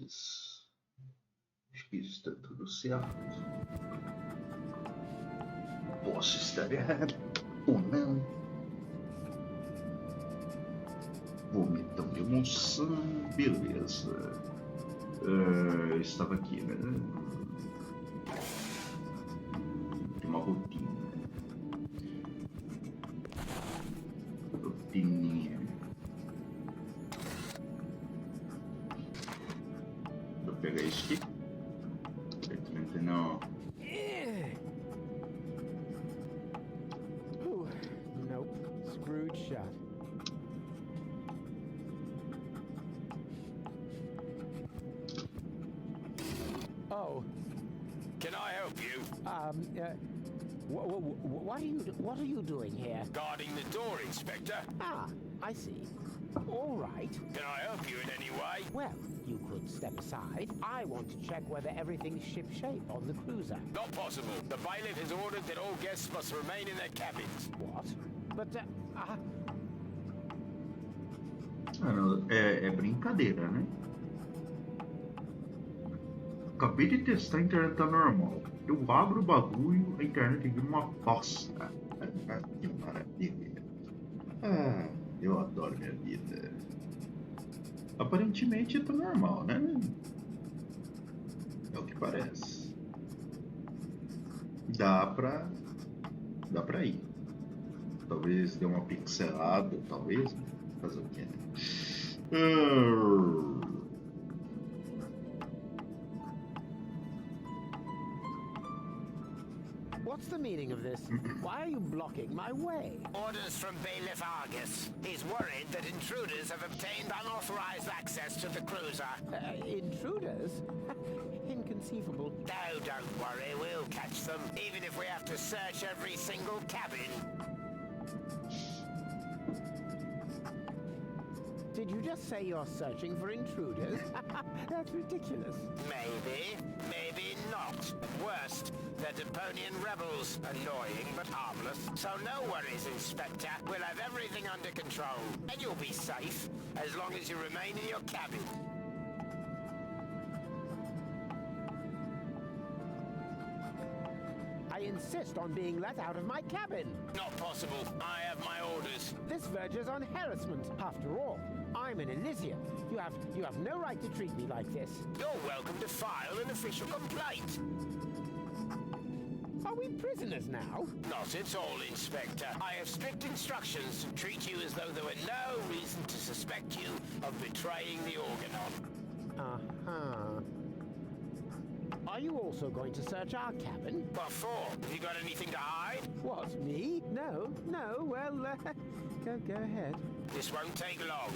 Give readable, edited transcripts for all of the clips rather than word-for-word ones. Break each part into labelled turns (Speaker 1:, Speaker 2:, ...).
Speaker 1: mas acho que está tudo certo. Posso estar errado ou não. Vomitão de emoção, beleza. Estava aqui, né? Tem uma rotina. Rotininha. Vou pegar isso aqui. Certamente não.
Speaker 2: Nope. Screwed shut. Oh.
Speaker 3: Can I help you?
Speaker 2: What are you doing here?
Speaker 3: Guarding the door, Inspector.
Speaker 2: Ah, I see. All right.
Speaker 3: Can I help you in any way?
Speaker 2: Well, you could step aside. I want to check whether everything's shipshape on the cruiser.
Speaker 3: Not possible. The bailiff has ordered that all guests must remain in their cabins.
Speaker 2: What? But,
Speaker 1: Não, é brincadeira, né? Acabei de testar, a internet tá normal. Eu abro o bagulho, a internet vira uma bosta. Que maravilha. Eu adoro minha vida. Aparentemente tá normal, né? É o que parece. Dá pra ir. Talvez dê uma pixelada, talvez. Fazer o quê, né?
Speaker 2: what's the meaning of this? Why are you blocking my way?
Speaker 3: Orders from Bailiff Argus. He's worried that intruders have obtained unauthorized access to the cruiser.
Speaker 2: Intruders? Inconceivable.
Speaker 3: No, don't worry. We'll catch them, even if we have to search every single cabin.
Speaker 2: Did you just say you're searching for intruders? That's ridiculous.
Speaker 3: Maybe, maybe not. At worst, they're Deponian rebels. Annoying, but harmless. So no worries, Inspector. We'll have everything under control. And you'll be safe, as long as you remain in your cabin.
Speaker 2: I insist on being let out of my cabin.
Speaker 3: Not possible. I have my orders.
Speaker 2: This verges on harassment. After all, I'm an Elysian. You have no right to treat me like this.
Speaker 3: You're welcome to file an official complaint.
Speaker 2: Are we prisoners now?
Speaker 3: Not at all, Inspector. I have strict instructions to treat you as though there were no reason to suspect you of betraying the Organon.
Speaker 2: Uh-huh. Are you also going to search our cabin?
Speaker 3: What for? Have you got anything to hide?
Speaker 2: What, me? No. Well, go ahead.
Speaker 3: This won't take long.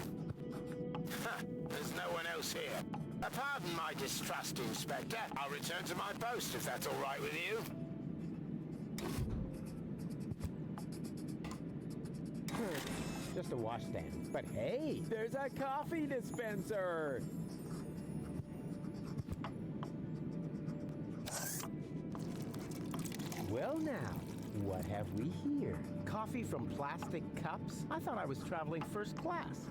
Speaker 3: There's no one else here. Pardon my distrust, Inspector. I'll return to my post if that's all right with you.
Speaker 2: Just a washstand. But hey, there's a coffee dispenser! Well now, what have we here? Coffee from plastic cups? I thought I was traveling first class.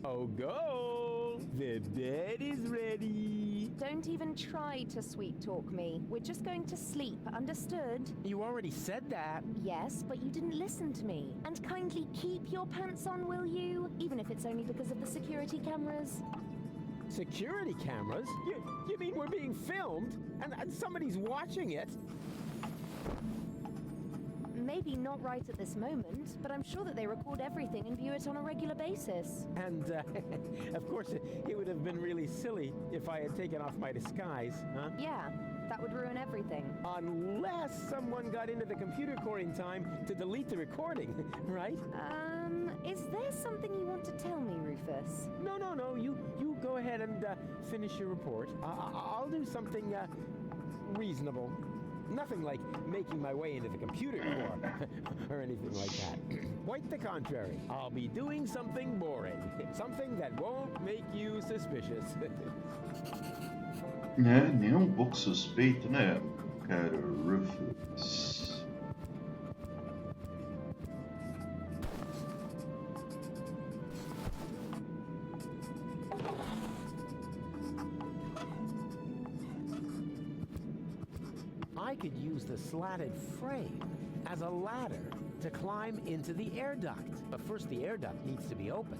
Speaker 2: Oh, go! The bed is ready.
Speaker 4: Don't even try to sweet talk me. We're just going to sleep, understood?
Speaker 2: You already said that.
Speaker 4: Yes, but you didn't listen to me. And kindly keep your pants on, will you? Even if it's only because of the security cameras.
Speaker 2: Security cameras? You mean we're being filmed? And somebody's watching it?
Speaker 4: Maybe not right at this moment, but I'm sure that they record everything and view it on a regular basis.
Speaker 2: And, of course, it would have been really silly if I had taken off my disguise, huh?
Speaker 4: Yeah, that would ruin everything.
Speaker 2: Unless someone got into the computer core in time to delete the recording, right?
Speaker 4: Is there something you want to tell me, Rufus?
Speaker 2: No. You go ahead and finish your report. I'll do something reasonable. Nothing like making my way into the computer core or anything like that. Quite the contrary. I'll be doing something boring. Something that won't make you suspicious.
Speaker 1: Né? Nem um pouco suspeito, né? Cara, Rufus.
Speaker 2: I could use the slatted frame as a ladder to climb into the air duct. But first the air duct needs to be open.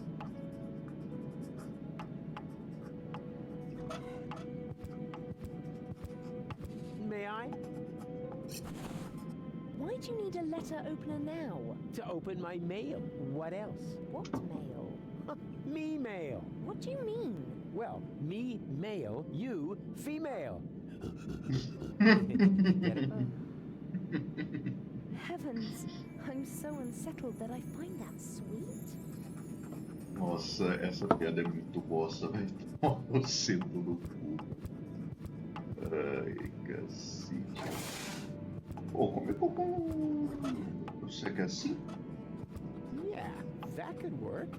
Speaker 2: May I?
Speaker 4: Why do you need a letter opener now?
Speaker 2: To open my mail. What else?
Speaker 4: What mail?
Speaker 2: Me mail.
Speaker 4: What do you mean?
Speaker 2: Well, me male, you female.
Speaker 4: Heavens, I'm so unsettled that I find that sweet.
Speaker 1: Nossa, essa piada é muito bosta, velho. Eu sinto no cu. Ai, cacete. Pô, como é que eu como? Você quer assim?
Speaker 2: Yeah, that could work.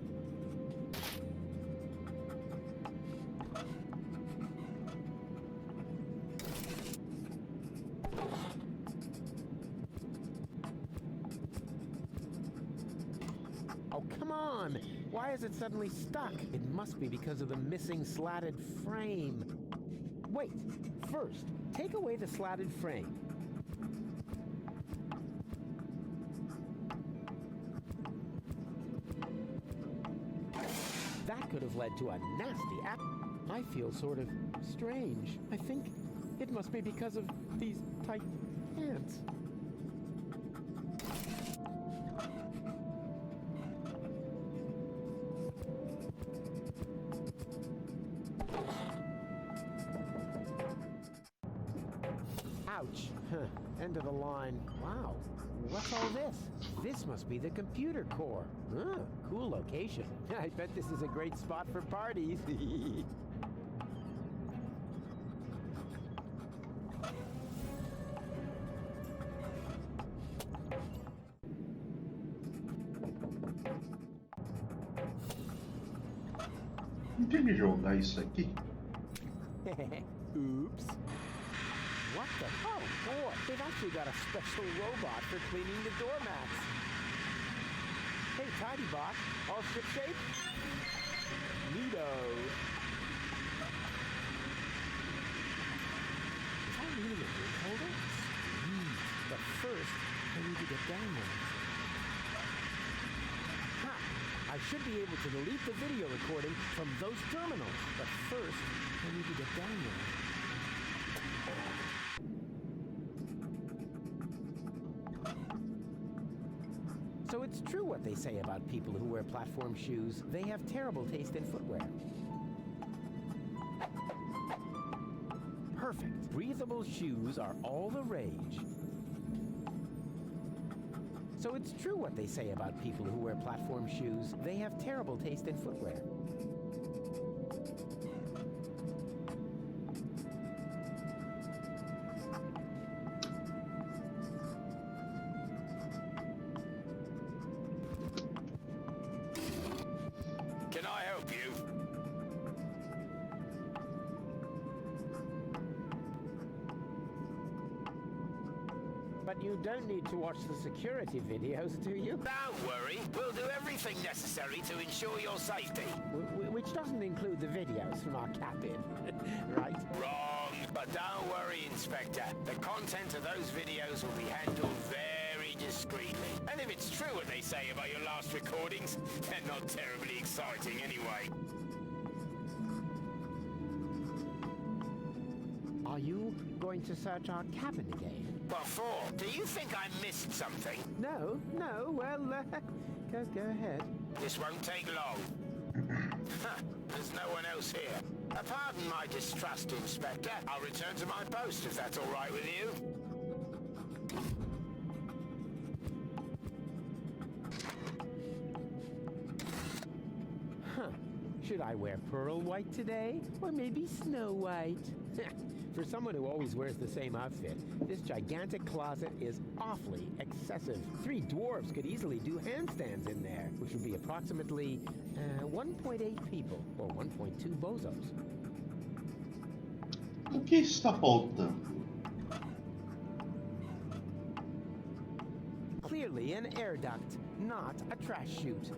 Speaker 2: Oh, come on! Why is it suddenly stuck? It must be because of the missing slatted frame. Wait, first, take away the slatted frame. That could have led to a nasty act. I feel sort of strange. I think it must be because of these tight pants. Ouch. End of the line. Wow. What's all this? This must be the computer core. Cool location. I bet this is a great spot for parties.
Speaker 1: Não tem que jogar isso aqui?
Speaker 2: Oops. What the? Oh, boy. They've actually got a special robot for cleaning the doormats. Hey, Tidy Bot. All shipshape? Neato. Is that really a drink holder? Sweet. But first, I need to get down there. Ha! I should be able to delete the video recording from those terminals. But first, I need to get down there. So it's true what they say about people who wear platform shoes. They have terrible taste in footwear. Perfect. Breathable shoes are all the rage. So it's true what they say about people who wear platform shoes. They have terrible taste in footwear.
Speaker 3: Can I help you?
Speaker 2: But you don't need to watch the security videos, do you?
Speaker 3: Don't worry. We'll do everything necessary to ensure your safety.
Speaker 2: Which doesn't include the videos from our cabin, right?
Speaker 3: Wrong. But don't worry, Inspector. The content of those videos will be handled very discreetly. And if it's true what they say about your last recordings, they're not terribly exciting anyway.
Speaker 2: Are you going to search our cabin again?
Speaker 3: What for? Do you think I missed something?
Speaker 2: No, well, go ahead.
Speaker 3: This won't take long. There's no one else here. Pardon my distrust, Inspector. I'll return to my post if that's all right with you.
Speaker 2: Should I wear pearl white today? Or maybe snow white? For someone who always wears the same outfit, this gigantic closet is awfully excessive. 3 dwarves could easily do handstands in there, which would be approximately 1.8 people, or 1.2 bozos.
Speaker 1: O que está faltando?
Speaker 2: Clearly an air duct, not a trash chute.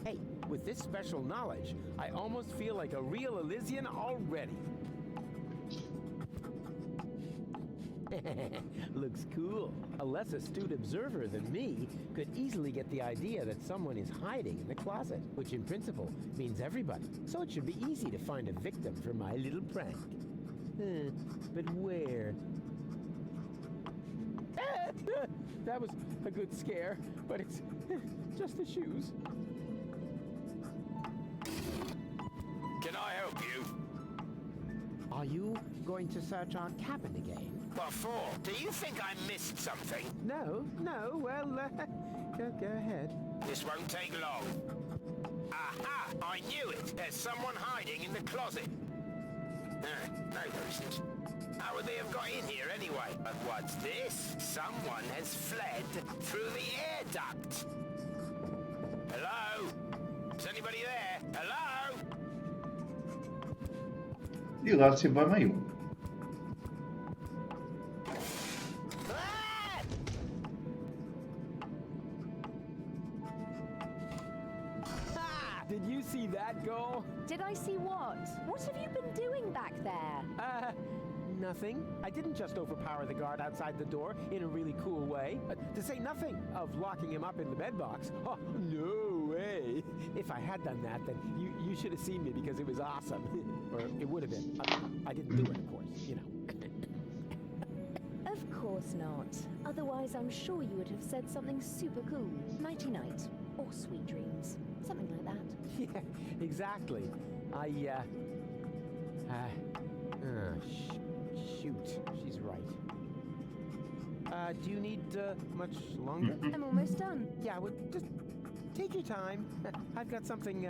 Speaker 2: Hey, with this special knowledge, I almost feel like a real Elysian already. Looks cool. A less astute observer than me could easily get the idea that someone is hiding in the closet, which in principle means everybody. So it should be easy to find a victim for my little prank. But where? That was a good scare, but it's just the shoes.
Speaker 3: Can I help you?
Speaker 2: Are you going to search our cabin again?
Speaker 3: What for? Do you think I missed something?
Speaker 2: No, well, go ahead.
Speaker 3: This won't take long. Aha! I knew it! There's someone hiding in the closet. No, there isn't. How would they have got in here anyway? But what's this? Someone has fled through the air duct. Hello? Is anybody there? Hello?
Speaker 1: E lá você vai mais um.
Speaker 2: Did you see that go?
Speaker 4: Did I see what? What have you been doing back there?
Speaker 2: Nothing. I didn't just overpower the guard outside the door in a really cool way. To say nothing of locking him up in the bedbox. Oh, no way. If I had done that, then you should have seen me because it was awesome. Or it would have been. I didn't do it, of course, you know.
Speaker 4: Of course not. Otherwise, I'm sure you would have said something super cool. Nighty-night. Or sweet dreams. Something like that.
Speaker 2: Yeah, exactly. Shoot, she's right. Do you need much longer?
Speaker 4: I'm almost done.
Speaker 2: Yeah, well, just take your time. I've got something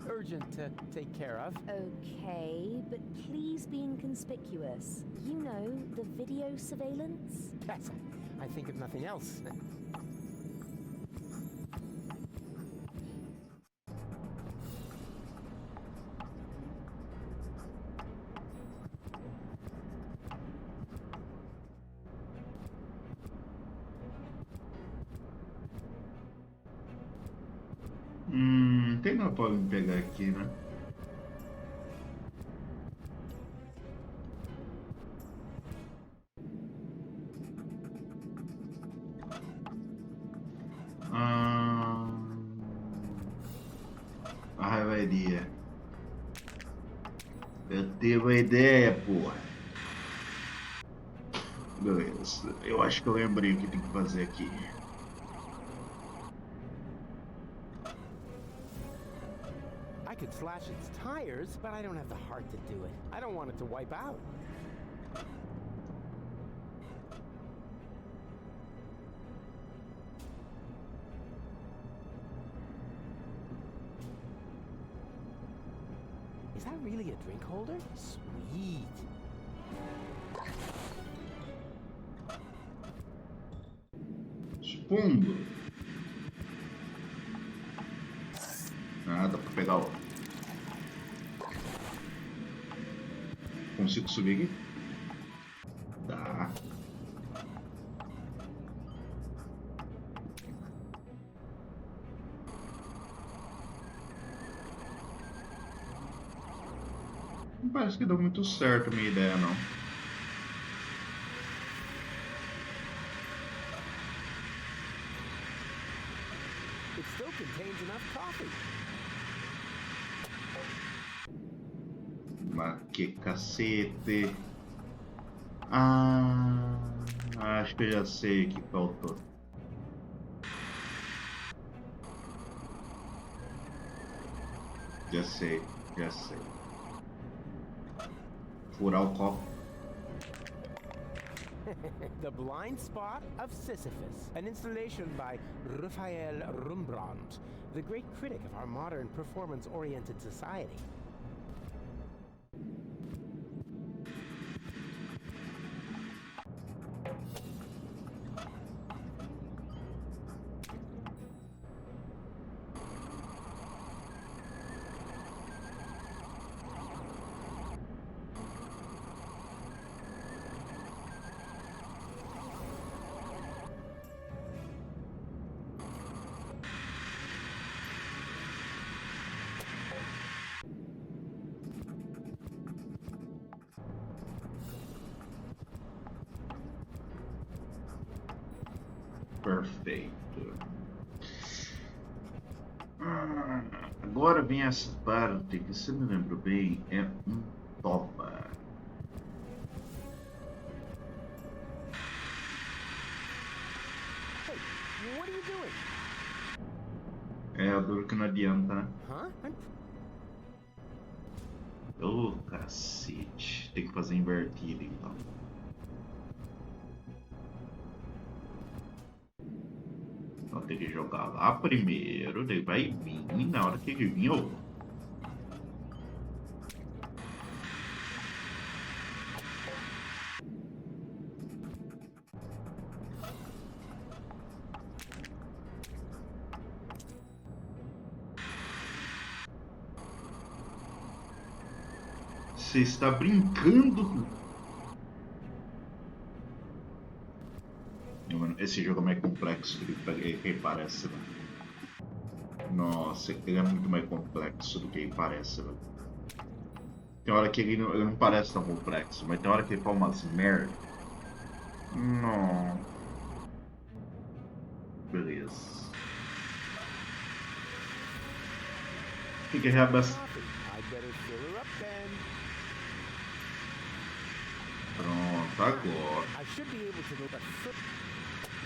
Speaker 2: urgent to take care of.
Speaker 4: Okay, but please be inconspicuous. You know, the video surveillance?
Speaker 2: Yes, I think of nothing else.
Speaker 1: Tem nada pra me pegar aqui, né? A raivaria. Eu tive uma ideia, porra. Beleza. Eu acho que eu lembrei o que tem que fazer aqui.
Speaker 2: I could slash its tires, but I don't have the heart to do it. I don't want it to wipe out. Is that really a drink holder? Sweet.
Speaker 1: Fundo. Ah, dá pra pegar o... Consigo subir aqui? Tá. Não parece que deu muito certo a minha ideia, não.
Speaker 2: It still contains enough coffee.
Speaker 1: Mas que cacete. Acho que eu já sei o que faltou. Já sei. Furar o copo.
Speaker 2: The Blind Spot of Sisyphus, an installation by Raphael Rembrandt, the great critic of our modern performance-oriented society.
Speaker 1: Perfeito. Agora vem essa parte que, se me lembro bem, é um toba.
Speaker 2: Hey, what are you doing?
Speaker 1: É a dor que não adianta, né?
Speaker 2: Huh?
Speaker 1: Ô, cacete. Tem que fazer invertido, então. Então tem que jogar lá primeiro, daí vai vir na hora que ele vir eu. Você está brincando? Mano, esse jogo é mais complexo do que parece, mano. Nossa, ele é muito mais complexo do que ele parece, mano. Tem hora que ele não parece tão complexo, mas tem hora que ele fala umas merda. Não. Beleza. Tem que reabastecer. Pronto, agora.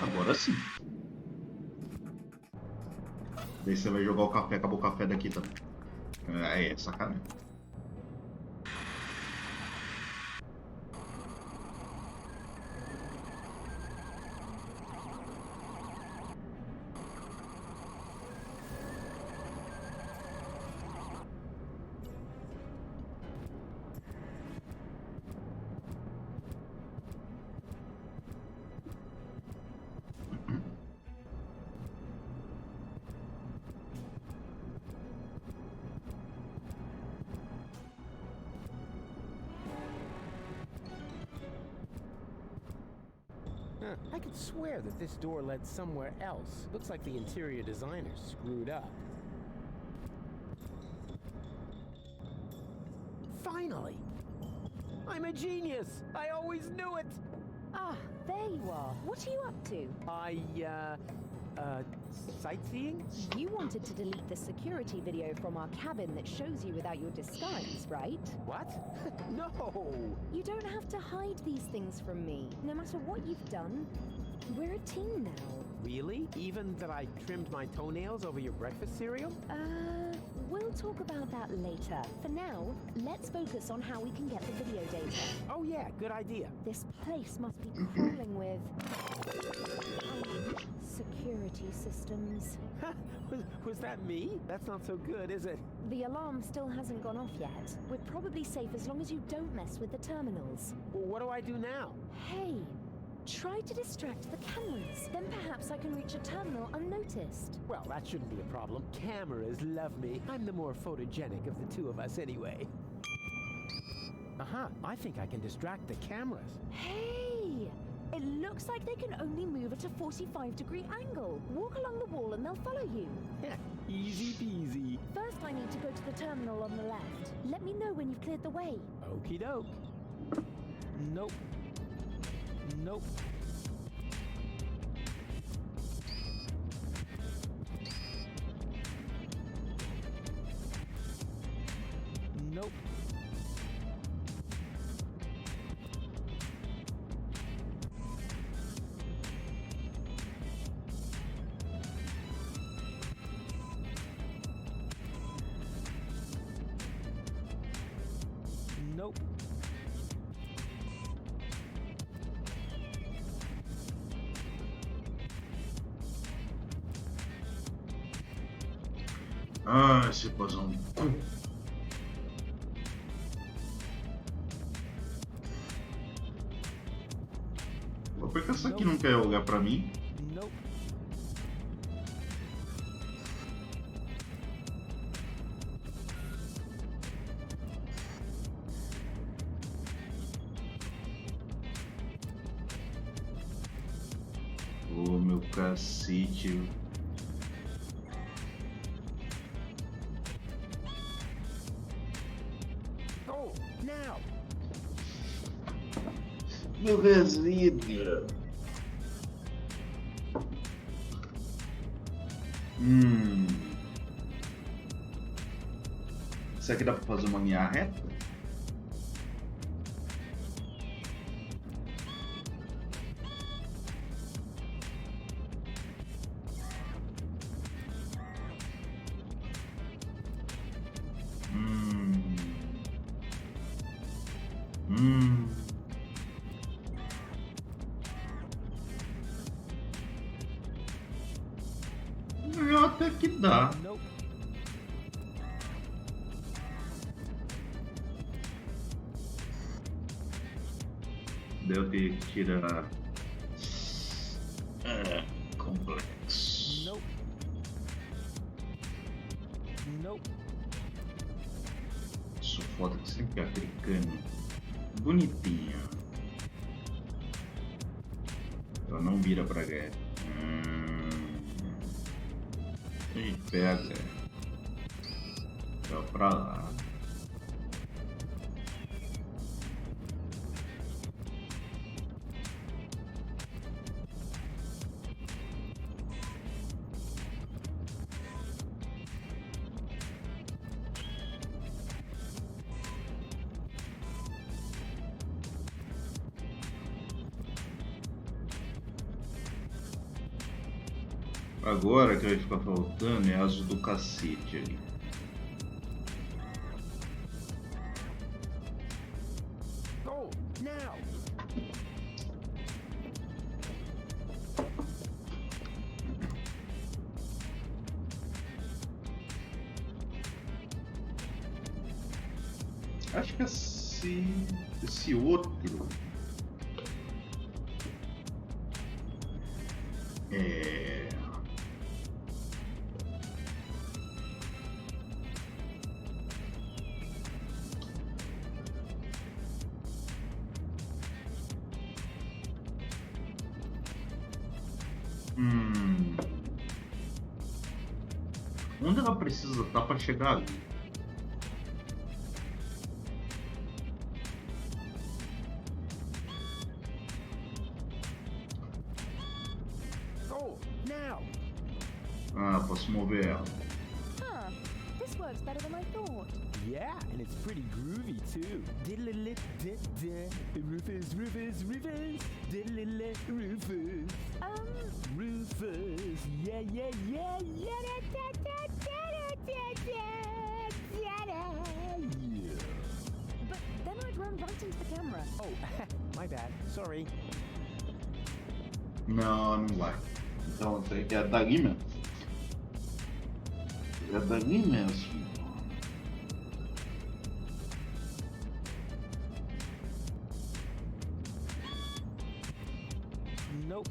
Speaker 1: Agora sim. Daí você vai jogar o café, acabou o café daqui também. É sacanagem.
Speaker 2: I could swear that this door led somewhere else. Looks like the interior designer screwed up. Finally! I'm a genius! I always knew it!
Speaker 4: Ah, there you are. What are you up to?
Speaker 2: Sightseeing?
Speaker 4: You wanted to delete the security video from our cabin that shows you without your disguise, right?
Speaker 2: What? No!
Speaker 4: You don't have to hide these things from me. No matter what you've done, we're a team now.
Speaker 2: Really? Even that I trimmed my toenails over your breakfast cereal?
Speaker 4: We'll talk about that later. For now, let's focus on how we can get the video data.
Speaker 2: Oh yeah, good idea.
Speaker 4: This place must be crawling with security systems.
Speaker 2: Was that me? That's not so good, is it?
Speaker 4: The alarm still hasn't gone off yet. We're probably safe as long as you don't mess with the terminals.
Speaker 2: Well, what do I do now?
Speaker 4: Hey, try to distract the cameras. Then perhaps I can reach a terminal unnoticed.
Speaker 2: Well, that shouldn't be a problem. Cameras love me. I'm the more photogenic of the two of us anyway. I think I can distract the cameras.
Speaker 4: Hey! It looks like they can only move at a 45-degree angle. Walk along the wall and they'll follow you.
Speaker 2: Easy peasy.
Speaker 4: First, I need to go to the terminal on the left. Let me know when you've cleared the way.
Speaker 2: Okie doke. Nope. Nope. Nope. Nope.
Speaker 1: Ah, esse pozão. Por que essa aqui não quer olhar pra mim?
Speaker 2: Nope.
Speaker 1: Ô, meu cacete.
Speaker 2: Oh, now.
Speaker 1: Meu resíduo. Hum. Será que dá pra fazer uma linha reta? Até que dá.
Speaker 2: Nope.
Speaker 1: Deu ter que tirar. Complexo.
Speaker 2: Nope. Nope.
Speaker 1: Isso foda que sempre é aquele cano bonitinho. Ela não vira pra cá. E pega. Pra lá. Agora que vai ficar faltando é as do cacete ali.
Speaker 2: Go now.
Speaker 1: Acho que esse outro é. Onde ela precisa estar para chegar ali?
Speaker 2: Go now.
Speaker 1: Ah, posso mover ela.
Speaker 4: Huh. This works better than I thought.
Speaker 2: Yeah, and it's pretty groovy too. Rufus, Rufus, Rufus. Rufus. Rufus. Yeah, yeah, yeah, yeah.
Speaker 4: But then I'd run right into the camera.
Speaker 2: Oh, my bad. Sorry.
Speaker 1: Não, não vai. Então tem que é dali mesmo. É dali mesmo.
Speaker 2: Nope.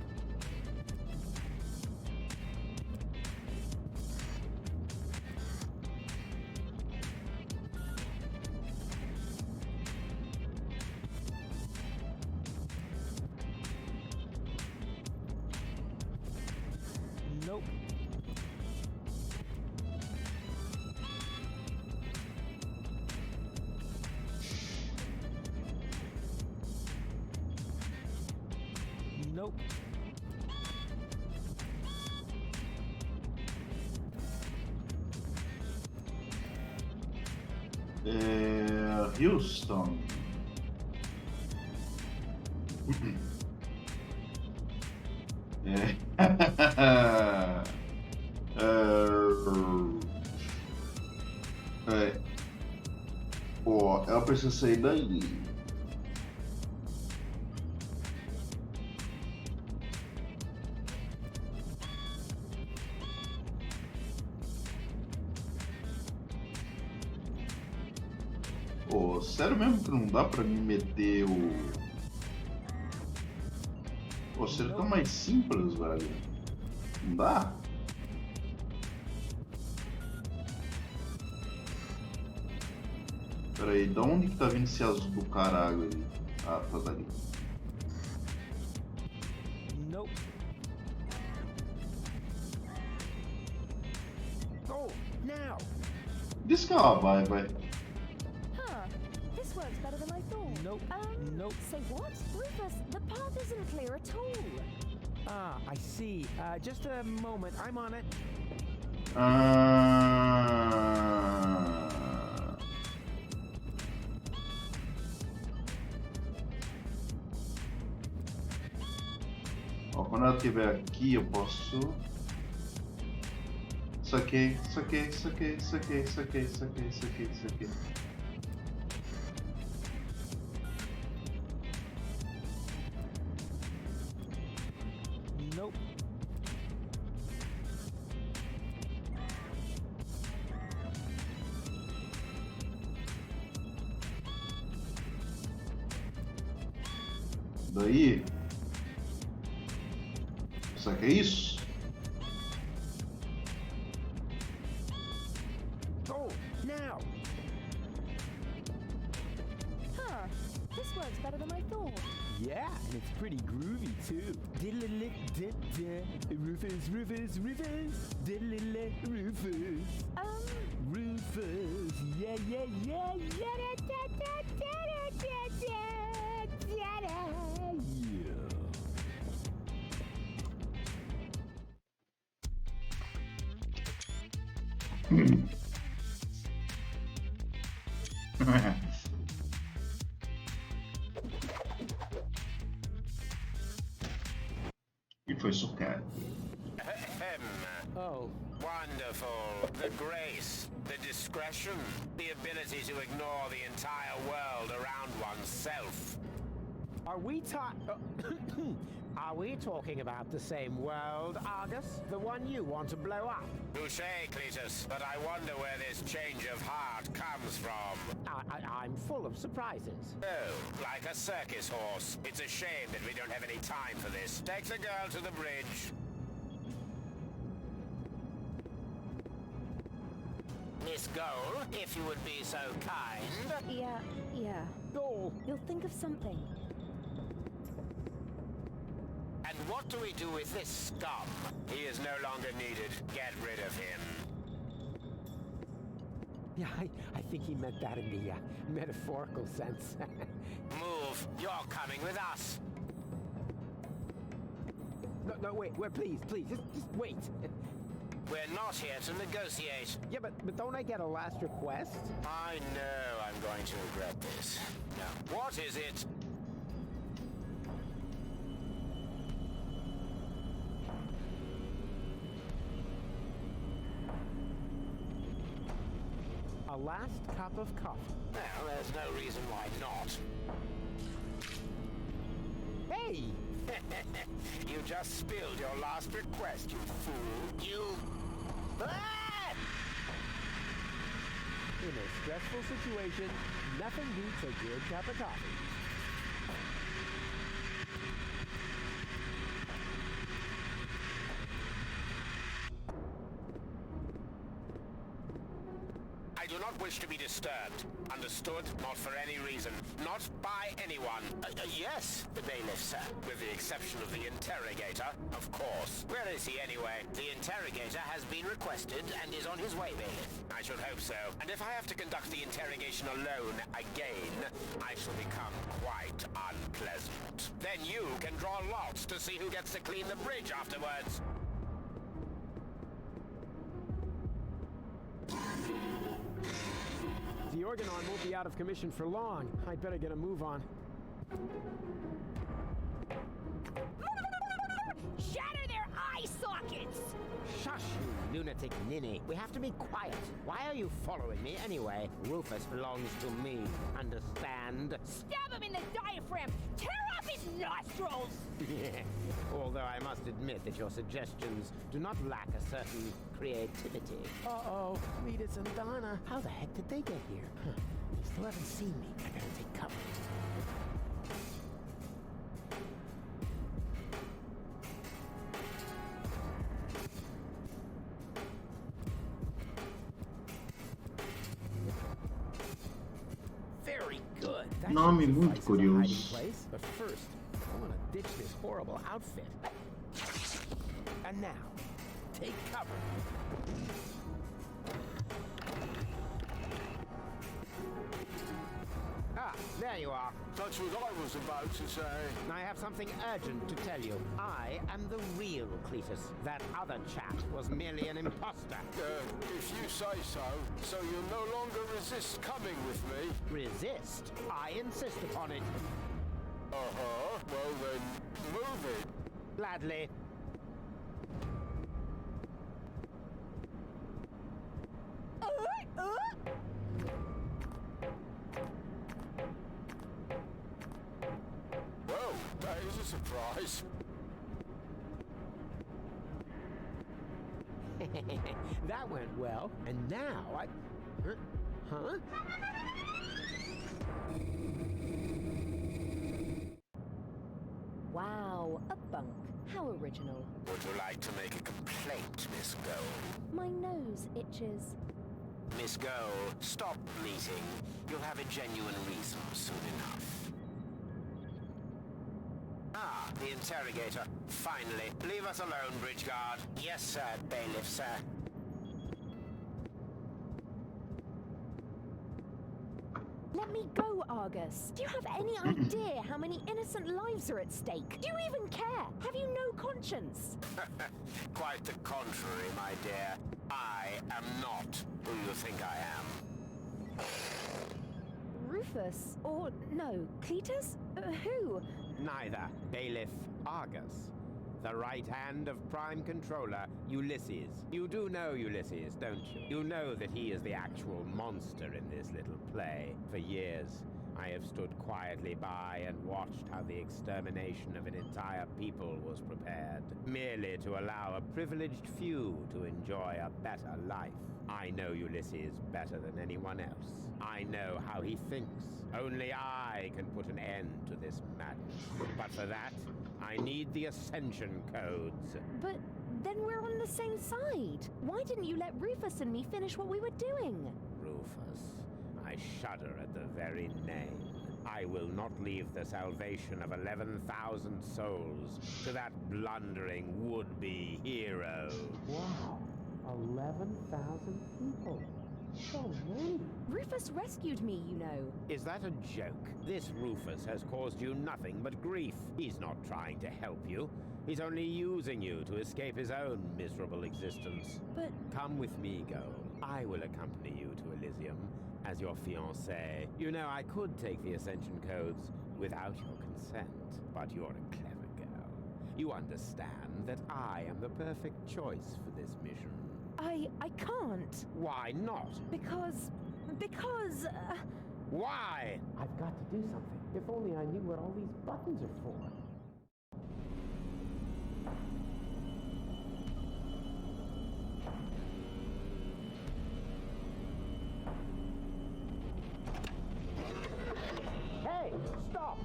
Speaker 2: Nope. Nope.
Speaker 1: Houston. Pô, ela precisa sair daí. Pô, sério mesmo que não dá pra me meter o... Pô, seria tão mais simples, velho. Não dá? Pera aí, da onde que tá vindo esse azul do caralho ali? Ah, tá dali.
Speaker 2: Nope. Go now.
Speaker 1: Diz que ela vai.
Speaker 4: Huh. This works better than I thought.
Speaker 2: Nope. Nope.
Speaker 4: Say what? Rufus, the path isn't clear at all.
Speaker 2: Ah, I see. Just a moment. I'm on it.
Speaker 1: Ó, quando ela estiver aqui, eu posso. Saquei.
Speaker 2: Nope.
Speaker 1: Daí. Saquei isso?
Speaker 2: Oh, now.
Speaker 4: Huh. This works better than I thought.
Speaker 2: Yeah, and it's pretty groovy too. Rufus, Rufus, Rufus. Rufus. Rufus. Yeah, yeah, yeah, yeah.
Speaker 1: E foi sucado.
Speaker 2: Oh.
Speaker 3: Wonderful. The grace, the discretion, the ability to ignore the entire world around oneself.
Speaker 2: Are we talking about the same world, Argus? The one you want to blow up?
Speaker 3: Touche, Cletus, but I wonder where this change of heart comes from.
Speaker 2: I'm full of surprises.
Speaker 3: Oh, like a circus horse. It's a shame that we don't have any time for this. Take the girl to the bridge. Miss Goal, if you would be so kind.
Speaker 4: Yeah.
Speaker 2: Oh,
Speaker 4: You'll think of something.
Speaker 3: And what do we do with this scum? He is no longer needed. Get rid of him.
Speaker 2: yeah, I think he meant that in the metaphorical sense.
Speaker 3: Move. You're coming with us.
Speaker 2: No, wait, please, just wait.
Speaker 3: We're not here to negotiate.
Speaker 2: Yeah, but don't I get a last request?
Speaker 3: I know I'm going to regret this. Now, what is it?
Speaker 2: A last cup of coffee.
Speaker 3: Well, there's no reason why not.
Speaker 2: Hey!
Speaker 3: You just spilled your last request, you fool. You... Ah!
Speaker 2: In a stressful situation, nothing beats a good cup of coffee.
Speaker 3: I do not wish to be disturbed. Understood? Not for any reason. Not by anyone. Yes, the bailiff, sir. With the exception of the interrogator, of course. Where is he anyway? The interrogator has been requested and is on his way, bailiff. I should hope so. And if I have to conduct the interrogation alone again, I shall become quite unpleasant. Then you can draw lots to see who gets to clean the bridge afterwards.
Speaker 2: The Organon won't be out of commission for long. I'd better get a move on.
Speaker 5: Shatter their eye sockets!
Speaker 2: Shush, you lunatic ninny. We have to be quiet. Why are you following me anyway? Rufus belongs to me. Understand?
Speaker 5: Stab him in the diaphragm! Tear off his nostrils!
Speaker 2: Although I must admit that your suggestions do not lack a certain creativity. Uh-oh, Cletus and Donna. How the heck did they get here? They still haven't seen me. I better take cover. Very good. That
Speaker 1: Nome
Speaker 2: should
Speaker 1: muito
Speaker 2: suffice as a hiding
Speaker 1: curioso.
Speaker 2: place. But first, I want to ditch this horrible outfit. And now, take cover. Ah, there. there you are.
Speaker 6: That's what I was about to say.
Speaker 2: I have something urgent to tell you. I am the real Cletus. That other chap was merely an imposter.
Speaker 6: If you say so. So you'll no longer resist coming with me?
Speaker 2: Resist? I insist upon it.
Speaker 6: Uh-huh. Well then, move it.
Speaker 2: Gladly.
Speaker 6: Well, that is a surprise.
Speaker 2: That went well. And now I... Huh?
Speaker 4: Wow, a bunk. How original.
Speaker 3: Would you like to make a complaint, Miss Gold?
Speaker 4: My nose itches.
Speaker 3: Miss Gold, stop bleating. You'll have a genuine reason soon enough. Ah, the interrogator. Finally. Leave us alone, bridge guard. Yes, sir, bailiff, sir.
Speaker 4: Let me go, Argus. Do you have any idea how many innocent lives are at stake? Do you even care? Have you no conscience?
Speaker 3: Quite the contrary, my dear. I am not who you think I am.
Speaker 4: Rufus? Or, no, Cletus? Who?
Speaker 2: Neither. Bailiff Argus. The right hand of Prime Controller, Ulysses. You do know Ulysses, don't you? You know that he is the actual monster in this little play. For years, I have stood quietly by and watched how the extermination of an entire people was prepared, merely to allow a privileged few to enjoy a better life. I know Ulysses better than anyone else. I know how he thinks. Only I can put an end to this madness. But for that, I need the Ascension codes.
Speaker 4: But then we're on the same side. Why didn't you let Rufus and me finish what we were doing?
Speaker 2: Rufus, I shudder at the very name. I will not leave the salvation of 11,000 souls to that blundering would-be hero. Wow, 11,000 people. So many.
Speaker 4: Rufus rescued me, you know.
Speaker 2: Is that a joke? This Rufus has caused you nothing but grief. He's not trying to help you. He's only using you to escape his own miserable existence.
Speaker 4: But...
Speaker 2: Come with me, Goal. I will accompany you to Elysium as your fiancée. You know, I could take the Ascension codes without your consent, but you're a clever girl. You understand that I am the perfect choice for this mission.
Speaker 4: I can't.
Speaker 2: Why not?
Speaker 4: Because...
Speaker 2: Why? I've got to do something. If only I knew what all these buttons are for. Hey, stop!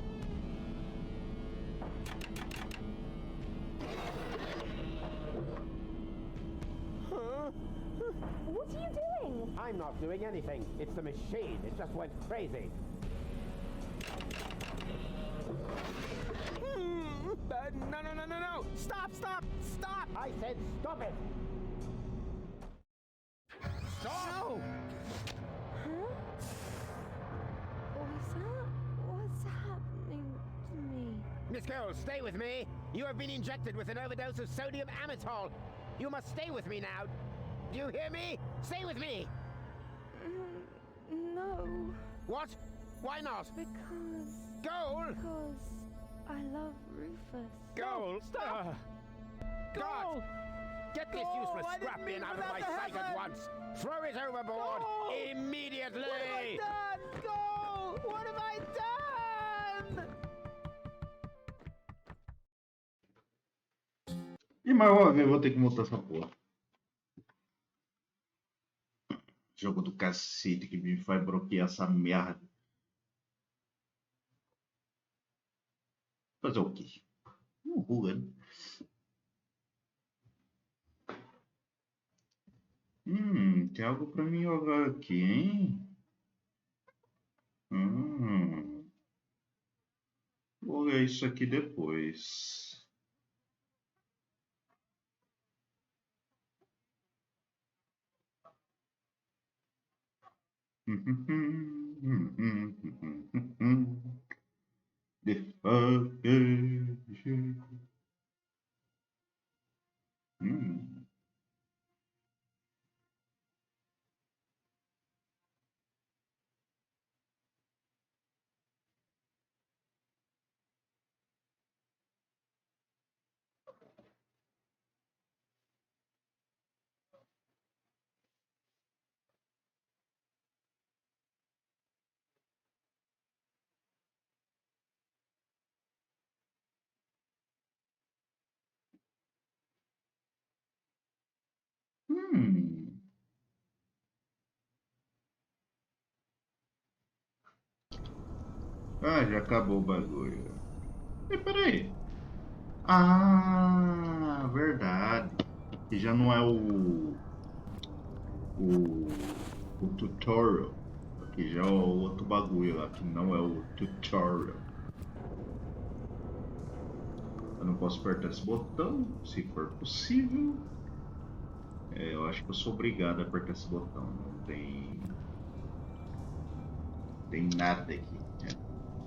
Speaker 4: What are you doing?
Speaker 2: I'm not doing anything. It's the machine. It just went crazy. No. Stop! I said stop it. Stop! No!
Speaker 4: Huh? What's happening to me?
Speaker 2: Miss Cole, stay with me. You have been injected with an overdose of sodium amytal. You must stay with me now. Do you hear me? Stay with me!
Speaker 4: No.
Speaker 2: What? Why not?
Speaker 4: Because I love Rufus.
Speaker 2: Goal! Stop! God! Get this useless scrap bin out of my sight at once! Throw it overboard! Immediately!
Speaker 7: What have I done? Go! What have I done?
Speaker 1: E mais uma vez eu vou ter que montar essa porra. Jogo do cacete que me faz bloquear essa merda. Fazer o quê? Rua, né? Tem algo pra mim jogar aqui, hein? Vou ver isso aqui depois. Hum. Ah, já acabou o bagulho. Peraí. Ah, verdade. Que já não é o, o tutorial. Aqui já é o outro bagulho lá, que não é o tutorial. Eu não posso apertar esse botão, se for possível. Eu acho que eu sou obrigado a apertar esse botão. Não tem nada aqui.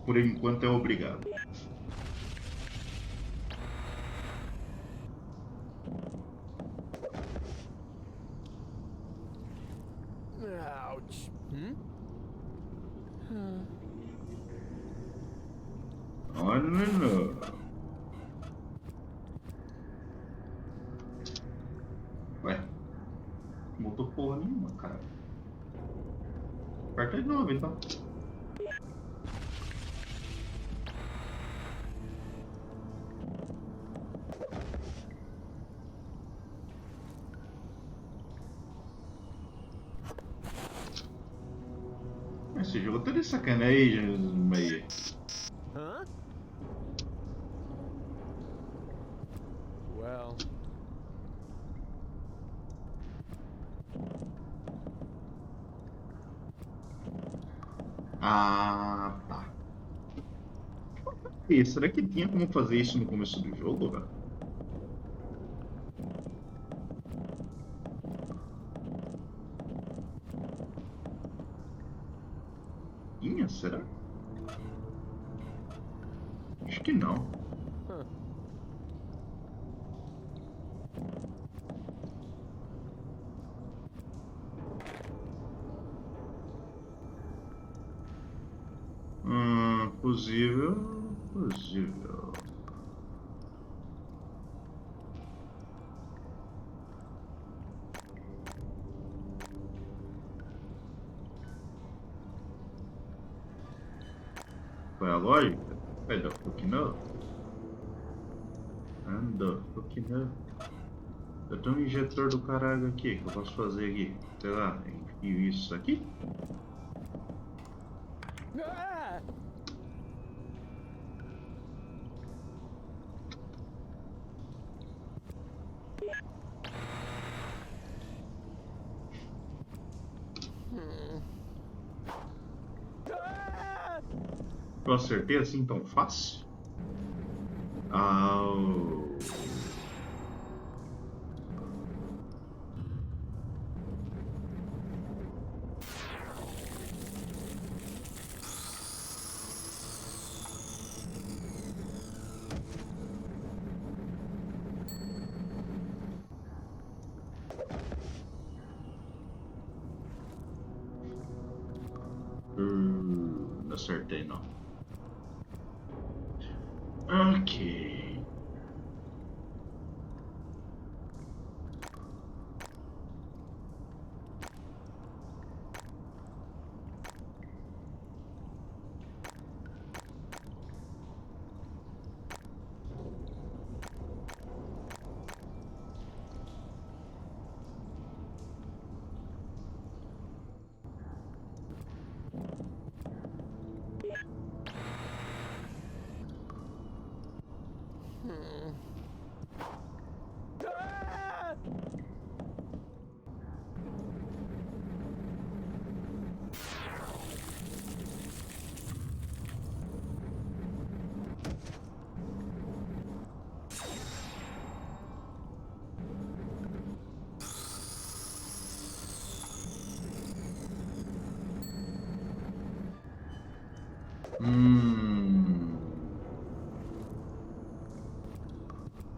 Speaker 1: Por enquanto é obrigado.
Speaker 2: Ouch.
Speaker 1: Olha, não. Ué, não mudou porra nenhuma, cara. Aperta de novo, então. Esse jogo tá de sacanagem, meio.
Speaker 2: Huh? Well.
Speaker 1: Ah, tá. E será que tinha como fazer isso no começo do jogo, velho? Tinha, será? Acho que não.
Speaker 2: Huh.
Speaker 1: Possível. Possível. Qual é a lógica? I don't fucking know. I don't fucking know. Eu tenho um injetor do caralho aqui, que eu posso fazer aqui? Sei lá, enfio isso aqui?
Speaker 2: Ah! Ah!
Speaker 1: Eu acertei assim tão fácil? Au. Não acertei não. Ok.
Speaker 2: Ah!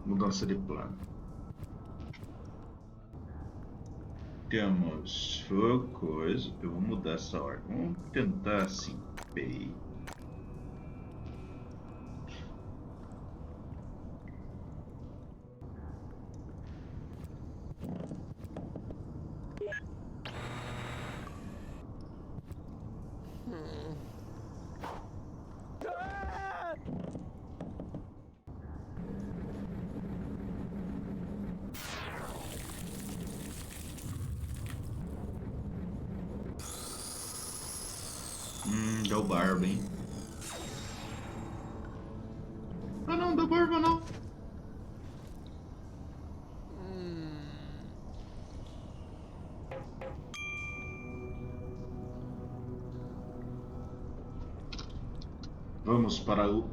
Speaker 1: Mudança de plano. Temos fogo, coisa. Eu vou mudar essa ordem. Vamos tentar assim. Bem.
Speaker 2: Ah!
Speaker 1: barba, hein? Ah, não deu barba, não. Vamos para o...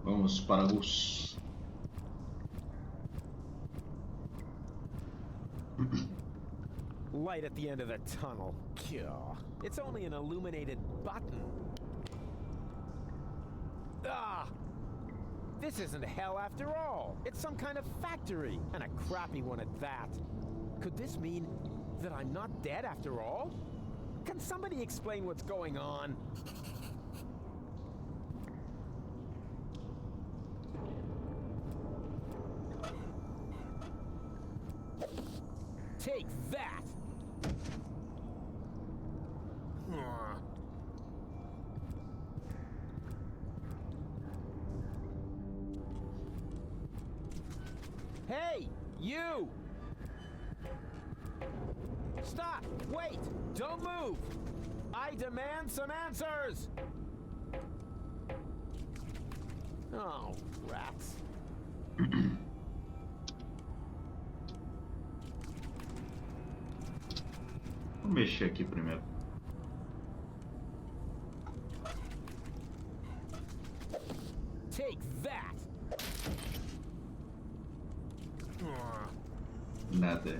Speaker 1: Vamos para os...
Speaker 2: Light at the end of the tunnel. Gah. It's only an illuminated button. Ah! This isn't hell after all. It's some kind of factory, and a crappy one at that. Could this mean that I'm not dead after all? Can somebody explain what's going on? Take that! Hey, you! Stop! Wait! Don't move! I demand some answers! Oh, rats.
Speaker 1: Vou mexer aqui primeiro.
Speaker 2: Take that!
Speaker 1: Nada.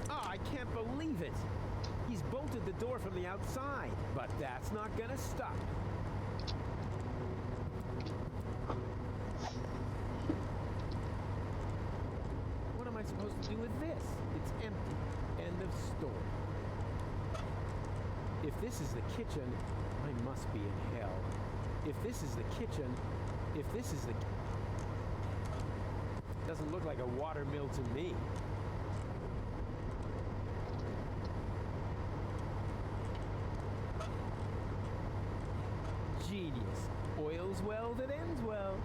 Speaker 2: I can't believe it! He's bolted the door from the outside, but that's not gonna stop. What am I supposed to do with this? It's empty. End of story. If this is the kitchen, I must be in hell. If this is the kitchen, if this is the... Doesn't look like a water mill to me. Genius. Oils well that ends well.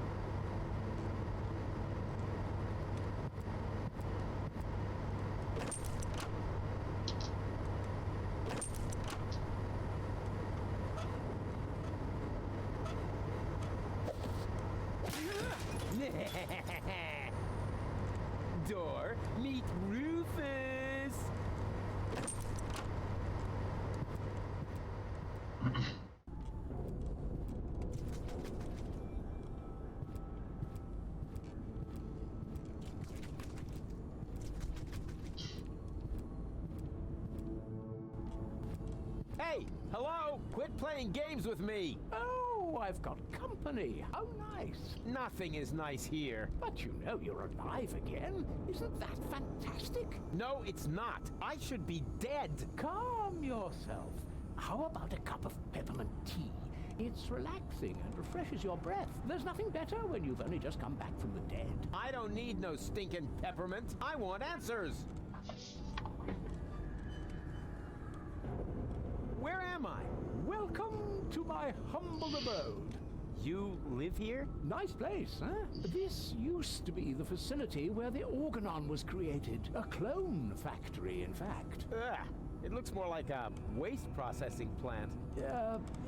Speaker 2: Door, meet Rufus. Hey, hello! Quit playing games with me!
Speaker 8: Oh, I've got company. How nice.
Speaker 2: Nothing is nice here.
Speaker 8: But you know you're alive again. Isn't that fantastic?
Speaker 2: No, it's not. I should be dead.
Speaker 8: Calm yourself. How about a cup of peppermint tea? It's relaxing and refreshes your breath. There's nothing better when you've only just come back from the dead.
Speaker 2: I don't need no stinking peppermint. I want answers. Where am I?
Speaker 8: Welcome to my humble abode.
Speaker 2: You live here?
Speaker 8: Nice place, huh? This used to be the facility where the organon was created. A clone factory, in fact.
Speaker 2: Ugh, it looks more like a waste processing plant.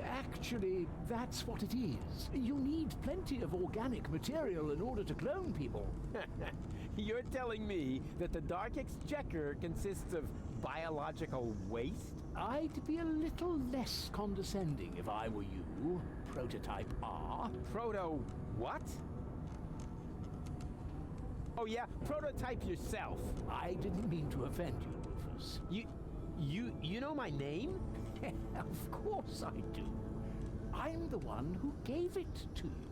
Speaker 8: Actually, that's what it is. You need plenty of organic material in order to clone people.
Speaker 2: You're telling me that the Dark Exchequer consists of biological waste?
Speaker 8: I'd be a little less condescending if I were you, Prototype R.
Speaker 2: Proto what? Oh yeah, prototype yourself.
Speaker 8: I didn't mean to offend you, Rufus.
Speaker 2: You know my name?
Speaker 8: Of course I do. I'm the one who gave it to you.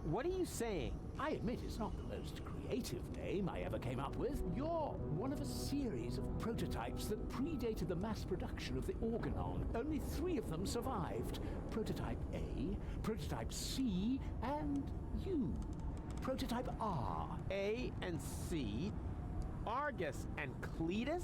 Speaker 2: What are you saying?
Speaker 8: I admit it's not the most creative name I ever came up with. You're one of a series of prototypes that predated the mass production of the organon. Only 3 of them survived. Prototype A, Prototype C, and you. prototype R.
Speaker 2: A and C, Argus and Cletus?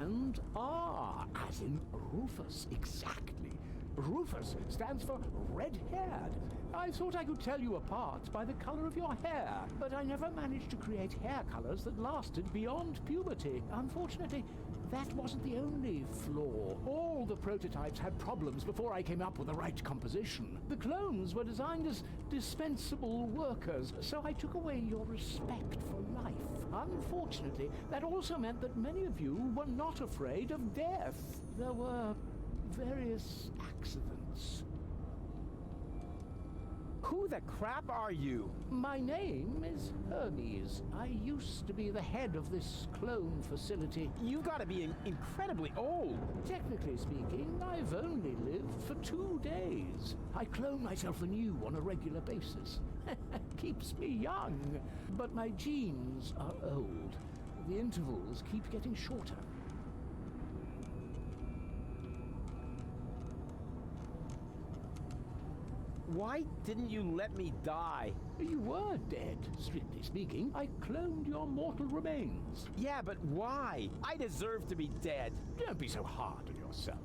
Speaker 8: And R, as in Rufus, exactly. Rufus stands for red-haired. I thought I could tell you apart by the color of your hair, but I never managed to create hair colors that lasted beyond puberty. Unfortunately, that wasn't the only flaw. All the prototypes had problems before I came up with the right composition. The clones were designed as dispensable workers, so I took away your respect for life. Unfortunately, that also meant that many of you were not afraid of death. There were various accidents.
Speaker 2: Who the crap are you?
Speaker 8: My name is Hermes. I used to be the head of this clone facility.
Speaker 2: You've got to be incredibly old.
Speaker 8: Technically speaking, I've only lived for 2 days. I clone myself anew on a regular basis. Keeps me young. But my genes are old. The intervals keep getting shorter.
Speaker 2: Why didn't you let me die?
Speaker 8: You were dead, strictly speaking. I cloned your mortal remains.
Speaker 2: Yeah, but why? I deserve to be dead.
Speaker 8: Don't be so hard on yourself.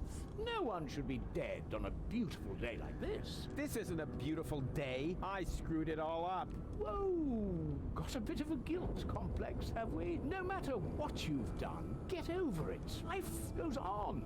Speaker 8: No one should be dead on a beautiful day like this.
Speaker 2: This isn't a beautiful day. I screwed it all up.
Speaker 8: Whoa! Got a bit of a guilt complex, have we? No matter what you've done, get over it. Life goes on.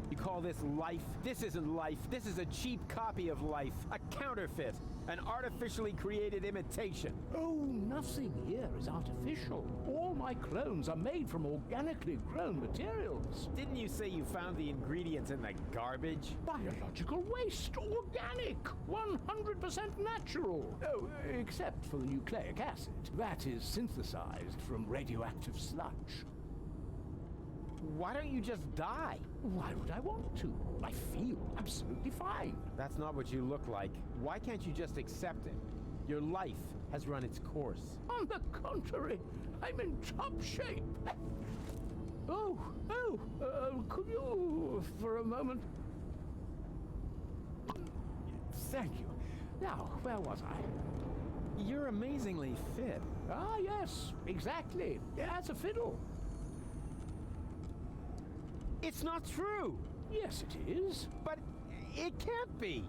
Speaker 2: You call this life? This isn't life. This is a cheap copy of life. A counterfeit. An artificially created imitation.
Speaker 8: Oh, nothing here is artificial. All my clones are made from organically grown materials.
Speaker 2: Didn't you say you found the ingredients in the garbage?
Speaker 8: Biological waste. Organic. 100% natural. Oh, except for the nucleic acid. That is synthesized from radioactive sludge.
Speaker 2: Why don't you just die?
Speaker 8: Why would I want to? I feel absolutely fine.
Speaker 2: That's not what you look like. Why can't you just accept it? Your life has run its course.
Speaker 8: On the contrary, I'm in top shape. Could you, for a moment? Thank you. Now, where was I?
Speaker 2: You're amazingly fit.
Speaker 8: Ah, yes, exactly. As a fiddle.
Speaker 2: It's not true!
Speaker 8: Yes, it is.
Speaker 2: But it can't be!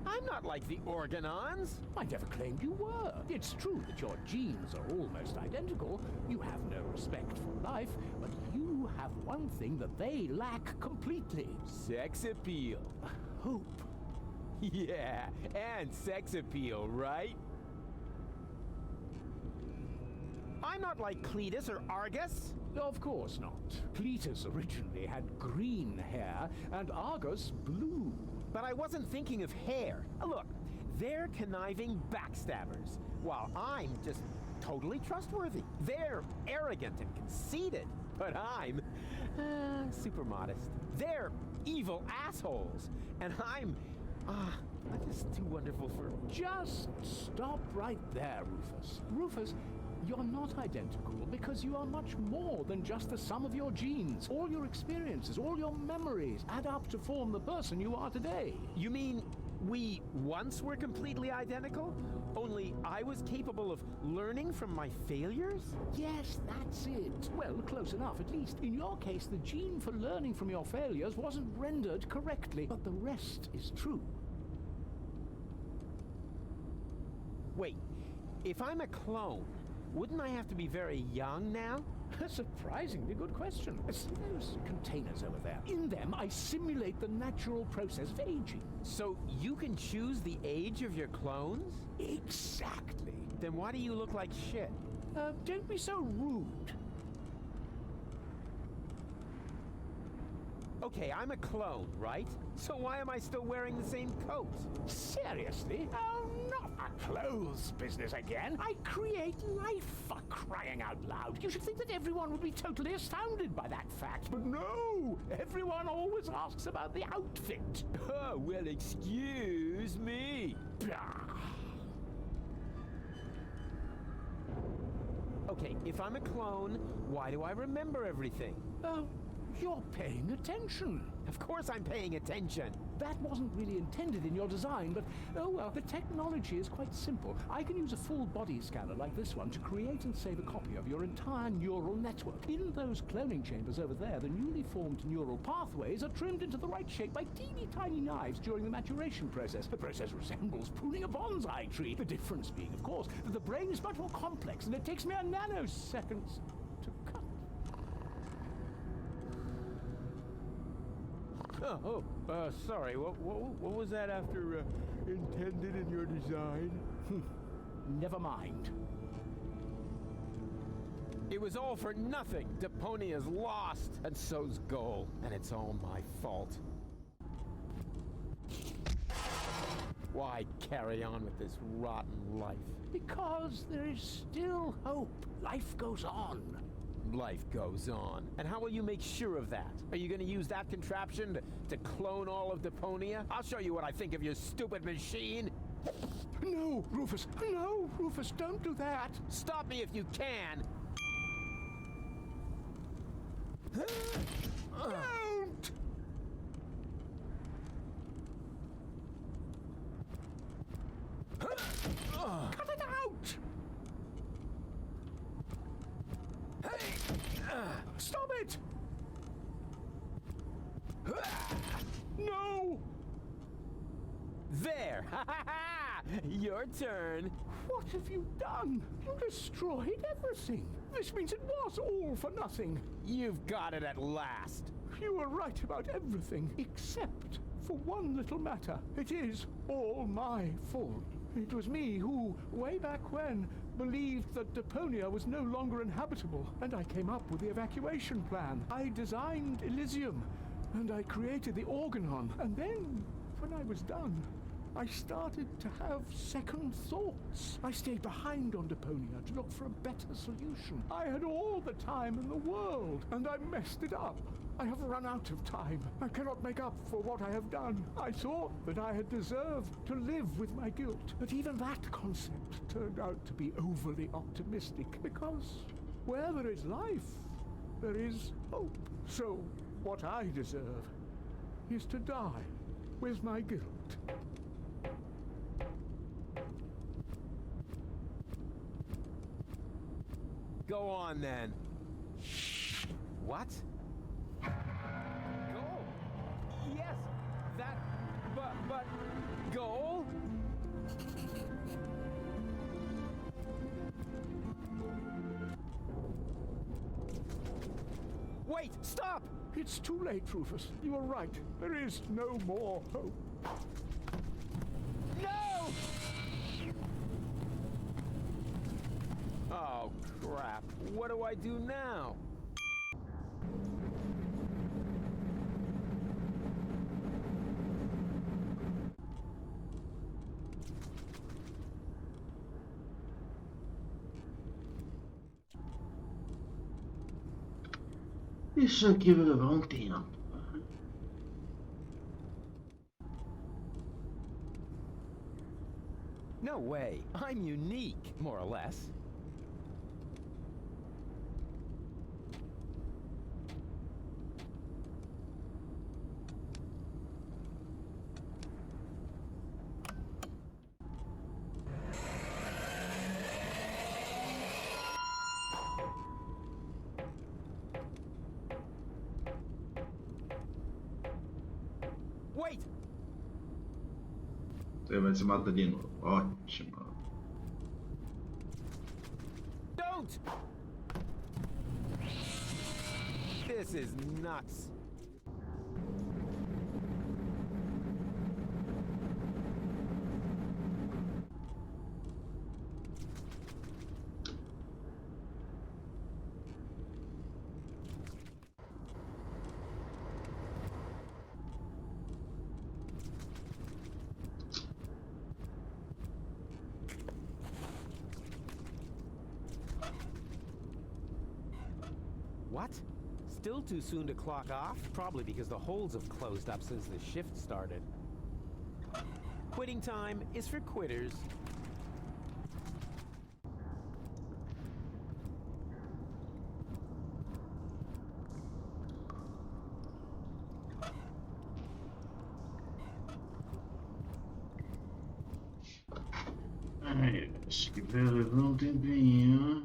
Speaker 2: I'm not like the Organons!
Speaker 8: I never claimed you were. It's true that your genes are almost identical. You have no respect for life, but you have one thing that they lack completely.
Speaker 2: Sex appeal.
Speaker 8: Hope.
Speaker 2: Yeah, and sex appeal, right? I'm not like Cletus or Argus.
Speaker 8: Of course not. Cletus originally had green hair and Argus blue.
Speaker 2: But I wasn't thinking of hair. Look, they're conniving backstabbers, while I'm just totally trustworthy. They're arrogant and conceited, but I'm super modest. They're evil assholes, and I'm just too wonderful for...
Speaker 8: Just stop right there, Rufus. Rufus, you're not identical because you are much more than just the sum of your genes. All your experiences, all your memories add up to form the person you are today.
Speaker 2: You mean we once were completely identical? Only I was capable of learning from my failures?
Speaker 8: Yes, that's it. Well, close enough at least. In your case, the gene for learning from your failures wasn't rendered correctly, but the rest is true.
Speaker 2: Wait, if I'm a clone, wouldn't I have to be very young now?
Speaker 8: A surprisingly good question. See those containers over there? In them, I simulate the natural process of aging.
Speaker 2: So you can choose the age of your clones?
Speaker 8: Exactly.
Speaker 2: Then why do you look like shit?
Speaker 8: Don't be so rude.
Speaker 2: Okay, I'm a clone, right? So why am I still wearing the same coat?
Speaker 8: Seriously? Oh, not a clothes business again. I create life, for crying out loud. You should think that everyone would be totally astounded by that fact. But no! Everyone always asks about the outfit.
Speaker 2: Oh, well, excuse me.
Speaker 8: Okay,
Speaker 2: if I'm a clone, why do I remember everything?
Speaker 8: You're paying attention.
Speaker 2: Of course I'm paying attention.
Speaker 8: That wasn't really intended in your design, but oh well, the technology is quite simple. I can use a full body scanner like this one to create and save a copy of your entire neural network. In those cloning chambers over there, the newly formed neural pathways are trimmed into the right shape by teeny tiny knives during the maturation process. The process resembles pruning a bonsai tree. The difference being, of course, that the brain is much more complex and it takes mere nanoseconds to cut.
Speaker 2: Sorry. What was that after intended in your design?
Speaker 8: Never mind.
Speaker 2: It was all for nothing. Deponia's lost, and so's Goal, and it's all my fault. Why carry on with this rotten life?
Speaker 8: Because there is still hope. Life goes on.
Speaker 2: Life goes on. And how will you make sure of that? Are you going to use that contraption to clone all of Deponia? I'll show you what I think of your stupid machine.
Speaker 8: No, Rufus. No, Rufus, don't do that.
Speaker 2: Stop me if you can.
Speaker 8: Don't! Cut it out! Stop it! No!
Speaker 2: There! Ha ha ha! Your turn.
Speaker 8: What have you done? You destroyed everything. This means it was all for nothing.
Speaker 2: You've got it at last.
Speaker 8: You were right about everything, except for one little matter. It is all my fault. It was me who, way back when, believed that Deponia was no longer inhabitable, and I came up with the evacuation plan. I designed Elysium, and I created the Organon, and then, when I was done, I started to have second thoughts. I stayed behind on Deponia to look for a better solution. I had all the time in the world, and I messed it up. I have run out of time. I cannot make up for what I have done. I thought that I had deserved to live with my guilt, but even that concept turned out to be overly optimistic, because where there is life, there is hope. So what I deserve is to die with my guilt.
Speaker 2: Go on, then. What? Goal? Yes, that... But... Goal? Wait! Stop!
Speaker 8: It's too late, Rufus. You are right. There is no more hope.
Speaker 2: No! Oh, crap. What do I do now?
Speaker 1: Isso aqui vai levar um tempo.
Speaker 2: No way. I'm unique, more or less. Wait!
Speaker 1: Você vai se matar de novo. Ótimo.
Speaker 2: Don't! This is nuts. What? Still too soon to clock off? Probably because the holds have closed up since the shift started. Quitting time is for quitters.
Speaker 1: Ai, acho que vai levar um tempinho.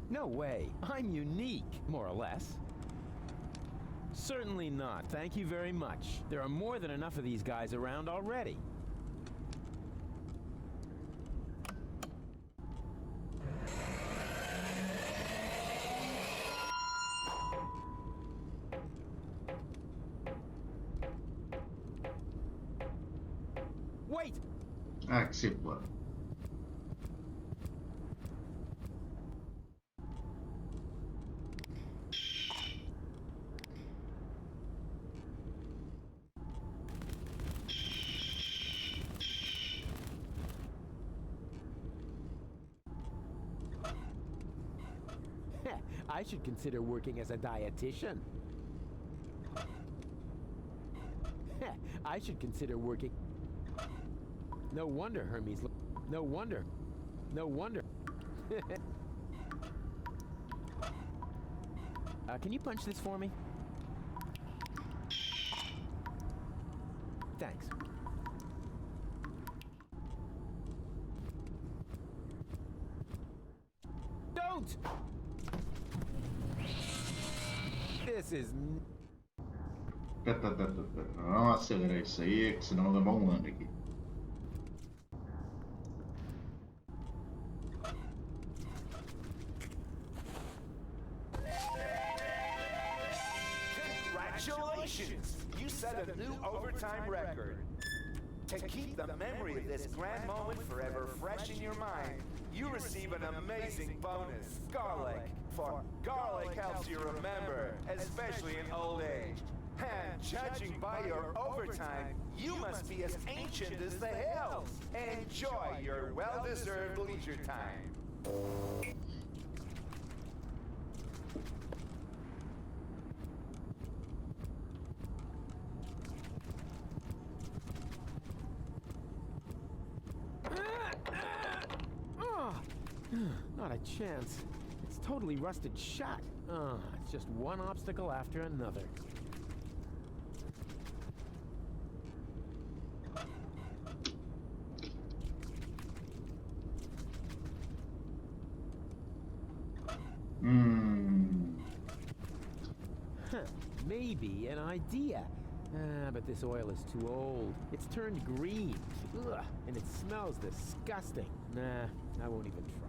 Speaker 2: No way. I'm unique, more or less. Certainly not. Thank you very much. There are more than enough of these guys around already. Wait!
Speaker 1: Ah, que se foda.
Speaker 2: I should consider working as a dietitian. I should consider working... No wonder Hermes... No wonder. No wonder. Can you punch this for me? Thanks. Don't! This is...
Speaker 1: Vamos acelerar isso aí, que senão vai levar um ano aqui.
Speaker 9: Congratulations! You set a new overtime record. To keep the memory of this grand moment forever fresh in your mind, you receive an amazing bonus, garlic. For garlic helps you remember, especially in old age. And judging by your overtime, you must be as ancient as the hills. Enjoy your well-deserved leisure time.
Speaker 2: Not a chance. It's totally rusted shut. It's just one obstacle after another. Maybe an idea. But this oil is too old. It's turned green. Ugh, and it smells disgusting. Nah, I won't even try.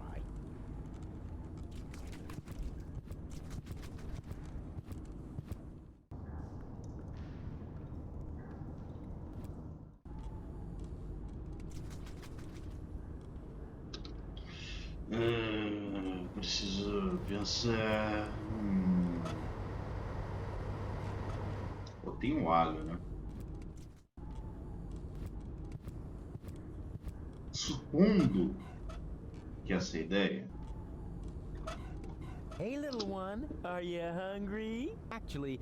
Speaker 1: Preciso pensar. Pô, tem um alho, né? Supondo que essa é a ideia.
Speaker 2: Hey, little one, are you hungry? Actually,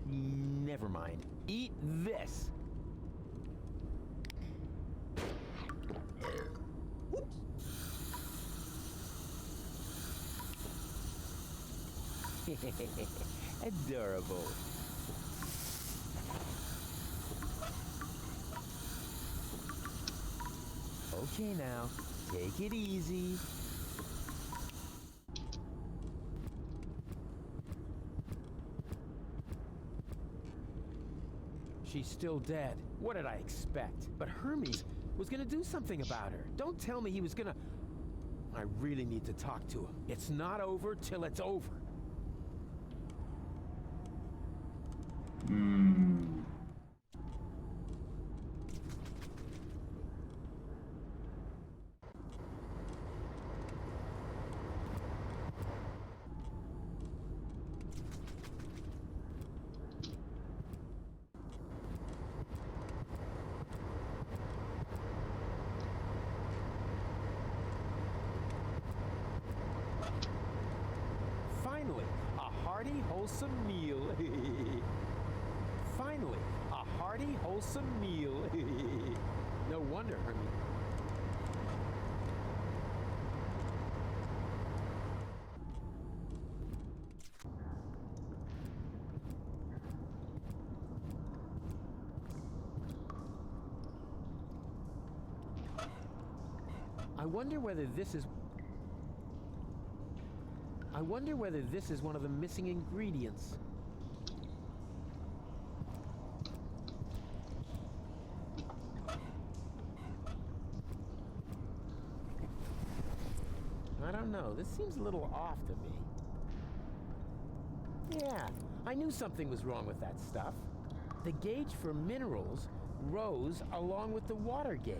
Speaker 2: never mind. Eat this. Adorable. Okay now, take it easy. She's still dead. What did I expect? But Hermes was gonna do something about her. Don't tell me he was gonna... I really need to talk to him. It's not over till it's over. hearty, wholesome meal. Finally, a hearty, wholesome meal. No wonder, Hermie. I wonder whether this is one of the missing ingredients. I don't know. This seems a little off to me. Yeah, I knew something was wrong with that stuff. The gauge for minerals rose along with the water gauge.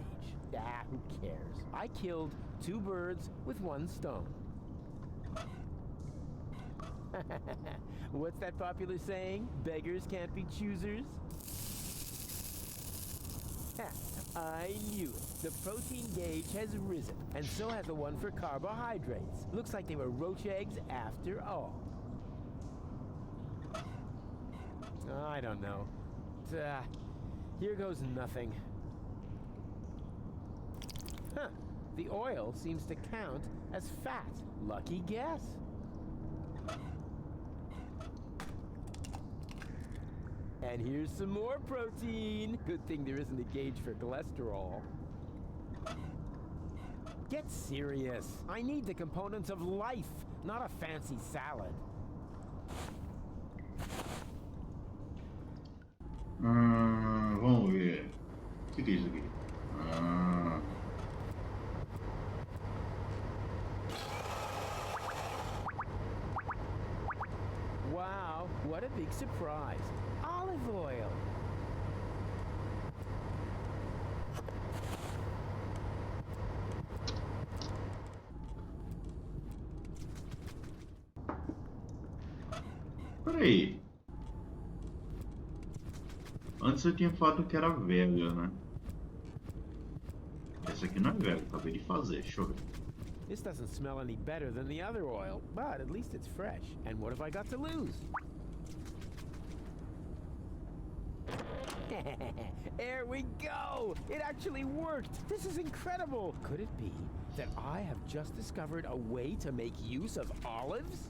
Speaker 2: Ah, who cares? I killed 2 birds with 1 stone. What's that popular saying? Beggars can't be choosers? I knew it. The protein gauge has risen, and so has the one for carbohydrates. Looks like they were roach eggs after all. I don't know. Here goes nothing. Huh. The oil seems to count as fat. Lucky guess. And here's some more protein. Good thing there isn't a gauge for cholesterol. Get serious. I need the components of life, not a fancy salad.
Speaker 1: Vamos ver. O que é isso aqui?
Speaker 2: Wow, what a big surprise. Olive oil.
Speaker 1: Peraí. Antes eu tinha falado que era velha, né? Essa aqui não é velha, acabei de fazer. Deixa eu ver.
Speaker 2: This doesn't smell any better than the other oil, but at least it's fresh. And what have I got to lose? There we go! It actually worked! This is incredible! Could it be that I have just discovered a way to make use of olives?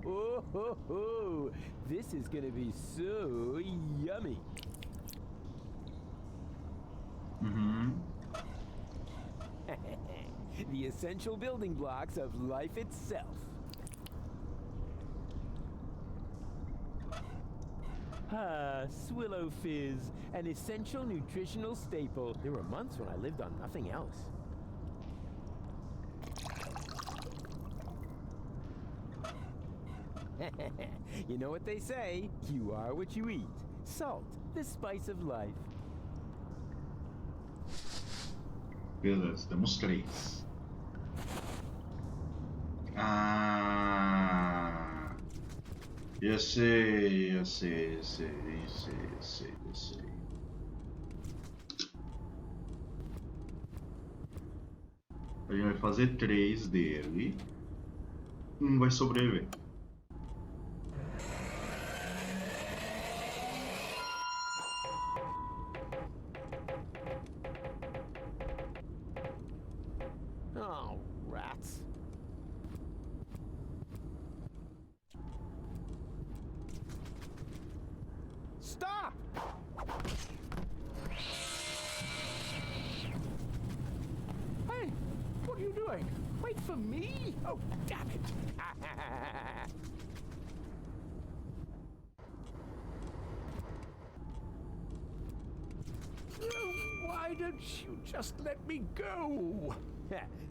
Speaker 2: Oh, ho, ho. This is gonna be so yummy. The essential building blocks of life itself. Swillow Fizz, an essential nutritional staple. There were months when I lived on nothing else. You know what they say, you are what you eat. Salt, the spice of life.
Speaker 1: Beleza, temos 3. Eu sei. A gente vai fazer 3 dele. Um vai sobreviver.
Speaker 2: Oh, rats. Stop!
Speaker 8: Hey, what are you doing? Wait for me? Oh, damn it. Why don't you just let me go?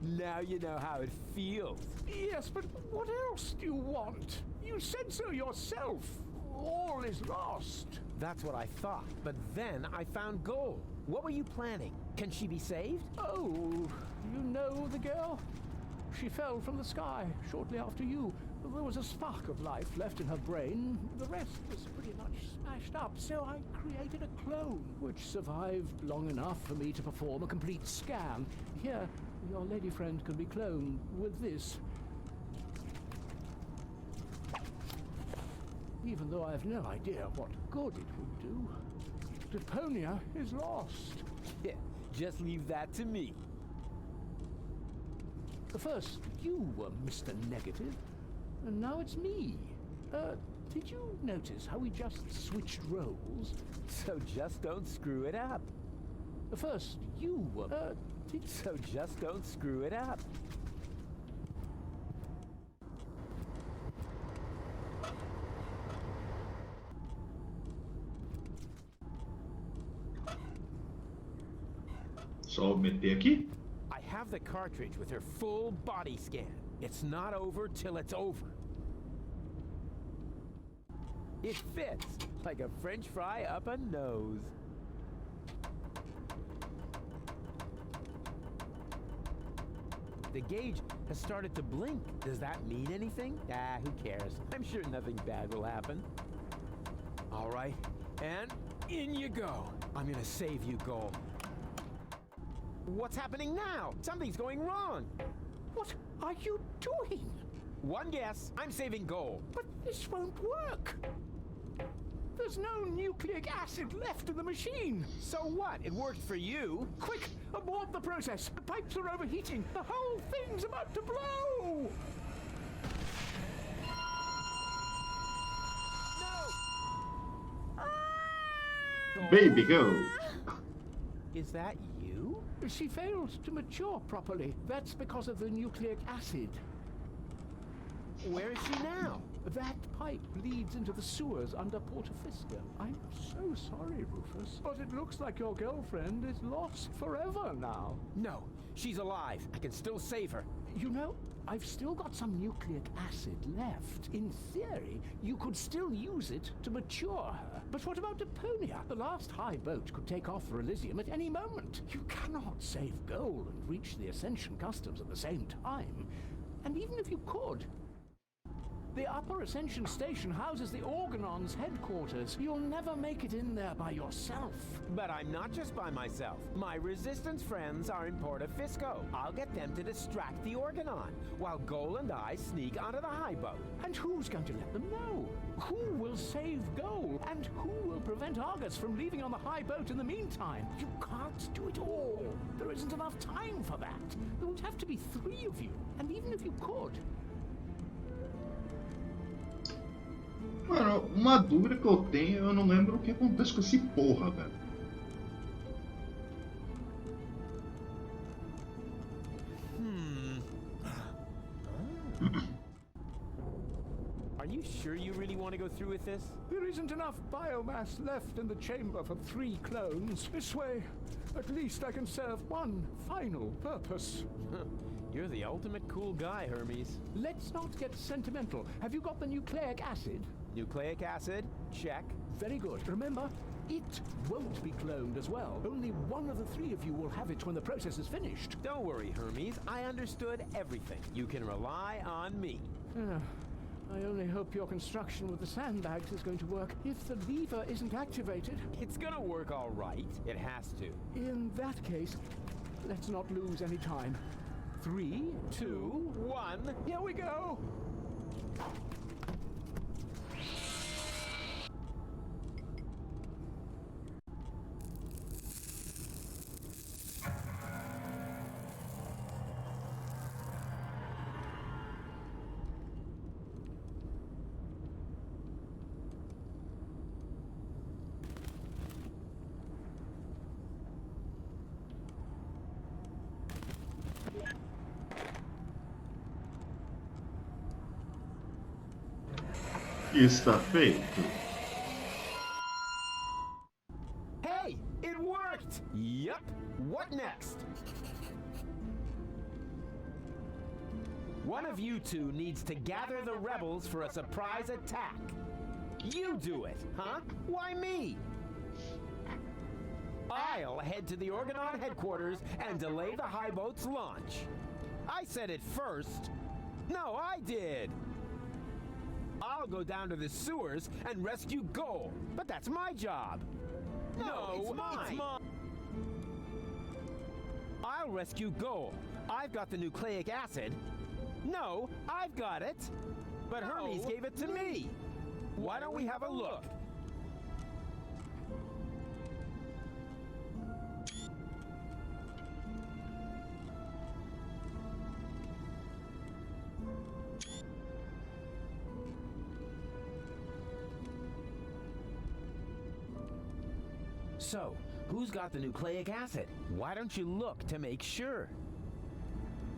Speaker 2: Now you know how it feels.
Speaker 8: Yes, but what else do you want? You said so yourself. all is lost.
Speaker 2: That's what I thought, but then I found gold. What were you planning? Can she be saved?
Speaker 8: Oh, you know the girl? She fell from the sky shortly after you. There was a spark of life left in her brain. The rest was pretty much smashed up, so I created a clone, which survived long enough for me to perform a complete scan. Here, your lady friend can be cloned with this. Even though I have no idea what good it would do. Deponia is lost.
Speaker 2: Yeah, just leave that to me.
Speaker 8: First, you were Mr. Negative, and now it's me. Did you notice how we just switched roles?
Speaker 2: So just don't screw it up.
Speaker 8: First, you were,
Speaker 2: So just don't screw it up.
Speaker 1: Só meter aqui?
Speaker 2: I have the cartridge with her full body scan. It's not over till it's over. It fits like a French fry up a nose. The gauge has started to blink. Does that mean anything? Ah, who cares? I'm sure nothing bad will happen. All right, and in you go. I'm gonna save you, Goal. What's happening now? Something's going wrong.
Speaker 8: What are you doing?
Speaker 2: One guess. I'm saving Goal.
Speaker 8: But this won't work. There's no nucleic acid left in the machine.
Speaker 2: So what? It worked for you.
Speaker 8: Quick, abort the process. The pipes are overheating. The whole thing's about to blow.
Speaker 2: No.
Speaker 1: Baby, go!
Speaker 2: Is that you?
Speaker 8: She failed to mature properly. That's because of the nucleic acid.
Speaker 2: Where is she now?
Speaker 8: That pipe leads into the sewers under Portofisco. I'm so sorry, Rufus, but it looks like your girlfriend is lost forever now.
Speaker 2: No, she's alive. I can still save her.
Speaker 8: You know, I've still got some nucleic acid left. In theory, you could still use it to mature her. But what about Deponia? The last high boat could take off for Elysium at any moment. You cannot save Goal and reach the Ascension Customs at the same time. And even if you could, the Upper Ascension Station houses the Organon's headquarters. You'll never make it in there by yourself.
Speaker 2: But I'm not just by myself. My Resistance friends are in Portofisco. I'll get them to distract the Organon, while Goal and I sneak onto the high boat.
Speaker 8: And who's going to let them know? Who will save Goal? And who will prevent Argus from leaving on the high boat in the meantime? You can't do it all. There isn't enough time for that. There would have to be 3 of you. And even if you could,
Speaker 1: Mano, uma dúvida que eu tenho, eu não lembro o que acontece com esse porra, velho.
Speaker 2: Are you sure you really want to go through with this?
Speaker 8: there isn't enough biomass left in the chamber for 3 clones. This way, at least I can serve one final purpose.
Speaker 2: You're the ultimate cool guy, Hermes.
Speaker 8: Let's not get sentimental. Have you got the nucleic acid?
Speaker 2: Nucleic acid? Check.
Speaker 8: Very good. Remember, it won't be cloned as well. Only one of the 3 of you will have it when the process is finished.
Speaker 2: Don't worry, Hermes. I understood everything. You can rely on me.
Speaker 8: I only hope your construction with the sandbags is going to work. If the lever isn't activated,
Speaker 2: It's gonna work all right. It has to.
Speaker 8: in that case, let's not lose any time. 3, 2,
Speaker 2: 1.
Speaker 8: here we go!
Speaker 1: Está feito.
Speaker 2: Hey, it worked! Yup. What next? One of you 2 needs to gather the rebels for a surprise attack. You do it, huh? Why me? I'll head to the Orgonon headquarters and delay the high boat's launch. I said it first. No, I did. I'll go down to the sewers and rescue Goal, but that's my job. No, it's mine. I'll rescue Goal. I've got the nucleic acid. No, I've got it. But Hermes gave it to me. Why don't we have a look? So, who's got the nucleic acid? Why don't you look to make sure?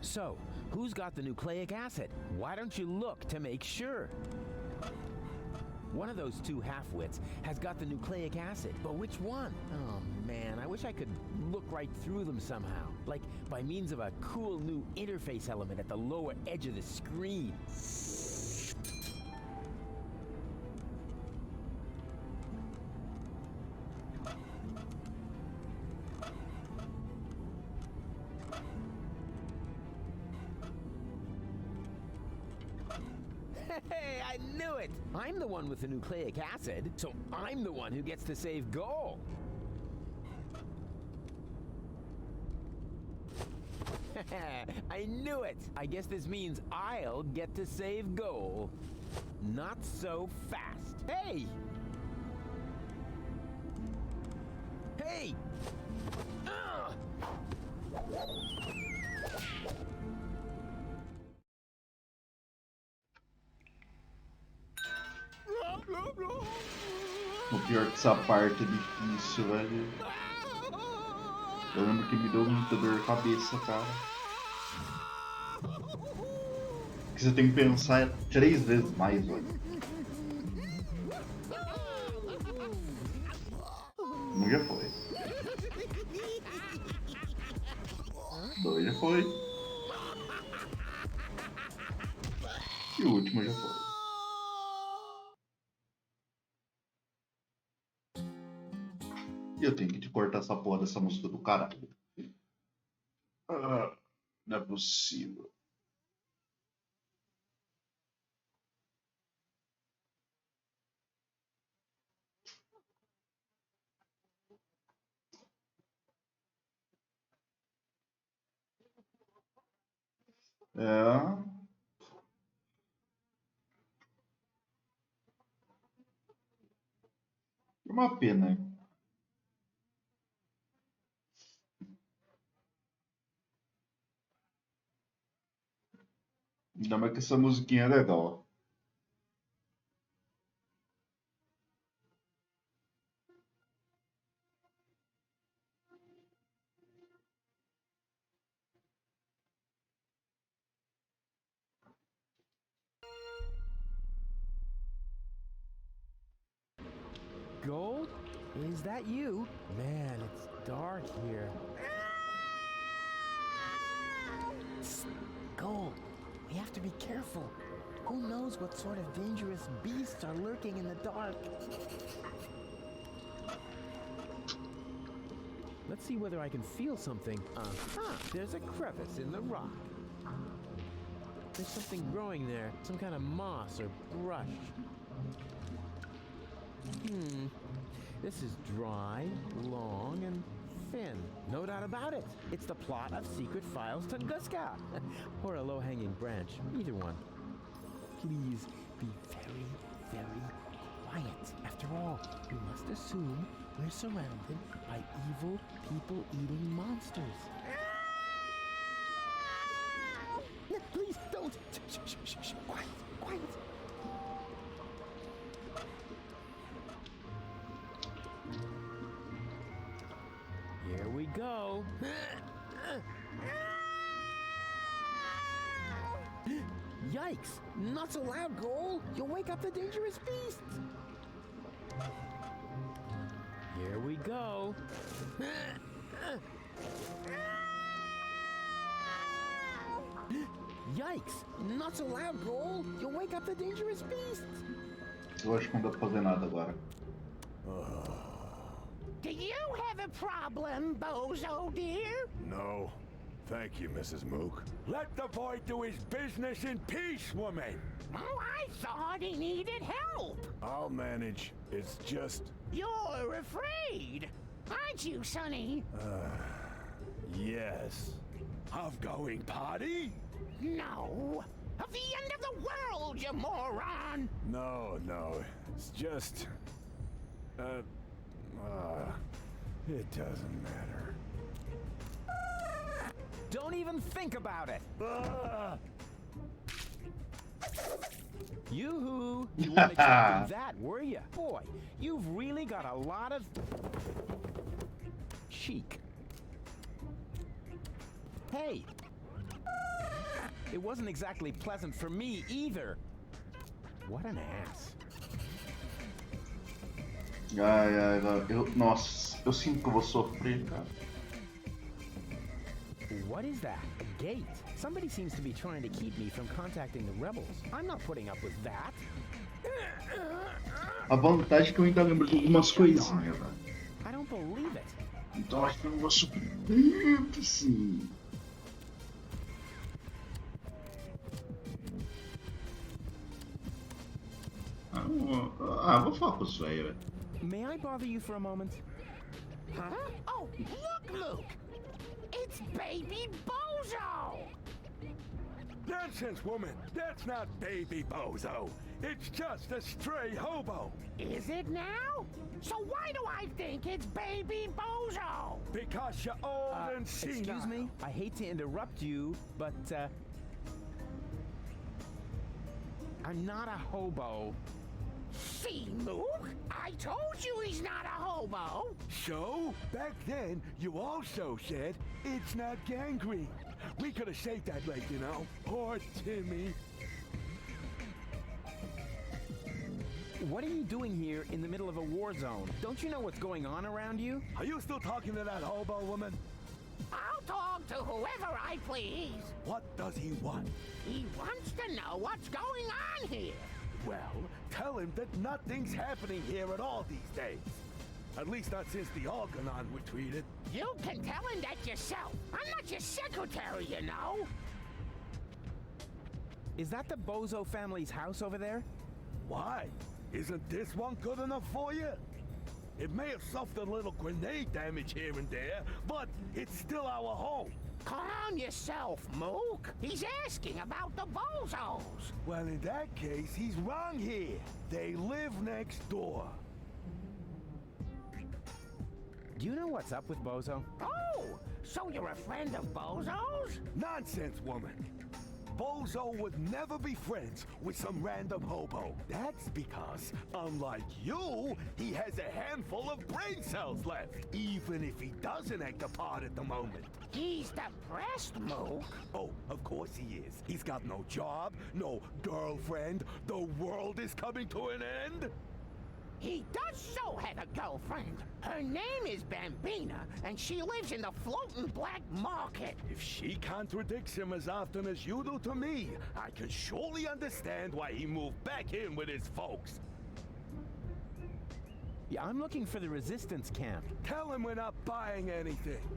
Speaker 2: So, who's got the nucleic acid? Why don't you look to make sure? One of those two half-wits has got the nucleic acid, but which one? Oh man, I wish I could look right through them somehow. Like by means of a cool new interface element at the lower edge of the screen. Hey, I knew it! I'm the one with the nucleic acid, so I'm the one who gets to save Goal. I knew it! I guess this means I'll get to save Goal. Not so fast. Hey! Hey!
Speaker 1: O pior que essa parte é difícil, velho. Eu lembro que me deu muita dor de cabeça, cara. Porque você tem que pensar 3 vezes mais, velho. Um já foi. 2 já foi. E o último já foi. E eu tenho que te cortar essa porra dessa música do caralho. Ah, não é possível. É. Uma pena. Ainda mais que essa musiquinha é legal.
Speaker 2: Gold? Is that you? Man, it's dark here. Gold, we have to be careful. Who knows what sort of dangerous beasts are lurking in the dark? Let's see whether I can feel something. There's a crevice in the rock. There's something growing there, some kind of moss or brush. This is dry, long, and thin. No doubt about it. It's the plot of Secret Files Tunguska. Or a low-hanging branch. Either one. Please be very, very quiet. After all, we must assume we're surrounded by evil, people-eating monsters. No, please don't. Shh. Quiet. Here we go. Yikes! Not so loud, Goal! You'll wake up the dangerous beast! Here we go. Yikes! Not so loud, Goal! You'll wake up the dangerous beast!
Speaker 1: Eu acho que não dá pra fazer nada agora.
Speaker 5: Do you have a problem, Bozo dear?
Speaker 6: No. Thank you, Mrs. Mook. Let the boy do his business in peace, woman.
Speaker 5: Oh, I thought he needed help.
Speaker 6: I'll manage. It's just...
Speaker 5: You're afraid, aren't you, Sonny?
Speaker 6: Yes. Of going party?
Speaker 5: No. Of the end of the world, you moron!
Speaker 6: No. It's just... it doesn't matter.
Speaker 2: Don't even think about it. Yoo-hoo! You weren't expecting that, were you? Boy, you've really got a lot of chic. Hey! It wasn't exactly pleasant for me either. What an ass.
Speaker 1: Ai, nossa, eu sinto que eu vou sofrer, cara.
Speaker 2: What is that? A gate? Somebody seems to be trying to keep me from contacting the rebels. I'm not putting up with that.
Speaker 1: A vantagem é que eu ainda lembro de algumas coisinhas, velho.
Speaker 2: I don't believe it.
Speaker 1: Então acho que eu não vou sofrer tanto assim. Vou falar com os velhos, velho.
Speaker 2: May I bother you for a moment?
Speaker 5: Huh? Oh, look, Luke! It's Baby Bozo!
Speaker 6: Nonsense, woman. That's not Baby Bozo. It's just a stray hobo.
Speaker 5: Is it now? So why do I think it's Baby Bozo?
Speaker 6: Because you're old and senile.
Speaker 2: Excuse me? I hate to interrupt you, but, I'm not a hobo.
Speaker 5: See, Luke? I told you he's not a hobo.
Speaker 6: So, back then, you also said it's not gangrene. We could have saved that leg, you know. Poor Timmy.
Speaker 2: What are you doing here in the middle of a war zone? Don't you know what's going on around you?
Speaker 6: Are you still talking to that hobo woman?
Speaker 5: I'll talk to whoever I please.
Speaker 6: What does he want?
Speaker 5: He wants to know what's going on here.
Speaker 6: Well, tell him that nothing's happening here at all these days. At least not since the Organon retreated.
Speaker 5: You can tell him that yourself. I'm not your secretary, you know.
Speaker 2: Is that the Bozo family's house over there?
Speaker 6: Why? Isn't this one good enough for you? It may have suffered a little grenade damage here and there, but it's still our home.
Speaker 5: Calm yourself, Mook. He's asking about the Bozos.
Speaker 6: Well, in that case, he's wrong here. They live next door.
Speaker 2: Do you know what's up with Bozo?
Speaker 5: Oh, so you're a friend of Bozo's?
Speaker 6: Nonsense, woman. Bozo would never be friends with some random hobo. That's because, unlike you, he has a handful of brain cells left, even if he doesn't act a part at the moment.
Speaker 5: He's depressed, Mook.
Speaker 6: Oh, of course he is. He's got no job, no girlfriend. The world is coming to an end.
Speaker 5: He does so have a girlfriend. Her name is Bambina, and she lives in the floating black market.
Speaker 6: If she contradicts him as often as you do to me, I can surely understand why he moved back in with his folks.
Speaker 2: Yeah, I'm looking for the resistance camp.
Speaker 6: Tell him we're not buying anything.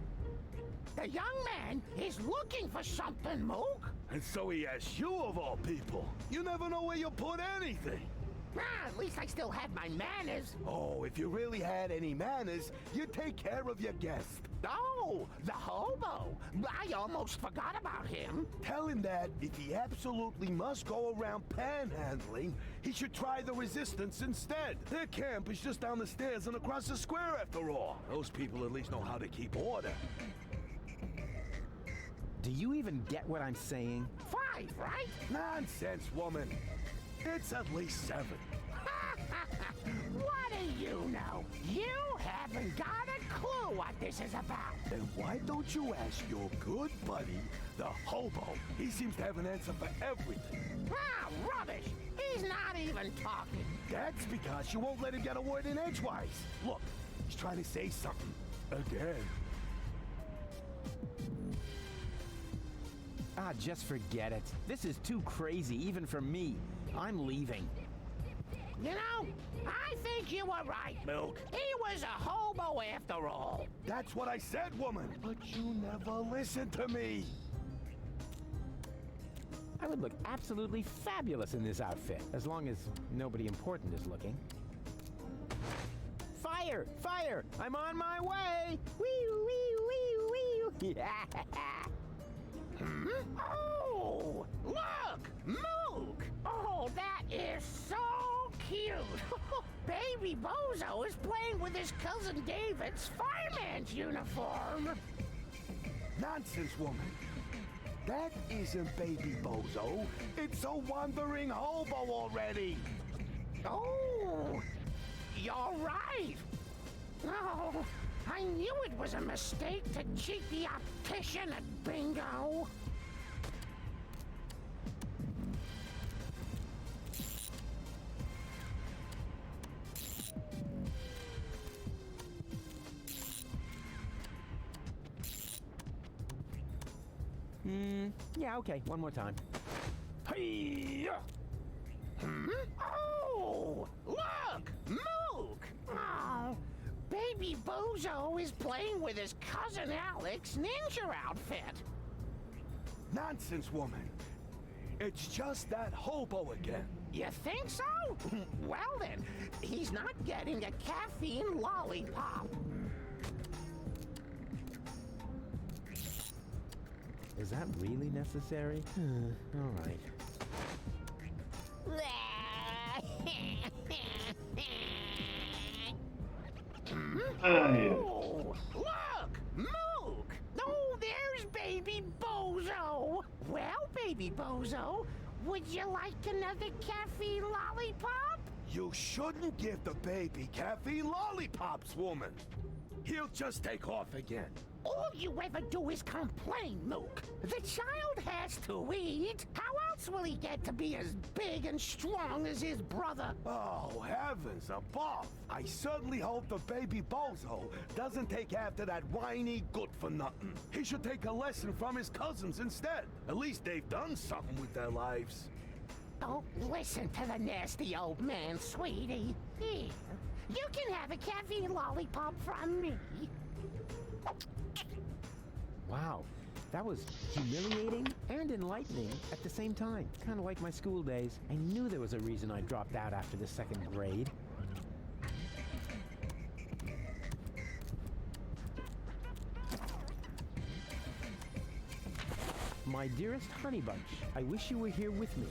Speaker 5: The young man is looking for something, Mook.
Speaker 6: And so he asks you of all people. You never know where you'll put anything.
Speaker 5: At least I still have my manners.
Speaker 6: Oh, if you really had any manners, you'd take care of your guest.
Speaker 5: Oh, the hobo. I almost forgot about him.
Speaker 6: Tell him that if he absolutely must go around panhandling, he should try the resistance instead. Their camp is just down the stairs and across the square after all. Those people at least know how to keep order.
Speaker 2: Do you even get what I'm saying?
Speaker 5: 5, right?
Speaker 6: Nonsense, woman. It's at least 7.
Speaker 5: What do you know? You haven't got a clue what this is about.
Speaker 6: Then why don't you ask your good buddy, the hobo? He seems to have an answer for everything.
Speaker 5: Ah, rubbish. He's not even talking.
Speaker 6: That's because you won't let him get a word in edgewise. Look, he's trying to say something. Again.
Speaker 2: Ah, just forget it. This is too crazy, even for me. I'm leaving.
Speaker 5: You know, I think you were right, Luke. He was a hobo after all.
Speaker 6: That's what I said, woman. But you never listened to me.
Speaker 2: I would look absolutely fabulous in this outfit, as long as nobody important is looking. Fire! Fire! I'm on my way! Wee wee wee wee!
Speaker 5: Hmm? Oh, look! Mook! Oh, that is so cute! Baby Bozo is playing with his cousin David's fireman's uniform!
Speaker 6: Nonsense, woman. That isn't Baby Bozo. It's a wandering hobo already.
Speaker 5: Oh, you're right. Oh, I knew it was a mistake to cheat the optician at bingo.
Speaker 2: Yeah, okay, one more time.
Speaker 5: Hey-ya! Hmm? Oh, look, Mook! Oh, Baby Bozo is playing with his cousin Alec's ninja outfit.
Speaker 6: Nonsense, woman. It's just that hobo again.
Speaker 5: You think so? Well then, he's not getting a caffeine lollipop.
Speaker 2: Is that really necessary? All right.
Speaker 5: Oh, look! Mook! Oh, there's Baby Bozo! Well, Baby Bozo, would you like another caffeine lollipop?
Speaker 6: You shouldn't give the baby caffeine lollipops, woman. He'll just take off again.
Speaker 5: All you ever do is complain, Mook. The child has to eat. How else will he get to be as big and strong as his brother?
Speaker 6: Oh, heavens above. I certainly hope the Baby Bozo doesn't take after that whiny good-for-nothing. He should take a lesson from his cousins instead. At least they've done something with their lives.
Speaker 5: Don't listen to the nasty old man, sweetie. Here, you can have a caffeine lollipop from me.
Speaker 2: Wow, that was humiliating and enlightening at the same time. Kind of like my school days. I knew there was a reason I dropped out after the 2nd grade. My dearest Honey Bunch, I wish you were here with me.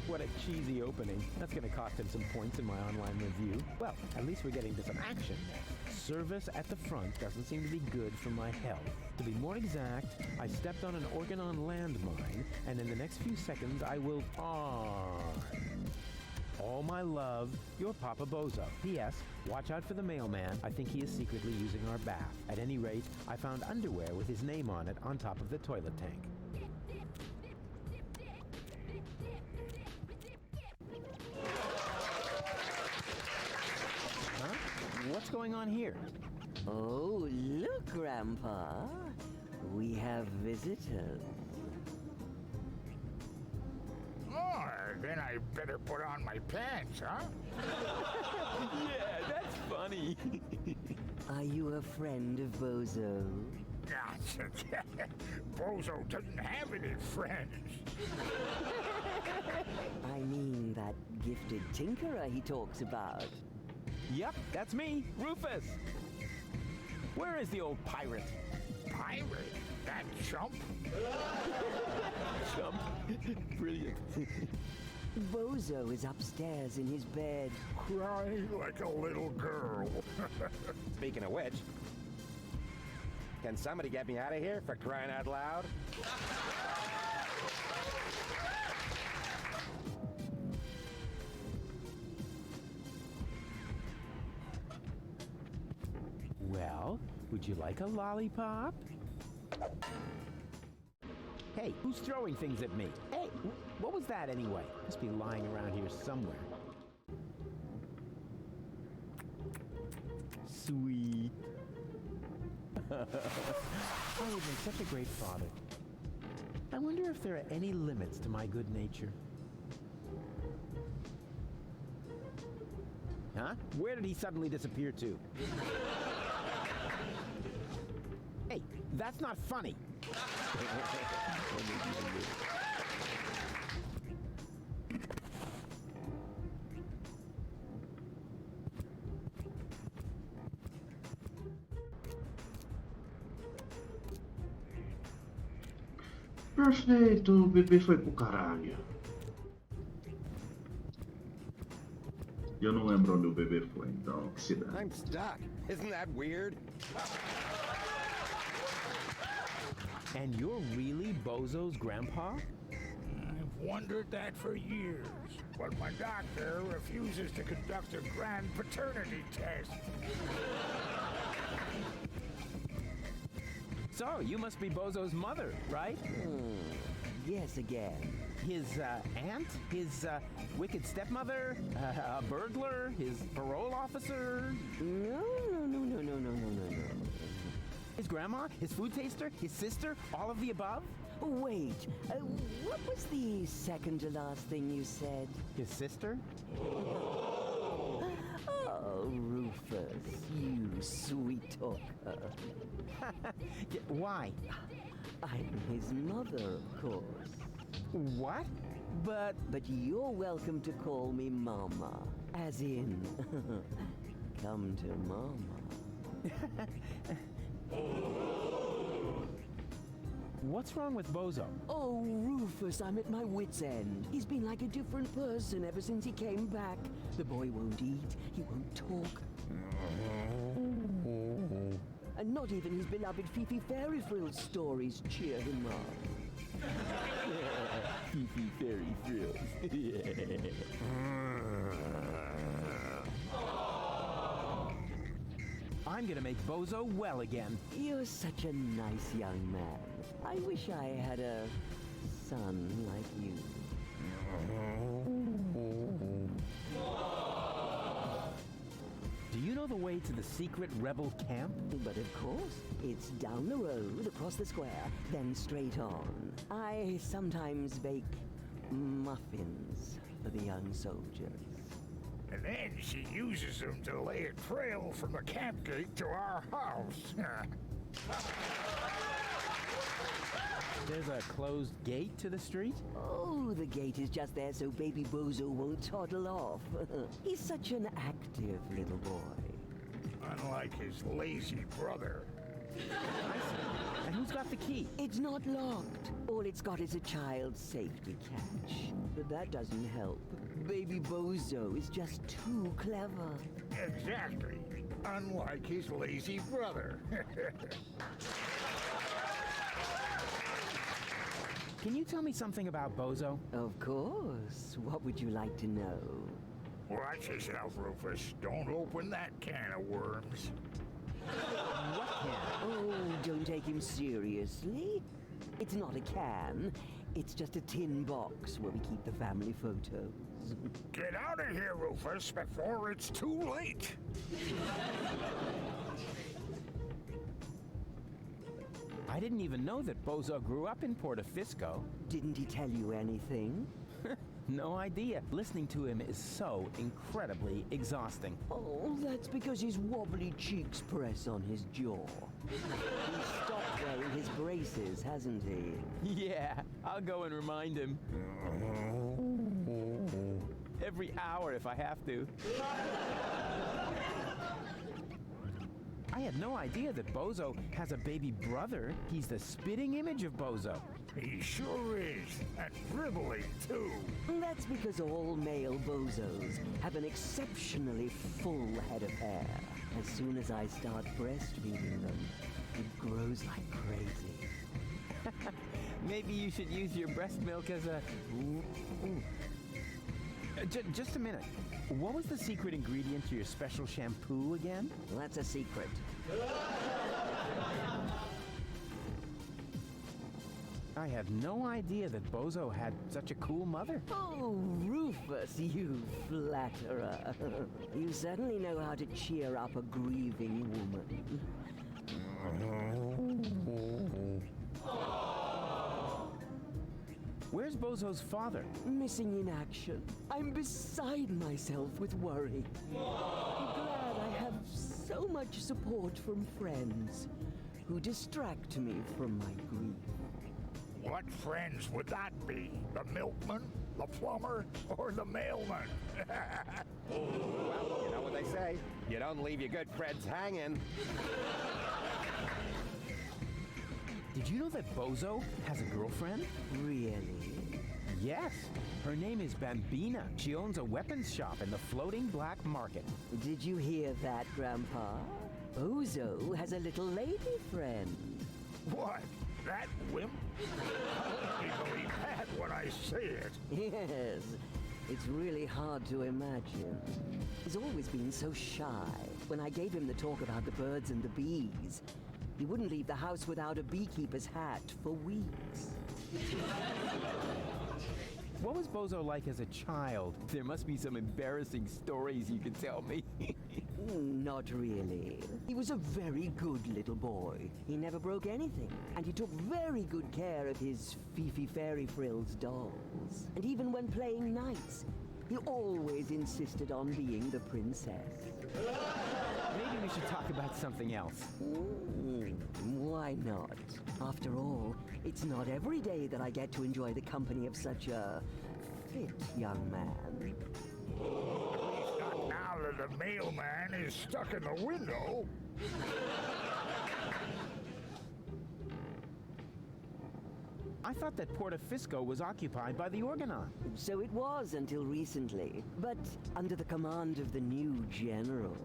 Speaker 2: What a cheesy opening. That's going to cost him some points in my online review. Well, at least we're getting to some action. Service at the front doesn't seem to be good for my health. To be more exact, I stepped on an Organon landmine, and in the next few seconds I will all my love, your Papa Bozo. P.S. Watch out for the mailman. I think he is secretly using our bath. At any rate, I found underwear with his name on it on top of the toilet tank. Huh? What's going on here?
Speaker 10: Oh, look, Grandpa. We have visitors.
Speaker 11: Oh, then I better put on my pants, huh?
Speaker 2: Yeah, that's funny.
Speaker 10: Are you a friend of Bozo?
Speaker 11: Bozo doesn't have any friends.
Speaker 10: I mean that gifted tinkerer he talks about.
Speaker 2: Yep, that's me, Rufus. Where is the old pirate?
Speaker 11: Pirate? That chump?
Speaker 2: Chump. Brilliant.
Speaker 10: Bozo is upstairs in his bed.
Speaker 11: Crying like a little girl.
Speaker 12: Speaking of which, can somebody get me out of here for crying out loud?
Speaker 2: Well, would you like a lollipop? Hey, who's throwing things at me? Hey, what was that anyway? Must be lying around here somewhere. Sweet. I would make such a great father. I wonder if there are any limits to my good nature. huh? Where did he suddenly disappear to? Hey, that's not funny.
Speaker 1: Perfeito, o bebê foi pro caralho. Eu não lembro onde o bebê foi, então que se dá.
Speaker 12: I'm stuck. Isn't that weird?
Speaker 2: And you're really Bozo's grandpa?
Speaker 11: I've wondered that for years, but my doctor refuses to conduct a grand paternity test.
Speaker 2: So, you must be Bozo's mother, right?
Speaker 10: Yes, again.
Speaker 2: His aunt? His wicked stepmother? A burglar? His parole officer?
Speaker 10: No.
Speaker 2: His grandma? His food taster? His sister? All of the above?
Speaker 10: Wait, what was the second to last thing you said?
Speaker 2: His sister?
Speaker 10: Oh, Rufus, you sweet talker.
Speaker 2: Why?
Speaker 10: I'm his mother, of course.
Speaker 2: What? But
Speaker 10: you're welcome to call me Mama. As in, come to Mama.
Speaker 2: What's wrong with Bozo?
Speaker 10: Oh, Rufus, I'm at my wit's end. He's been like a different person ever since he came back. The boy won't eat, he won't talk. And not even his beloved Fifi Fairy Frills stories cheer him up.
Speaker 2: Fifi Fairy Frills. I'm gonna make Bozo well again.
Speaker 10: You're such a nice young man. I wish I had a son like you.
Speaker 2: Do you know the way to the secret rebel camp?
Speaker 10: But of course, it's down the road, across the square, then straight on. I sometimes bake muffins for the young soldiers.
Speaker 11: And then she uses them to lay a trail from the camp gate to our house.
Speaker 2: There's a closed gate to the street?
Speaker 10: Oh, the gate is just there so baby Bozo won't toddle off. He's such an active little boy.
Speaker 11: Unlike his lazy brother.
Speaker 2: I see. And who's got the key?
Speaker 10: It's not locked. All it's got is a child's safety catch. But that doesn't help. Baby Bozo is just too clever.
Speaker 11: Exactly. Unlike his lazy brother.
Speaker 2: Can you tell me something about Bozo?
Speaker 10: Of course. What would you like to know?
Speaker 11: Watch yourself, Rufus. Don't open that can of worms.
Speaker 2: What can?
Speaker 10: Oh, don't take him seriously. It's not a can. It's just a tin box where we keep the family photos.
Speaker 11: Get out of here, Rufus, before it's too late.
Speaker 2: I didn't even know that Bozo grew up in Portofisco.
Speaker 10: Didn't he tell you anything?
Speaker 2: No idea. Listening to him is so incredibly exhausting.
Speaker 10: Oh, that's because his wobbly cheeks press on his jaw. He's stopped wearing his braces, hasn't he?
Speaker 2: Yeah, I'll go and remind him. Every hour if I have to. I had no idea that Bozo has a baby brother. He's the spitting image of Bozo.
Speaker 11: He sure is. And dribbly, too.
Speaker 10: That's because all male Bozos have an exceptionally full head of hair. As soon as I start breastfeeding them, it grows like crazy.
Speaker 2: Maybe you should use your breast milk as a... Just a minute. What was the secret ingredient to your special shampoo again?
Speaker 10: That's a secret.
Speaker 2: I had no idea that Bozo had such a cool mother.
Speaker 10: Oh, Rufus, you flatterer. You certainly know how to cheer up a grieving woman.
Speaker 2: Where's Bozo's father?
Speaker 10: Missing in action. I'm beside myself with worry. I'm glad I have so much support from friends who distract me from my grief.
Speaker 11: What friends would that be? The milkman, the plumber, or the mailman?
Speaker 12: Well, you know what they say. You don't leave your good friends hanging.
Speaker 2: Did you know that Bozo has a girlfriend?
Speaker 10: Really?
Speaker 2: Yes. Her name is Bambina. She owns a weapons shop in the floating black market.
Speaker 10: Did you hear that, Grandpa? Bozo has a little lady friend.
Speaker 11: What? That wimp? I'll only believe that when I see it.
Speaker 10: Yes. It's really hard to imagine. He's always been so shy. When I gave him the talk about the birds and the bees, he wouldn't leave the house without a beekeeper's hat for weeks.
Speaker 2: What was Bozo like as a child? There must be some embarrassing stories you can tell me.
Speaker 10: Not really. He was a very good little boy. He never broke anything. And he took very good care of his Fifi Fairy Frills dolls. And even when playing nice, he always insisted on being the princess.
Speaker 2: Maybe we should talk about something else.
Speaker 10: Why not? After all, it's not every day that I get to enjoy the company of such a fit young man.
Speaker 11: At least not now that the mailman is stuck in the window.
Speaker 2: I thought that Portafisco was occupied by the Organon.
Speaker 10: So it was until recently. But under the command of the new general,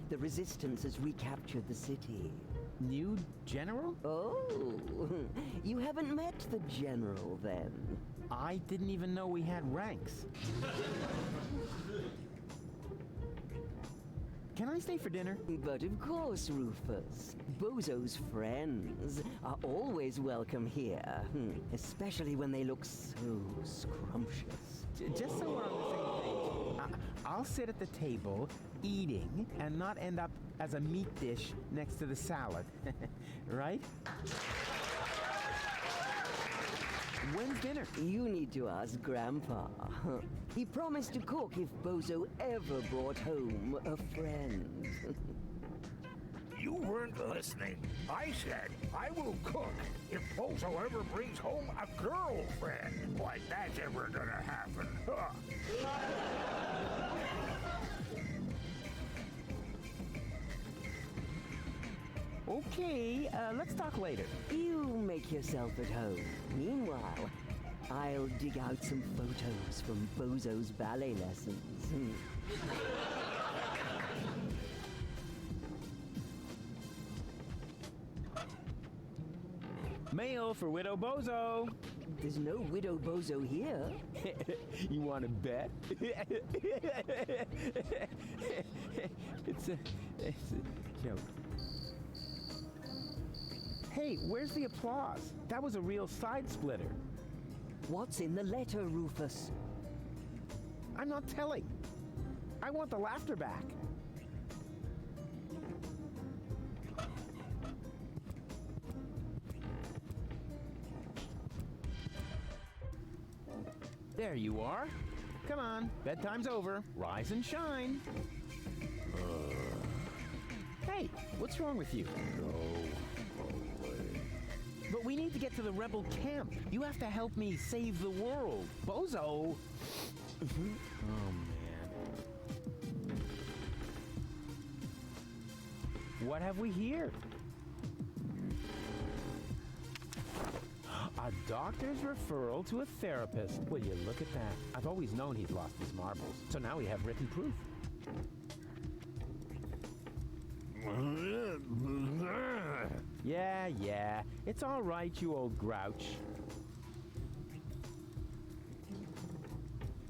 Speaker 10: the resistance has recaptured the city.
Speaker 2: New general?
Speaker 10: Oh, you haven't met the general then?
Speaker 2: I didn't even know we had ranks. Can I stay for dinner?
Speaker 10: But of course, Rufus. Bozo's friends are always welcome here. Especially when they look so scrumptious.
Speaker 2: Just so we're on the same page, I'll sit at the table, eating, and not end up as a meat dish next to the salad. Right? When's dinner?
Speaker 10: You need to ask Grandpa. He promised to cook if Bozo ever brought home a friend.
Speaker 11: You weren't listening. I said I will cook if Bozo ever brings home a girlfriend. Like that's ever gonna happen.
Speaker 2: Okay, let's talk later.
Speaker 10: You make yourself at home. Meanwhile, I'll dig out some photos from Bozo's ballet lessons.
Speaker 2: Mail for Widow Bozo.
Speaker 10: There's no Widow Bozo here.
Speaker 2: You want to bet? It's a joke. Hey, where's the applause? That was a real side splitter.
Speaker 10: What's in the letter, Rufus?
Speaker 2: I'm not telling. I want the laughter back. There you are. Come on, bedtime's over. Rise and shine. Hey, what's wrong with you? But we need to get to the rebel camp. You have to help me save the world. Bozo! Oh, man. What have we here? A doctor's referral to a therapist. Will you look at that? I've always known he's lost his marbles. So now we have written proof. Yeah. It's all right, you old grouch.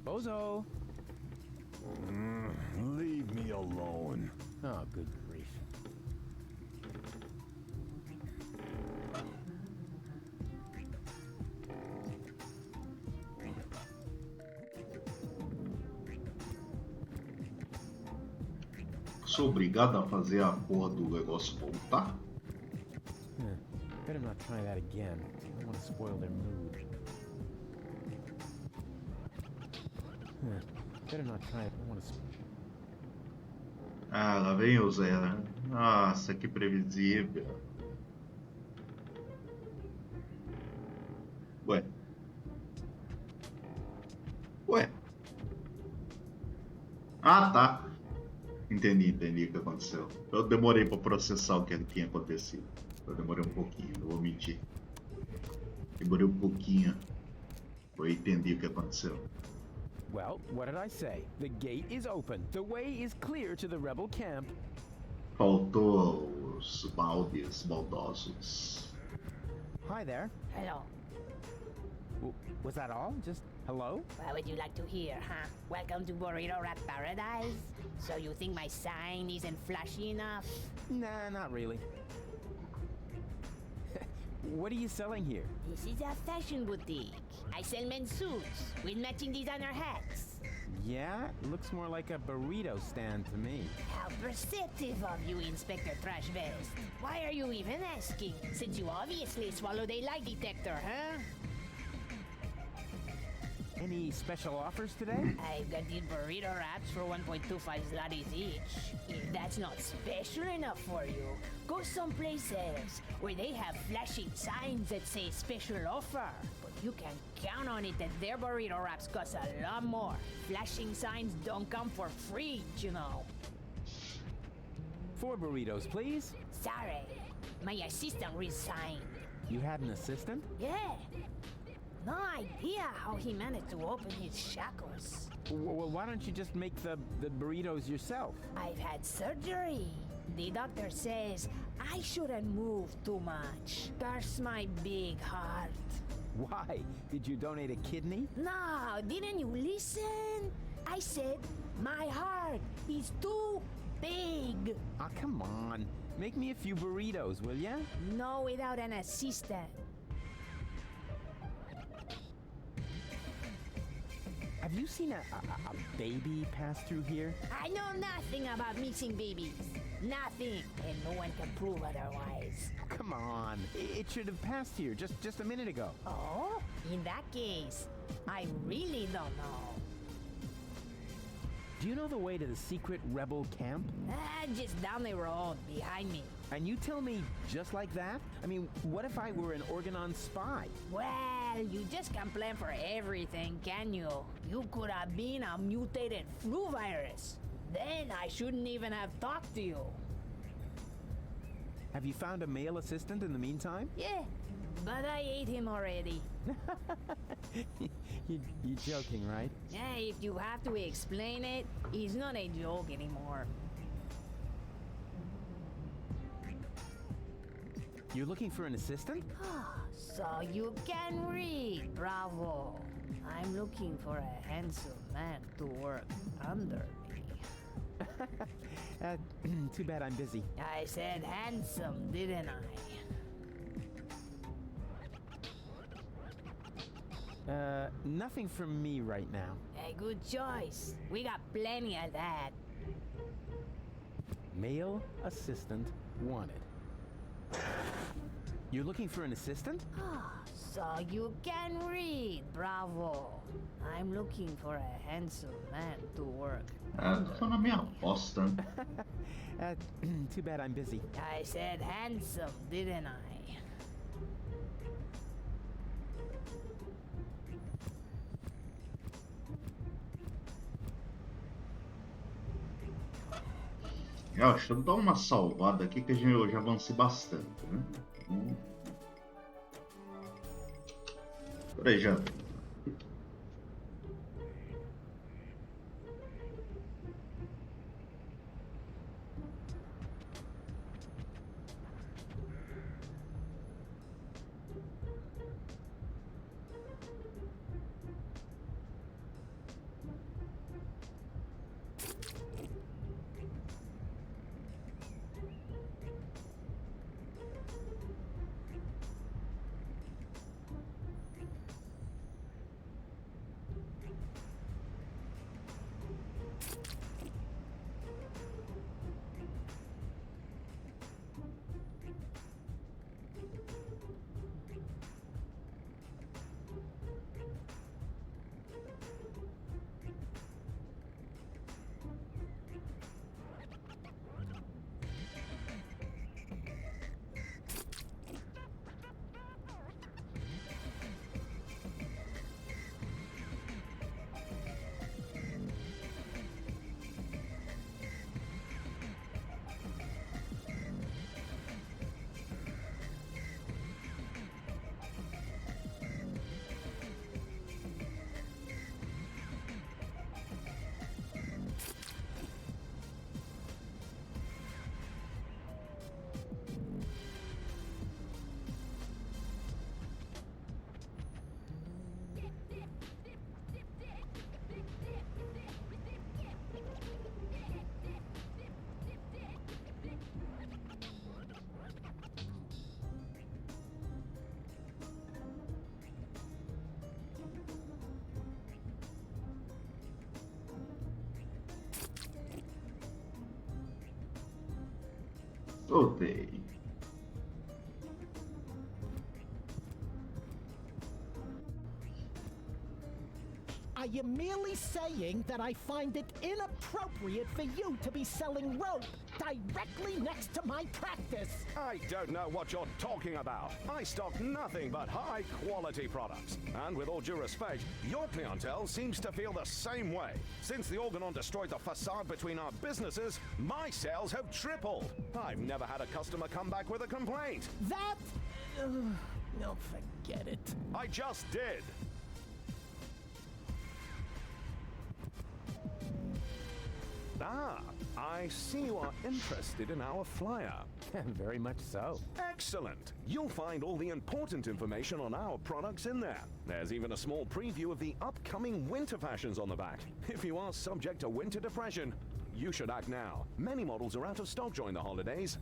Speaker 2: Bozo!
Speaker 6: Leave me alone.
Speaker 2: Oh, good grief.
Speaker 1: Sou obrigado a fazer a porra do negócio voltar?
Speaker 2: Better not try that again. I don't want to spoil their mood.
Speaker 8: Better not try it. I want to.
Speaker 1: Ah, lá vem o Zé. Nossa, que previsível. Ué. Ué. Ah, tá. Entendi o que aconteceu. Eu demorei para processar o que tinha acontecido. Eu demorei um pouquinho, não vou mentir. Demorei um pouquinho. Eu entendi o que aconteceu.
Speaker 2: Well, what did I say? The gate is open. The way is clear to the rebel camp.
Speaker 1: Faltou os baldes maldosos.
Speaker 2: Hi there.
Speaker 5: Hello.
Speaker 2: Was that all? Just hello?
Speaker 5: What would you like to hear, huh? Welcome to Burrito Wrap Paradise? So you think my sign isn't flashy enough?
Speaker 2: Nah, not really. What are you selling here?
Speaker 5: This is a fashion boutique. I sell men's suits with matching designer hats.
Speaker 2: Yeah, looks more like a burrito stand to me.
Speaker 5: How perceptive of you, Inspector Trash Vest. Why are you even asking? Since you obviously swallowed a lie detector, huh?
Speaker 2: Any special offers today?
Speaker 5: I've got these burrito wraps for 1.25 zlotys each. If that's not special enough for you, go someplace else where they have flashing signs that say special offer. But you can count on it that their burrito wraps cost a lot more. Flashing signs don't come for free, you know.
Speaker 2: 4 burritos, please.
Speaker 5: Sorry, my assistant resigned.
Speaker 2: You had an assistant?
Speaker 5: Yeah. No idea how he managed to open his shackles.
Speaker 2: Well, why don't you just make the burritos yourself?
Speaker 5: I've had surgery. The doctor says I shouldn't move too much. Curse my big heart.
Speaker 2: Why? Did you donate a kidney?
Speaker 5: No, didn't you listen? I said my heart is too big.
Speaker 2: Oh, come on. Make me a few burritos, will ya?
Speaker 5: No, without an assistant.
Speaker 2: Have you seen a baby pass through here?
Speaker 5: I know nothing about missing babies. Nothing. And no one can prove otherwise.
Speaker 2: Oh, come on. It should have passed here just a minute ago.
Speaker 5: Oh? In that case, I really don't know.
Speaker 2: Do you know the way to the secret rebel camp?
Speaker 5: Just down the road, behind me.
Speaker 2: And you tell me just like that? I mean, what if I were an Organon spy?
Speaker 5: Well, you just can't plan for everything, can you? You could have been a mutated flu virus. Then I shouldn't even have talked to you.
Speaker 2: Have you found a male assistant in the meantime?
Speaker 5: Yeah, but I ate him already.
Speaker 2: You're joking, right?
Speaker 5: Yeah, if you have to explain it, he's not a joke anymore.
Speaker 2: You're looking for an assistant?
Speaker 5: So you can read, bravo. I'm looking for a handsome man to work under me.
Speaker 2: Too bad I'm busy.
Speaker 5: I said handsome, didn't I?
Speaker 2: Nothing from me right now.
Speaker 5: A good choice. We got plenty of that.
Speaker 2: Male assistant wanted. You're looking for an assistant?
Speaker 5: So you can read, bravo. I'm looking for a handsome man to work.
Speaker 1: Tô na minha aposta.
Speaker 2: Too bad I'm busy.
Speaker 5: I said handsome, didn't I?
Speaker 1: Eu acho que eu dar uma salvada aqui que eu já avancei bastante, né? Por aí já. Voltei.
Speaker 7: Are you merely saying that I find it inappropriate for you to be selling rope directly next to my practice?
Speaker 13: I don't know what you're talking about. I stock nothing but high-quality products. And with all due respect, your clientele seems to feel the same way. Since the Organon destroyed the facade between our businesses, my sales have tripled. I've never had a customer come back with a complaint.
Speaker 7: That... no, forget it.
Speaker 13: I just did. Ah, I see you are interested in our flyer.
Speaker 8: Very much so.
Speaker 13: Excellent. You'll find all the important information on our products in there. There's even a small preview of the upcoming winter fashions on the back. If you are subject to winter depression, you should act now. Many models are out of stock during the holidays.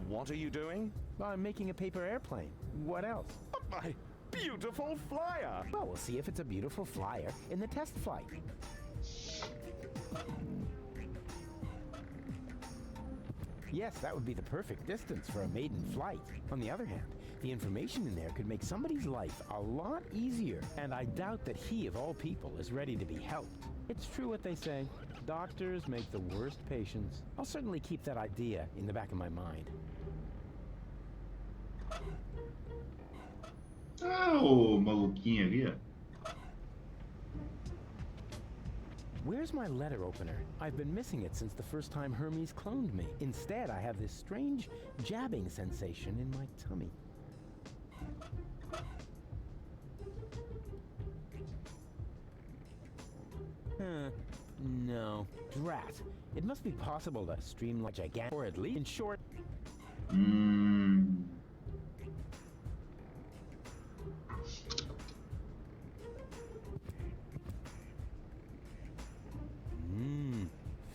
Speaker 13: What are you doing?
Speaker 8: I'm making a paper airplane. What else?
Speaker 13: My beautiful flyer!
Speaker 8: Well, we'll see if it's a beautiful flyer in the test flight. Yes, that would be the perfect distance for a maiden flight. On the other hand, the information in there could make somebody's life a lot easier, and I doubt that he, of all people, is ready to be helped. It's true what they say. Doctors make the worst patients. I'll certainly keep that idea in the back of my mind.
Speaker 1: Ah, o maluquinho ali, ó.
Speaker 8: Where's my letter opener? I've been missing it since the first time Hermes cloned me. Instead, I have this strange jabbing sensation in my tummy. No. Drat. It must be possible to streamline gigantic, or at least, in short...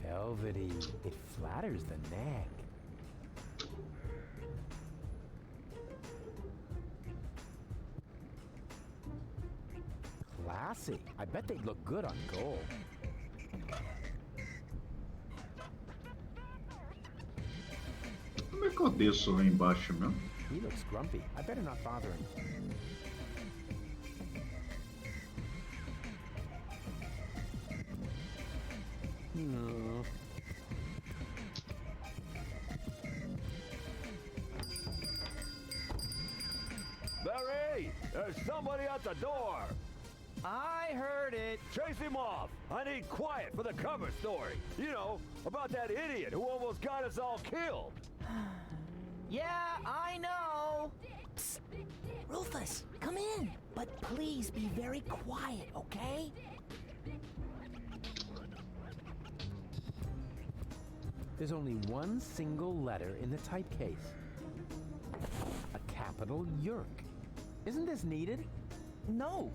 Speaker 8: Velvety. It flatters the neck. Classy. I bet they'd look good on gold.
Speaker 1: Como é que eu desço lá embaixo mesmo?
Speaker 8: He looks grumpy. I better not bother him. No.
Speaker 6: Barry, there's somebody at the door.
Speaker 7: I heard it.
Speaker 6: Chase him off. I need quiet for the cover story. You know, about that idiot who almost got us all killed.
Speaker 7: Yeah, I know. Psst. Rufus, come in. But please be very quiet, okay?
Speaker 8: There's only one single letter in the typecase. A capital Yerk. Isn't this needed?
Speaker 14: No.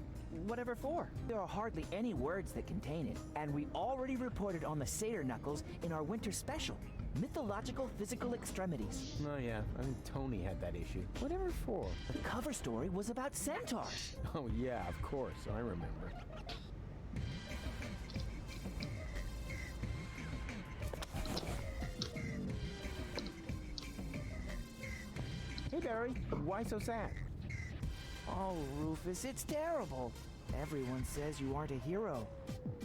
Speaker 14: Whatever for? There are hardly any words that contain it, and we already reported on the satyr knuckles in our winter special. Mythological physical extremities.
Speaker 8: Oh yeah, I think Tony had that issue. Whatever for?
Speaker 14: The cover story was about centaurs.
Speaker 8: Oh yeah, of course, I remember. Hey Barry, why so sad?
Speaker 14: Oh, Rufus, it's terrible. Everyone says you aren't a hero.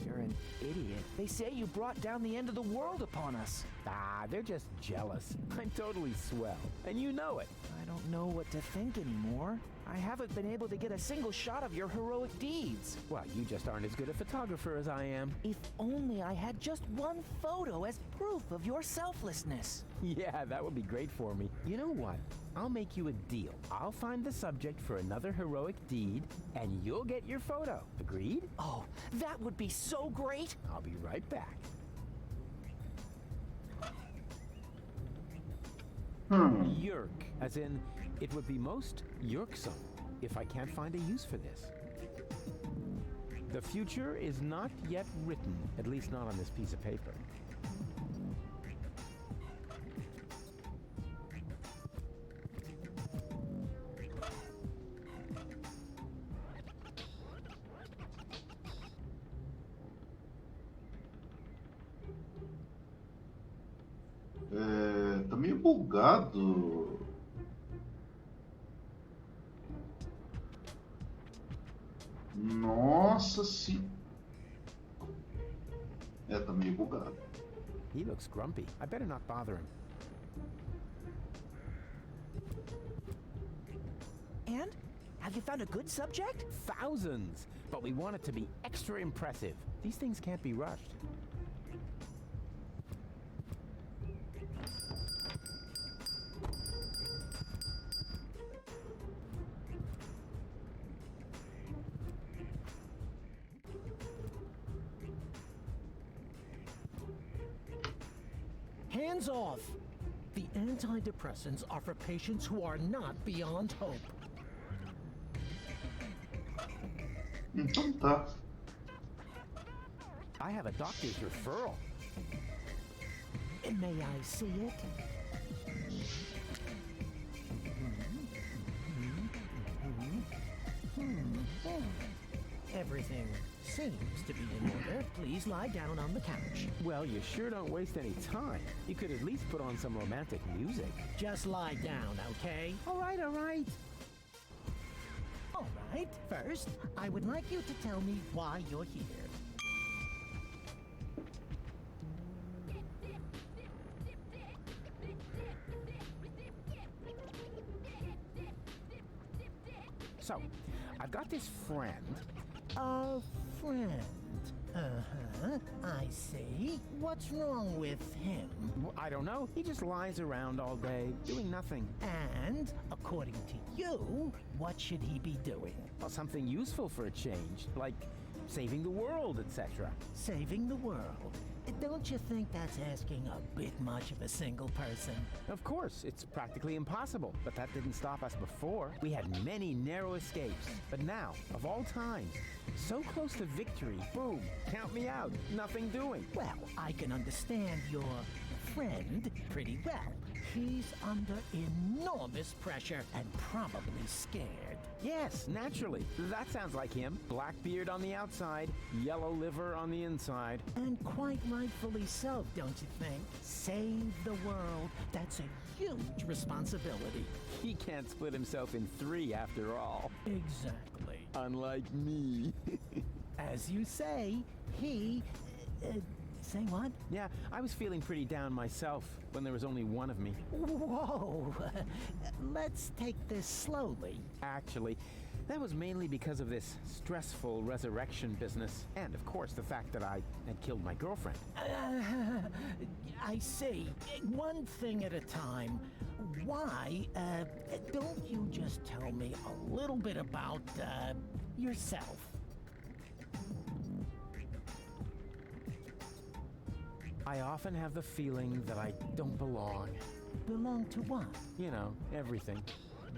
Speaker 14: You're an idiot. They say you brought down the end of the world upon us.
Speaker 8: Ah, they're just jealous. I'm totally swell, and you know it.
Speaker 14: I don't know what to think anymore. I haven't been able to get a single shot of your heroic deeds.
Speaker 8: Well, you just aren't as good a photographer as I am.
Speaker 14: If only I had just one photo as proof of your selflessness.
Speaker 8: Yeah, that would be great for me. You know what? I'll make you a deal. I'll find the subject for another heroic deed, and you'll get your photo. Agreed?
Speaker 14: Oh, that would be so great.
Speaker 8: I'll be right back. Yerk, as in, it would be most yerksome if I can't find a use for this. The future is not yet written, at least not on this piece of paper.
Speaker 1: bugado. Nossa, se... É, tá meio bugado.
Speaker 8: He looks grumpy. I better not bother him.
Speaker 14: And? Have you found a good subject?
Speaker 8: Thousands! But we want it to be extra impressive. These things can't be rushed.
Speaker 7: Hands off! The antidepressants are for patients who are not beyond hope.
Speaker 1: Então tá.
Speaker 8: I have a doctor's referral.
Speaker 7: May I see it? Everything seems to be in order. Please lie down on the couch.
Speaker 8: Well, you sure don't waste any time. You could at least put on some romantic music.
Speaker 7: Just lie down, okay?
Speaker 8: All right, all right.
Speaker 7: All right. First, I would like you to tell me why you're here.
Speaker 8: So, I've got this friend.
Speaker 7: A friend. Uh-huh. I see. What's wrong with him?
Speaker 8: I don't know. He just lies around all day, doing nothing.
Speaker 7: And, according to you, what should he be doing?
Speaker 8: Well, something useful for a change, like saving the world, etc.
Speaker 7: Saving the world. Don't you think that's asking a bit much of a single person?
Speaker 8: Of course, it's practically impossible, but that didn't stop us before. We had many narrow escapes, but now, of all times, so close to victory, boom, count me out, nothing doing.
Speaker 7: Well, I can understand your friend pretty well. He's under enormous pressure and probably scared.
Speaker 8: Yes, naturally. That sounds like him. Black beard on the outside, yellow liver on the inside.
Speaker 7: And quite rightfully so, don't you think? Save the world. That's a huge responsibility.
Speaker 8: He can't split himself in three after all.
Speaker 7: Exactly.
Speaker 8: Unlike me.
Speaker 7: As you say, he... say what?
Speaker 8: Yeah, I was feeling pretty down myself when there was only one of me.
Speaker 7: Whoa! Let's take this slowly.
Speaker 8: Actually, that was mainly because of this stressful resurrection business. And, of course, the fact that I had killed my girlfriend.
Speaker 7: I see. One thing at a time. Why, don't you just tell me a little bit about, yourself?
Speaker 8: I often have the feeling that I don't belong.
Speaker 7: Belong to what?
Speaker 8: You know, everything.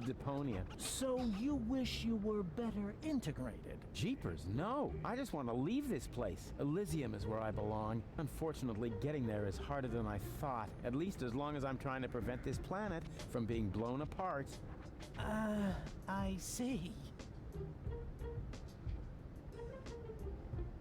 Speaker 8: Deponia.
Speaker 7: So you wish you were better integrated?
Speaker 8: Jeepers, no. I just want to leave this place. Elysium is where I belong. Unfortunately, getting there is harder than I thought. At least as long as I'm trying to prevent this planet from being blown apart.
Speaker 7: I see.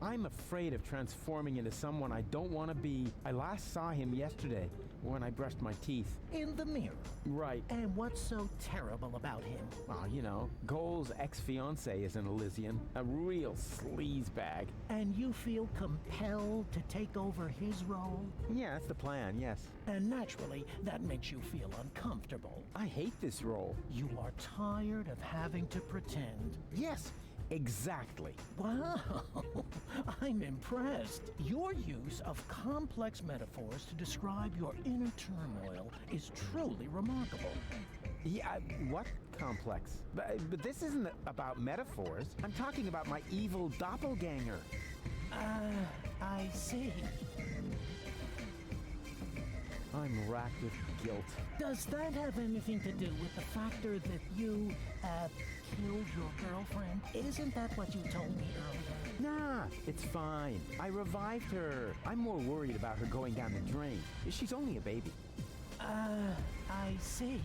Speaker 8: I'm afraid of transforming into someone I don't want to be. I last saw him yesterday when I brushed my teeth.
Speaker 7: In the mirror?
Speaker 8: Right.
Speaker 7: And what's so terrible about him?
Speaker 8: Well, you know, Goal's ex-fiancée is an Elysian. A real sleazebag.
Speaker 7: And you feel compelled to take over his role?
Speaker 8: Yeah, that's the plan, yes.
Speaker 7: And naturally, that makes you feel uncomfortable.
Speaker 8: I hate this role.
Speaker 7: You are tired of having to pretend.
Speaker 8: Yes. Exactly.
Speaker 7: Wow, I'm impressed. Your use of complex metaphors to describe your inner turmoil is truly remarkable.
Speaker 8: Yeah, what complex? But this isn't about metaphors. I'm talking about my evil doppelganger.
Speaker 7: I see.
Speaker 8: I'm racked with guilt.
Speaker 7: Does that have anything to do with the factor that you, killed your girlfriend? Isn't that what you told me earlier?
Speaker 8: Nah, it's fine. I revived her. I'm more worried about her going down the drain. She's only a baby.
Speaker 7: I see.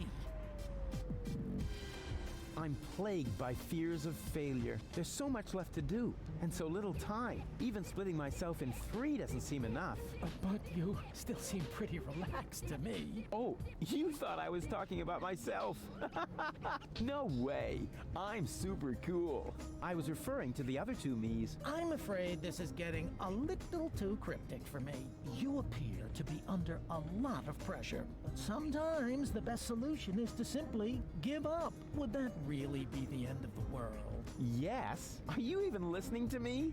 Speaker 15: I'm plagued by fears of failure. There's so much left to do, and so little time. Even splitting myself in 3 doesn't seem enough.
Speaker 7: But you still seem pretty relaxed to me.
Speaker 15: Oh, you thought I was talking about myself. No way. I'm super cool. I was referring to the other 2 me's.
Speaker 7: I'm afraid this is getting a little too cryptic for me. You appear to be under a lot of pressure. But sometimes the best solution is to simply give up. Would that really be the end of the world?
Speaker 15: Yes. Are you even listening to me?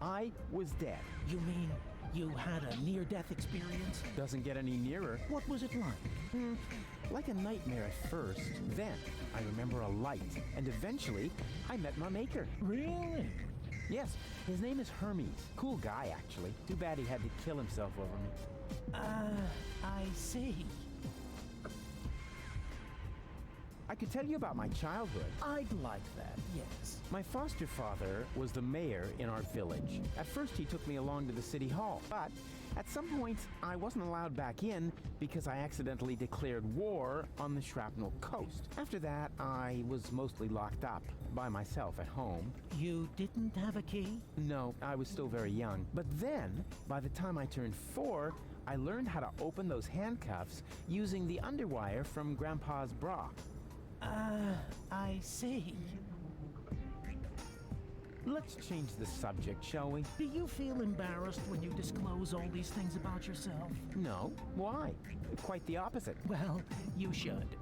Speaker 15: I was dead.
Speaker 7: You mean you had a near-death experience?
Speaker 15: Doesn't get any nearer.
Speaker 7: What was it like?
Speaker 15: Like a nightmare at first. Then I remember a light, and eventually I met my maker.
Speaker 7: Really?
Speaker 15: Yes, his name is Hermes. Cool guy, actually. Too bad he had to kill himself over me.
Speaker 7: I see.
Speaker 15: I could tell you about my childhood.
Speaker 7: I'd like that, yes.
Speaker 15: My foster father was the mayor in our village. At first he took me along to the city hall, but at some point I wasn't allowed back in because I accidentally declared war on the Shrapnel Coast. After that, I was mostly locked up by myself at home.
Speaker 7: You didn't have a key?
Speaker 15: No, I was still very young. But then, by the time I turned 4, I learned how to open those handcuffs using the underwire from Grandpa's bra.
Speaker 7: I see.
Speaker 15: Let's change the subject, shall we?
Speaker 7: Do you feel embarrassed when you disclose all these things about yourself?
Speaker 15: No. Why? Quite the opposite.
Speaker 7: Well, you should.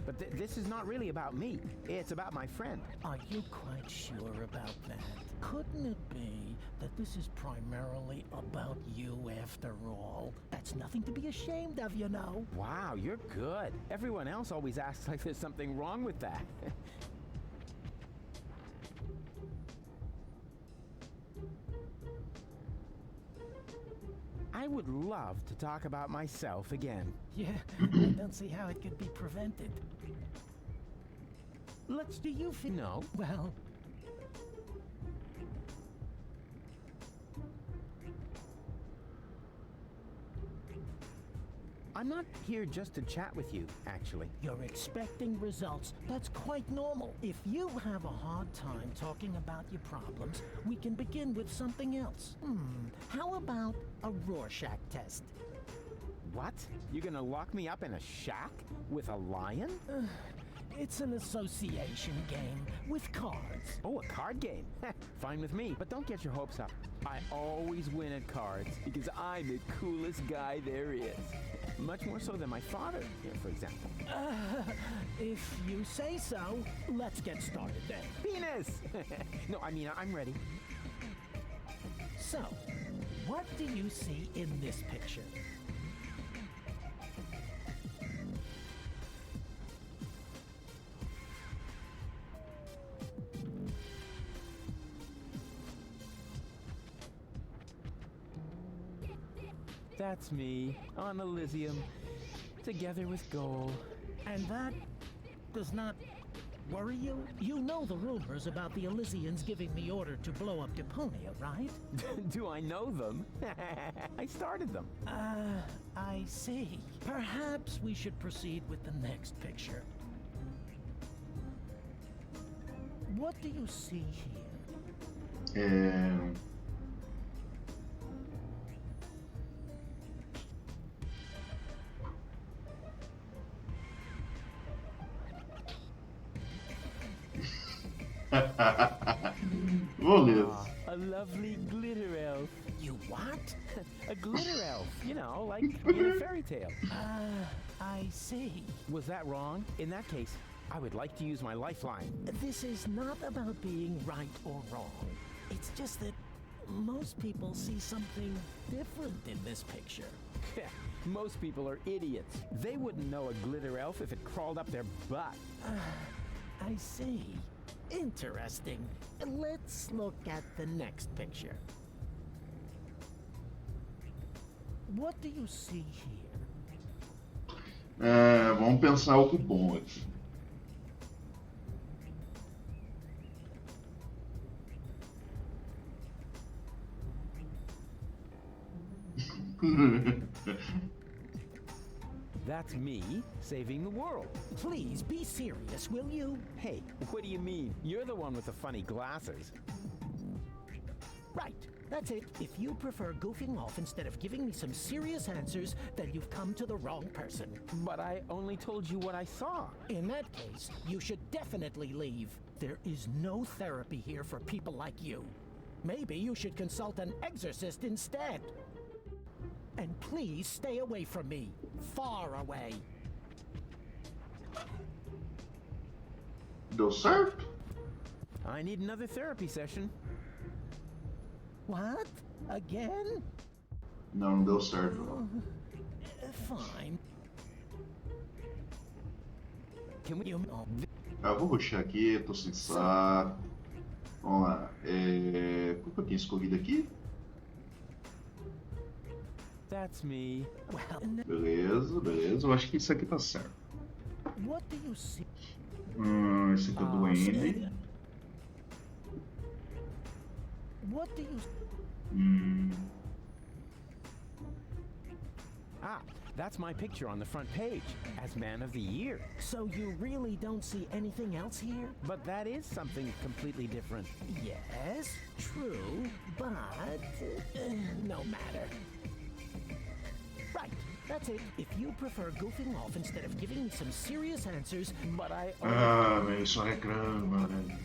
Speaker 15: But this is not really about me. It's about my friend.
Speaker 7: Are you quite sure about that? Couldn't it be that this is primarily about you after all? That's nothing to be ashamed of, you know.
Speaker 15: Wow, you're good. Everyone else always acts like there's something wrong with that. I would love to talk about myself again.
Speaker 7: Yeah, I don't see how it could be prevented. Do you feel...
Speaker 15: No.
Speaker 7: Well...
Speaker 15: I'm not here just to chat with you, actually.
Speaker 7: You're expecting results. That's quite normal. If you have a hard time talking about your problems, we can begin with something else. How about a Rorschach test?
Speaker 15: What? You're gonna lock me up in a shack with a lion?
Speaker 7: It's an association game with cards.
Speaker 15: Oh, a card game? Fine with me, but don't get your hopes up. I always win at cards because I'm the coolest guy there is. Much more so than my father, for example.
Speaker 7: If you say so, let's get started then.
Speaker 15: Penis! No, I mean, I'm ready.
Speaker 7: So, what do you see in this picture?
Speaker 15: That's me, on Elysium, together with gold.
Speaker 7: And that does not worry you? You know the rumors about the Elysians giving me order to blow up Deponia, right?
Speaker 15: Do I know them? I started them.
Speaker 7: I see. Perhaps we should proceed with the next picture. What do you see here?
Speaker 1: Beleza.
Speaker 15: A lovely glitter elf.
Speaker 7: You what?
Speaker 15: A glitter elf, you know, like in a fairy tale.
Speaker 7: I see.
Speaker 15: Was that wrong? In that case, I would like to use my lifeline.
Speaker 7: This is not about being right or wrong. It's just that most people see something different in this picture.
Speaker 15: Most people are idiots. They wouldn't know a glitter elf if it crawled up their butt.
Speaker 7: I see. Interesting. Let's look at the next picture. What do you see here?
Speaker 1: Vamos pensar algo bom aqui.
Speaker 15: That's me saving the world.
Speaker 7: Please be serious, will you?
Speaker 15: Hey, what do you mean? You're the one with the funny glasses.
Speaker 7: Right. That's it. If you prefer goofing off instead of giving me some serious answers, then you've come to the wrong person.
Speaker 15: But I only told you what I saw.
Speaker 7: In that case, you should definitely leave. There is no therapy here for people like you. Maybe you should consult an exorcist instead. And please stay away from me. Far away.
Speaker 1: Deu certo?
Speaker 15: I need another therapy session.
Speaker 7: What? Again?
Speaker 1: Não, não deu certo, não.
Speaker 7: Fine.
Speaker 15: Can we...
Speaker 1: Eu vou rushar aqui, tô sem saco. Vamos lá. Qual que eu tinha escolhido aqui?
Speaker 15: That's me.
Speaker 1: Beleza, beleza. Eu acho que isso aqui tá certo.
Speaker 7: What do you see?
Speaker 1: Esse aqui é o do Andy.
Speaker 7: What do you...
Speaker 15: Ah, that's my picture on the front page as Man of the Year.
Speaker 7: So you really don't see anything else here?
Speaker 15: But that is something completely different.
Speaker 7: Yes, true, but no matter. Right, that's it. If you prefer goofing off instead of giving me some serious answers, but I...
Speaker 1: Ah, velho, só reclama, velho.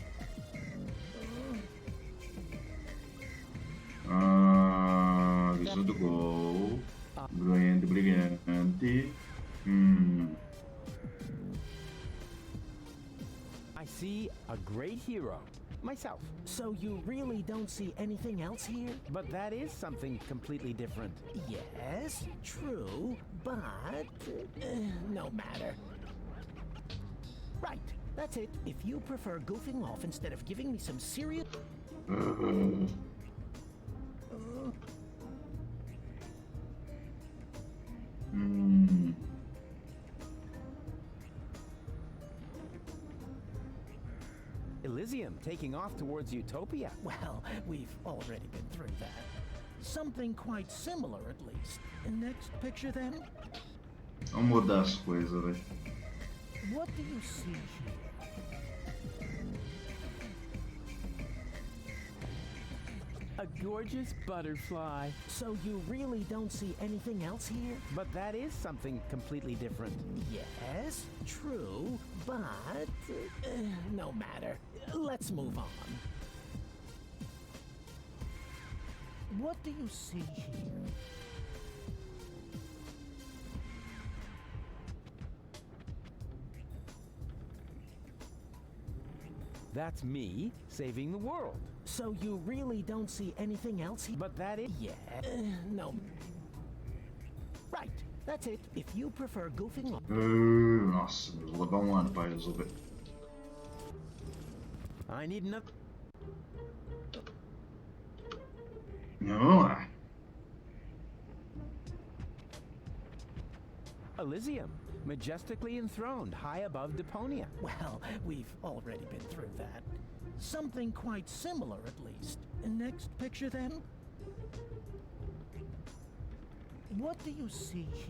Speaker 1: Visão do gol. Brilhante, brilhante.
Speaker 15: I see a great hero. Myself.
Speaker 7: So you really don't see anything else here?
Speaker 15: But that is something completely different.
Speaker 7: Yes, true, but no matter. Right, that's it. If you prefer goofing off instead of giving me some serious...
Speaker 15: Elysium taking off towards Utopia.
Speaker 7: Well, we've already been through that. Something quite similar, at least. Next picture, then?
Speaker 1: Vamos mudar as coisas, velho.
Speaker 7: What do you see here?
Speaker 15: A gorgeous butterfly.
Speaker 7: So you really don't see anything else here?
Speaker 15: But that is something completely different.
Speaker 7: Yes, true, but no matter. Let's move on. What do you see here?
Speaker 15: That's me saving the world.
Speaker 7: So you really don't see anything else here?
Speaker 15: But that is...
Speaker 7: Yeah, no. Right, that's it. If you prefer goofing off...
Speaker 1: Nossa, vou levar um ano pra resolver.
Speaker 15: I need another...
Speaker 1: Não,
Speaker 15: Elysium, majestically enthroned high above Deponia.
Speaker 7: Well, we've already been through that. Something quite similar, at least. Next picture, then? What do you see here?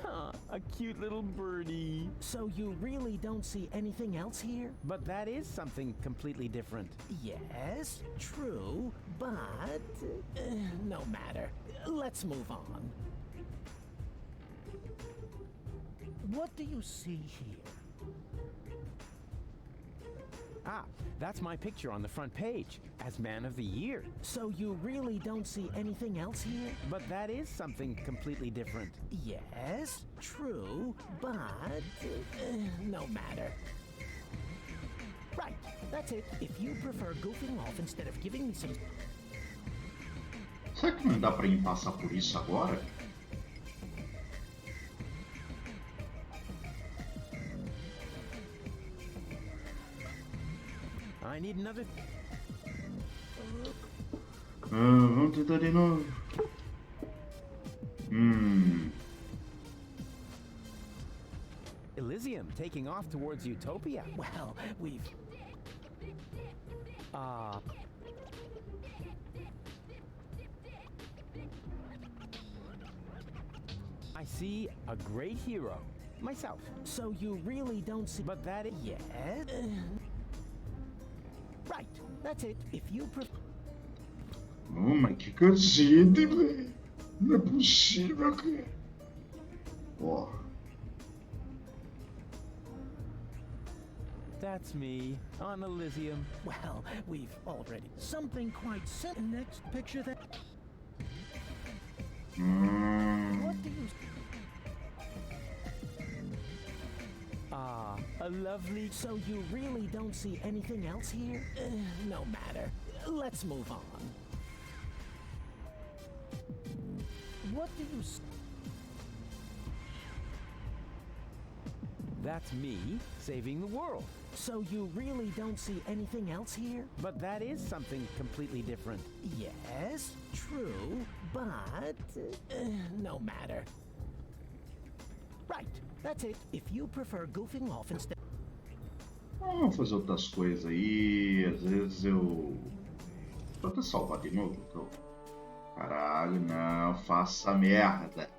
Speaker 15: Huh, a cute little birdie.
Speaker 7: So you really don't see anything else here?
Speaker 15: But that is something completely different.
Speaker 7: Yes, true, but no matter. Let's move on. What do you see here?
Speaker 15: Ah, that's my picture on the front page as Man of the Year.
Speaker 7: So you really don't see anything else here?
Speaker 15: But that is something completely different.
Speaker 7: Yes, true, but no matter. Right, that's it. If you prefer goofing off instead of giving me some...
Speaker 1: Será que não dá pra ir passar por isso agora?
Speaker 15: I need another...
Speaker 1: Vamos tentar de novo.
Speaker 15: Elysium taking off towards Utopia.
Speaker 7: Well, we've...
Speaker 15: I see a great hero. Myself.
Speaker 7: So you really don't see...
Speaker 15: But that is...
Speaker 7: Yes? Right, that's it. If you prefer...
Speaker 1: Oh, mas que cacete, velho. Não é possível, cara. Ó.
Speaker 15: That's me, on Elysium.
Speaker 7: Well, we've already... Something quite simple. Next picture that... What do you...
Speaker 15: Ah, a lovely...
Speaker 7: So you really don't see anything else here? No matter. Let's move on. What do you...
Speaker 15: That's me, saving the world.
Speaker 7: So you really don't see anything else here?
Speaker 15: But that is something completely different.
Speaker 7: Yes, true, but... no matter. Right, that's it. If you prefer goofing off instead...
Speaker 1: Vamos fazer outras coisas aí. Às vezes eu... Vou até salvar de novo, então. Caralho, não. Faça merda.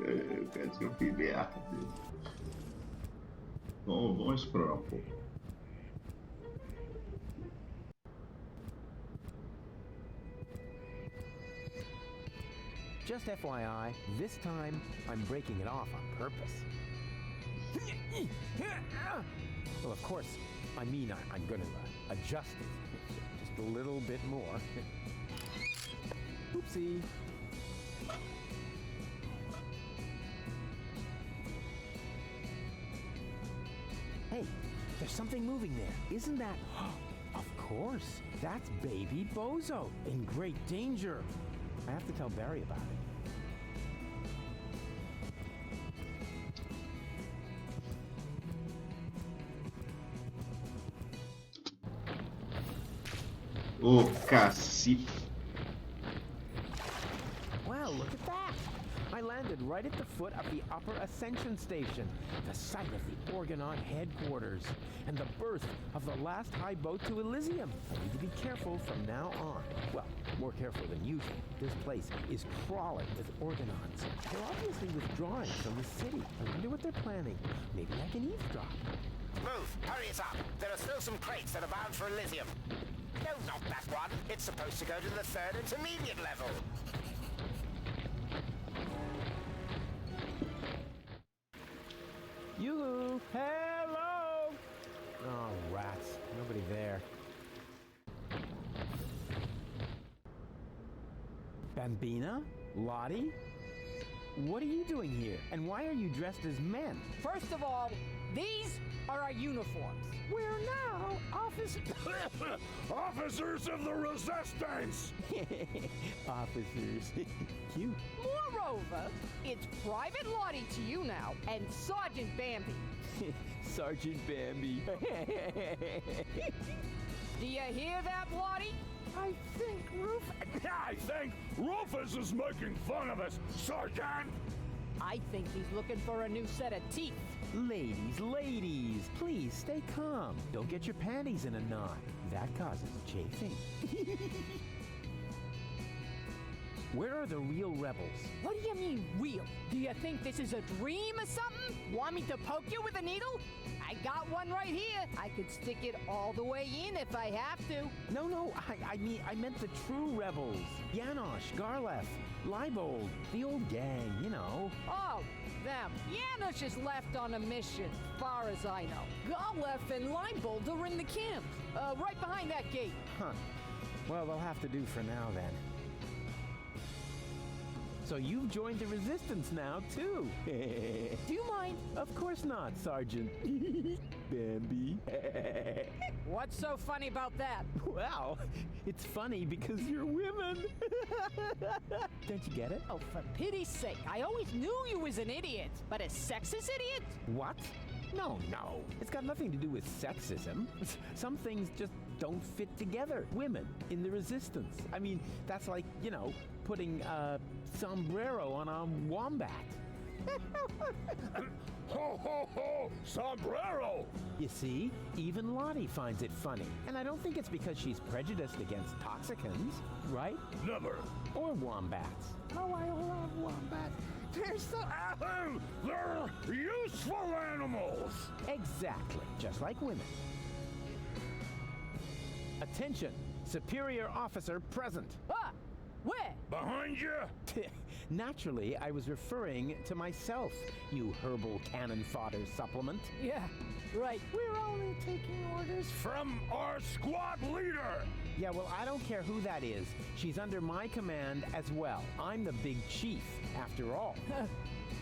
Speaker 1: Eu quero dizer, eu fiz merda. Bom, vamos explorar um pouco.
Speaker 15: Just FYI, this time I'm breaking it off on purpose. Well, of course, I mean I'm gonna adjust it just a little bit more. Oopsie. Hey, there's something moving there. Isn't that... Of course, that's baby Bozo, in great danger. I have to tell Barry about it.
Speaker 1: Ô, cacete.
Speaker 15: Wow, look at that! I landed right at the foot of the Upper Ascension Station, the site of the Orgonaut headquarters, and the birth of the last high boat to Elysium. I need to be careful from now on. Well, more careful than usual. This place is crawling with Orgonauts. They're obviously withdrawing from the city. I wonder what they're planning. Maybe I can eavesdrop.
Speaker 3: Move! Hurry us up! There are still some crates that are bound for Elysium. No, not that one. It's supposed to go to the 3rd intermediate level.
Speaker 15: Yoo-hoo! Hello! Oh, rats. Nobody there. Bambina? Lottie? What are you doing here? And why are you dressed as men?
Speaker 16: First of all, these are our uniforms.
Speaker 11: We're now officers of the Resistance!
Speaker 15: Officers. Cute.
Speaker 16: Moreover, it's Private Lottie to you now, and Sergeant Bambi.
Speaker 15: Sergeant Bambi.
Speaker 16: Do you hear that, Lottie?
Speaker 11: I think Rufus is making fun of us, Sergeant!
Speaker 16: I think he's looking for a new set of teeth.
Speaker 15: Ladies, please stay calm. Don't get your panties in a knot. That causes chafing. Where are the real rebels?
Speaker 16: What do you mean, real? Do you think this is a dream or something? Want me to poke you with a needle? I got one right here. I could stick it all the way in if I have to.
Speaker 15: No, I meant the true rebels. Janosch, Garlef, Leibold, the old gang, you know.
Speaker 16: Oh, them. Janosch is left on a mission, far as I know. Garlef and Leibold are in the camp, right behind that gate.
Speaker 15: Huh. Well, they'll have to do for now, then. So you've joined the Resistance now, too.
Speaker 16: Do you mind?
Speaker 15: Of course not, Sergeant. Bambi.
Speaker 16: What's so funny about that?
Speaker 15: Well, it's funny because you're women. Don't you get it?
Speaker 16: Oh, for pity's sake. I always knew you was an idiot. But a sexist idiot?
Speaker 15: What? No. It's got nothing to do with sexism. Some things just don't fit together. Women in the Resistance. I mean, that's like, putting a sombrero on a wombat.
Speaker 11: Ho, Ho ho ho! Sombrero!
Speaker 15: You see, even Lottie finds it funny. And I don't think it's because she's prejudiced against toxicants, right?
Speaker 11: Never.
Speaker 15: Or wombats.
Speaker 11: Oh, I love wombats. They're so... Oh, they're useful animals!
Speaker 15: Exactly, just like women. Attention! Superior officer present.
Speaker 16: Ah! Where?
Speaker 11: Behind you?
Speaker 15: Naturally, I was referring to myself, you herbal cannon fodder supplement.
Speaker 16: Yeah, right.
Speaker 11: We're only taking orders from our squad leader.
Speaker 15: Yeah, well, I don't care who that is. She's under my command as well. I'm the big chief, after all.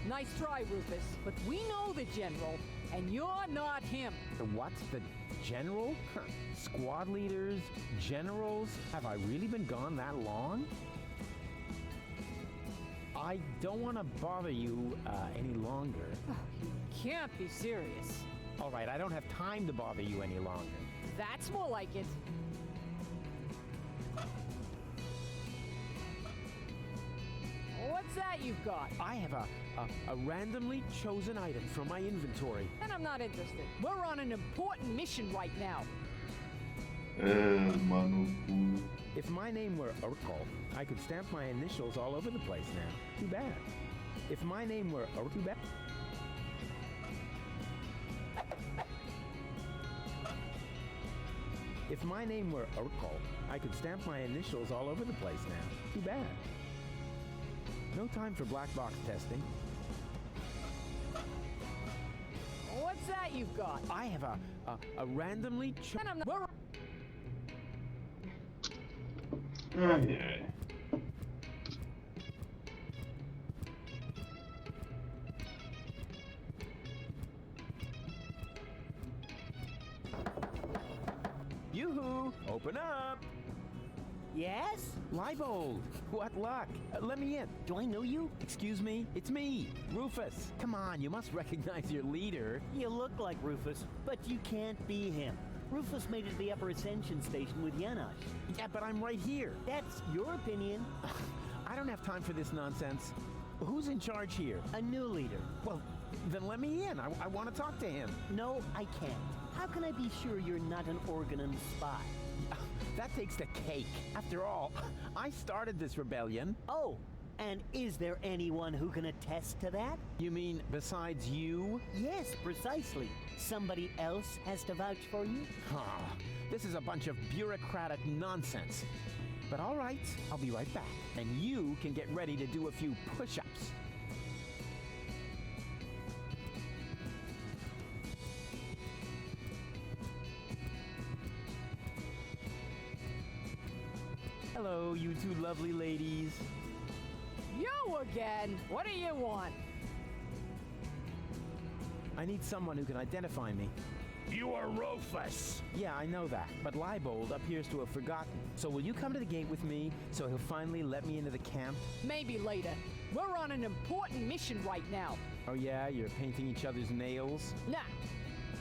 Speaker 16: Nice try, Rufus. But we know the general, and you're not him.
Speaker 15: The what? The general? Squad leaders? Generals? Have I really been gone that long? I don't want to bother you any longer.
Speaker 16: You can't be serious.
Speaker 15: All right, I don't have time to bother you any longer.
Speaker 16: That's more like it. What's that you've got?
Speaker 15: I have a randomly chosen item from my inventory.
Speaker 16: And I'm not interested. We're on an important mission right now.
Speaker 1: Mano, cu.
Speaker 15: If my name were Urkel, I could stamp my initials all over the place now. Too bad. If my name were too bad. If my name were Urkel, I could stamp my initials all over the place now. Too bad. No time for black box testing.
Speaker 16: What's that you've got?
Speaker 15: I have a randomly
Speaker 16: And I'm not.
Speaker 15: Yoo-hoo! Open up!
Speaker 10: Yes?
Speaker 15: Leibold! What luck? Let me in.
Speaker 10: Do I know you?
Speaker 15: Excuse me? It's me, Rufus. Come on, you must recognize your leader.
Speaker 10: You look like Rufus, but you can't be him. Rufus made it to the upper ascension station with Janosch.
Speaker 15: Yeah, but I'm right here.
Speaker 10: That's your opinion.
Speaker 15: I don't have time for this nonsense. Who's in charge here?
Speaker 10: A new leader.
Speaker 15: Well, then let me in. I want to talk to him.
Speaker 10: No, I can't. How can I be sure you're not an Organon spy?
Speaker 15: That takes the cake. After all, I started this rebellion.
Speaker 10: Oh, and is there anyone who can attest to that?
Speaker 15: You mean besides you?
Speaker 10: Yes, precisely. Somebody else has to vouch for you?
Speaker 15: This is a bunch of bureaucratic nonsense. But all right, I'll be right back. And you can get ready to do a few push-ups. Hello, you two lovely ladies.
Speaker 16: You again? What do you want?
Speaker 15: I need someone who can identify me.
Speaker 11: You are Rufus.
Speaker 15: Yeah, I know that, but Leibold appears to have forgotten. So will you come to the gate with me so he'll finally let me into the camp?
Speaker 16: Maybe later. We're on an important mission right now.
Speaker 15: Oh yeah, you're painting each other's nails?
Speaker 16: Nah.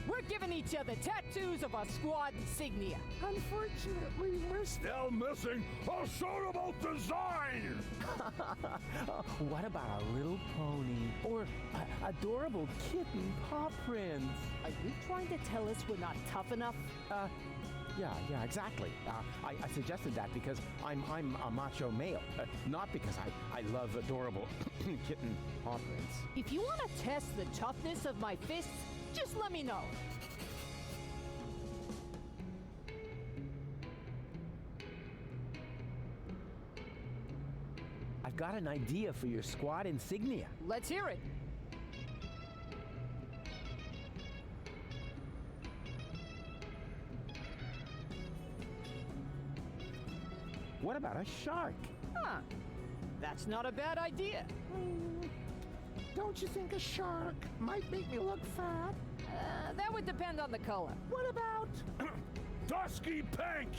Speaker 16: We're giving each other tattoos of our squad insignia.
Speaker 11: Unfortunately, we're still missing a suitable design.
Speaker 15: What about a little pony? Or adorable kitten paw prints?
Speaker 16: Are you trying to tell us we're not tough enough?
Speaker 15: Yeah, exactly. I suggested that because I'm a macho male, not because I love adorable kitten paw prints.
Speaker 16: If you want to test the toughness of my fists, just let me know.
Speaker 15: I've got an idea for your squad insignia.
Speaker 16: Let's hear it.
Speaker 15: What about a shark?
Speaker 16: Huh. That's not a bad idea.
Speaker 11: Don't you think a shark might make me look fat?
Speaker 16: That would depend on the color.
Speaker 11: What about dusky pink?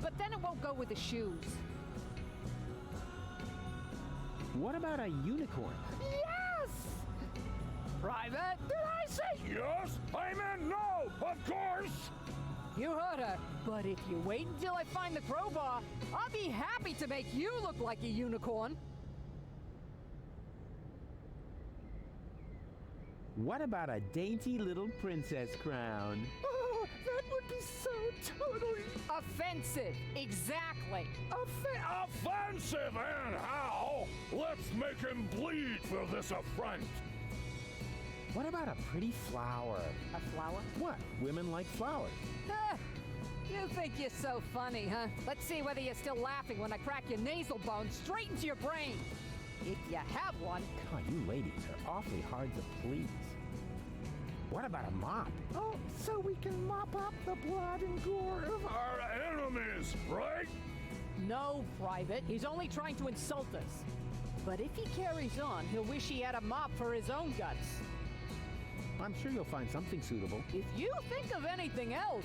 Speaker 16: But then it won't go with the shoes.
Speaker 15: What about a unicorn?
Speaker 16: Yes! Private?
Speaker 11: Did I say yes? I meant no, of course!
Speaker 16: You heard her. But if you wait until I find the crowbar, I'll be happy to make you look like a unicorn.
Speaker 15: What about a dainty little princess crown?
Speaker 7: Oh, that would be so totally
Speaker 16: Offensive. Exactly.
Speaker 11: Offensive, and how? Let's make him bleed for this affront.
Speaker 15: What about a pretty flower?
Speaker 16: A flower?
Speaker 15: What? Women like flowers.
Speaker 16: Ah, you think you're so funny, huh? Let's see whether you're still laughing when I crack your nasal bone straight into your brain. If you have one.
Speaker 15: God, you ladies are awfully hard to please. What about a mop?
Speaker 7: Oh, so we can mop up the blood and gore of
Speaker 11: Our enemies, right?
Speaker 16: No, Private. He's only trying to insult us. But if he carries on, he'll wish he had a mop for his own guts.
Speaker 15: I'm sure you'll find something suitable.
Speaker 16: If you think of anything else,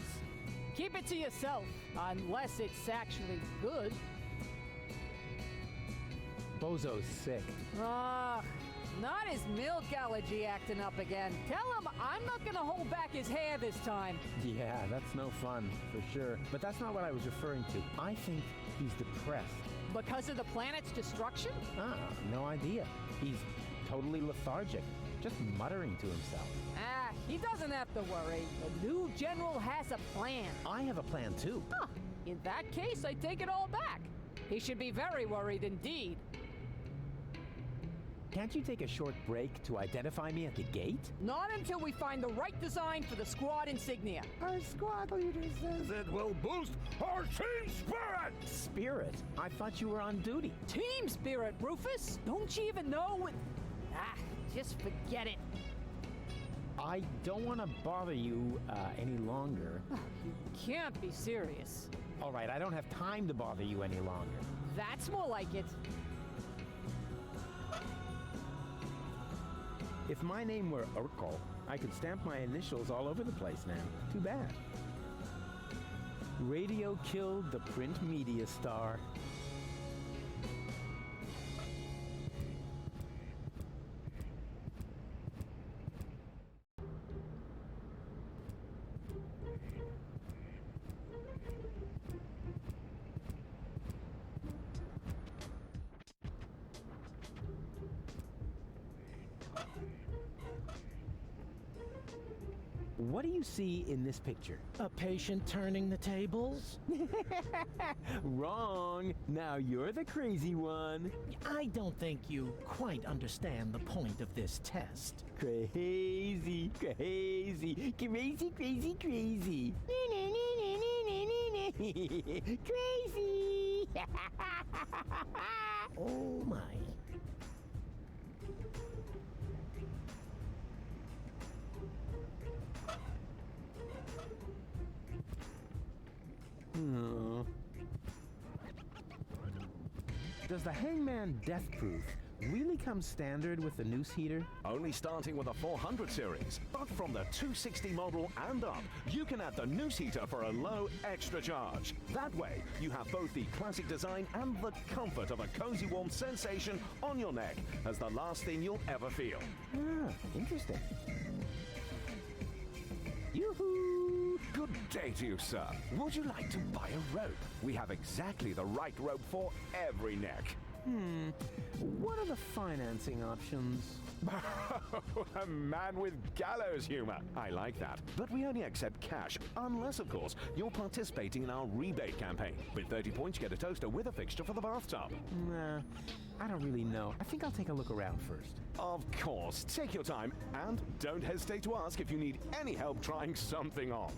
Speaker 16: keep it to yourself. Unless it's actually good.
Speaker 15: Bozo's sick.
Speaker 16: Not his milk allergy acting up again. Tell him I'm not gonna hold back his hair this time.
Speaker 15: Yeah, that's no fun, for sure. But that's not what I was referring to. I think he's depressed.
Speaker 16: Because of the planet's destruction?
Speaker 15: No idea. He's totally lethargic, just muttering to himself.
Speaker 16: He doesn't have to worry. The new general has a plan.
Speaker 15: I have a plan, too.
Speaker 16: Huh. In that case, I take it all back. He should be very worried indeed.
Speaker 15: Can't you take a short break to identify me at the gate?
Speaker 16: Not until we find the right design for the squad insignia.
Speaker 7: Our squad leader says
Speaker 11: It will boost our team spirit!
Speaker 15: Spirit? I thought you were on duty.
Speaker 16: Team spirit, Rufus? Don't you even know what... just forget it.
Speaker 15: I don't want to bother you any longer.
Speaker 16: You can't be serious.
Speaker 15: All right, I don't have time to bother you any longer.
Speaker 16: That's more like it.
Speaker 15: If my name were Urkel, I could stamp my initials all over the place now. Too bad. Radio killed the print media star. What do you see in this picture?
Speaker 7: a patient turning the tables.
Speaker 15: Wrong. Now you're the crazy one.
Speaker 7: I don't think you quite understand the point of this test.
Speaker 15: Crazy, crazy, crazy, crazy, crazy. Crazy.
Speaker 7: Oh my.
Speaker 15: Does the Hangman Death Proof really come standard with the noose heater?
Speaker 13: Only starting with a 400 series, but from the 260 model and up, you can add the noose heater for a low extra charge. That way, you have both the classic design and the comfort of a cozy warm sensation on your neck as the last thing you'll ever feel.
Speaker 15: Ah, interesting.
Speaker 13: Yoo-hoo! Good day to you, sir. Would you like to buy a rope? We have exactly the right rope for every neck.
Speaker 15: What are the financing options?
Speaker 13: A man with gallows humor. I like that. But we only accept cash, unless, of course, you're participating in our rebate campaign. With 30 points, you get a toaster with a fixture for the bathtub.
Speaker 15: Nah, I don't really know. I think I'll take a look around first.
Speaker 13: Of course. Take your time, and don't hesitate to ask if you need any help trying something on.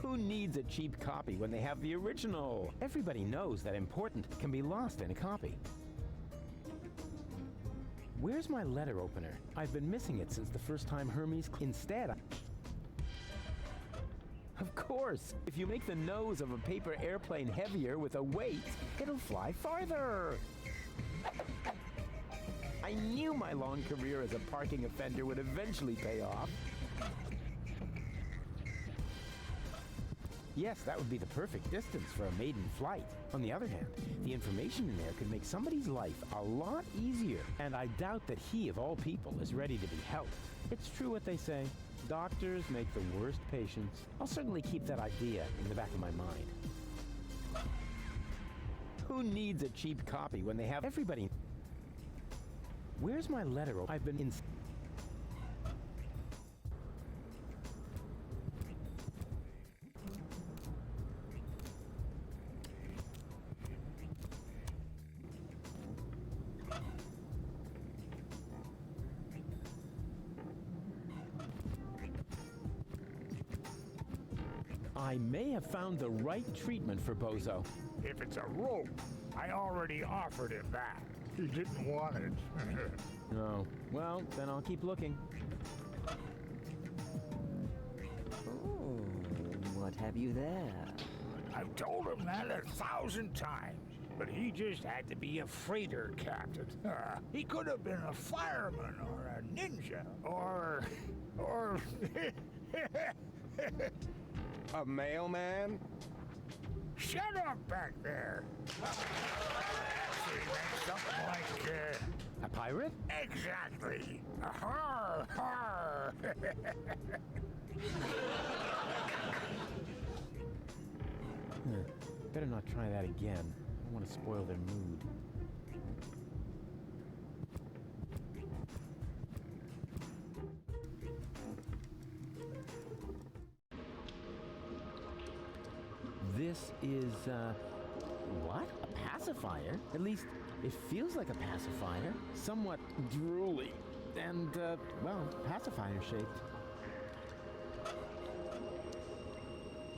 Speaker 15: Who needs a cheap copy when they have the original? Everybody knows that important can be lost in a copy. Where's my letter opener? I've been missing it since the first time Hermes... Instead, Of course! If you make the nose of a paper airplane heavier with a weight, it'll fly farther! I knew my long career as a parking offender would eventually pay off. Yes, that would be the perfect distance for a maiden flight. On the other hand, the information in there could make somebody's life a lot easier. And I doubt that he, of all people, is ready to be helped. It's true what they say. Doctors make the worst patients. I'll certainly keep that idea in the back of my mind. Who needs a cheap copy when they have everybody... Where's my letter? I've been in... I may have found the right treatment for Bozo.
Speaker 11: If it's a rope, I already offered him that. He didn't want it.
Speaker 15: No. Well, then I'll keep looking.
Speaker 10: Oh, what have you there?
Speaker 11: I've told him that 1,000 times, but he just had to be a freighter captain. He could have been a fireman or a ninja or...
Speaker 12: A mailman?
Speaker 11: Shut up back there! Actually, meant something like,
Speaker 15: A pirate?
Speaker 11: Exactly! Har, har!
Speaker 15: Better not try that again. I don't want to spoil their mood. This is, what? A pacifier? At least, it feels like a pacifier. Somewhat drooly. And, well, pacifier-shaped.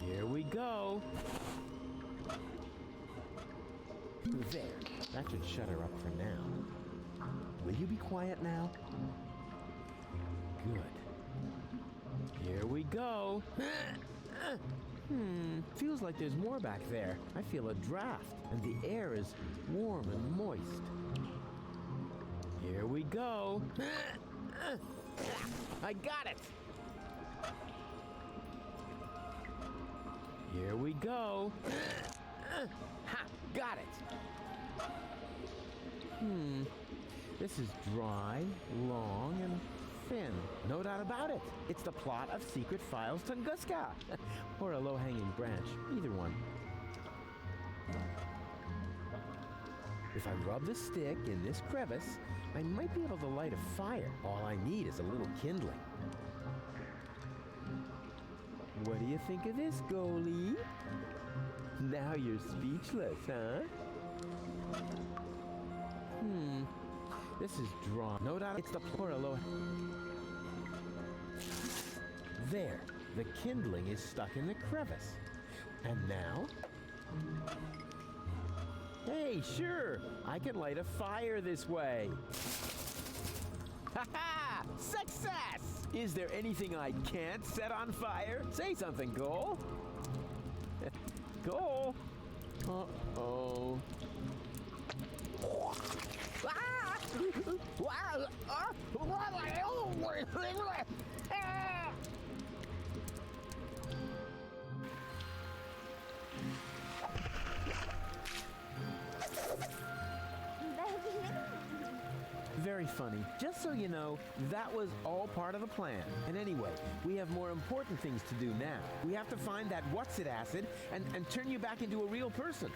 Speaker 15: Here we go. There. That should shut her up for now. Will you be quiet now? Good. Here we go. Feels like there's more back there. I feel a draft, and the air is warm and moist. Here we go. I got it! Here we go. Ha! Got it! This is dry, long, and thin. No doubt about it. It's the plot of Secret Files Tunguska. Or a low-hanging branch. Either one. If I rub the stick in this crevice, I might be able to light a fire. All I need is a little kindling. What do you think of this, Goalie? Now you're speechless, huh? This is drawn. No doubt it's the Poralo. There. The kindling is stuck in the crevice. And now? Hey, sure. I can light a fire this way. Ha-ha! Success! Is there anything I can't set on fire? Say something, Goal. Goal. Uh-oh. Very funny. Just so you know, that was all part of the plan. And anyway, we have more important things to do now. We have to find that what's-it acid and turn you back into a real person.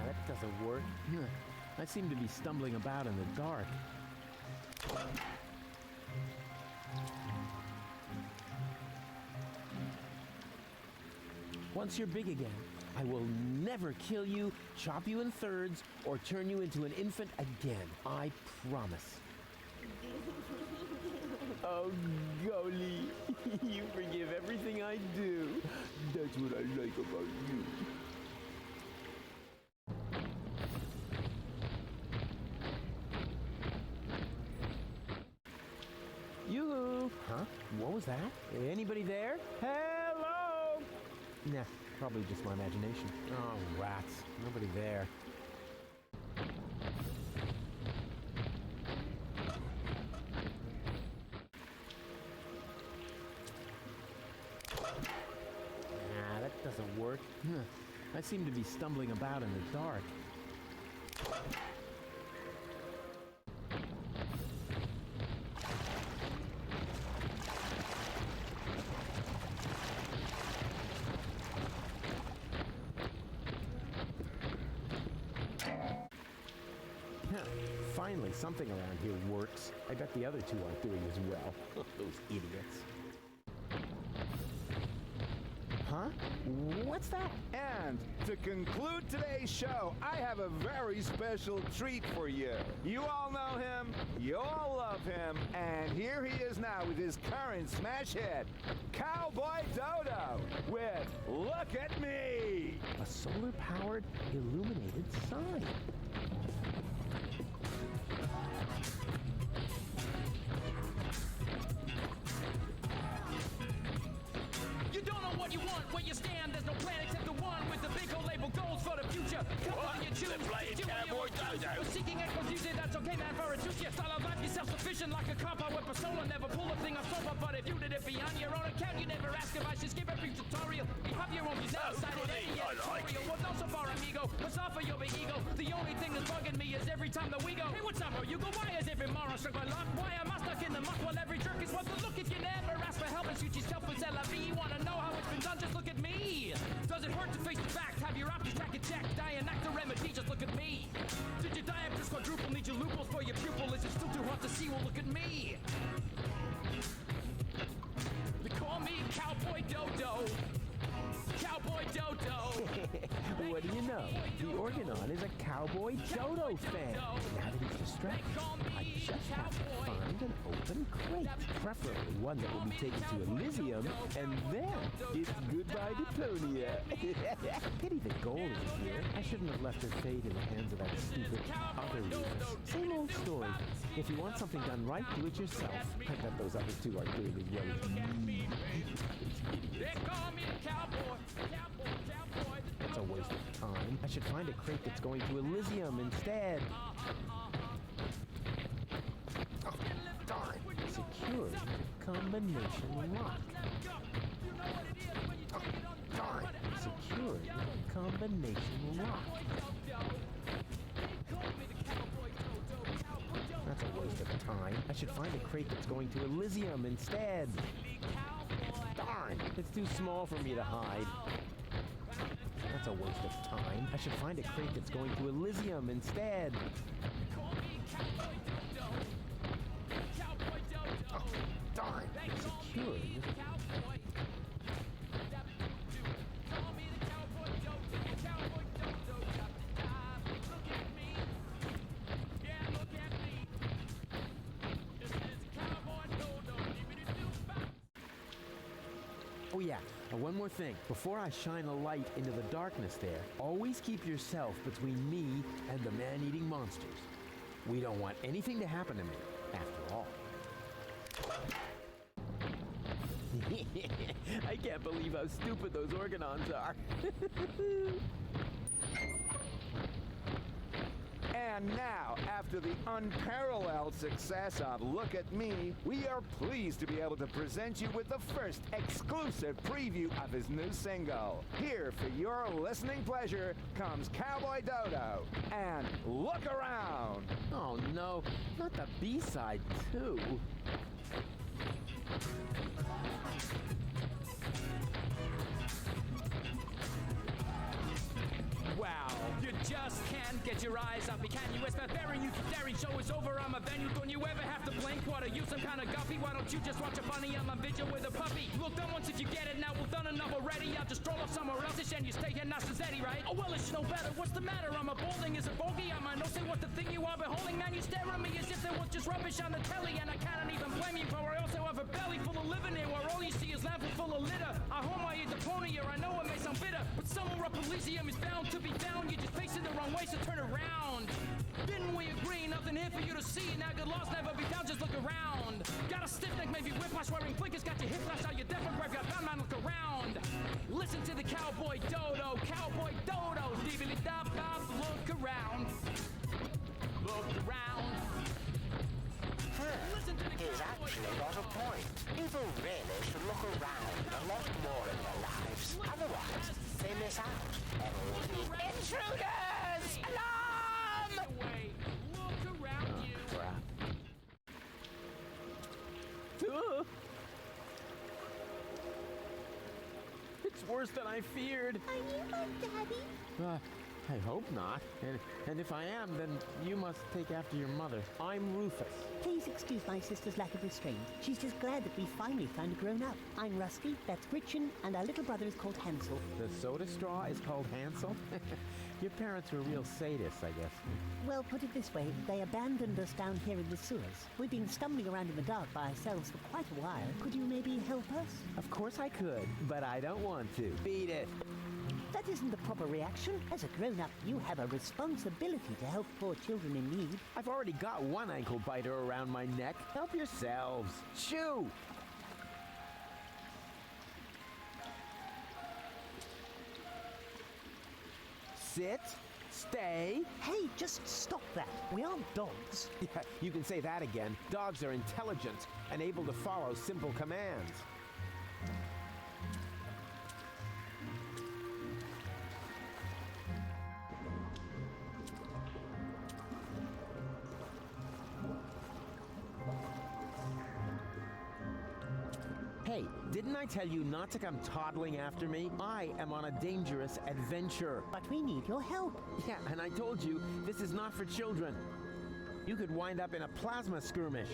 Speaker 15: That doesn't work. I seem to be stumbling about in the dark. Once you're big again, I will never kill you, chop you in thirds, or turn you into an infant again. I promise. Oh, Goalie, you forgive everything I do. That's what I like about you. Yoo-hoo! Huh? What was that? Anybody there? Hello! Nah, probably just my imagination. Oh, rats. Nobody there. Nah, that doesn't work. I seem to be stumbling about in the dark. Finally, something around here works. I bet the other two aren't doing as well. Those idiots. Huh? What's that?
Speaker 9: And to conclude today's show, I have a very special treat for you. You all know him, you all love him, and here he is now with his current smash hit, Cowboy Dodo, with Look at Me!
Speaker 15: A solar-powered, illuminated sign.
Speaker 17: You don't know what you want, where you stand. There's no plan except the one with the big old label goals for the future. What? You choose.
Speaker 3: Cowboy Dodo.
Speaker 17: We're seeking equals music, that's okay, man, for a juice. Your style of life, you're self-sufficient like a compound with persona. Never pull a thing off sober, but if you did it beyond your own account, you never ask if I should skip every tutorial. You have your own views outside of any editorial. Well, not so far, amigo. What's off of your big ego? The only thing that's bugging me is every time that we go. Hey, what's up, you go? Why is every moron struck by luck? Why am I stuck in the muck while every jerk is what to look if you never ask for help and shoot yourself with c'est la vie? Wanna know how it's been done? Just look at me. Does it hurt to face the fact? Have your options track and check. Dianac remedy, just look at me. Did your diopters quadruple? Need your loopholes for your pupil? Is it still too hot to see? Well, look at me. They call me Cowboy Dodo. Cowboy Dodo.
Speaker 15: What do you know? The Organon is a Cowboy Dodo fan. Now that he's distracted, I just have to find an open crate. Preferably one that will be taken to Elysium, and then it's goodbye Deponia. Pity the goal isn't here. I shouldn't have left her fate in the hands of that stupid other Rufus. Same old story. If you want something done right, do it yourself. I bet those other two aren't doing as well as me.
Speaker 17: They call me the Cowboy. Cowboy.
Speaker 15: That's a waste of time. I should find a crate that's going to Elysium instead. Oh, darn. Secured combination lock. Oh, darn. Secured combination lock. That's a waste of time. I should find a crate that's going to Elysium instead. Darn. It's too small for me to hide. That's a waste of time. I should find a crate that's going to Elysium instead. Oh, darn. Secured. Oh yeah, and one more thing. Before I shine a light into the darkness there, always keep yourself between me and the man-eating monsters. We don't want anything to happen to me, after all. I can't believe how stupid those Organons are.
Speaker 9: And now, after the unparalleled success of Look at Me, we are pleased to be able to present you with the first exclusive preview of his new single. Here, for your listening pleasure, comes Cowboy Dodo and Look Around.
Speaker 15: Oh no, not the B-side too.
Speaker 17: Wow, you just can't get your eyes off me, can you? It's my very you daring show is over on my venue. Don't you ever have to blink? What are you, some kind of guppy? Why don't you just watch a bunny on my vigil with a puppy? Look, done once if you get it, now we've done enough already. I'll just stroll off somewhere else and you stay here, not Eddie, right? Oh, well, it's no better. What's the matter? I'm a balding, is a bogey on my nose. Say what the thing you are beholding, man. You stare at me as if there was just rubbish on the telly, and I can't even blame you, for I also have a belly full of living in, where all you see is lamp full of litter. I home I eat DEPONIA, I know it may sound bitter, but somewhere up Elysium is bound to be found. You're just facing the wrong way, so turn around. Didn't we agree? Nothing here for you to see. Now good loss never be found, just look around. Got a stiff neck, maybe whiplash, wearing blinkers, got your hip flash out, your death graveyard bound, man, look around. Listen to the Cowboy Dodo, Cowboy Dodo, dibbly-dop-bop, look around. Look around.
Speaker 3: He's actually got a point. People really should look around a lot more in their lives. Otherwise, they miss out on all the intruders! Alarm!
Speaker 17: Look around you.
Speaker 15: Crap. It's worse than I feared.
Speaker 4: Are you home, Daddy?
Speaker 15: I hope not. And if I am, then you must take after your mother. I'm Rufus.
Speaker 18: Please excuse my sister's lack of restraint. She's just glad that we finally found a grown-up. I'm Rusty, that's Gretchen, and our little brother is called Hansel.
Speaker 15: The soda straw is called Hansel? Your parents were real sadists, I guess.
Speaker 18: Well, put it this way, they abandoned us down here in the sewers. We've been stumbling around in the dark by ourselves for quite a while. Could you maybe help us?
Speaker 15: Of course I could, but I don't want to. Beat it.
Speaker 18: That isn't the proper reaction. As a grown-up, you have a responsibility to help poor children in need.
Speaker 15: I've already got one ankle biter around my neck. Help yourselves. Shoo! Sit. Stay.
Speaker 18: Hey, just stop that. We aren't dogs.
Speaker 15: Yeah, you can say that again. Dogs are intelligent and able to follow simple commands. Hey, didn't I tell you not to come toddling after me? I am on a dangerous adventure.
Speaker 18: But we need your help.
Speaker 15: Yeah, and I told you, this is not for children. You could wind up in a plasma skirmish.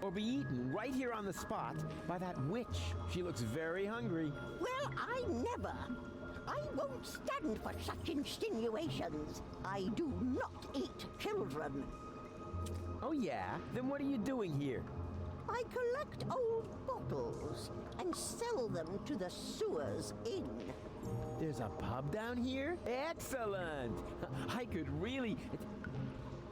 Speaker 15: Or be eaten right here on the spot by that witch. She looks very hungry.
Speaker 19: Well, I never. I won't stand for such insinuations. I do not eat children.
Speaker 15: Oh yeah? Then what are you doing here?
Speaker 19: I collect old bottles and sell them to the sewers inn.
Speaker 15: There's a pub down here? Excellent! I could really...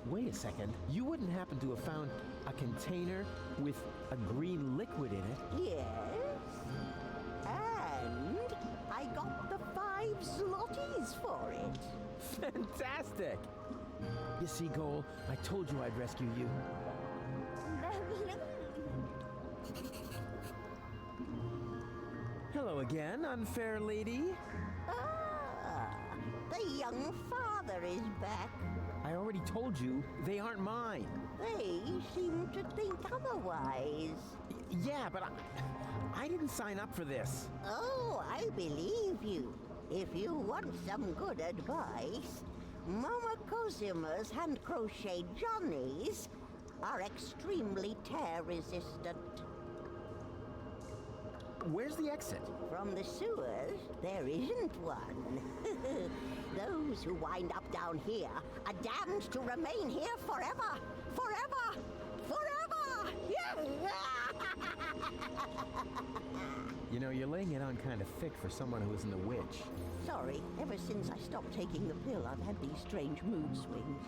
Speaker 15: Wait a second. You wouldn't happen to have found a container with a green liquid in it?
Speaker 19: Yes. And I got the 5 zlotys for it.
Speaker 15: Fantastic! You see, Goal, I told you I'd rescue you. Hello again, unfair lady.
Speaker 19: Ah, the young father is back.
Speaker 15: I already told you, they aren't mine.
Speaker 19: They seem to think otherwise.
Speaker 15: Yeah, but I didn't sign up for this.
Speaker 19: Oh, I believe you. If you want some good advice, Mama Cosima's hand-crocheted johnnies are extremely tear-resistant.
Speaker 15: Where's the exit?
Speaker 19: From the sewers, there isn't one. Those who wind up down here are damned to remain here forever! Forever! Forever!
Speaker 15: You know, you're laying it on kind of thick for someone who isn't a witch.
Speaker 19: Sorry, ever since I stopped taking the pill, I've had these strange mood swings.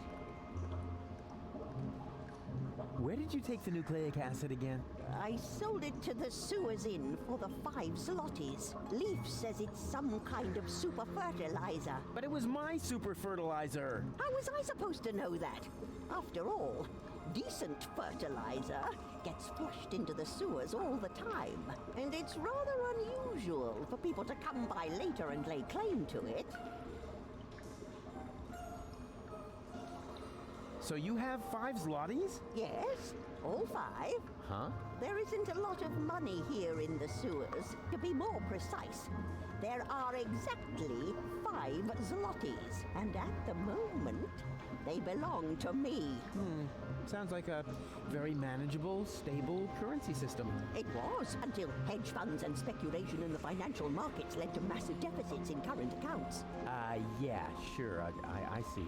Speaker 15: Where did you take the nucleic acid again?
Speaker 19: I sold it to the sewers inn for the 5 zlotys. Leaf says it's some kind of super fertilizer.
Speaker 15: But it was my super fertilizer.
Speaker 19: How was I supposed to know that? After all, decent fertilizer gets flushed into the sewers all the time. And it's rather unusual for people to come by later and lay claim to it.
Speaker 15: So you have 5 zlotys?
Speaker 19: Yes, all 5.
Speaker 15: Huh?
Speaker 19: There isn't a lot of money here in the sewers. To be more precise, there are exactly 5 zlotys. And at the moment, they belong to me.
Speaker 15: Sounds like a very manageable, stable currency system.
Speaker 19: It was, until hedge funds and speculation in the financial markets led to massive deficits in current accounts.
Speaker 15: Yeah, sure, I see.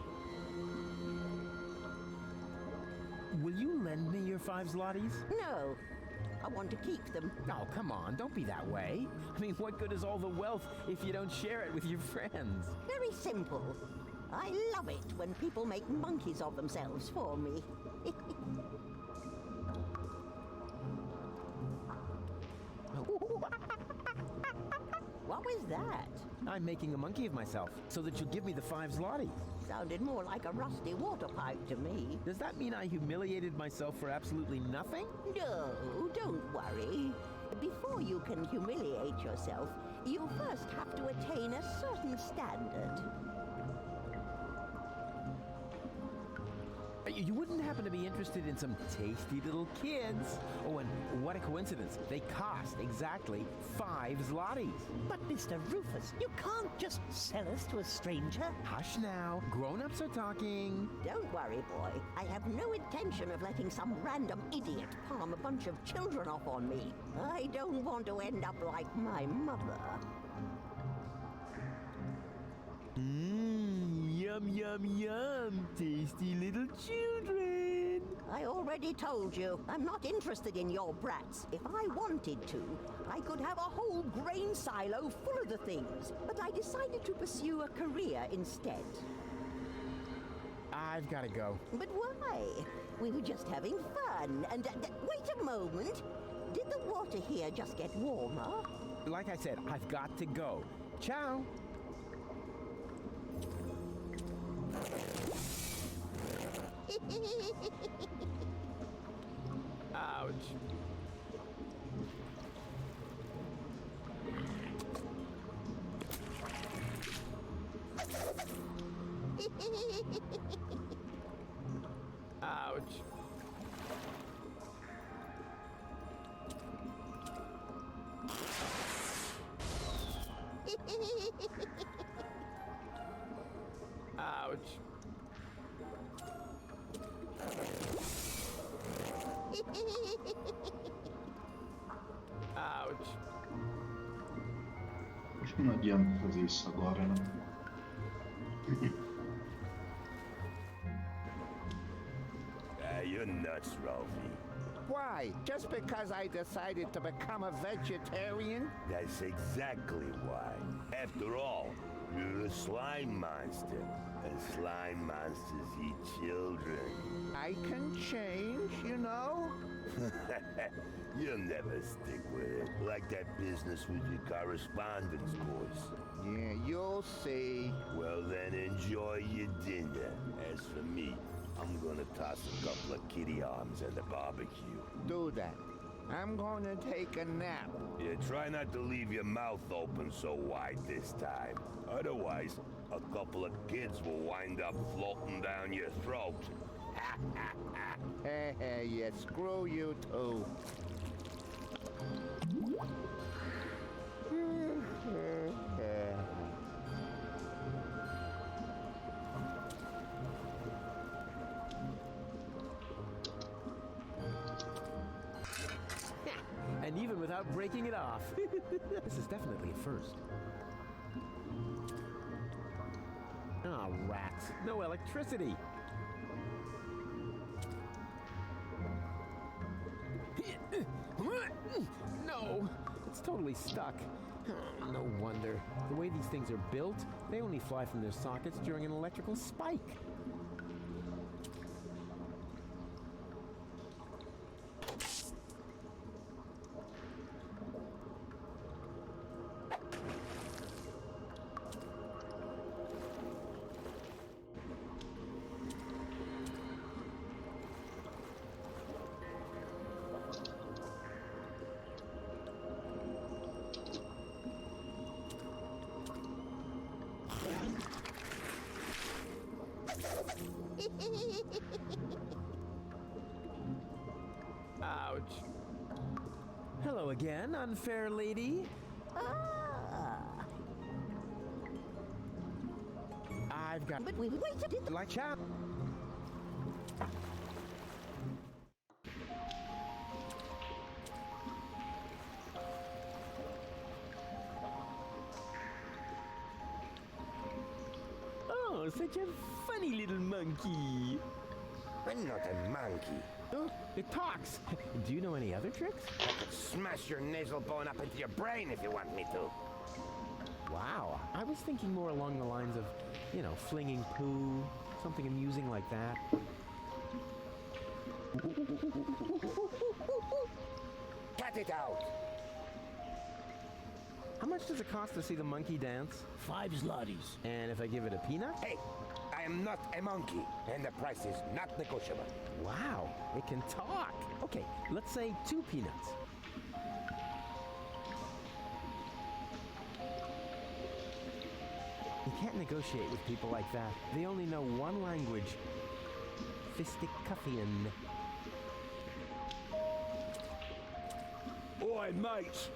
Speaker 15: Will you lend me your 5 zlotys?
Speaker 19: No. I want to keep them.
Speaker 15: Oh, come on, don't be that way. I mean, what good is all the wealth if you don't share it with your friends?
Speaker 19: Very simple. I love it when people make monkeys of themselves for me. What was that?
Speaker 15: I'm making a monkey of myself so that you'll give me the 5 zlotys.
Speaker 19: Sounded more like a rusty water pipe to me.
Speaker 15: Does that mean I humiliated myself for absolutely nothing?
Speaker 19: No, don't worry. Before you can humiliate yourself, you first have to attain a certain standard.
Speaker 15: You wouldn't happen to be interested in some tasty little kids? Oh, and what a coincidence. They cost exactly 5 zlotys.
Speaker 18: But Mr. Rufus, you can't just sell us to a stranger.
Speaker 15: Hush now. Grown-ups are talking.
Speaker 19: Don't worry, boy. I have no intention of letting some random idiot palm a bunch of children off on me. I don't want to end up like my mother.
Speaker 15: Yum, yum, yum. Tasty little children.
Speaker 19: I already told you, I'm not interested in your brats. If I wanted to, I could have a whole grain silo full of the things. But I decided to pursue a career instead.
Speaker 15: I've got to go.
Speaker 19: But why? We were just having fun. And wait a moment. Did the water here just get warmer?
Speaker 15: Like I said, I've got to go. Ciao. Ouch. Ouch. Ouch. Ouch.
Speaker 1: Acho que não adianta fazer isso agora, né?
Speaker 11: You're nuts, Ralphie.
Speaker 9: Why? Just because I decided to become a vegetarian?
Speaker 11: That's exactly why. After all, you're a slime monster, and slime monsters eat children.
Speaker 9: I can change, you know?
Speaker 11: You'll never stick with it, like that business with your correspondence course.
Speaker 9: Yeah, you'll see.
Speaker 11: Well, then enjoy your dinner. As for me, I'm gonna toss a couple of kitty arms at the barbecue.
Speaker 9: Do that. I'm going to take a nap.
Speaker 11: Yeah, try not to leave your mouth open so wide this time. Otherwise, a couple of kids will wind up floating down your throat.
Speaker 9: Yeah, screw you too.
Speaker 15: And even without breaking it off. This is definitely a first. Oh, rats. No electricity. No, it's totally stuck. No wonder. The way these things are built, they only fly from their sockets during an electrical spike. Ouch. Hello again, unfair lady. I've got...
Speaker 19: But we waited...
Speaker 15: Like chap. Oh, such a funny little monkey.
Speaker 12: I'm not a monkey.
Speaker 15: Oh, it talks. Do you know any other tricks?
Speaker 12: I could smash your nasal bone up into your brain if you want me to.
Speaker 15: Wow. I was thinking more along the lines of, you know, flinging poo, something amusing like that.
Speaker 12: Cut it out!
Speaker 15: How much does it cost to see the monkey dance?
Speaker 11: 5 zlotys.
Speaker 15: And if I give it a peanut?
Speaker 12: Hey, I am not a monkey, and the price is not negotiable.
Speaker 15: Wow, it can talk. Okay, let's say 2 peanuts. You can't negotiate with people like that. They only know one language. fisticuffian.
Speaker 11: Oi, mate!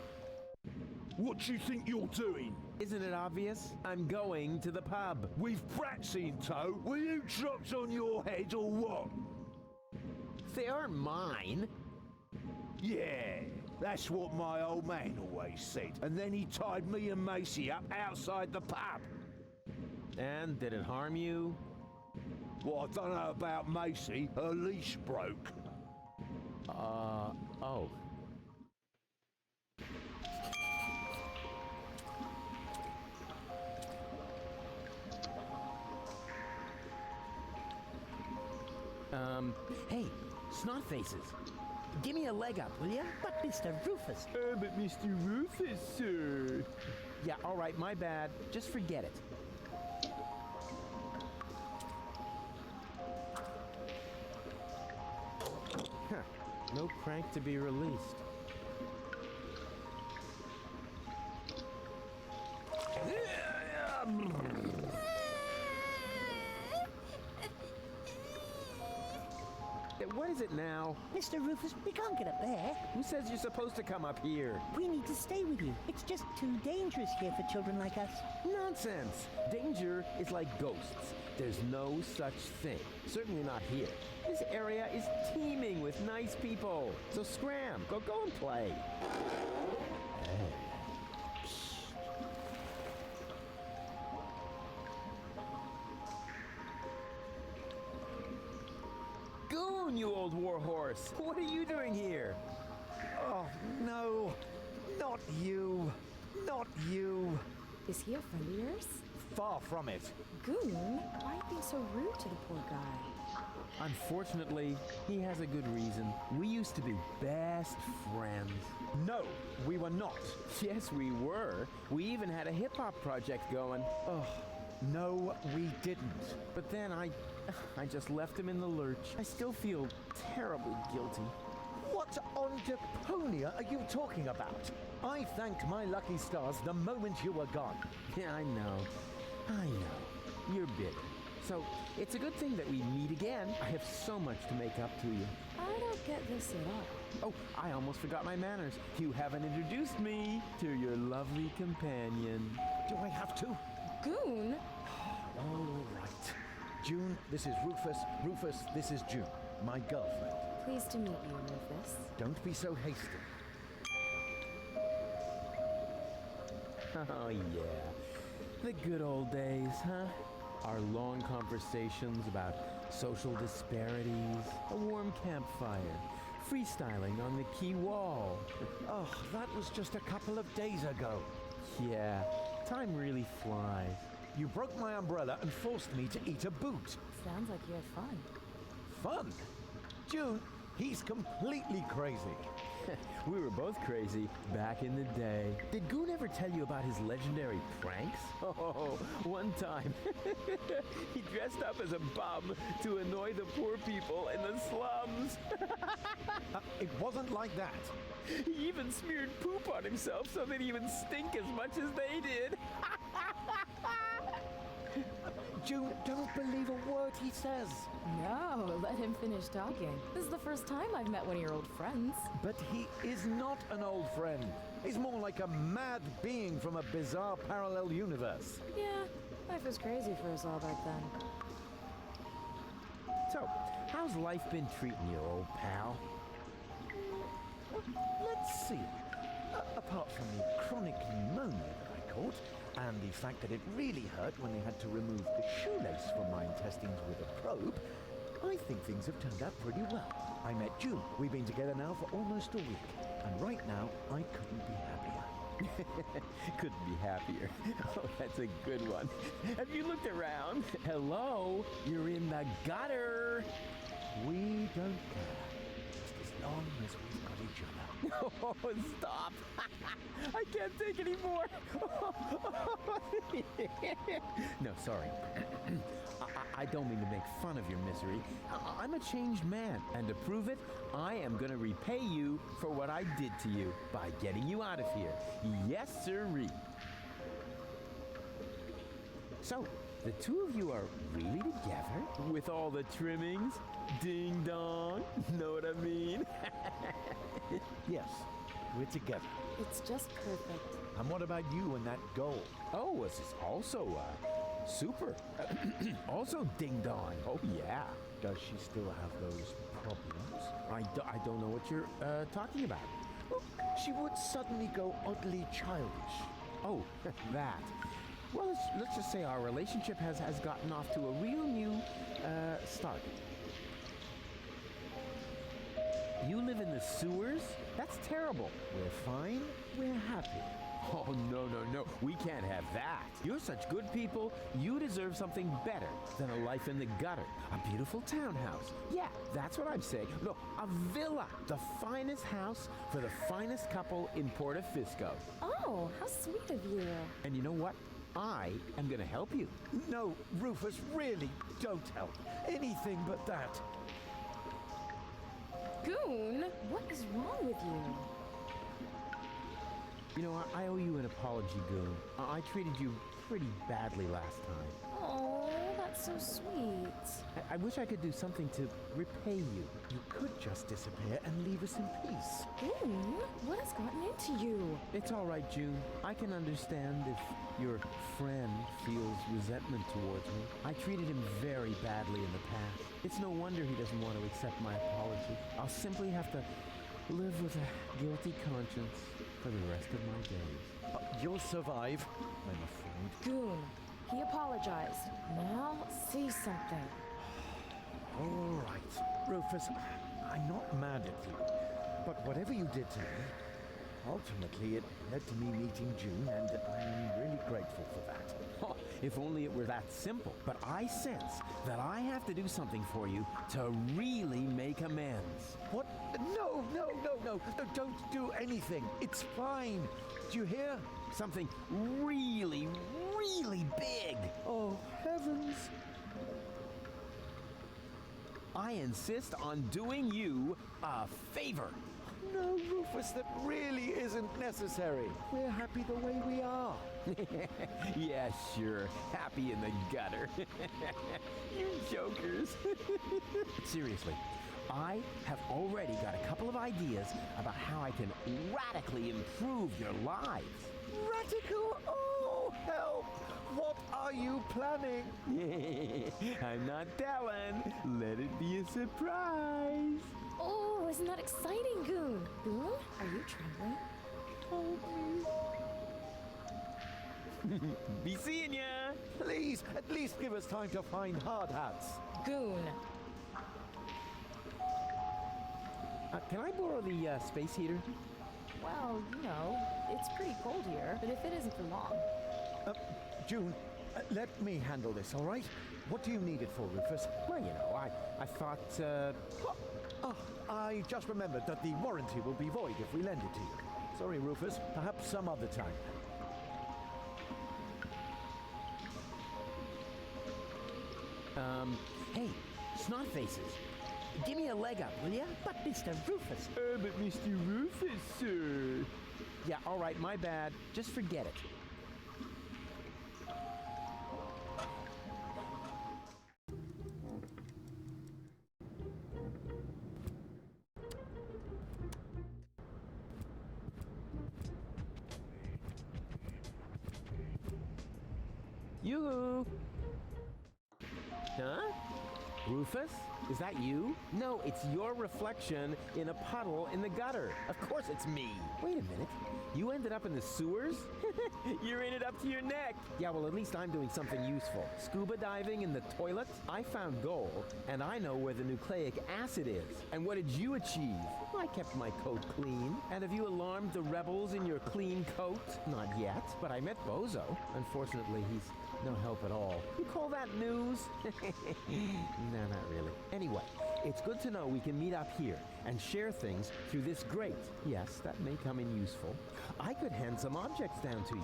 Speaker 11: What do you think you're doing?
Speaker 15: Isn't it obvious? I'm going to the pub.
Speaker 11: With brats in tow? Were you dropped on your head or what?
Speaker 15: They aren't mine.
Speaker 11: Yeah, that's what my old man always said. And then he tied me and Macy up outside the pub.
Speaker 15: And did it harm you?
Speaker 11: Well, I don't know about Macy. Her leash broke.
Speaker 15: Oh. Hey, snot faces. Give me a leg up, will ya?
Speaker 18: But Mr. Rufus...
Speaker 15: But Mr. Rufus, sir. Yeah, all right, my bad. Just forget it. Huh. No prank to be released. What is it now?
Speaker 18: Mr. Rufus, we can't get up there.
Speaker 15: Who says you're supposed to come up here?
Speaker 18: We need to stay with you. It's just too dangerous here for children like us.
Speaker 15: Nonsense! Danger is like ghosts. There's no such thing. Certainly not here. This area is teeming with nice people. So scram, go and play. Goon, you old warhorse! What are you doing here?
Speaker 6: Oh, no. Not you. Not you.
Speaker 4: Is he a friend of yours?
Speaker 6: Far from it.
Speaker 4: Goon? Why are you being so rude to the poor guy?
Speaker 15: Unfortunately, he has a good reason. We used to be best friends.
Speaker 6: No, we were not.
Speaker 15: Yes, we were. We even had a hip-hop project going.
Speaker 6: Oh, no, we didn't.
Speaker 15: But then I just left him in the lurch. I still feel terribly guilty.
Speaker 6: What on Deponia are you talking about? I thanked my lucky stars the moment you were gone.
Speaker 15: Yeah, I know. You're bitter. So, it's a good thing that we meet again. I have so much to make up to you.
Speaker 4: I don't get this at all.
Speaker 15: Oh, I almost forgot my manners. You haven't introduced me to your lovely companion.
Speaker 6: Do I have to?
Speaker 4: Goon?
Speaker 6: All right. June, this is Rufus. Rufus, this is June, my girlfriend.
Speaker 4: Pleased to meet you, Rufus.
Speaker 6: Don't be so hasty.
Speaker 15: Oh, yeah. The good old days, huh? Our long conversations about social disparities, a warm campfire, freestyling on the quay wall.
Speaker 6: Oh, that was just a couple of days ago.
Speaker 15: Yeah, time really flies.
Speaker 6: You broke my umbrella and forced me to eat a boot.
Speaker 4: Sounds like you had fun.
Speaker 6: Fun? June, he's completely crazy.
Speaker 15: We were both crazy back in the day. Did Goon ever tell you about his legendary pranks? Oh, one time, he dressed up as a bum to annoy the poor people in the slums.
Speaker 6: It wasn't like that.
Speaker 15: He even smeared poop on himself so that he would stink as much as they did.
Speaker 6: June, don't believe a word he says.
Speaker 4: No, let him finish talking. This is the first time I've met one of your old friends.
Speaker 6: But he is not an old friend. He's more like a mad being from a bizarre parallel universe.
Speaker 4: Yeah, life was crazy for us all back then.
Speaker 15: So, how's life been treating you, old pal?
Speaker 6: Let's see. Apart from the chronic pneumonia that I caught, and the fact that it really hurt when they had to remove the shoelace from my intestines with a probe, I think things have turned out pretty well. I met June. We've been together now for almost a week, and right now, I couldn't be happier.
Speaker 15: Couldn't be happier. Oh, that's a good one. Have you looked around? Hello? You're in the gutter.
Speaker 6: We don't care. Just as long as we've got each other.
Speaker 15: Oh, stop. I can't take any more. No, sorry. I don't mean to make fun of your misery. I'm a changed man, and to prove it, I am going to repay you for what I did to you by getting you out of here. Yes, sirree. So, the two of you are really together? With all the trimmings? Ding dong. Know what I mean?
Speaker 6: Yes, we're together.
Speaker 4: It's just perfect.
Speaker 6: And what about you and that goal?
Speaker 15: Oh, this is also, super. Also ding dong. Oh, yeah.
Speaker 6: Does she still have those problems?
Speaker 15: I don't know what you're, talking about.
Speaker 6: She would suddenly go oddly childish.
Speaker 15: Oh, that. Well, let's just say our relationship has gotten off to a real new, start. You live in the sewers? That's terrible.
Speaker 6: We're fine. We're happy.
Speaker 15: Oh, no. We can't have that. You're such good people. You deserve something better than a life in the gutter. A beautiful townhouse. Yeah, that's what I'm saying. No, a villa. The finest house for the finest couple in Portofisco.
Speaker 4: Oh, how sweet of you.
Speaker 15: And you know what? I am going to help you.
Speaker 6: No, Rufus, really, don't help. Anything but that.
Speaker 4: Goon, what is wrong with you?
Speaker 15: You know, I owe you an apology, Goon. I treated you pretty badly last time.
Speaker 4: Oh, that's so sweet.
Speaker 15: I wish I could do something to repay you.
Speaker 6: You could just disappear and leave us in peace.
Speaker 4: Goon, what has gotten into you?
Speaker 15: It's all right, June. I can understand if your friend feels resentment towards me. I treated him very badly in the past. It's no wonder he doesn't want to accept my apology. I'll simply have to live with a guilty conscience for the rest of my days.
Speaker 6: You'll survive, I'm afraid.
Speaker 4: Goon, he apologized. Now say something.
Speaker 6: All right. Rufus, I'm not mad at you. But whatever you did to me, ultimately it led to me meeting June, and I'm really grateful for that.
Speaker 15: Oh, if only it were that simple. But I sense that I have to do something for you to really make amends.
Speaker 6: What? No, don't do anything. It's fine. Do you hear?
Speaker 15: Something really, really big.
Speaker 6: Oh, heavens.
Speaker 15: I insist on doing you a favor.
Speaker 6: No, Rufus, that really isn't necessary. We're happy the way we are.
Speaker 15: Yeah, sure. Happy in the gutter. You jokers. Seriously, I have already got a couple of ideas about how I can radically improve your lives.
Speaker 6: Radical? Oh, help! What are you planning?
Speaker 15: I'm not telling. Let it be a surprise.
Speaker 4: Oh, isn't that exciting, Goon? Goon, are you trembling?
Speaker 15: Be seeing ya!
Speaker 6: Please, at least give us time to find hard hats.
Speaker 4: Goon.
Speaker 15: Can I borrow the space heater?
Speaker 4: Well, you know, it's pretty cold here, but if it isn't for long.
Speaker 6: June, let me handle this, all right? What do you need it for, Rufus?
Speaker 15: Well, you know, I thought,
Speaker 6: Oh, I just remembered that the warranty will be void if we lend it to you. Sorry, Rufus. Perhaps some other time.
Speaker 15: Hey, snot faces. Give me a leg up, will ya?
Speaker 18: But Mr. Rufus...
Speaker 15: But Mr. Rufus, sir. Yeah, all right, my bad. Just forget it. Yoo-hoo! Huh? Rufus? Is that you? No, it's your reflection in a puddle in the gutter. Of course it's me. Wait a minute. You ended up in the sewers? You're in it up to your neck. Yeah, well, at least I'm doing something useful. Scuba diving in the toilet? I found gold, and I know where the nucleic acid is. And what did you achieve? I kept my coat clean. And have you alarmed the rebels in your clean coat? Not yet, but I met Bozo. Unfortunately, he's no help at all. You call that news? No, not really. Anyway, it's good to know we can meet up here and share things through this grate. Yes, that may come in useful. I could hand some objects down to you.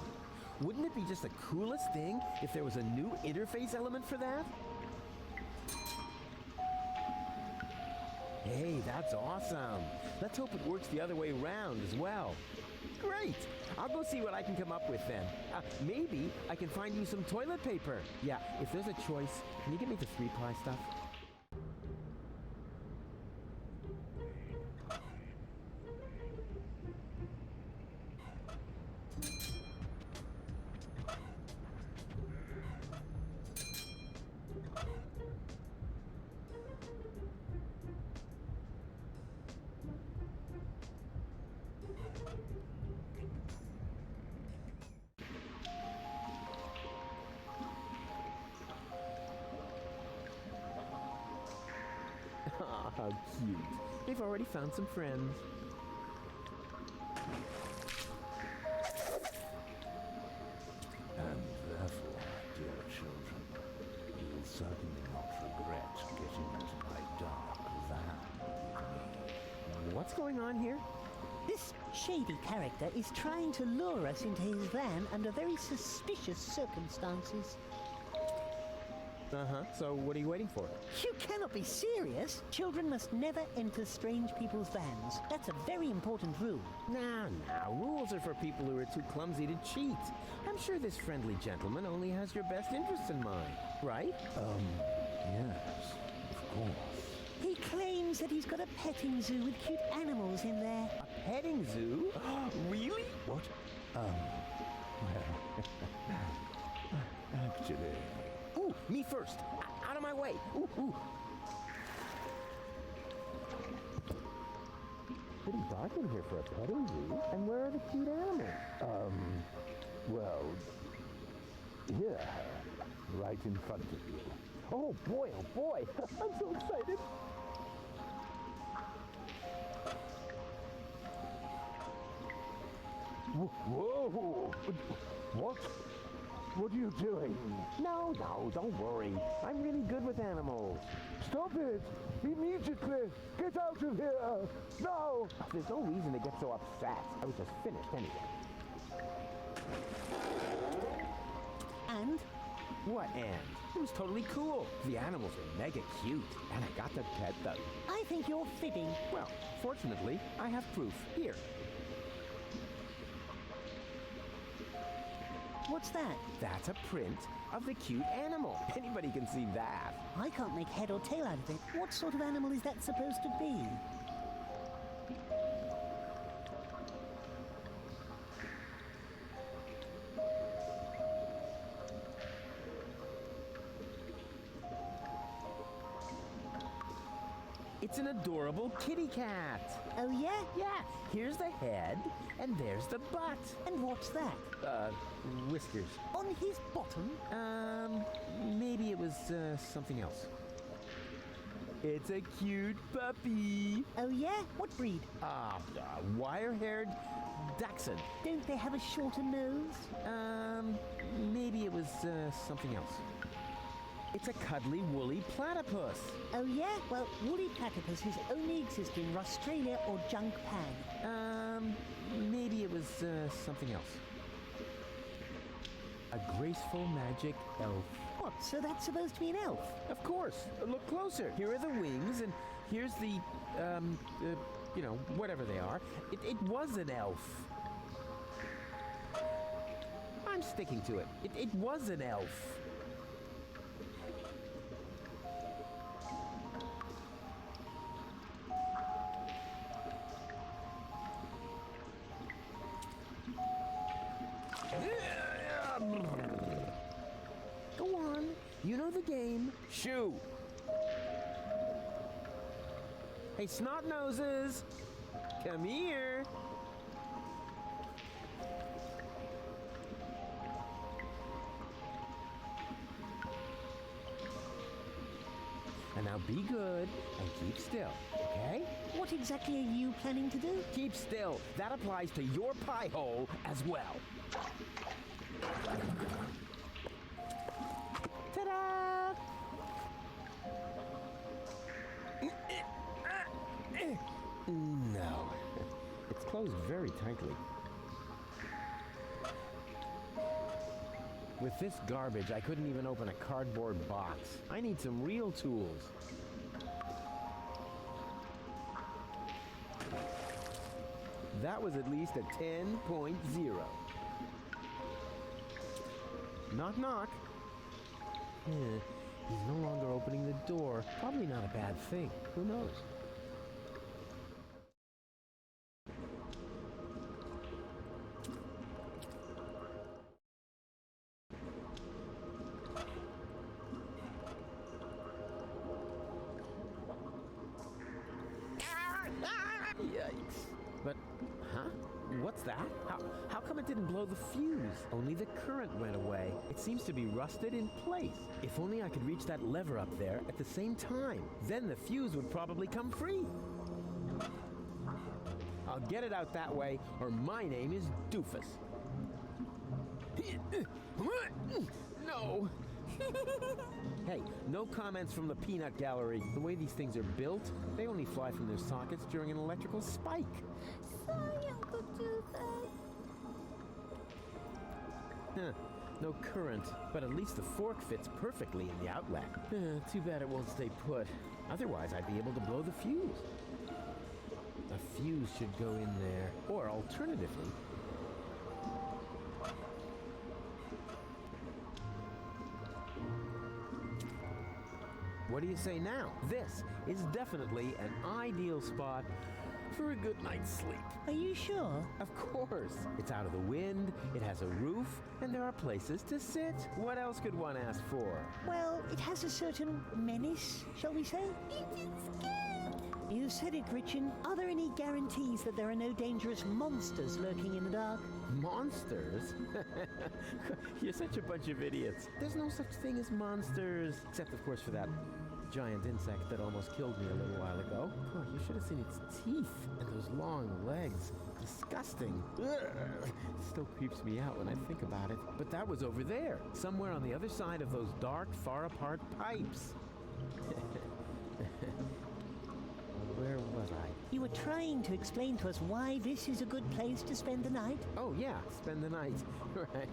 Speaker 15: Wouldn't it be just the coolest thing if there was a new interface element for that? Hey, that's awesome. Let's hope it works the other way around as well. Great! I'll go see what I can come up with then. Maybe I can find you some toilet paper. Yeah, if there's a choice, can you get me the 3-ply stuff? Ah, how cute. They've already found some friends.
Speaker 11: And therefore, dear children, you will certainly not regret getting into my dark van with me.
Speaker 15: What's going on here?
Speaker 18: This shady character is trying to lure us into his van under very suspicious circumstances.
Speaker 15: Uh-huh. So what are you waiting for?
Speaker 18: You cannot be serious. Children must never enter strange people's vans. That's a very important rule.
Speaker 15: Now, rules are for people who are too clumsy to cheat. I'm sure this friendly gentleman only has your best interests in mind, right?
Speaker 11: Yes, of course.
Speaker 18: He claims that he's got a petting zoo with cute animals in there.
Speaker 15: A petting zoo? Really?
Speaker 11: What? Well, actually...
Speaker 15: Ooh, me first. Out of my way. Ooh. Pretty dark in here for a petting zoo. And where are the cute animals?
Speaker 11: Well, here, right in front of you.
Speaker 15: Oh boy. I'm so excited.
Speaker 11: Whoa! What? What are you doing?
Speaker 15: No, don't worry. I'm really good with animals.
Speaker 11: Stop it! Immediately! Get out of here! Now!
Speaker 15: There's no reason to get so upset. I was just finished anyway.
Speaker 18: And?
Speaker 15: What and? It was totally cool. The animals are mega cute, and I got to pet them.
Speaker 18: I think you're fibbing.
Speaker 15: Well, fortunately, I have proof. Here.
Speaker 18: What's that?
Speaker 15: That's a print of the cute animal. Anybody can see that.
Speaker 18: I can't make head or tail out of it. What sort of animal is that supposed to be?
Speaker 15: It's an adorable kitty cat.
Speaker 18: Oh, yeah?
Speaker 15: Yeah. Here's the head, and there's the butt.
Speaker 18: And what's that?
Speaker 15: Whiskers.
Speaker 18: On his bottom?
Speaker 15: Maybe it was, something else. It's a cute puppy.
Speaker 18: Oh, yeah? What breed?
Speaker 15: Wire-haired Dachshund.
Speaker 18: Don't they have a shorter nose?
Speaker 15: Maybe it was, something else. It's a cuddly, woolly platypus.
Speaker 18: Oh, yeah? Well, woolly platypuses only exist in Australia or Junk-Pan.
Speaker 15: Maybe it was, something else. A graceful magic elf.
Speaker 18: What, so that's supposed to be an elf?
Speaker 15: Of course. Look closer. Here are the wings, and here's the, whatever they are. It was an elf. I'm sticking to it. It was an elf. Go on. You know the game. Shoo. Hey, snot noses. Come here. And now be good and keep still, okay?
Speaker 18: What exactly are you planning to do?
Speaker 15: Keep still. That applies to your pie hole as well. Ta-da! No. It's closed very tightly. With this garbage, I couldn't even open a cardboard box. I need some real tools. That was at least a 10.0. Knock, knock. He's no longer opening the door. Probably not a bad thing. Who knows? Yikes. But, huh? What's that? How come it didn't blow the fuse? Only the current went away. It seems to be rusted in place. If only I could reach that lever up there at the same time. Then the fuse would probably come free. I'll get it out that way, or my name is Doofus. No! Hey, no comments from the peanut gallery. The way these things are built, they only fly from their sockets during an electrical spike.
Speaker 4: Sorry, Uncle Doofus.
Speaker 15: No current, but at least the fork fits perfectly in the outlet. Too bad it won't stay put. Otherwise, I'd be able to blow the fuse. A fuse should go in there, or alternatively, what do you say now? This is definitely an ideal spot for a good night's sleep.
Speaker 18: Are you sure?
Speaker 15: Of course. It's out of the wind, it has a roof, and there are places to sit. What else could one ask for?
Speaker 18: Well, it has a certain menace, shall we say? You said it, Gretchen. Are there any guarantees that there are no dangerous monsters lurking in the dark?
Speaker 15: Monsters? You're such a bunch of idiots. There's no such thing as monsters. Except, of course, for that giant insect that almost killed me a little while ago. Oh, you should have seen its teeth and those long legs. Disgusting. Ugh. It still creeps me out when I think about it. But that was over there, somewhere on the other side of those dark, far-apart pipes. Where was I?
Speaker 18: You were trying to explain to us why this is a good place to spend the night?
Speaker 15: Oh, yeah, spend the night. Right.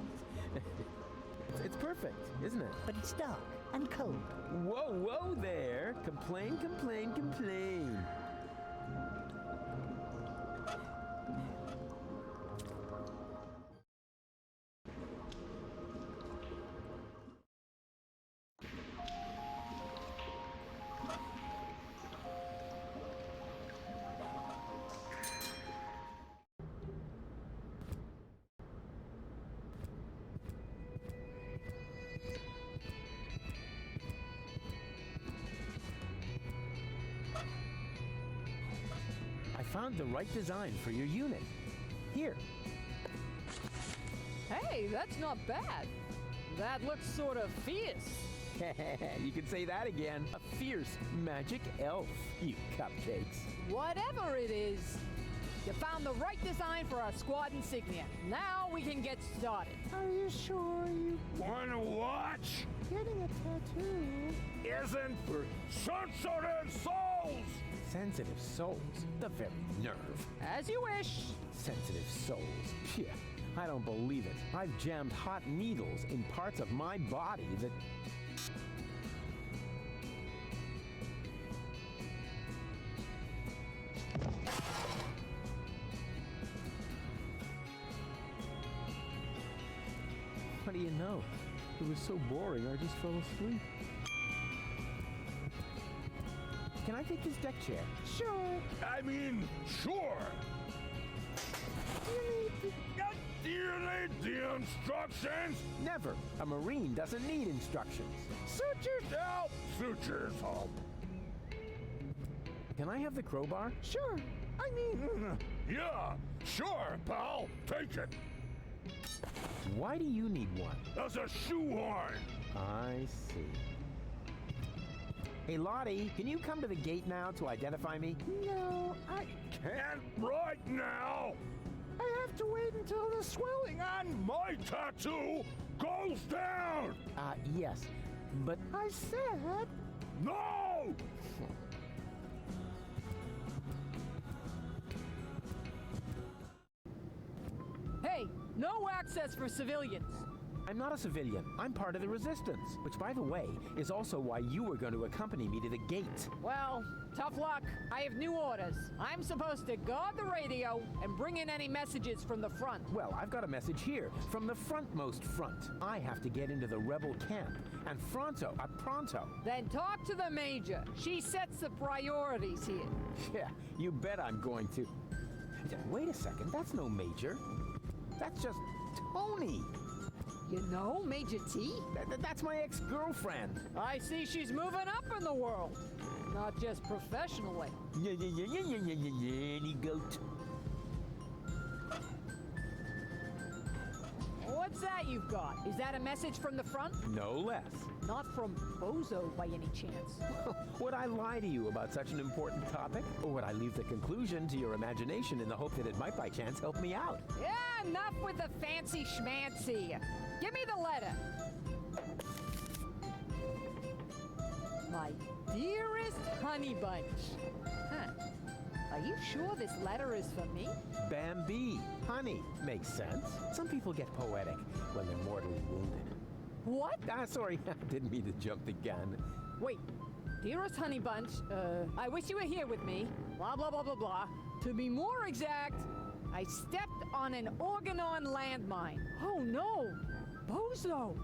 Speaker 15: It's perfect, isn't it?
Speaker 18: But it's dark and cold.
Speaker 15: Whoa, whoa there! Complain, complain, complain. Found the right design for your unit. Here.
Speaker 16: Hey, that's not bad. That looks sort of fierce.
Speaker 15: You can say that again. A fierce magic elf, you cupcakes.
Speaker 16: Whatever it is, you found the right design for our squad insignia. Now we can get started.
Speaker 11: Are you sure you wanna watch?
Speaker 18: Getting a tattoo
Speaker 11: isn't for sensitive souls!
Speaker 15: Sensitive souls? The very nerve.
Speaker 16: As you wish.
Speaker 15: Sensitive souls. Phew, I don't believe it. I've jammed hot needles in parts of my body that... What do you know? It was so boring, I just fell asleep. Can I take this deck chair?
Speaker 11: Sure. I mean, sure. Do you need the instructions?
Speaker 15: Never. A Marine doesn't need instructions.
Speaker 11: Suit yourself. Suit yourself.
Speaker 15: Can I have the crowbar?
Speaker 11: Sure. I mean, yeah, sure, pal. Take it.
Speaker 15: Why do you need one?
Speaker 11: As a shoehorn.
Speaker 15: I see. Hey, Lottie, can you come to the gate now to identify me?
Speaker 11: No, I can't right now. I have to wait until the swelling on my tattoo goes down.
Speaker 15: Yes, but...
Speaker 18: I said...
Speaker 11: No!
Speaker 16: Hey, no access for civilians.
Speaker 15: I'm not a civilian. I'm part of the resistance. Which, by the way, is also why you were going to accompany me to the gate.
Speaker 16: Well, tough luck. I have new orders. I'm supposed to guard the radio and bring in any messages from the front.
Speaker 15: Well, I've got a message here from the frontmost front. I have to get into the rebel camp. And pronto.
Speaker 16: Then talk to the Major. She sets the priorities here.
Speaker 15: Yeah, you bet I'm going to. Wait a second, that's no Major. That's just Tony.
Speaker 16: You know Major T?
Speaker 15: That's my ex-girlfriend.
Speaker 16: I see she's moving up in the world. Not just professionally.
Speaker 15: Any goat.
Speaker 16: What's that you've got? Is that a message from the front?
Speaker 15: No less.
Speaker 16: Not from Bozo by any chance.
Speaker 15: Would I lie to you about such an important topic? Or would I leave the conclusion to your imagination in the hope that it might by chance help me out?
Speaker 16: Yeah, enough with the fancy schmancy. Give me the letter. My dearest honey bunch. Huh. Are you sure this letter is for me?
Speaker 15: Bambi. Honey. Makes sense. Some people get poetic when they're mortally wounded.
Speaker 16: What?
Speaker 15: Sorry. Didn't mean to jump the gun.
Speaker 16: Wait. Dearest honey bunch, I wish you were here with me. Blah, blah, blah, blah, blah. To be more exact, I stepped on an Organon landmine. Oh, no. Bozo.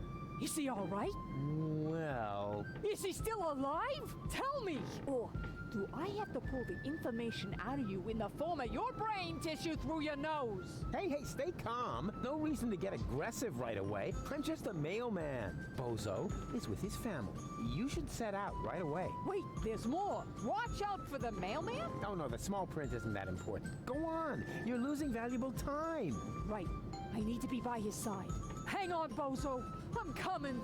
Speaker 16: Is he all right?
Speaker 15: Well...
Speaker 16: Is he still alive? Tell me! Or do I have to pull the information out of you in the form of your brain tissue through your nose?
Speaker 15: Hey, stay calm. No reason to get aggressive right away. I'm just a mailman. Bozo is with his family. You should set out right away.
Speaker 16: Wait, there's more. Watch out for the mailman?
Speaker 15: Oh, no, the small print isn't that important. Go on. You're losing valuable time.
Speaker 16: Right. I need to be by his side. Hang on, Bozo. I'm coming.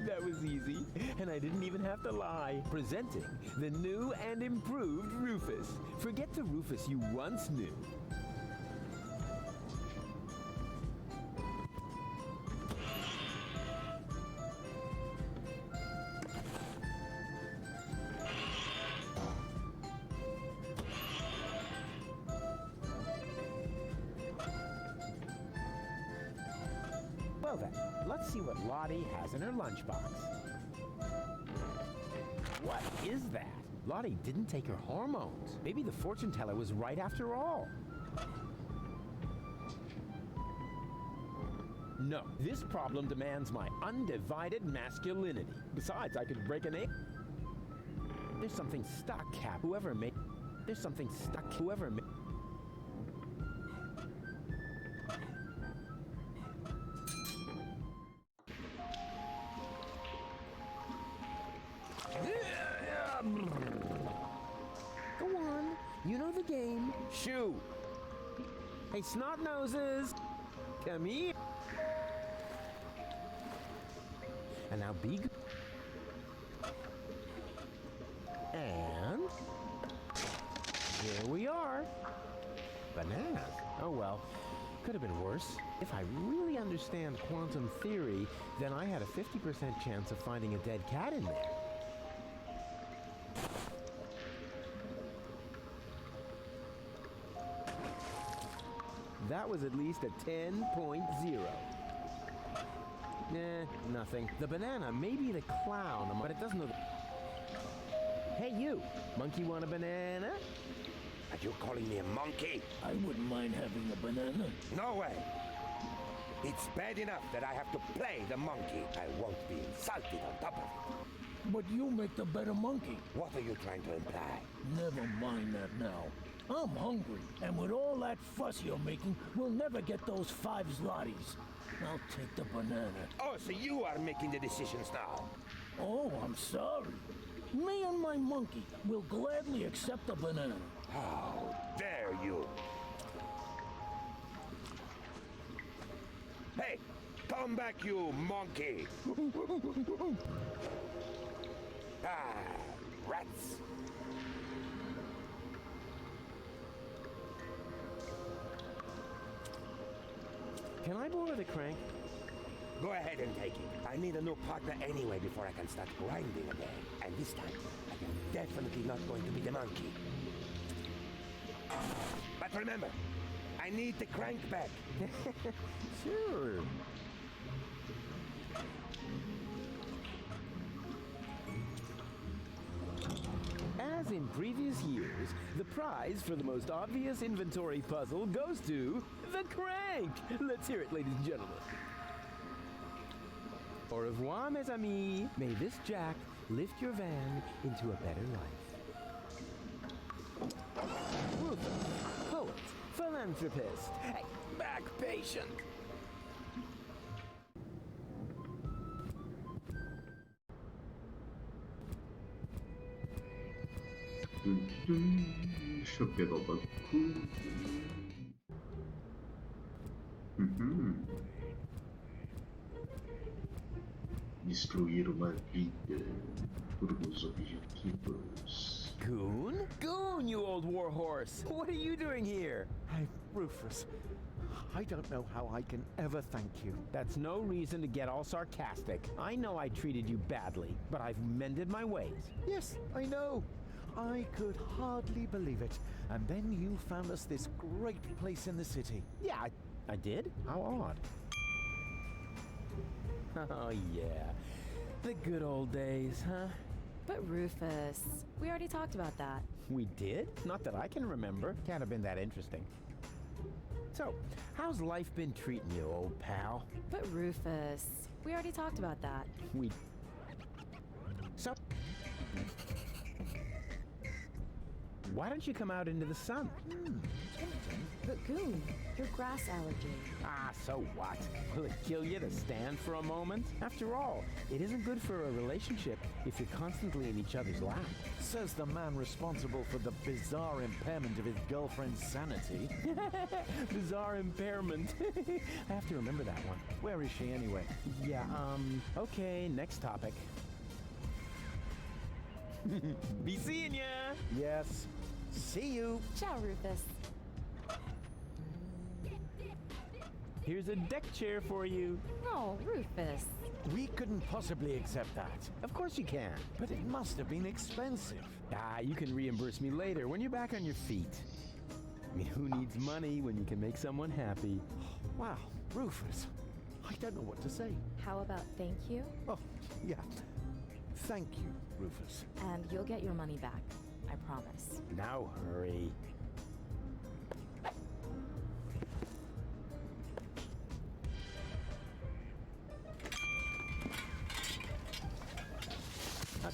Speaker 15: That was easy, and I didn't even have to lie. Presenting the new and improved Rufus. Forget the Rufus you once knew. Well then, let's see what Lottie has in her lunchbox. What is that? Lottie didn't take her hormones. Maybe the fortune teller was right after all. No, this problem demands my undivided masculinity. Besides, I could break an egg. There's something stuck, Cap. Whoever made... There's something stuck. Whoever made... Go on. You know the game. Shoo. Hey, snot noses. Come here. And now be good. And here we are. Bananas. Oh well. Could have been worse. If I really understand quantum theory, then I had a 50% chance of finding a dead cat in there. That was at least a 10.0. Nothing. The banana may be the clown, but it doesn't know the... Hey, you! Monkey want a banana?
Speaker 12: Are you calling me a monkey?
Speaker 11: I wouldn't mind having a banana.
Speaker 12: No way! It's bad enough that I have to play the monkey. I won't be insulted on top of it.
Speaker 11: But you make the better monkey.
Speaker 12: What are you trying to imply?
Speaker 11: Never mind that now. I'm hungry, and with all that fuss you're making, we'll never get those 5 zlotys. I'll take the banana.
Speaker 12: Oh, so you are making the decisions now?
Speaker 11: Oh, I'm sorry. Me and my monkey will gladly accept the banana.
Speaker 12: How dare you! Hey, come back, you monkey! Ah, rats!
Speaker 15: Can I borrow the crank?
Speaker 12: Go ahead and take it. I need a new partner anyway before I can start grinding again. And this time, I am definitely not going to be the monkey. But remember, I need the crank back.
Speaker 15: Sure. As in previous years, the prize for the most obvious inventory puzzle goes to the crank. Let's hear it, ladies and gentlemen. Au revoir, mes amis. May this jack lift your van into a better life. Rufus, poet, philanthropist, back patient.
Speaker 1: Deixa eu pegar o bagulho. Destruir uma vida por alguns objetivos.
Speaker 15: Goon? Goon, you old warhorse! What are you doing here?
Speaker 7: Hey, Rufus, I don't know how I can ever thank you.
Speaker 15: That's no reason to get all sarcastic. I know I treated you badly, but I've mended my ways.
Speaker 7: Yes, I know. I could hardly believe it. And then you found us this great place in the city.
Speaker 15: Yeah, I did? How odd. Oh, yeah. The good old days, huh?
Speaker 20: But Rufus, we already talked about that.
Speaker 15: We did? Not that I can remember. Can't have been that interesting. So, how's life been treating you, old pal?
Speaker 20: But Rufus, we already talked about that.
Speaker 15: So... Why don't you come out into the sun?
Speaker 20: But Goon, your grass allergy.
Speaker 15: Ah, so what? Will it kill you to stand for a moment? After all, it isn't good for a relationship if you're constantly in each other's lap.
Speaker 7: Says the man responsible for the bizarre impairment of his girlfriend's sanity.
Speaker 15: Bizarre impairment. I have to remember that one.
Speaker 7: Where is she anyway?
Speaker 15: Yeah, okay, next topic. Be seeing ya!
Speaker 7: Yes. See you.
Speaker 20: Ciao, Rufus.
Speaker 15: Here's a deck chair for you.
Speaker 20: No, Rufus.
Speaker 7: We couldn't possibly accept that.
Speaker 15: Of course you can.
Speaker 7: But it must have been expensive.
Speaker 15: Ah, you can reimburse me later when you're back on your feet. I mean, who needs money when you can make someone happy?
Speaker 7: Wow, Rufus. I don't know what to say.
Speaker 20: How about thank you?
Speaker 7: Oh, yeah. Thank you, Rufus.
Speaker 20: And you'll get your money back. I promise.
Speaker 15: Now hurry.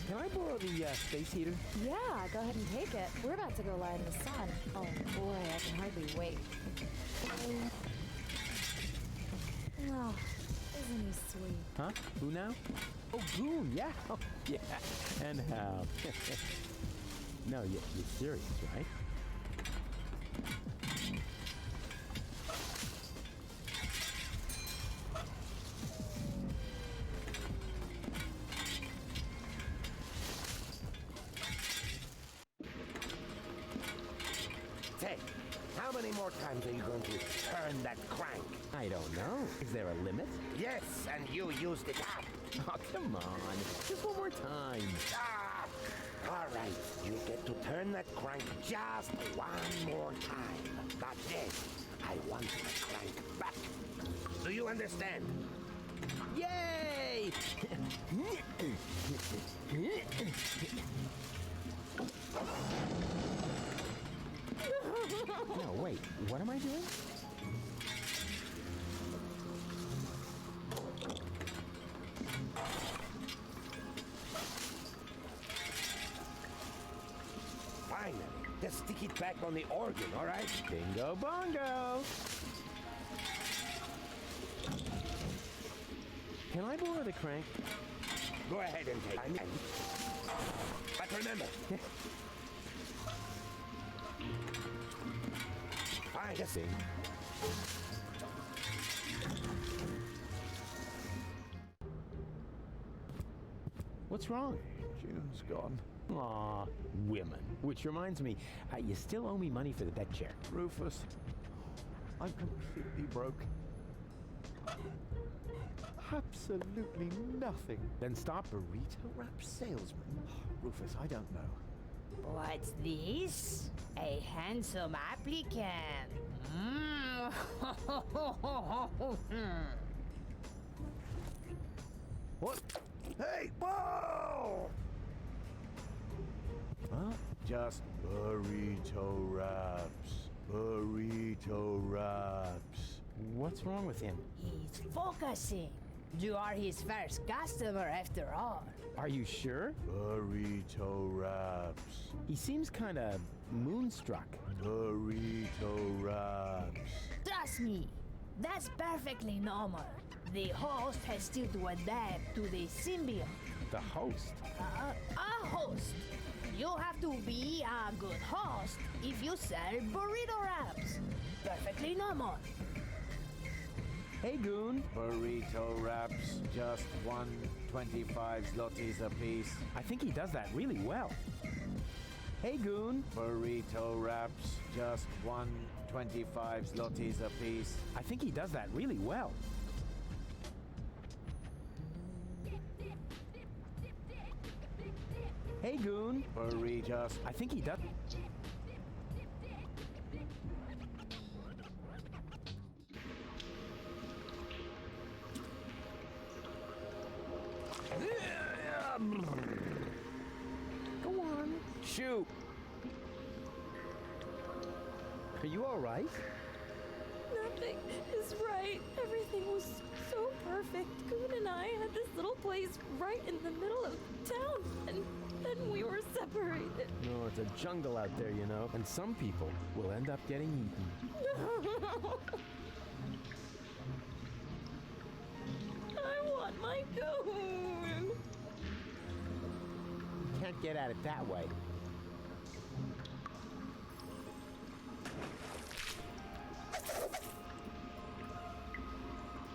Speaker 15: Can I borrow the space heater?
Speaker 20: Yeah, go ahead and take it. We're about to go lie in the sun. Oh boy, I can hardly wait. Oh, isn't he sweet?
Speaker 15: Huh? Who now? Oh, Goon, yeah. Oh, yeah. And how? No, you're serious, right?
Speaker 12: Say, how many more times are you going to turn that crank?
Speaker 15: I don't know. Is there a limit?
Speaker 12: Yes, and you used it up.
Speaker 15: Oh, come on. Just one more time.
Speaker 12: Ah! All right, you get to turn that crank just one more time. But then, I want the crank back. Do you understand?
Speaker 15: Yay! No, wait. What am I doing?
Speaker 12: Finally, just stick it back on the organ, all right?
Speaker 15: Bingo bongo! Can I borrow the crank?
Speaker 12: Go ahead and take it. But remember, find a thing.
Speaker 15: What's wrong?
Speaker 7: June's gone.
Speaker 15: Aw, women. Which reminds me, you still owe me money for the deck chair.
Speaker 7: Rufus, I'm completely broke. Absolutely nothing.
Speaker 15: Then stop.
Speaker 7: Burrito wrap salesman? Rufus, I don't know.
Speaker 5: What's this? A handsome applicant. Mm.
Speaker 6: What? Hey, whoa! Huh? Just burrito wraps. Burrito wraps.
Speaker 15: What's wrong with him?
Speaker 5: He's focusing. You are his first customer after all.
Speaker 15: Are you sure?
Speaker 6: Burrito wraps.
Speaker 15: He seems kind of moonstruck.
Speaker 6: Burrito wraps.
Speaker 5: Trust me, that's perfectly normal. The host has still to adapt to the symbiote.
Speaker 15: The host?
Speaker 5: A host. You have to be a good host if you sell burrito wraps. Perfectly normal.
Speaker 15: Hey, Goon.
Speaker 21: Burrito wraps, just 125 zlotys a piece.
Speaker 15: I think he does that really well. Hey, Goon.
Speaker 21: Burrito wraps, just 125 zlotys a piece.
Speaker 15: I think he does that really well. Hey, Goon.
Speaker 21: Burritos.
Speaker 15: I think he does.
Speaker 5: Go on.
Speaker 21: Shoot.
Speaker 15: Are you all right?
Speaker 20: Nothing is right. Everything was so perfect. Goon and I had this little place right in the middle of town, and then we were separated.
Speaker 15: No, it's a jungle out there, you know, and some people will end up getting eaten.
Speaker 20: I want my goon.
Speaker 15: Can't get at it that way.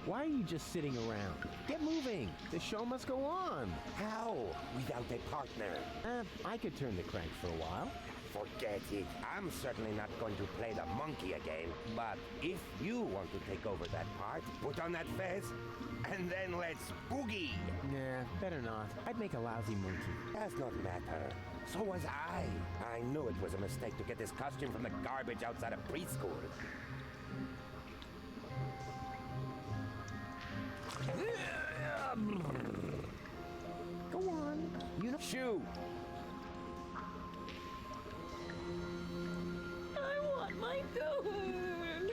Speaker 15: Why are you just sitting around? Get moving! The show must go on!
Speaker 12: How? Without a partner?
Speaker 15: I could turn the crank for a while.
Speaker 12: Forget it. I'm certainly not going to play the monkey again. But if you want to take over that part, put on that fez, and then let's boogie.
Speaker 15: Nah, better not. I'd make a lousy monkey.
Speaker 12: Does not matter. So was I. I knew it was a mistake to get this costume from the garbage outside of preschool.
Speaker 5: Go on.
Speaker 21: You know. Shoot.
Speaker 20: I want my goon.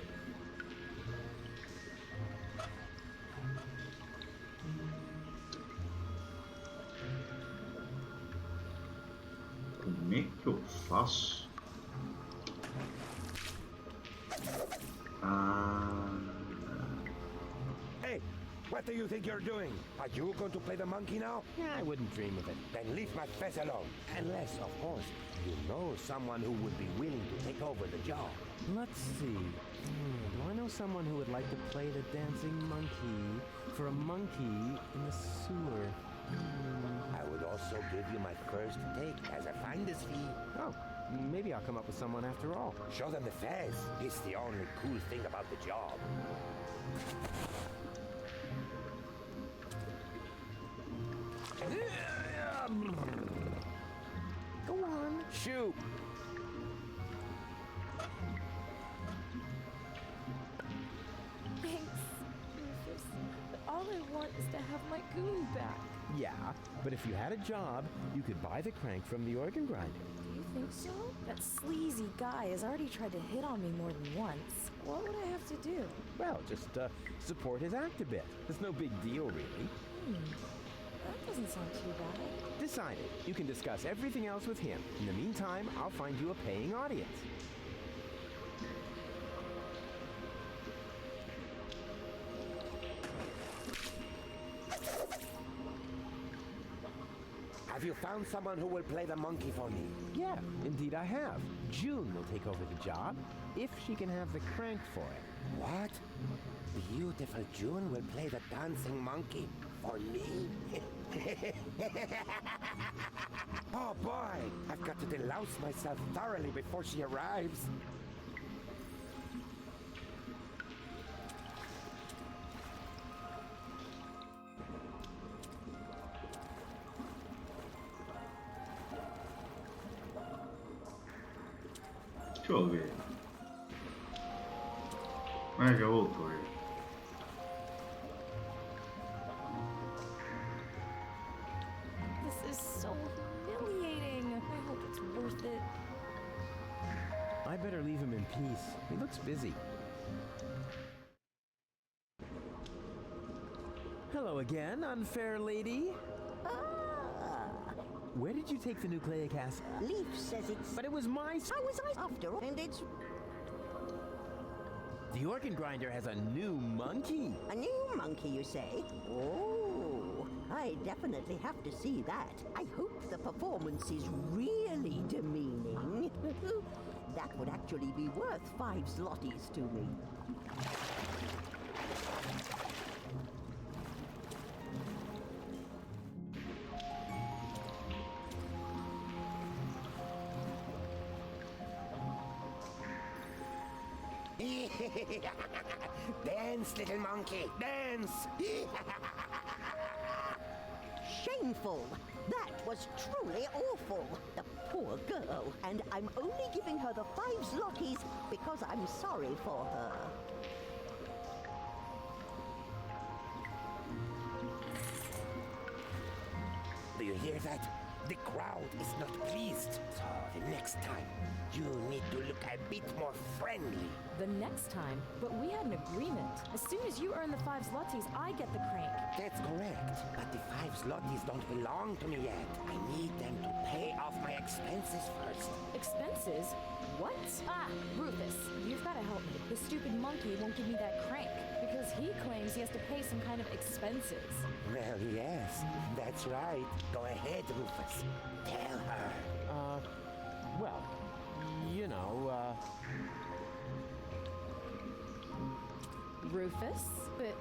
Speaker 1: Como é que eu faço?
Speaker 12: Hey, what do you think you're doing? Are you going to play the monkey now?
Speaker 15: Yeah, I wouldn't dream of it.
Speaker 12: Then leave my fez alone. Unless, of course, you know someone who would be willing to take over the job.
Speaker 15: Let's see. Do I know someone who would like to play the dancing monkey for a monkey in the sewer?
Speaker 12: I would also give you my first take as a finder's fee.
Speaker 15: Oh, maybe I'll come up with someone after all.
Speaker 12: Show them the fez. It's the only cool thing about the job.
Speaker 5: Go on.
Speaker 21: Shoot.
Speaker 20: Thanks, Rufus. But all I want is to have my goon back.
Speaker 15: Yeah, but if you had a job, you could buy the crank from the organ grinder.
Speaker 20: Do you think so?
Speaker 4: That sleazy guy has already tried to hit on me more than once.
Speaker 20: What would I have to do?
Speaker 15: Well, just support his act a bit. It's no big deal, really.
Speaker 20: That doesn't sound too bad.
Speaker 15: Decided. You can discuss everything else with him. In the meantime, I'll find you a paying audience.
Speaker 12: Have you found someone who will play the monkey for me?
Speaker 15: Yeah, indeed I have. June will take over the job, if she can have the crank for it.
Speaker 12: What? Beautiful June will play the dancing monkey for me? Oh boy, I've got to delouse myself thoroughly before she arrives.
Speaker 1: Deixa eu ver. Ah, já voltou.
Speaker 20: This is so humiliating. I hope it's worth it.
Speaker 15: I better leave him in peace. He looks busy. Hello again, unfair lady. Where did you take the nucleic acid?
Speaker 19: Leaf says it's...
Speaker 15: But it was my...
Speaker 19: How was I after all? And it's...
Speaker 15: The organ grinder has a new monkey.
Speaker 19: A new monkey, you say? Oh, I definitely have to see that. I hope the performance is really demeaning. That would actually be worth 5 zlotys to me.
Speaker 12: Dance, little monkey, dance!
Speaker 19: Shameful! That was truly awful. The poor girl. And I'm only giving her the 5 zlotys because I'm sorry for her.
Speaker 12: Do you hear that? The crowd is not pleased. So the next time, you need to look a bit more friendly.
Speaker 4: The next time? But we had an agreement. As soon as you earn the 5 zlotys, I get the crank.
Speaker 12: That's correct. But the 5 zlotys don't belong to me yet. I need them to pay off my expenses first.
Speaker 4: Expenses? What? Ah, Rufus, you've got to help me. The stupid monkey won't give me that crank because he claims he has to pay some kind of expenses.
Speaker 12: Well, yes, that's right. Go ahead, Rufus. Tell her.
Speaker 15: Well, you know,
Speaker 4: Rufus? But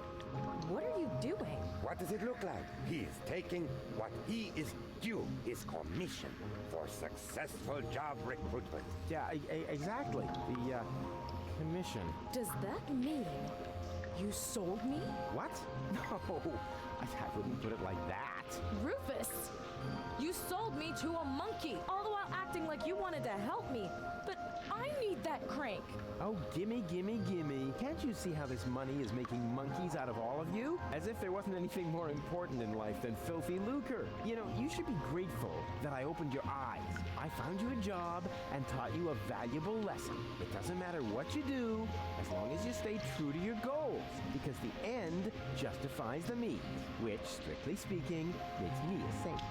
Speaker 4: what are you doing?
Speaker 12: What does it look like? He is taking what he is due, his commission for successful job recruitment.
Speaker 15: Yeah, exactly. The, commission.
Speaker 4: Does that mean you sold me?
Speaker 15: What? No, I wouldn't put it like that.
Speaker 4: Rufus! You sold me to a monkey, all the while acting like you wanted to help me. But I need that crank.
Speaker 15: Oh, gimme, gimme, gimme. Can't you see how this money is making monkeys out of all of you? As if there wasn't anything more important in life than filthy lucre. You know, you should be grateful that I opened your eyes. I found you a job and taught you a valuable lesson. It doesn't matter what you do, as long as you stay true to your goals, because the end justifies the means, which, strictly speaking, makes me a saint.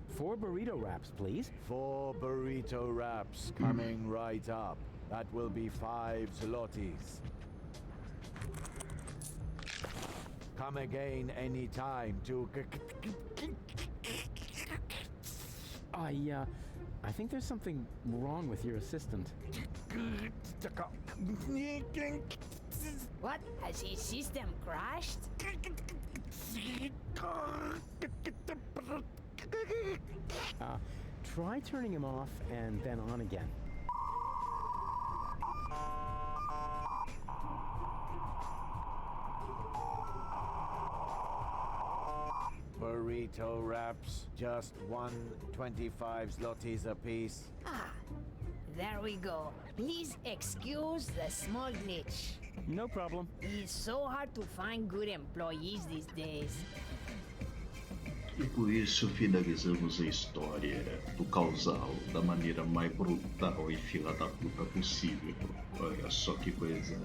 Speaker 15: Four burrito wraps, please.
Speaker 21: 4 burrito wraps coming right up. That will be 5 zlotys. Come again anytime to...
Speaker 15: I think there's something wrong with your assistant.
Speaker 5: What? Has his system crashed?
Speaker 15: Try turning him off and then on again.
Speaker 21: Burrito wraps, just 1.25 zlotys apiece.
Speaker 5: Ah, there we go. Please excuse the small glitch.
Speaker 15: No problem.
Speaker 5: It's so hard to find good employees these days.
Speaker 1: E com isso finalizamos a história do casal da maneira mais brutal e fila da puta possível. Olha só que coisa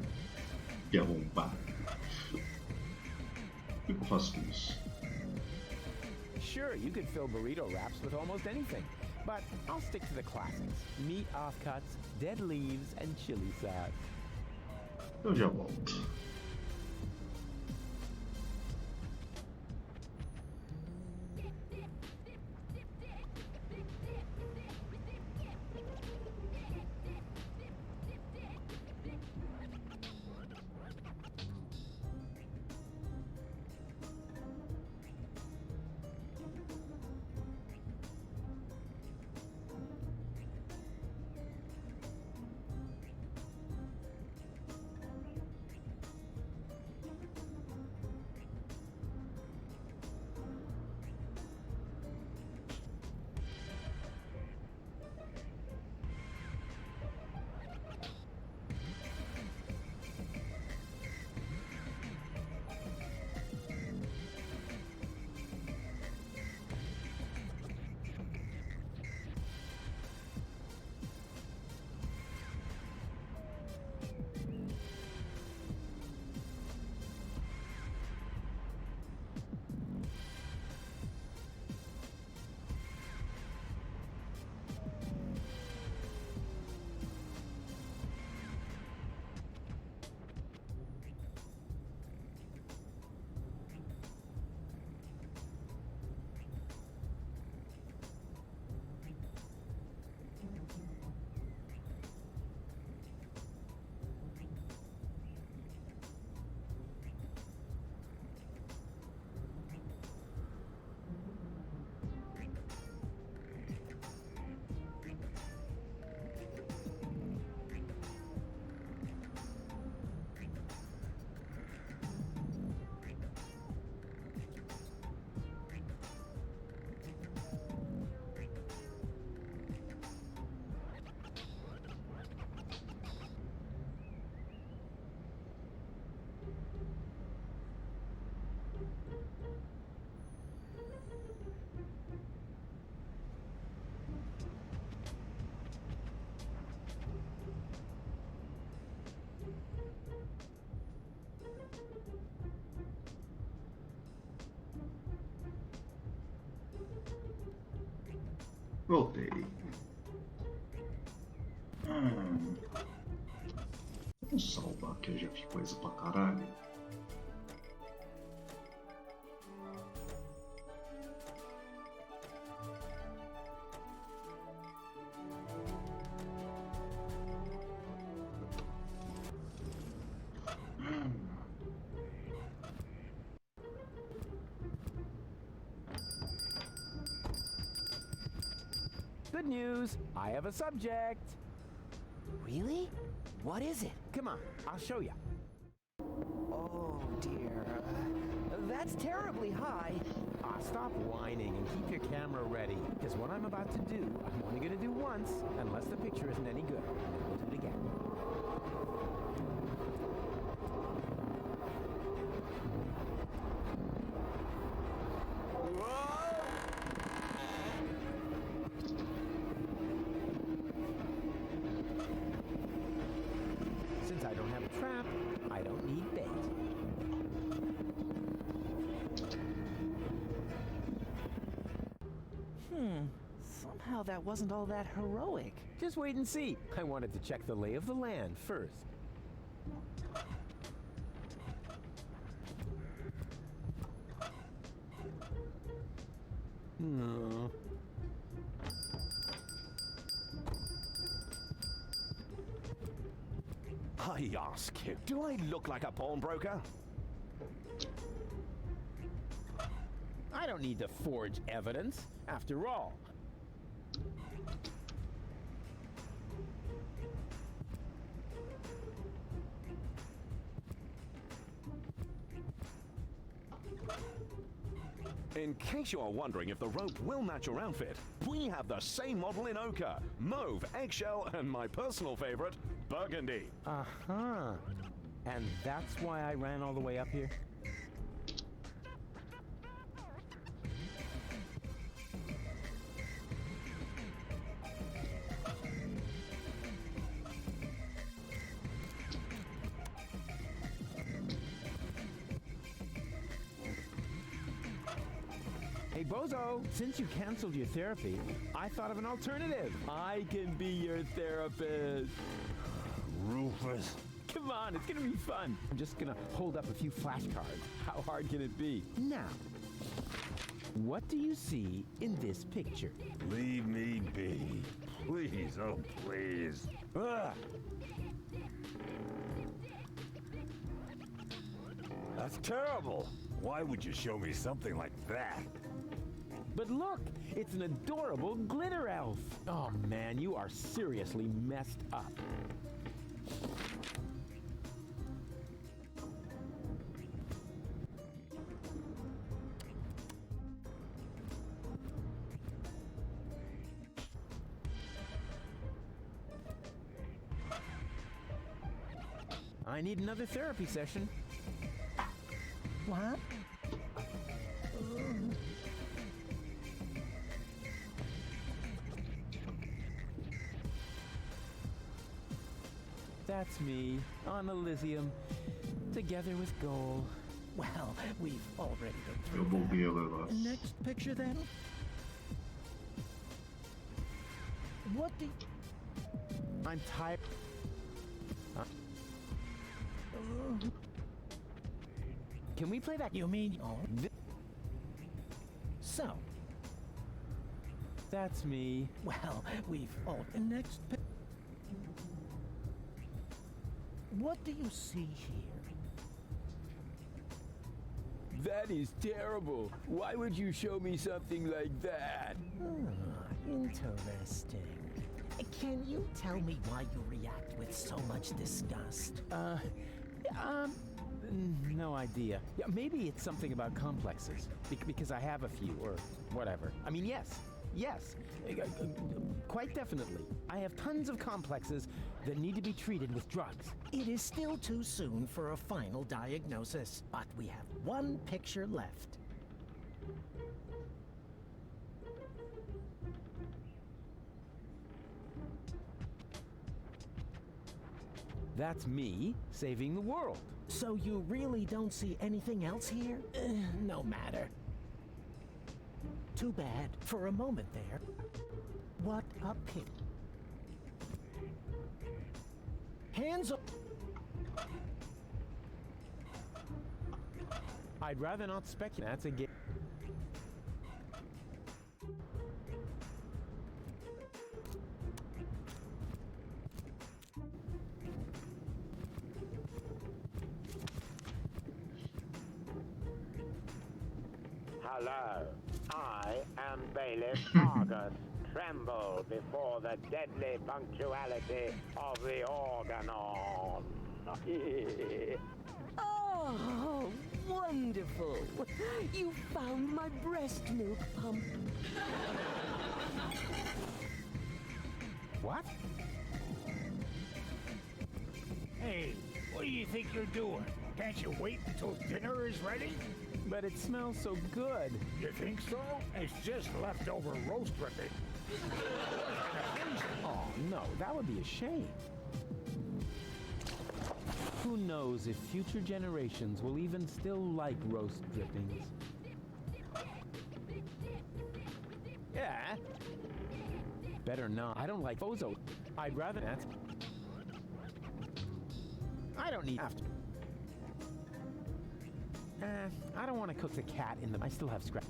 Speaker 1: de arrombada. O que eu faço com isso?
Speaker 15: Sure, you could fill burrito wraps with almost anything, but I'll stick to the classics. Meat offcuts, dead leaves, and chili sauce.
Speaker 1: Eu já volto. Voltei. Vamos salvar que eu já fiz coisa pra caralho.
Speaker 15: Good news, I have a subject.
Speaker 14: Really? What is it?
Speaker 15: Come on, I'll show you.
Speaker 14: Oh dear. That's terribly high.
Speaker 15: Stop whining and keep your camera ready, because what I'm about to do, I'm only going to do once, unless the picture isn't any good. We'll do it again. Since I don't have a trap, I don't need bait.
Speaker 14: Somehow that wasn't all that heroic.
Speaker 15: Just wait and see. I wanted to check the lay of the land first. No.
Speaker 13: I ask you, do I look like a pawnbroker?
Speaker 15: I don't need to forge evidence. After all,
Speaker 13: in case you are wondering if the rope will match your outfit, we have the same model in ochre, mauve, eggshell, and my personal favorite, burgundy.
Speaker 15: Uh-huh. And that's why I ran all the way up here? Hey, Bozo, since you canceled your therapy, I thought of an alternative. I can be your therapist.
Speaker 11: Rufus.
Speaker 15: Come on, it's gonna be fun. I'm just gonna hold up a few flashcards. How hard can it be? Now, what do you see in this picture?
Speaker 11: Leave me be. Please, oh please. Ah! That's terrible. Why would you show me something like that?
Speaker 15: But look, it's an adorable glitter elf. Oh man, you are seriously messed up. I need another therapy session.
Speaker 7: What?
Speaker 15: That's me, on Elysium, together with Goal.
Speaker 7: Well, we've already been
Speaker 1: Eu
Speaker 7: through
Speaker 1: vou ver
Speaker 7: that. Next picture, then. What do...
Speaker 15: I'm tired. Huh? Can we play that?
Speaker 7: You mean... Oh. So.
Speaker 15: That's me.
Speaker 7: Well, we've all... Next... What do you see here?
Speaker 15: That is terrible. Why would you show me something like that?
Speaker 7: Interesting. Can you tell me why you react with so much disgust?
Speaker 15: No idea. Yeah, maybe it's something about complexes. Because I have a few, or whatever. I mean, yes. Quite definitely. I have tons of complexes that need to be treated with drugs.
Speaker 7: It is still too soon for a final diagnosis, but we have one picture left.
Speaker 15: That's me saving the world.
Speaker 7: So you really don't see anything else here? No matter. Too bad. For a moment there. What a pity. Hands up.
Speaker 15: I'd rather not speculate. That's a game.
Speaker 12: Hello, I am Bailiff Argus. Tremble before the deadly punctuality of the organon.
Speaker 10: Oh, wonderful! You found my breast milk pump.
Speaker 15: What?
Speaker 11: Hey, what do you think you're doing? Can't you wait until dinner is ready?
Speaker 15: But it smells so good.
Speaker 11: You think so? It's just leftover roast dripping.
Speaker 15: Oh, no, that would be a shame. Who knows if future generations will even still like roast drippings? Yeah. Better not. I don't like bozo. I'd rather that. I don't need after. I don't want to cook the cat in the... I still have scrap.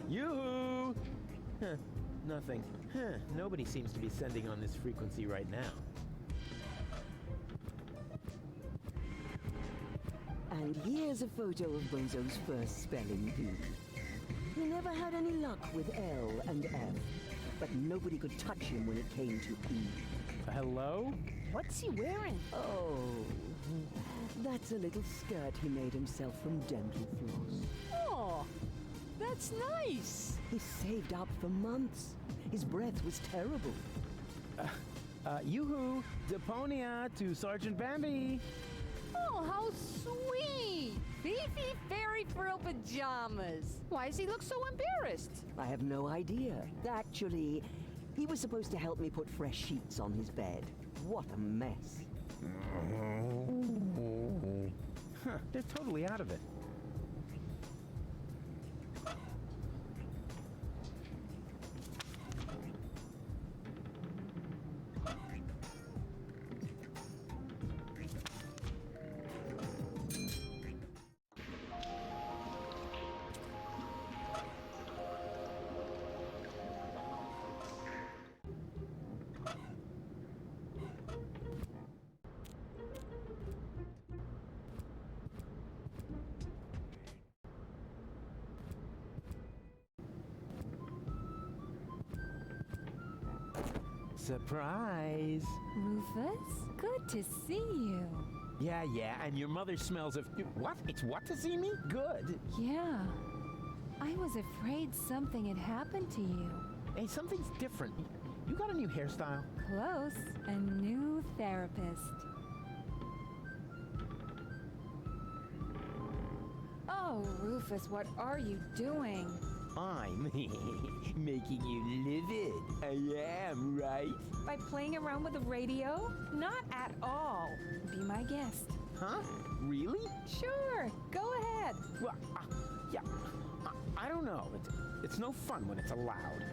Speaker 15: Yoo-hoo! Huh, nothing. Huh, nobody seems to be sending on this frequency right now.
Speaker 10: And here's a photo of Bozo's first spelling bee. He never had any luck with L and F, but nobody could touch him when it came to E.
Speaker 15: Hello?
Speaker 5: What's he wearing?
Speaker 10: Oh, that's a little skirt he made himself from dental floss.
Speaker 16: Oh, that's nice.
Speaker 10: He saved up for months. His breath was terrible.
Speaker 15: Yoo-hoo! Deponia to Sergeant Bambi!
Speaker 16: Oh, how sweet! Fifi Fairy Frill pajamas. Why does he look so embarrassed?
Speaker 10: I have no idea. Actually, he was supposed to help me put fresh sheets on his bed. What a mess.
Speaker 15: Huh, they're totally out of it. Surprise!
Speaker 20: Rufus, good to see you.
Speaker 15: Yeah, and your mother smells of... What? It's what to see me? Good.
Speaker 20: Yeah. I was afraid something had happened to you.
Speaker 15: Hey, something's different. You got a new hairstyle?
Speaker 20: Close. A new therapist. Oh, Rufus, what are you doing?
Speaker 15: I'm making you livid. I am, right?
Speaker 20: By playing around with the radio? Not at all. Be my guest.
Speaker 15: Huh? Really?
Speaker 20: Sure. Go ahead.
Speaker 15: Well, yeah. I don't know. It's no fun when it's allowed.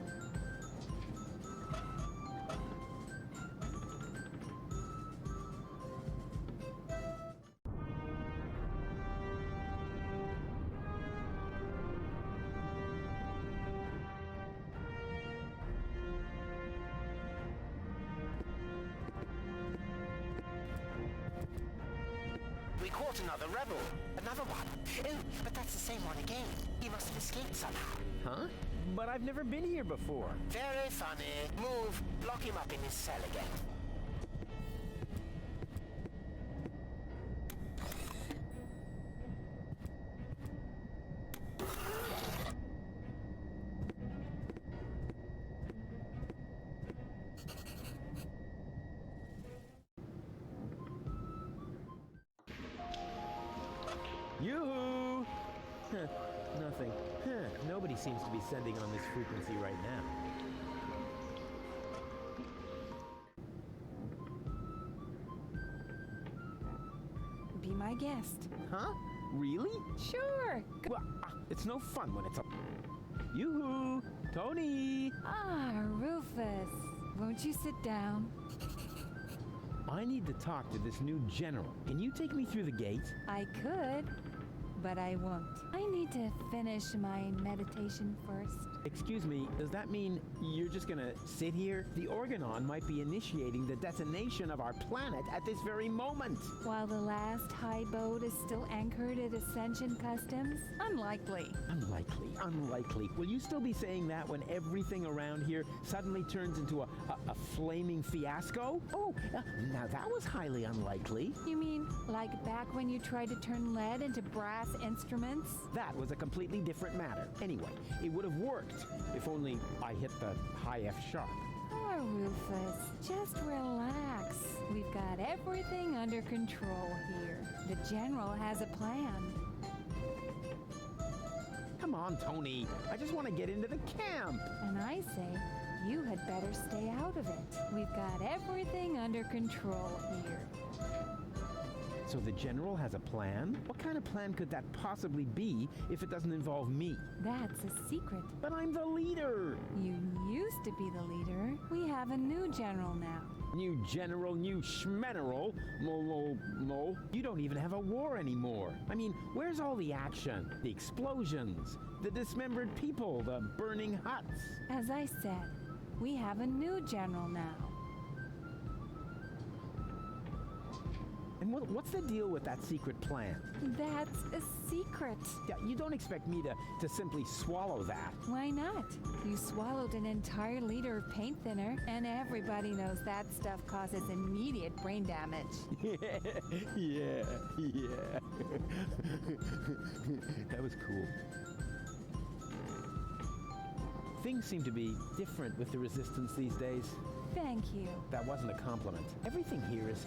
Speaker 3: We caught another rebel. Another one. Oh, but that's the same one again. He must have escaped somehow.
Speaker 15: Huh? But I've never been here before.
Speaker 3: Very funny. Move. Lock him up in his cell again.
Speaker 15: Yoo-hoo! Huh, nothing. Huh, nobody seems to be sending on this frequency right now.
Speaker 16: Be my guest.
Speaker 15: Huh? Really?
Speaker 16: Sure.
Speaker 15: Well, it's no fun when it's a... Yoo-hoo! Tony!
Speaker 16: Ah, Rufus. Won't you sit down?
Speaker 15: I need to talk to this new general. Can you take me through the gate?
Speaker 16: I could, but I won't. I need to finish my meditation first.
Speaker 15: Excuse me, does that mean you're just gonna sit here? The Organon might be initiating the detonation of our planet at this very moment.
Speaker 16: While the last high boat is still anchored at Ascension Customs? Unlikely.
Speaker 15: Unlikely. Will you still be saying that when everything around here suddenly turns into a flaming fiasco? Oh, now that was highly unlikely.
Speaker 16: You mean like back when you tried to turn lead into brass instruments?
Speaker 15: That was a completely different matter. Anyway, it would have worked if only I hit the high F sharp.
Speaker 16: Oh, Rufus, just relax. We've got everything under control here. The General has a plan.
Speaker 15: Come on, Tony. I just want to get into the camp.
Speaker 16: And I say, you had better stay out of it. We've got everything under control here.
Speaker 15: So the General has a plan? What kind of plan could that possibly be if it doesn't involve me?
Speaker 16: That's a secret.
Speaker 15: But I'm the leader!
Speaker 16: You used to be the leader. We have a new general now.
Speaker 15: New general, new schmeneral. No. You don't even have a war anymore. I mean, where's all the action? The explosions, the dismembered people, the burning huts.
Speaker 16: As I said, we have a new general now.
Speaker 15: And what's the deal with that secret plan?
Speaker 16: That's a secret.
Speaker 15: Yeah, you don't expect me to simply swallow that.
Speaker 16: Why not? You swallowed an entire liter of paint thinner, and everybody knows that stuff causes immediate brain damage.
Speaker 15: Yeah. That was cool. Things seem to be different with the Resistance these days.
Speaker 16: Thank you.
Speaker 15: That wasn't a compliment. Everything here is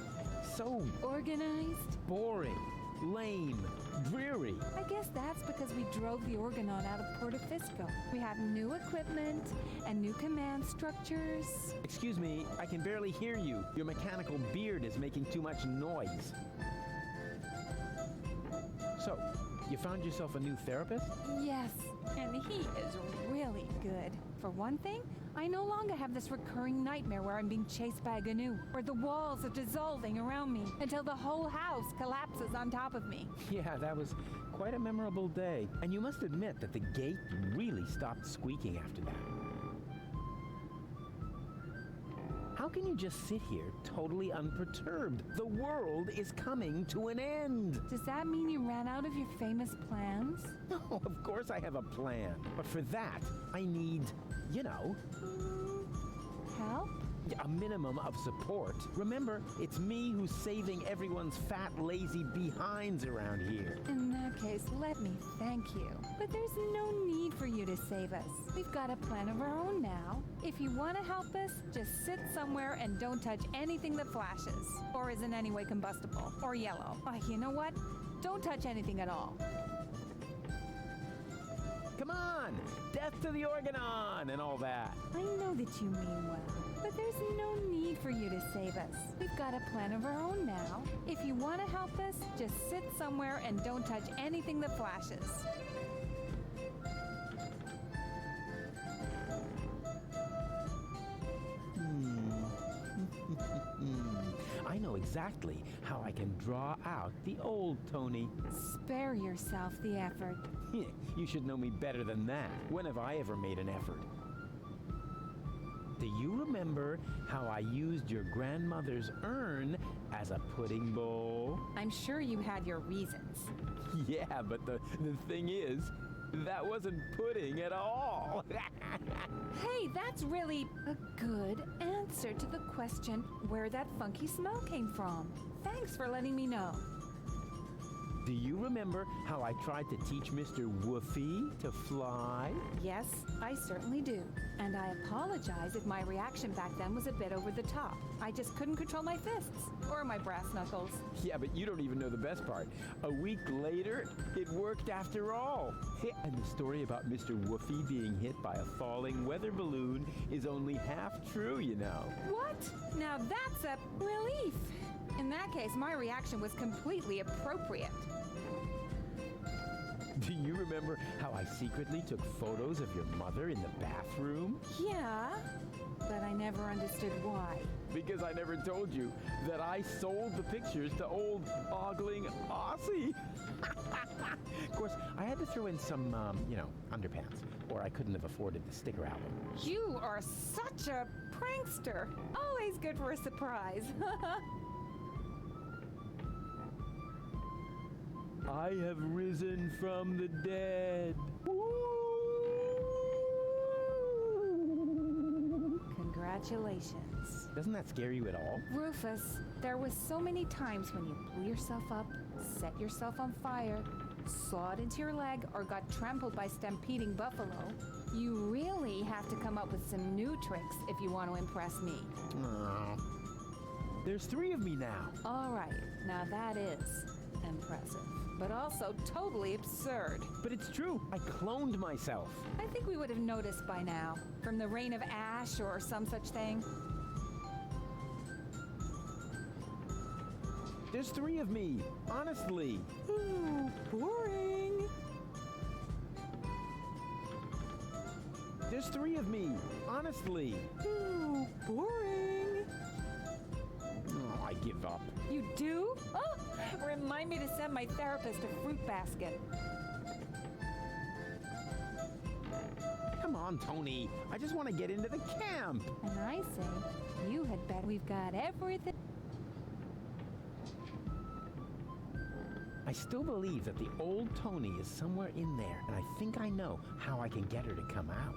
Speaker 15: so...
Speaker 16: organized?
Speaker 15: Boring, lame, dreary.
Speaker 16: I guess that's because we drove the Organon out of Porta Fisco. We have new equipment and new command structures.
Speaker 15: Excuse me, I can barely hear you. Your mechanical beard is making too much noise. So, you found yourself a new therapist?
Speaker 16: Yes, and he is really good. For one thing, I no longer have this recurring nightmare where I'm being chased by a GNU, where the walls are dissolving around me until the whole house collapses on top of me.
Speaker 15: Yeah, that was quite a memorable day. And you must admit that the gate really stopped squeaking after that. How can you just sit here totally unperturbed? The world is coming to an end.
Speaker 16: Does that mean you ran out of your famous plans?
Speaker 15: No, of course I have a plan. But for that, I need, you know...
Speaker 16: help?
Speaker 15: A minimum of support. Remember, it's me who's saving everyone's fat, lazy behinds around here.
Speaker 16: In that case, let me thank you. But there's no need for you to save us. We've got a plan of our own now. If you want to help us, just sit somewhere and don't touch anything that flashes, or is in any way combustible, or yellow. Oh, you know what? Don't touch anything at all.
Speaker 15: Come on! Death to the Organon and all that.
Speaker 16: I know that you mean well, but there's no need for you to save us. We've got a plan of our own now. If you want to help us, just sit somewhere and don't touch anything that flashes.
Speaker 15: I know exactly how I can draw out the old Tony.
Speaker 16: Spare yourself the effort.
Speaker 15: You should know me better than that. When have I ever made an effort? Do you remember how I used your grandmother's urn as a pudding bowl?
Speaker 16: I'm sure you had your reasons.
Speaker 15: Yeah, but the thing is, that wasn't pudding at all.
Speaker 16: Hey, that's really a good answer to the question where that funky smell came from. Thanks for letting me know.
Speaker 15: Do you remember how I tried to teach Mr. Woofy to fly?
Speaker 16: Yes, I certainly do. And I apologize if my reaction back then was a bit over the top. I just couldn't control my fists or my brass knuckles.
Speaker 15: Yeah, but you don't even know the best part. A week later, it worked after all. And the story about Mr. Woofy being hit by a falling weather balloon is only half true, you know.
Speaker 16: What? Now that's a relief. In that case, my reaction was completely appropriate.
Speaker 15: Do you remember how I secretly took photos of your mother in the bathroom?
Speaker 16: Yeah, but I never understood why.
Speaker 15: Because I never told you that I sold the pictures to old ogling Aussie. Of course, I had to throw in some, underpants, or I couldn't have afforded the sticker album.
Speaker 16: You are such a prankster. Always good for a surprise.
Speaker 15: I have risen from the dead.
Speaker 16: Congratulations.
Speaker 15: Doesn't that scare you at all?
Speaker 16: Rufus, there was so many times when you blew yourself up, set yourself on fire, sawed into your leg, or got trampled by stampeding buffalo. You really have to come up with some new tricks if you want to impress me.
Speaker 15: Aww. There's 3 of me now.
Speaker 16: All right, now that is impressive, but also totally absurd.
Speaker 15: But it's true. I cloned myself.
Speaker 16: I think we would have noticed by now, from the rain of ash or some such thing.
Speaker 15: There's 3 of me, honestly.
Speaker 16: Ooh, boring.
Speaker 15: There's 3 of me, honestly.
Speaker 16: Ooh, boring.
Speaker 15: Oh, I give up.
Speaker 16: You do? Oh, remind me to send my therapist a fruit basket.
Speaker 15: Come on, Tony. I just want to get into the camp.
Speaker 16: And I say, you had bet we've got everything.
Speaker 15: I still believe that the old Tony is somewhere in there, and I think I know how I can get her to come out.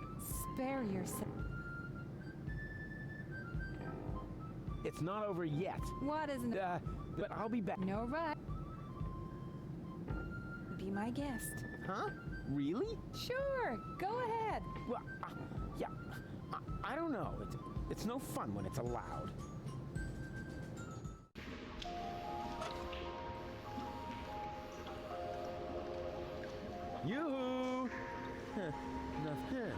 Speaker 16: Spare yourself.
Speaker 15: It's not over yet.
Speaker 16: What isn't it?
Speaker 15: But I'll be back.
Speaker 16: No rush. Be my guest.
Speaker 15: Huh? Really?
Speaker 16: Sure. Go ahead.
Speaker 15: Well, yeah. I don't know. It's no fun when it's allowed. Yoo-hoo! Huh. Nothing.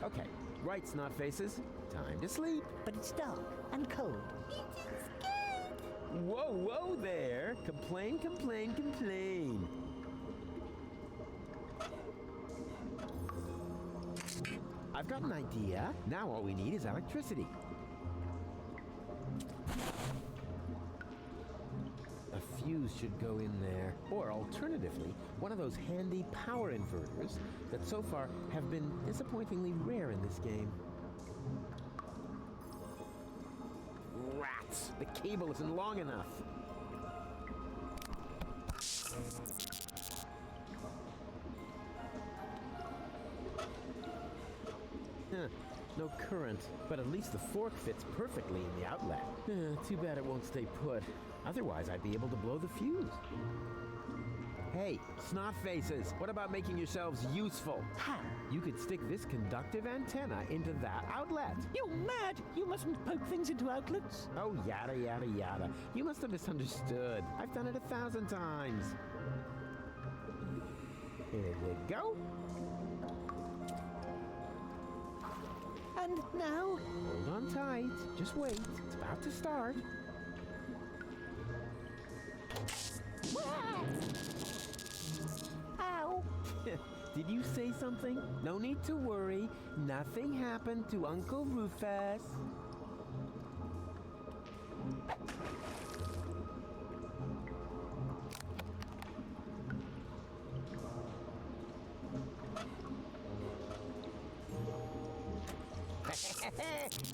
Speaker 15: Okay, right, snot faces. Time to sleep.
Speaker 18: But it's dark and cold.
Speaker 15: Whoa, whoa there. Complain, complain, complain. I've got an idea. Now all we need is electricity. A fuse should go in there. Or alternatively, one of those handy power inverters that so far have been disappointingly rare in this game. Rats! The cable isn't long enough. No current, but at least the fork fits perfectly in the outlet. Too bad it won't stay put. Otherwise, I'd be able to blow the fuse. Hey, snot faces, what about making yourselves useful?
Speaker 18: How?
Speaker 15: You could stick this conductive antenna into that outlet.
Speaker 18: You're mad! You mustn't poke things into outlets.
Speaker 15: Oh, yada, yada, yada. You must have misunderstood. I've done it 1,000 times. Here you go.
Speaker 18: And now?
Speaker 15: Hold on tight. Just wait. It's about to start.
Speaker 18: Ow!
Speaker 15: Did you say something? No need to worry. Nothing happened to Uncle Rufus.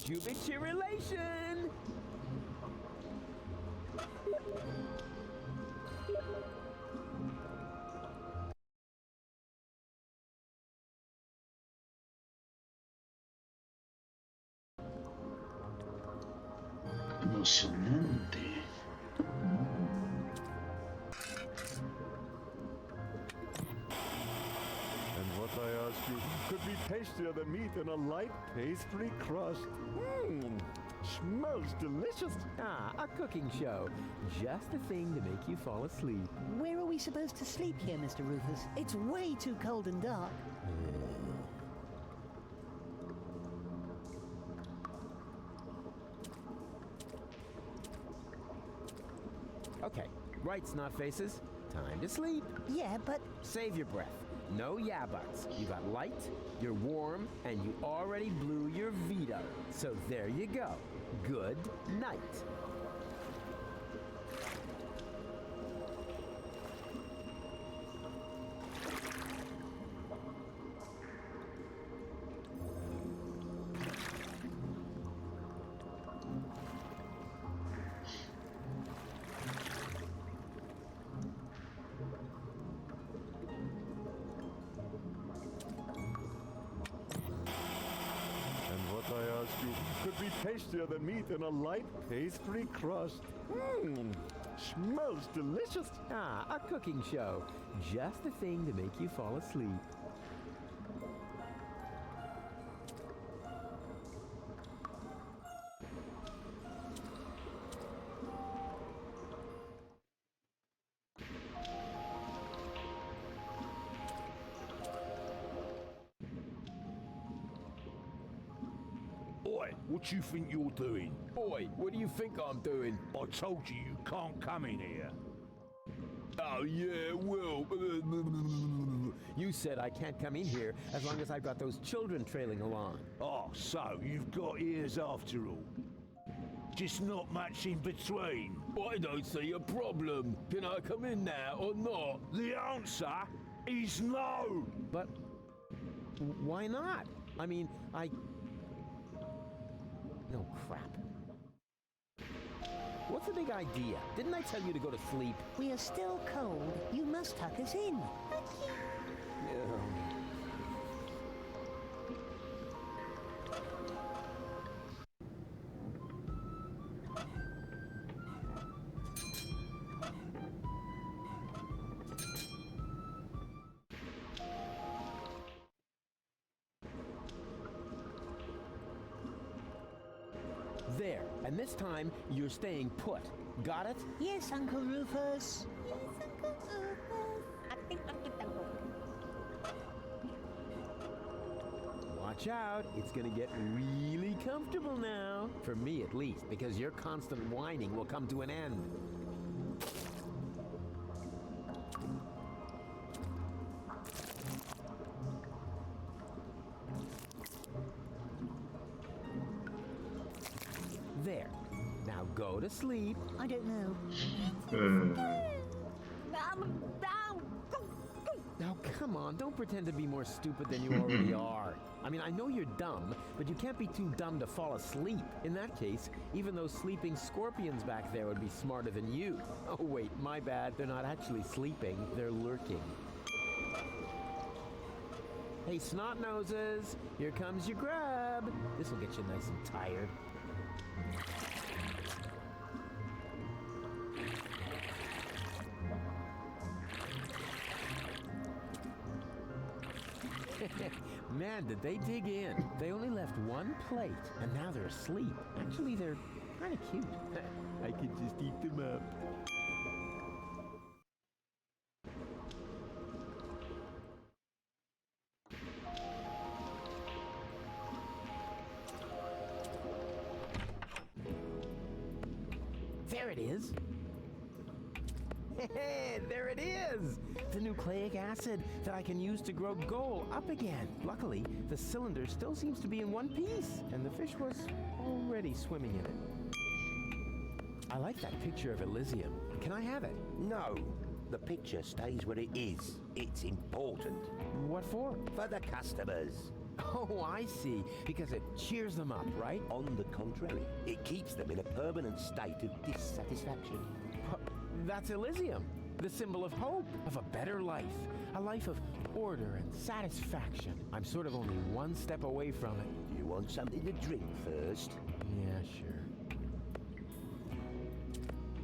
Speaker 15: Cubic relation.
Speaker 1: Emocionante.
Speaker 6: And what I ask you could be tastier than meat in a light pastry crust.
Speaker 21: Smells delicious.
Speaker 15: Ah, a cooking show. Just the thing to make you fall asleep.
Speaker 18: Where are we supposed to sleep here, Mr. Rufus? It's way too cold and dark.
Speaker 15: Okay, right, snot faces. Time to sleep.
Speaker 18: Yeah, but...
Speaker 15: Save your breath. No yeah buts. You got light, you're warm, and you already blew your veto. So there you go. Good night.
Speaker 21: I ask you, could be tastier than meat in a light pastry crust. Mmm, smells delicious.
Speaker 15: Ah, a cooking show. Just the thing to make you fall asleep.
Speaker 11: Oi, what you think you're doing?
Speaker 15: Boy, what do you think I'm doing?
Speaker 11: I told you you can't come in here.
Speaker 15: Oh, yeah, well... You said I can't come in here as long as I've got those children trailing along.
Speaker 11: Oh, so you've got ears after all. Just not much in between.
Speaker 2: I don't see a problem. Can I come in now or not?
Speaker 11: The answer is no.
Speaker 15: But why not? I mean, No, crap. What's the big idea? Didn't I tell you to go to sleep?
Speaker 18: We are still cold. You must tuck us in.
Speaker 15: There, and this time you're staying put. Got it?
Speaker 18: Yes, Uncle Rufus.
Speaker 15: Watch out, it's gonna get really comfortable now. For me at least, because your constant whining will come to an end. There. Now go to sleep.
Speaker 18: I don't know.
Speaker 15: Now come on, don't pretend to be more stupid than you already are. I mean, I know you're dumb, but you can't be too dumb to fall asleep. In that case, even those sleeping scorpions back there would be smarter than you. Oh wait, my bad. They're not actually sleeping, they're lurking. Hey, snot noses, here comes your grub. This'll get you nice and tired. Man, did they dig in. They only left one plate, and now they're asleep. Actually, they're kind of cute. I could just eat them up. There it is. Hey, there it is! The nucleic acid that I can use to grow gold up again. Luckily, the cylinder still seems to be in one piece, and the fish was already swimming in it. I like that picture of Elysium. Can I have it?
Speaker 12: No. The picture stays where it is. It's important.
Speaker 15: What for?
Speaker 12: For the customers.
Speaker 15: Oh, I see. Because it cheers them up, right?
Speaker 12: On the contrary, it keeps them in a permanent state of dissatisfaction.
Speaker 15: That's Elysium, the symbol of hope, of a better life, a life of order and satisfaction. I'm sort of only one step away from it.
Speaker 12: Do you want something to drink first?
Speaker 15: Yeah, sure.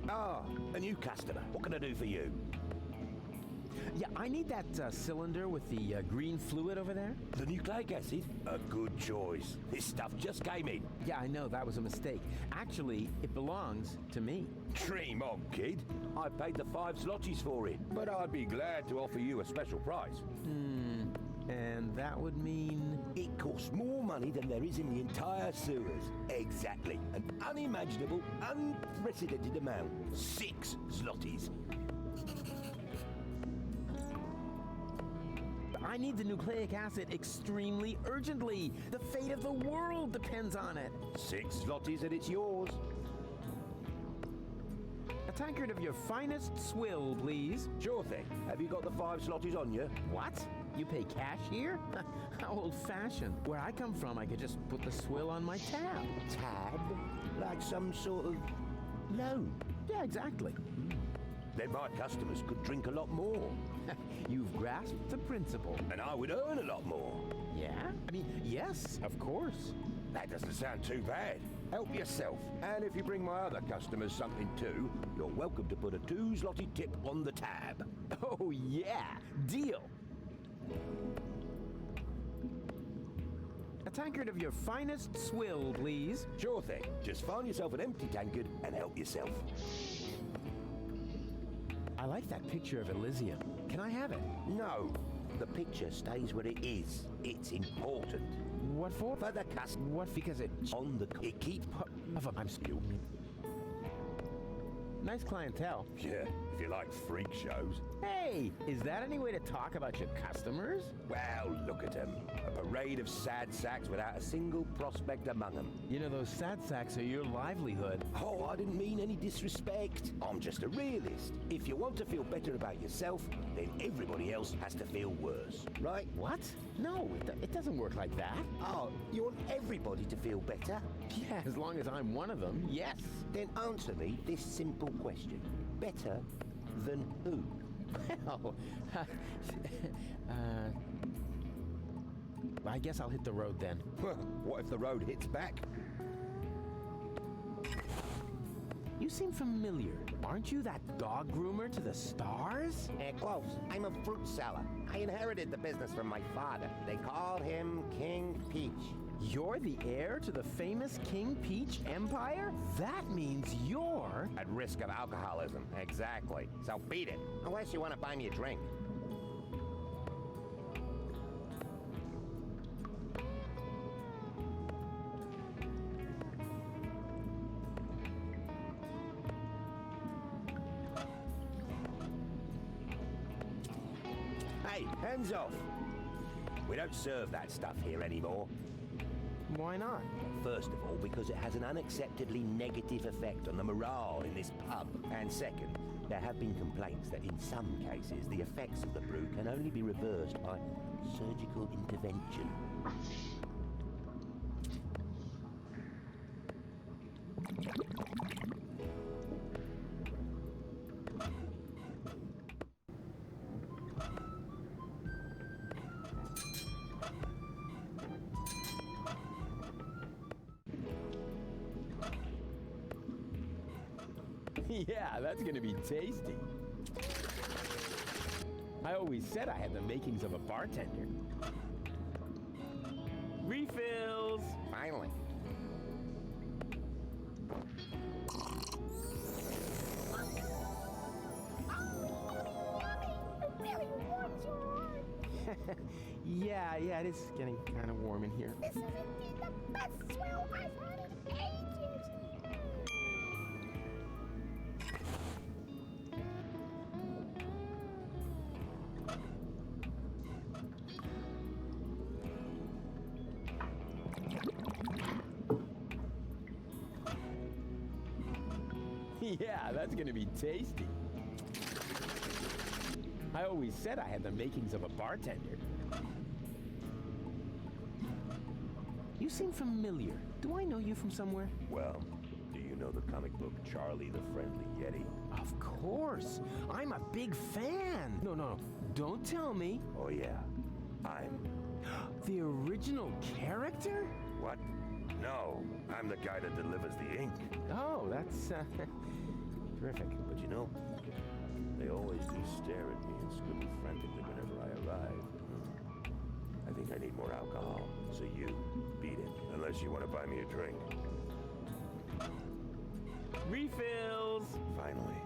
Speaker 12: Ah, a new customer. What can I do for you?
Speaker 15: Yeah, I need that cylinder with the green fluid over there.
Speaker 12: The nucleic acid? A good choice. This stuff just came in.
Speaker 15: Yeah, I know, that was a mistake. Actually, it belongs to me.
Speaker 12: Dream on, kid. I paid the 5 zlotys for it, but I'd be glad to offer you a special price.
Speaker 15: And that would mean...
Speaker 12: It costs more money than there is in the entire sewers. Exactly. An unimaginable, unprecedented amount. 6 zlotys.
Speaker 15: I need the nucleic acid extremely urgently. The fate of the world depends on it.
Speaker 12: 6 zlotys and it's yours.
Speaker 15: A tankard of your finest swill, please.
Speaker 12: Sure thing. Have you got the 5 zlotys on you?
Speaker 15: What? You pay cash here? How old-fashioned. Where I come from, I could just put the swill on my tab.
Speaker 12: Tab? Like some sort of loan?
Speaker 15: Yeah, exactly.
Speaker 12: Then my customers could drink a lot more.
Speaker 15: You've grasped the principle.
Speaker 12: And I would earn a lot more.
Speaker 15: Yeah? I mean, yes, of course.
Speaker 12: That doesn't sound too bad. Help yourself. And if you bring my other customers something too, you're welcome to put a 2 zloty tip on the tab.
Speaker 15: Oh, yeah. Deal. A tankard of your finest swill, please.
Speaker 12: Sure thing. Just find yourself an empty tankard and help yourself.
Speaker 15: I like that picture of Elysium. Can I have it?
Speaker 12: No. The picture stays where it is. It's important.
Speaker 15: What for?
Speaker 12: For the customer.
Speaker 15: What? Because it's
Speaker 12: on the... It keeps...
Speaker 15: I'm still... Nice clientele.
Speaker 12: Yeah, if you like freak shows.
Speaker 15: Hey, is that any way to talk about your customers?
Speaker 12: Well, look at them. A parade of sad sacks without a single prospect among them.
Speaker 15: You know, those sad sacks are your livelihood.
Speaker 12: Oh, I didn't mean any disrespect. I'm just a realist. If you want to feel better about yourself, then everybody else has to feel worse, right?
Speaker 15: What? No, it doesn't work like that.
Speaker 12: Oh, you want everybody to feel better?
Speaker 15: Yeah, as long as I'm one of them, yes.
Speaker 12: Then answer me this simple question. Better than who?
Speaker 15: Well, I guess I'll hit the road then.
Speaker 12: What if the road hits back?
Speaker 15: You seem familiar. Aren't you that dog groomer to the stars?
Speaker 12: Close. I'm a fruit seller. I inherited the business from my father. They called him King Peach.
Speaker 15: You're the heir to the famous King Peach Empire? That means you're...
Speaker 12: At risk of alcoholism, exactly. So beat it, unless you want to buy me a drink. Hey, hands off! We don't serve that stuff here anymore.
Speaker 15: Why not?
Speaker 12: First of all, because it has an unacceptably negative effect on the morale in this pub. And second, there have been complaints that in some cases the effects of the brew can only be reversed by surgical intervention.
Speaker 15: Yeah, that's gonna be tasty. I always said I had the makings of a bartender. Refills!
Speaker 12: Finally.
Speaker 15: Yeah, it is getting kind of warm in here.
Speaker 8: This is indeed the best swill I've had in ages.
Speaker 15: Yeah, that's gonna be tasty. I always said I had the makings of a bartender. You seem familiar. Do I know you from somewhere?
Speaker 12: Well, do you know the comic book Charlie the Friendly Yeti?
Speaker 15: Of course. I'm a big fan. No. Don't tell me.
Speaker 12: Oh, yeah. I'm...
Speaker 15: The original character?
Speaker 12: What? No, I'm the guy that delivers the ink.
Speaker 15: Oh, that's terrific.
Speaker 12: But you know, they always do stare at me and scribble frantically whenever I arrive. I think I need more alcohol, so you beat it, unless you want to buy me a drink.
Speaker 15: Refills!
Speaker 12: Finally.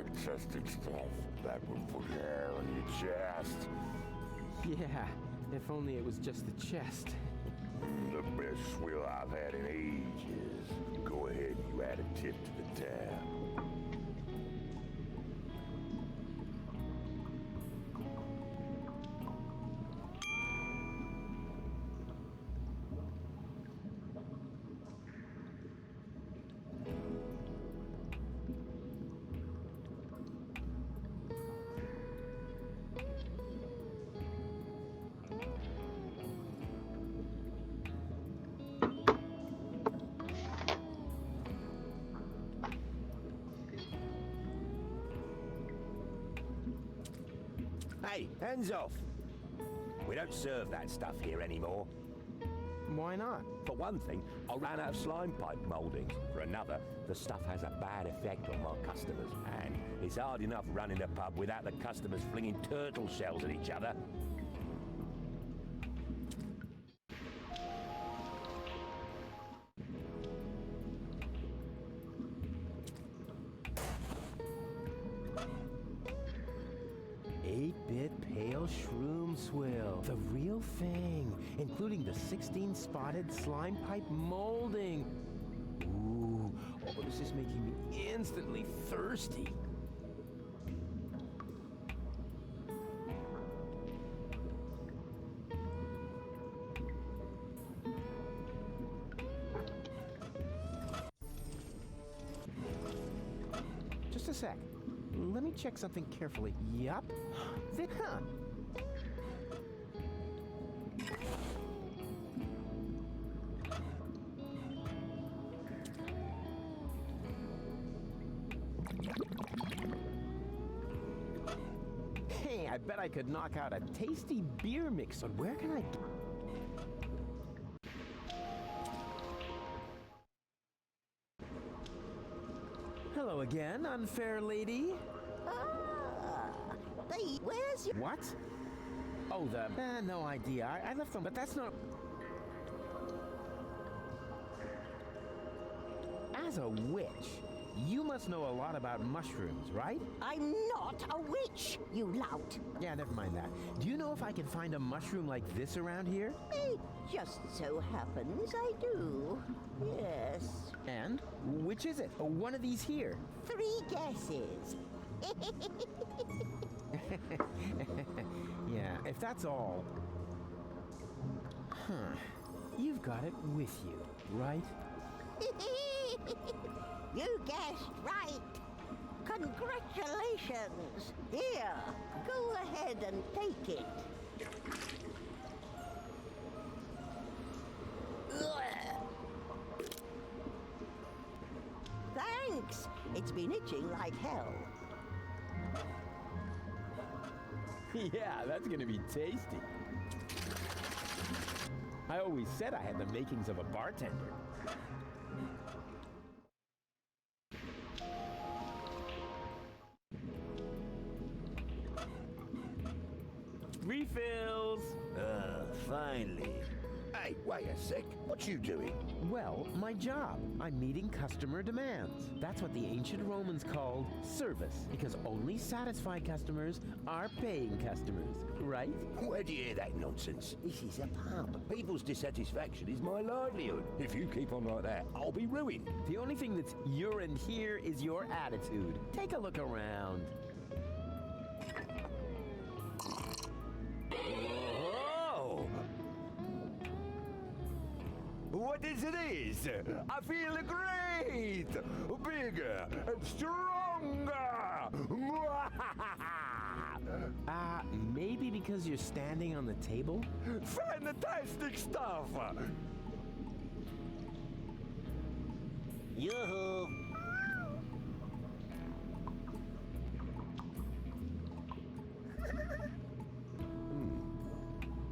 Speaker 12: Interesting stuff. That would put hair on your chest.
Speaker 15: Yeah, if only it was just the chest.
Speaker 12: The best swill I've had in ages. Go ahead, you add a tip to the tab. Hey, hands off! We don't serve that stuff here anymore.
Speaker 15: Why not?
Speaker 12: For one thing, I ran out of slime pipe mouldings. For another, the stuff has a bad effect on my customers. And it's hard enough running a pub without the customers flinging turtle shells at each other.
Speaker 15: Shroom swill, the real thing, including the 16 spotted slime pipe molding. Ooh, oh, this is making me instantly thirsty. Just a sec. Let me check something carefully. Yup. Huh. Hey, I bet I could knock out a tasty beer mix. So where can I... Hello again, unfair lady.
Speaker 19: Where's your...
Speaker 15: What? Oh, no idea. I left them, but that's not... As a witch, you must know a lot about mushrooms, right?
Speaker 19: I'm not a witch, you lout.
Speaker 15: Yeah, never mind that. Do you know if I can find a mushroom like this around here?
Speaker 19: It just so happens I do. Yes.
Speaker 15: And? Which is it? One of these here?
Speaker 19: 3 guesses.
Speaker 15: Yeah, if that's all... Huh. You've got it with you, right?
Speaker 19: You guessed right. Congratulations. Here, go ahead and take it. Thanks. It's been itching like hell.
Speaker 15: Yeah, that's gonna be tasty. I always said I had the makings of a bartender. Refills!
Speaker 12: Finally. Hey, wait a sec. What you doing?
Speaker 15: Well, my job. I'm meeting customer demands. That's what the ancient Romans called service, because only satisfied customers are paying customers, right?
Speaker 12: Where do you hear that nonsense? This is a pub. People's dissatisfaction is my livelihood. If you keep on like that, I'll be ruined.
Speaker 15: The only thing that's urine here is your attitude. Take a look around.
Speaker 6: What is it is? I feel great! Bigger and stronger!
Speaker 15: Maybe because you're standing on the table?
Speaker 6: Fantastic stuff!
Speaker 12: Yoo-hoo!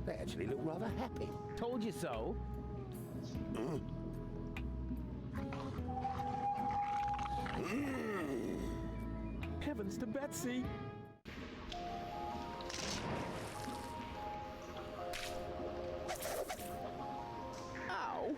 Speaker 12: They actually look rather happy.
Speaker 15: Told you so. happens to Betsy. Ow!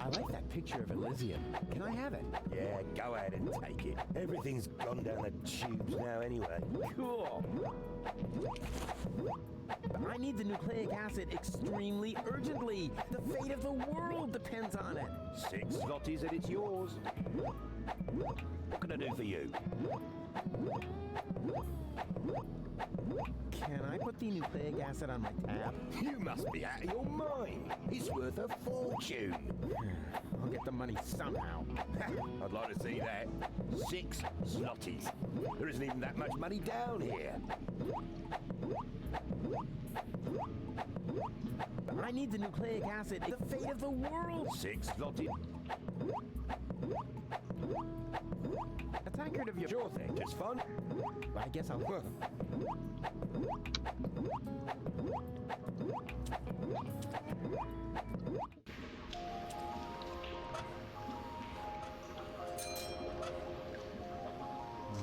Speaker 15: I like that picture of Elysium. Can I have it?
Speaker 12: Yeah, go ahead and take it. Everything's gone down the tubes now anyway.
Speaker 15: Cool. But I need the nucleic acid extremely urgently. The fate of the world depends on it.
Speaker 12: 6 zlotys and it's yours. What can I do for you?
Speaker 15: Can I put the nucleic acid on my tab?
Speaker 12: You must be out of your mind. It's worth a fortune.
Speaker 15: I'll get the money somehow.
Speaker 12: I'd like to see that. 6 zlotys. There isn't even that much money down here.
Speaker 15: But I need the nucleic acid. The fate of the world.
Speaker 12: 6 zlotys.
Speaker 15: A tankard of your...
Speaker 12: Sure thing. Just fun.
Speaker 15: I guess I'll...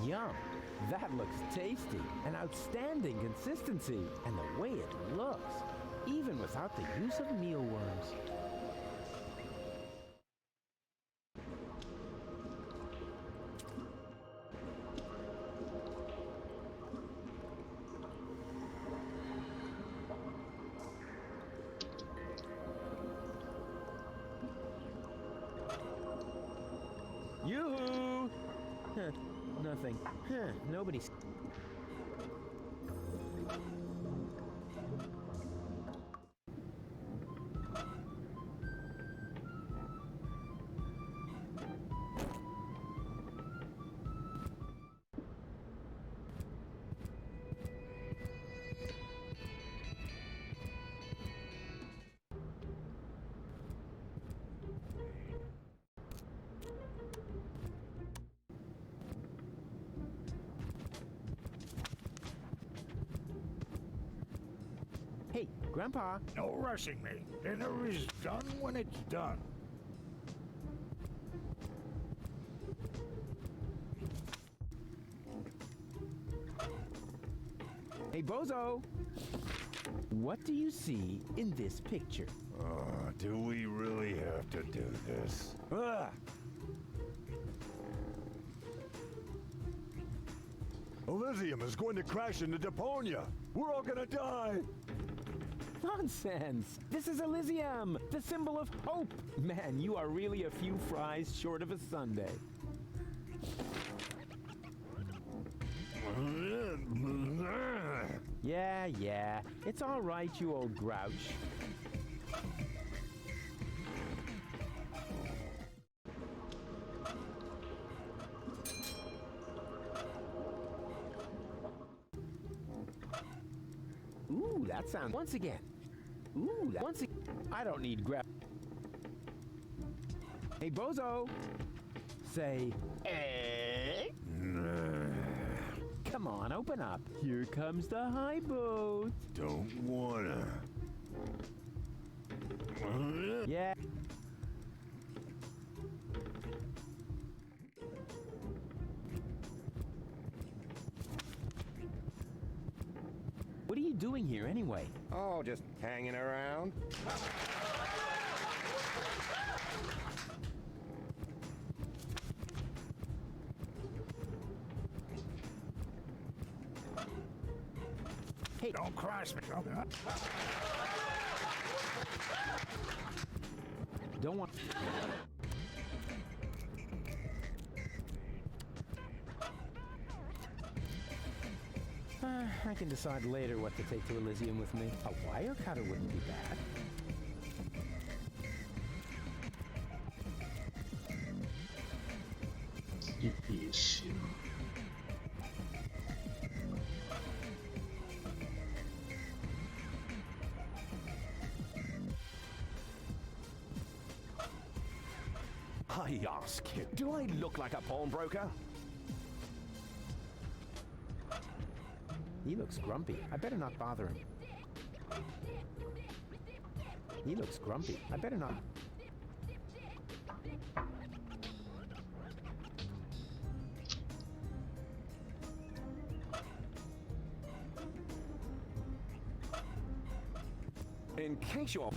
Speaker 15: Yum! That looks tasty. An outstanding consistency. And the way it looks, even without the use of mealworms. Yoo-hoo! Huh, nothing. Huh, nobody's... Hey, Grandpa.
Speaker 11: No rushing me. Dinner is done when it's done.
Speaker 15: Hey, Bozo! What do you see in this picture?
Speaker 21: Do we really have to do this?
Speaker 12: Ah!
Speaker 21: Elysium is going to crash into Deponia. We're all gonna die.
Speaker 15: Nonsense! This is Elysium, the symbol of hope! Man, you are really a few fries short of a sundae. Yeah. It's all right, you old grouch. Ooh, that sounds... Once again. Ooh, that... Once again. I don't need grab... Hey, Bozo! Say... Come on, open up. Here comes the high boat.
Speaker 21: Don't wanna.
Speaker 15: Yeah. What are you doing here anyway?
Speaker 12: Oh, just hanging around.
Speaker 11: Hey, don't cross me.
Speaker 15: Don't want... I can decide later what to take to Elysium with me. A wire cutter wouldn't be bad.
Speaker 1: Difícil.
Speaker 13: I ask you, do I look like a pawnbroker?
Speaker 15: He looks grumpy. I better not bother him. He looks grumpy. I better not.
Speaker 13: In case you're...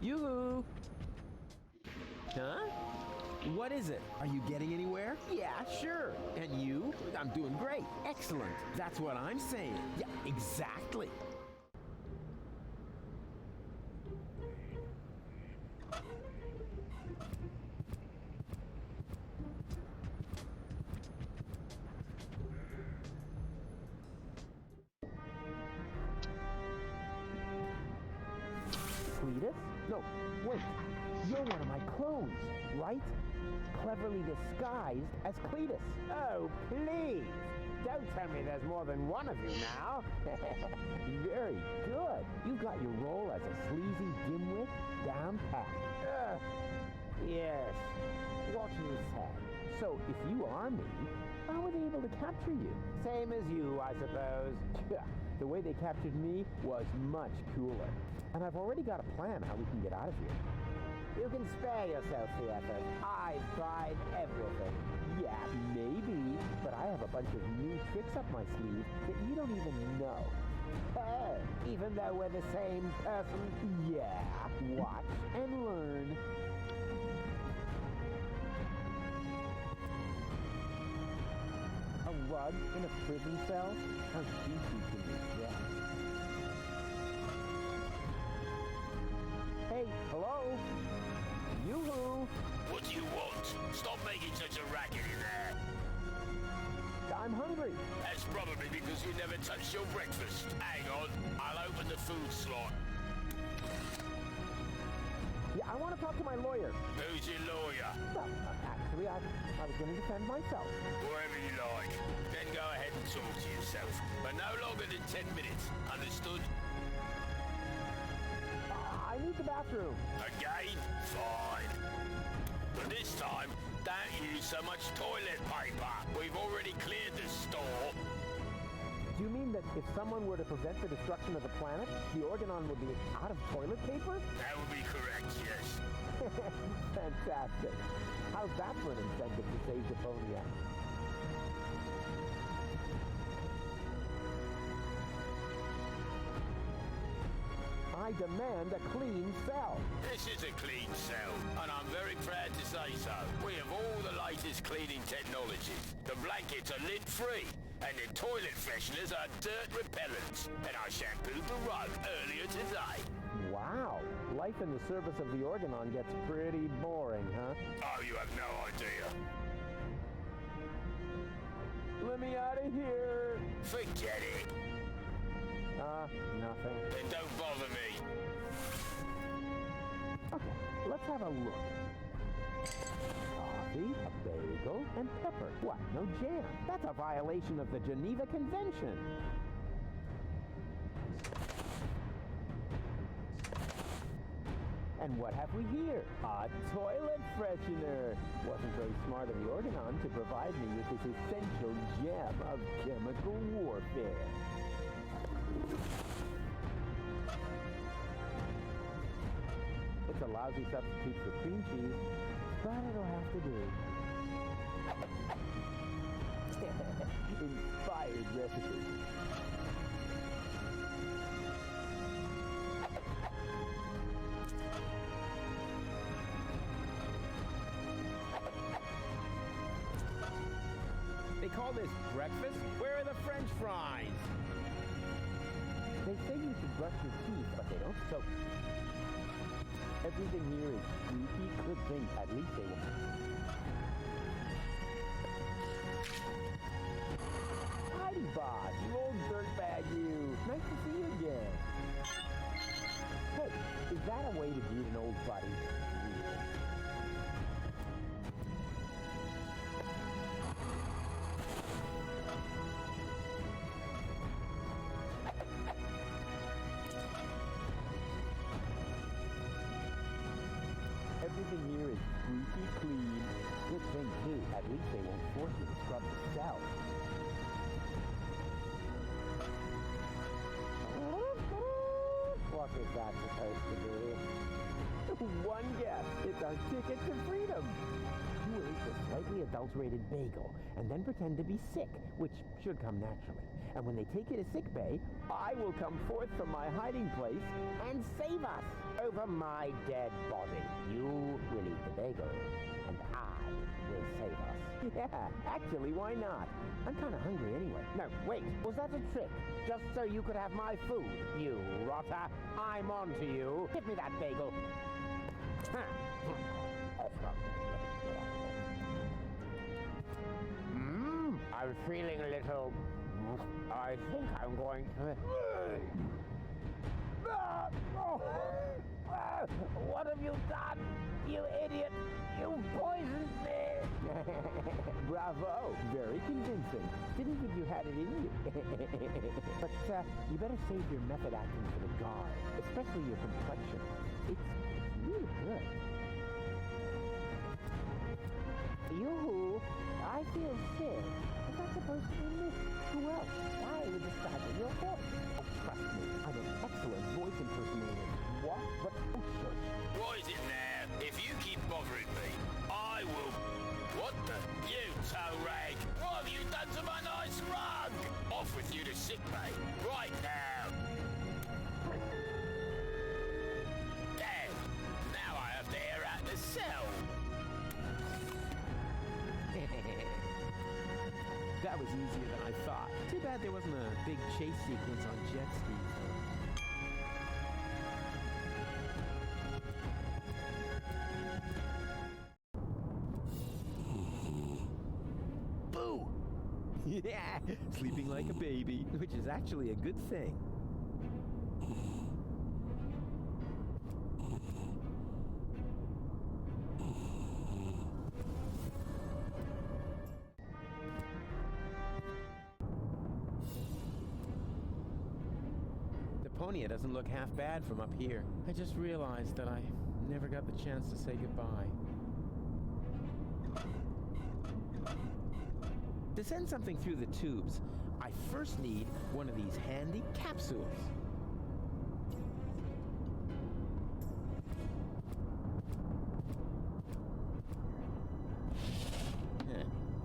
Speaker 15: Yoo-hoo! Huh? What is it? Are you getting anywhere? Yeah, sure. And you? I'm doing great. Excellent. That's what I'm saying. Yeah, exactly. Cletus? No, wait. You're one of my clones, right? Cleverly disguised as Cletus.
Speaker 17: Oh, please. Don't tell me there's more than one of you now.
Speaker 15: Very good. You've got your role as a sleazy dimwit down pat.
Speaker 17: Yes. What you said.
Speaker 15: So, if you are me, how were they able to capture you?
Speaker 17: Same as you, I suppose.
Speaker 15: The way they captured me was much cooler. And I've already got a plan how we can get out of here.
Speaker 17: You can spare yourself the effort. I've tried everything.
Speaker 15: Yeah, maybe, but I have a bunch of new tricks up my sleeve that you don't even know.
Speaker 17: Oh, even though we're the same person?
Speaker 15: Yeah, watch and learn. A rug in a prison cell? How juicy can you get? Hey, hello? Yoo-hoo!
Speaker 3: What do you want? Stop making such a racket in there.
Speaker 15: I'm hungry.
Speaker 3: That's probably because you never touched your breakfast. Hang on, I'll open the food slot.
Speaker 15: Yeah, I want to talk to my lawyer.
Speaker 3: Who's your lawyer?
Speaker 15: Well, actually, I was going to defend myself.
Speaker 3: Whatever you like. Then go ahead and talk to yourself. But no longer than 10 minutes. Understood?
Speaker 15: I need the bathroom.
Speaker 3: Again? Fine. But this time, don't use so much toilet paper. We've already cleared the store.
Speaker 15: Do you mean that if someone were to prevent the destruction of the planet, the Organon would be out of toilet paper?
Speaker 3: That would be correct, yes.
Speaker 15: Fantastic. How's that for an incentive to save Deponia? I demand a clean cell.
Speaker 3: This is a clean cell, and I'm very proud to say so. We have all the latest cleaning technology. The blankets are lint-free, and the toilet fresheners are dirt repellents. And I shampooed the rug earlier today.
Speaker 15: Wow. Life in the service of the Organon gets pretty boring, huh?
Speaker 3: Oh, you have no idea.
Speaker 15: Let me out of here.
Speaker 3: Forget it.
Speaker 15: Nothing.
Speaker 3: Then don't bother me.
Speaker 15: Okay, let's have a look. Coffee, a bagel, and pepper. What, no jam? That's a violation of the Geneva Convention. And what have we here? A toilet freshener. Wasn't very smart of the Organon to provide me with this essential gem of chemical warfare. lousy substitute for cream cheese, but it'll have to do. Inspired recipe. They call this breakfast? Where are the French fries? They say you should brush your teeth, but they don't soak. Everything here is squeaky. Good thing, at least they will. Howdy, boss, you old dirtbag, you. Nice to see you again. Hey, is that a way to greet an old buddy? Everything here is squeaky clean. Good thing, too. At least they won't force you to scrub the cell. What is that supposed to be? One guess. It's our ticket to freedom. You eat a slightly adulterated bagel and then pretend to be sick, which should come naturally. And when they take you to sick bay, I will come forth from my hiding place and save us. Over my dead body. You will eat the bagel, and I will save us. Yeah, actually, why not? I'm kind of hungry anyway. No, wait, was that a trick? Just so you could have my food, you rotter? I'm on to you. Give me that bagel. I'm feeling a little... I think I'm going to... What have you done, you idiot? You poisoned me! Bravo! Very convincing. Didn't think you had it in you. But you better save your method acting for the guard, especially your complexion. It's really good. Yoo-hoo! I feel sick. Is that supposed to be me? Who else? I would disguise it your voice. Oh, trust me, I'm an excellent voice impersonator. What? But oh, shush.
Speaker 3: What is it now? If you keep bothering me, I will... What the... You toe rag! What have you done to my nice rug? Off with you to sick bay, right now! There! Now I have to air out the cell!
Speaker 15: That was easier than I thought. Too bad there wasn't a big chase sequence on jet skis. Boo! Yeah, sleeping like a baby, which is actually a good thing. DEPONIA doesn't look half bad from up here. I just realized that I never got the chance to say goodbye. To send something through the tubes, I first need one of these handy capsules.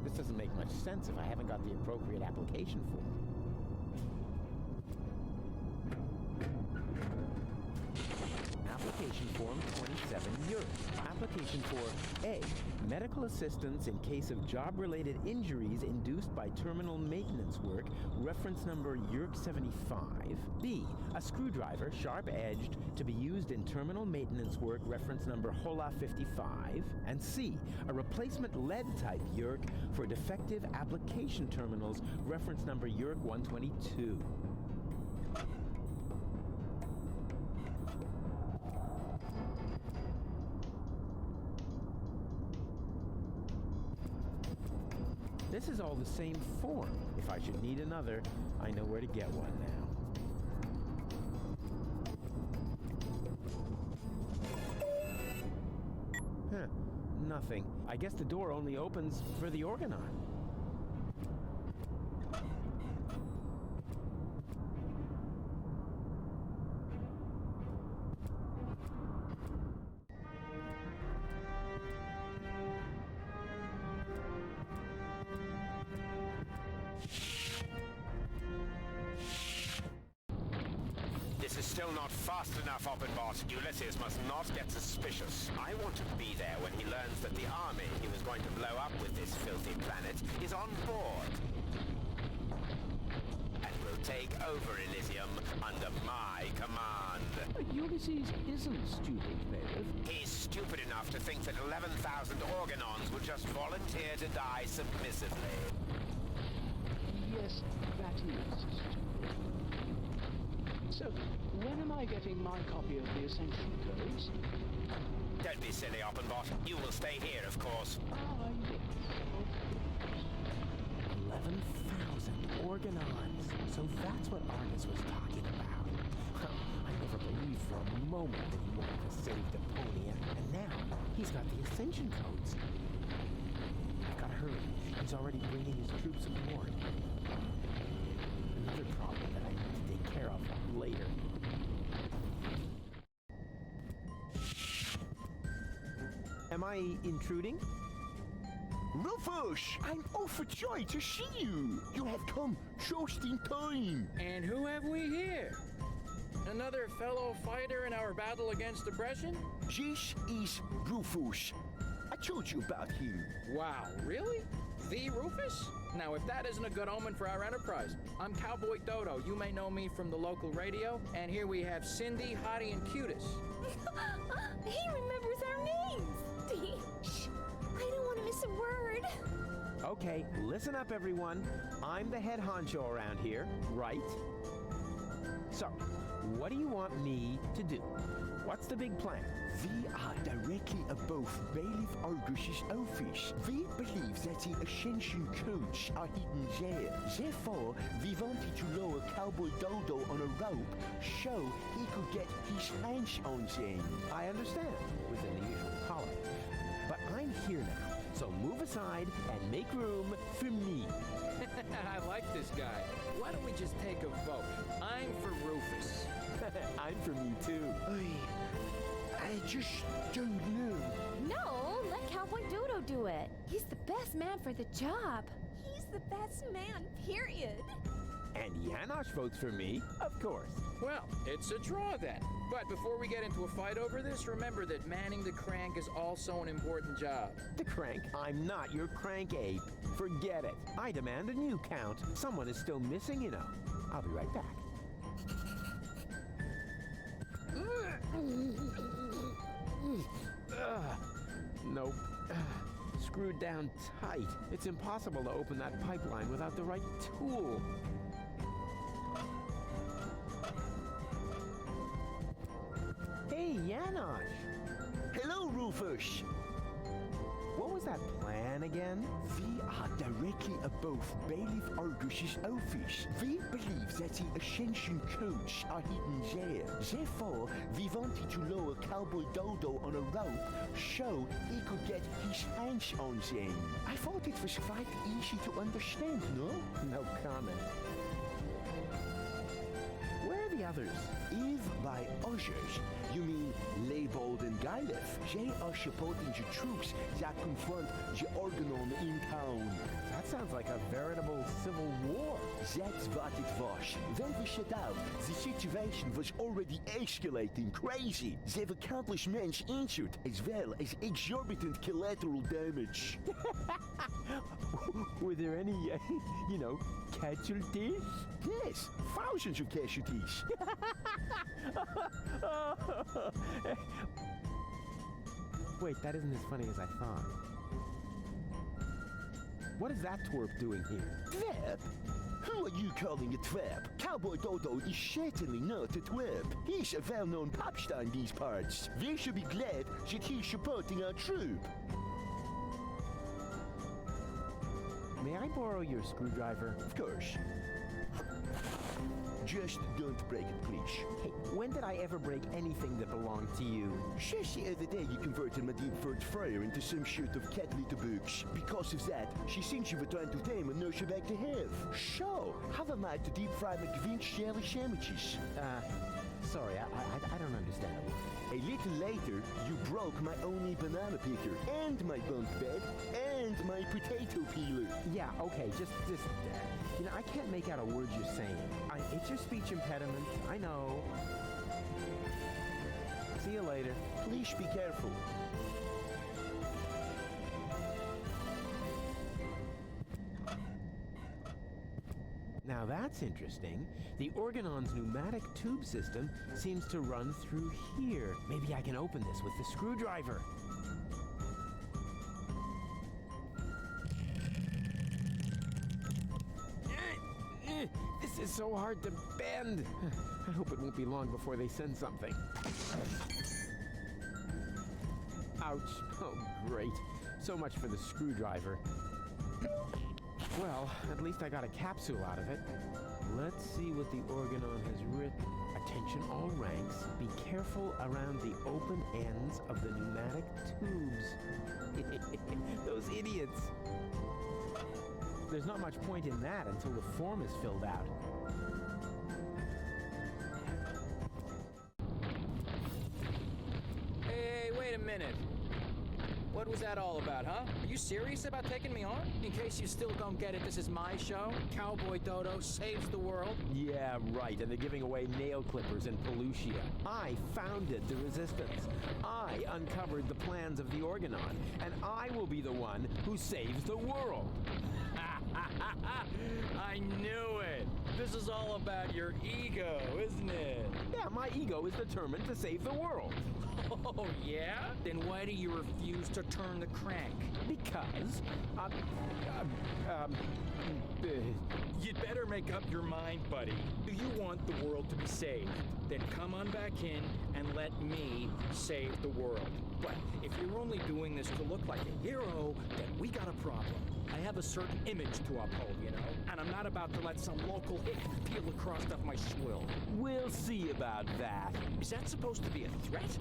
Speaker 15: This doesn't make much sense if I haven't got the appropriate application form. Application form 27 euros. Application for A. Medical assistance in case of job-related injuries induced by terminal maintenance work, reference number YERK 75. B. A screwdriver, sharp-edged, to be used in terminal maintenance work, reference number HOLA 55. And C. A replacement lead-type YERK for defective application terminals, reference number YERK 122. This is all the same form. If I should need another, I know where to get one now. Huh, nothing. I guess the door only opens for the organon.
Speaker 3: Still not fast enough, Oppenbot. Ulysses must not get suspicious. I want to be there when he learns that the army he was going to blow up with this filthy planet is on board. And will take over Elysium under my command.
Speaker 9: Ulysses isn't stupid, Bailiff.
Speaker 3: He's stupid enough to think that 11,000 Organons will just volunteer to die submissively.
Speaker 9: Yes, that is stupid. So, when am I getting my copy of the Ascension Codes?
Speaker 3: Don't be silly, Oppenbot. You will stay here, of course.
Speaker 15: 11,000 Organons. So that's what Argus was talking about. I never believed for a moment that he wanted to save Deponia, and now he's got the Ascension Codes. I've got to hurry. He's already bringing his troops aboard. Another problem that I need to take care of later. Am I intruding?
Speaker 6: Rufus, I'm overjoyed to see you. You have come just in time.
Speaker 22: And who have we here? Another fellow fighter in our battle against oppression?
Speaker 6: This is Rufus. I told you about him.
Speaker 22: Wow, really? The Rufus? Now, if that isn't a good omen for our enterprise. I'm Cowboy Dodo. You may know me from the local radio. And here we have Cindy, Hottie, and Cutis.
Speaker 20: He remembers our names! Shh! I don't want to miss a word.
Speaker 15: Okay, listen up, everyone. I'm the head honcho around here, right? So, what do you want me to do? What's the big plan?
Speaker 6: We are directly above Bailiff Argus's office. We believe that the Ascension Codes are hidden there. Therefore, we wanted to lower Cowboy Dodo on a rope so he could get his hands on them.
Speaker 15: I understand, within the usual column. But I'm here now, so move aside and make room for me.
Speaker 22: I like this guy. Why don't we just take a vote? I'm for Rufus.
Speaker 15: I'm for me too.
Speaker 6: I just don't know.
Speaker 4: No, let Cowboy Dodo do it. He's the best man for the job.
Speaker 20: He's the best man, period.
Speaker 15: And Janosch votes for me, of course.
Speaker 22: Well, it's a draw then. But before we get into a fight over this, remember that manning the crank is also an important job.
Speaker 15: The crank? I'm not your crank ape. Forget it. I demand a new count. Someone is still missing, you know. I'll be right back. Nope. Screwed down tight. It's impossible to open that pipeline without the right tool. Hey, Janosch!
Speaker 6: Hello, Rufus!
Speaker 15: What was that plan again?
Speaker 6: We are directly above Bailiff Argus's office. We believe that the Ascension Codes are hidden there. Therefore, we wanted to lower Cowboy Dodo on a rope so he could get his hands on them. I thought it was quite easy to understand, no?
Speaker 15: No comment. Where are the others?
Speaker 6: If by others, you mean Leibold and Gailef. They are supporting the troops that confront the Organon in town.
Speaker 15: That sounds like a veritable civil war.
Speaker 6: That's what it was. When we set out, the situation was already escalating crazy. There were countless men injured, as well as exorbitant collateral damage.
Speaker 15: Were there any, casualties?
Speaker 6: Yes, thousands of casualties.
Speaker 15: Wait, that isn't as funny as I thought. What is that twerp doing here?
Speaker 6: Twerp? Who are you calling a twerp? Cowboy Dodo is certainly not a twerp. He's a well-known pop star in these parts. We should be glad that he's supporting our troop.
Speaker 15: May I borrow your screwdriver?
Speaker 6: Of course. Just don't break it, please.
Speaker 15: Hey, when did I ever break anything that belonged to you?
Speaker 6: Just the other day you converted Madame Fire into some sort of cat litter box. Because of that, she thinks you were trying to tame and nurse her back to health. So, how am I to deep fry McVinch jelly sandwiches?
Speaker 15: Sorry, I don't understand.
Speaker 6: A little later, you broke my only banana picker, and my bunk bed, and my potato peeler.
Speaker 15: Yeah, okay, just I can't make out a word you're saying. It's your speech impediment, I know. See you later.
Speaker 12: Please be careful.
Speaker 15: Now that's interesting. The Organon's pneumatic tube system seems to run through here. Maybe I can open this with the screwdriver. This is so hard to bend. I hope it won't be long before they send something. Ouch. Oh, great. So much for the screwdriver. Well, at least I got a capsule out of it. Let's see what the Organon has written. Attention all ranks. Be careful around the open ends of the pneumatic tubes. Those idiots. There's not much point in that until the form is filled out.
Speaker 22: Hey, wait a minute. What was that all about, huh? Are you serious about taking me on? In case you still don't get it, this is my show. Cowboy Dodo saves the world.
Speaker 15: Yeah, right, and they're giving away nail clippers in Pelusia. I founded the Resistance. I uncovered the plans of the Organon, and I will be the one who saves the world.
Speaker 22: I knew it. This is all about your ego, isn't it?
Speaker 15: Yeah, my ego is determined to save the world.
Speaker 22: Oh, yeah? Then why do you refuse to turn the crank?
Speaker 15: Because,
Speaker 22: You'd better make up your mind, buddy. Do you want the world to be saved? Then come on back in and let me save the world. But if you're only doing this to look like a hero, then we got a problem. I have a certain image to uphold, you know? And I'm not about to let some local hick peel the crust off my swill.
Speaker 15: We'll see about that.
Speaker 22: Is that supposed to be a threat?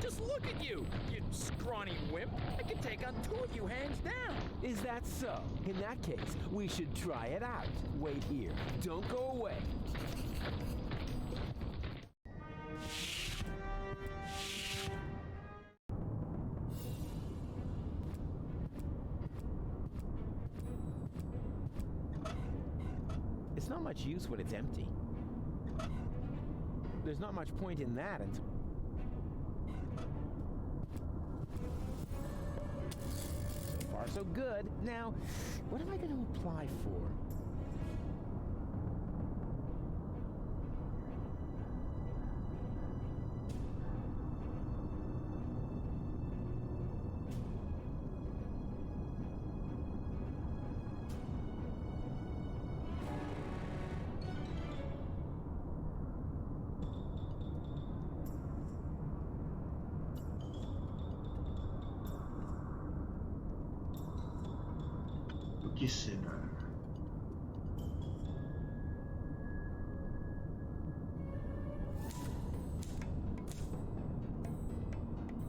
Speaker 22: Just look at you, you scrawny wimp. I can take on two of you hands down.
Speaker 15: Is that so? In that case, we should try it out. Wait here. Don't go away. It's not much use when it's empty. There's not much point in that until... So far, so good. Now, what am I going to apply for?
Speaker 1: O que será?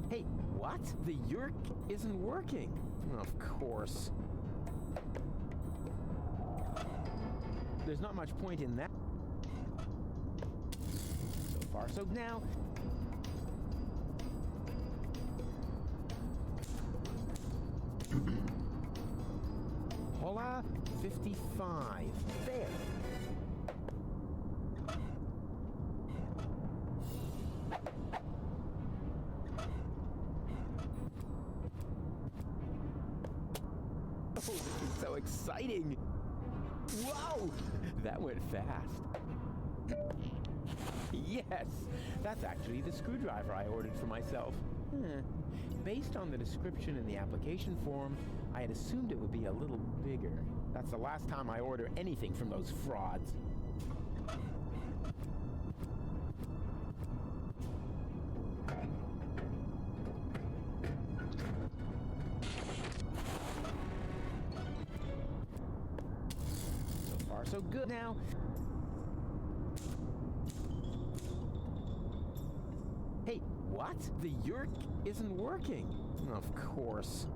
Speaker 15: Hey, what? The yerk isn't working. Of course. There's not much point in that. So far, so now. Hola, 55. There. Oh, this is so exciting. Whoa! That went fast. Yes, that's actually the screwdriver I ordered for myself. Based on the description in the application form, I had assumed it would be a little bigger. That's the last time I order anything from those frauds. So far, so good now. Hey, what? The yerk isn't working. Of course.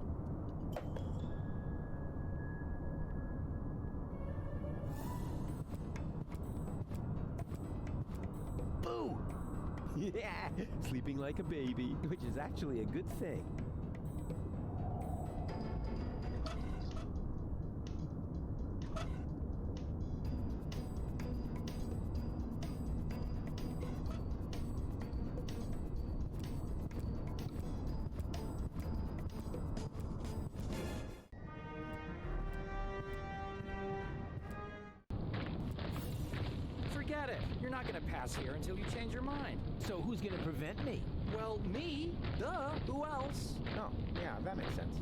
Speaker 15: Boo! Yeah, sleeping like a baby, which is actually a good thing.
Speaker 22: it. You're not gonna pass here until you change your mind.
Speaker 15: So who's gonna prevent me?
Speaker 22: Well, me. Duh. Who else?
Speaker 15: Oh, yeah, that makes sense.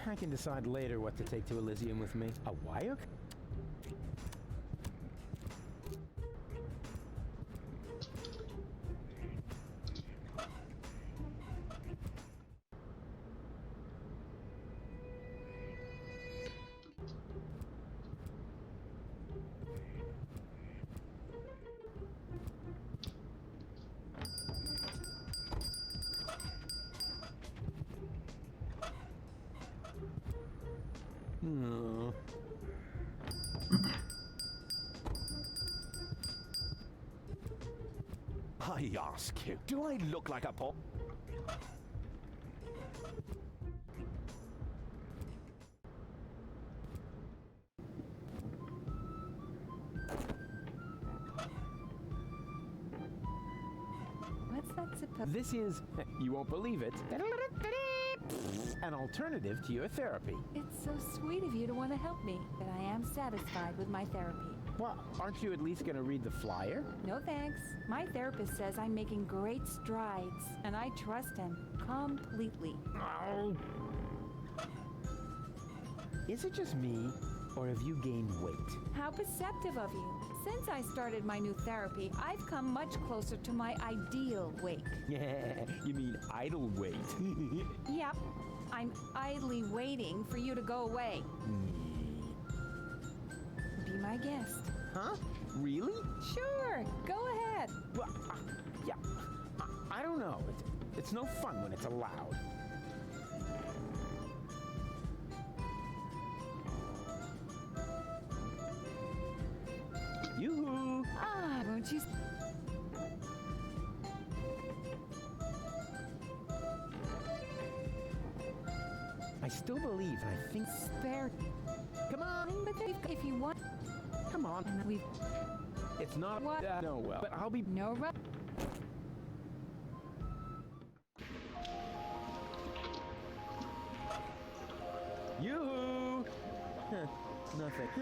Speaker 15: I can decide later what to take to Elysium with me. A wire? No.
Speaker 13: I ask you, do I look like a pop?
Speaker 16: What's that supposed?
Speaker 15: This is, you won't believe it, an alternative to your therapy.
Speaker 16: It's so sweet of you to want to help me, but I am satisfied with my therapy.
Speaker 15: Well, aren't you at least going to read the flyer?
Speaker 16: No thanks. My therapist says I'm making great strides, and I trust him completely.
Speaker 15: Oh. Is it just me, or have you gained weight?
Speaker 16: How perceptive of you. Since I started my new therapy, I've come much closer to my ideal weight.
Speaker 15: Yeah, you mean idle weight.
Speaker 16: Yep. I'm idly waiting for you to go away. Be my guest.
Speaker 15: Huh? Really?
Speaker 16: Sure. Go ahead.
Speaker 15: Well, yeah. I don't know. It's no fun when it's allowed. Yoo-hoo!
Speaker 16: Ah, won't you...
Speaker 15: I still believe, and I think...
Speaker 16: Spare...
Speaker 15: Come on!
Speaker 16: But if you want...
Speaker 15: Come on.
Speaker 16: We've...
Speaker 15: It's not...
Speaker 16: What?
Speaker 15: No, well, but I'll be...
Speaker 16: No rush.
Speaker 15: Yoo-hoo! Huh, nothing. Huh.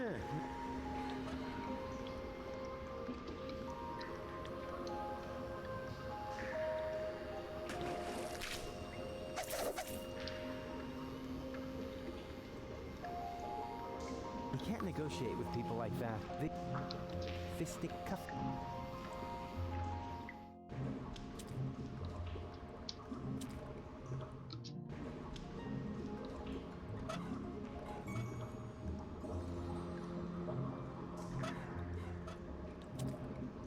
Speaker 15: You can't negotiate with people like that. They... Fisticuff.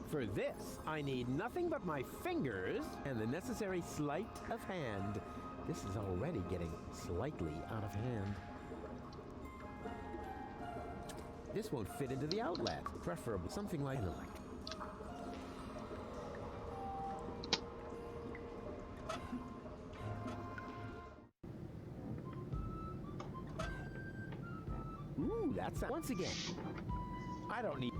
Speaker 15: For this, I need nothing but my fingers and the necessary sleight of hand. This is already getting slightly out of hand. This won't fit into the outlet. Preferably something like intellect. Ooh, that's once again. I don't need.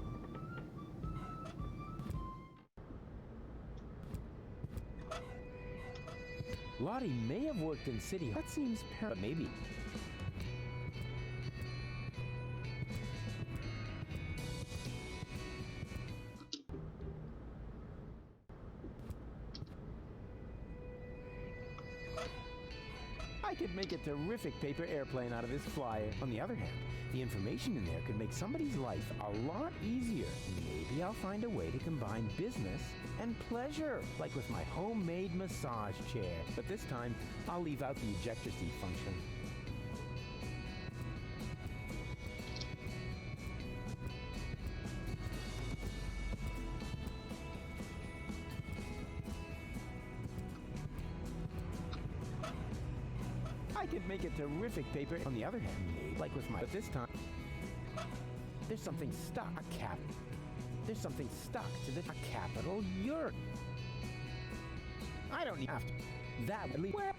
Speaker 15: Lottie may have worked in City. That seems but maybe. I could make a terrific paper airplane out of this flyer. On the other hand, the information in there could make somebody's life a lot easier. Maybe I'll find a way to combine business and pleasure, like with my homemade massage chair. But this time, I'll leave out the ejector seat function. I could make a terrific paper. On the other hand, like with my... But this time, there's something stuck. A cap. There's something stuck to the... A capital Ur. I don't need after that. At least... Well,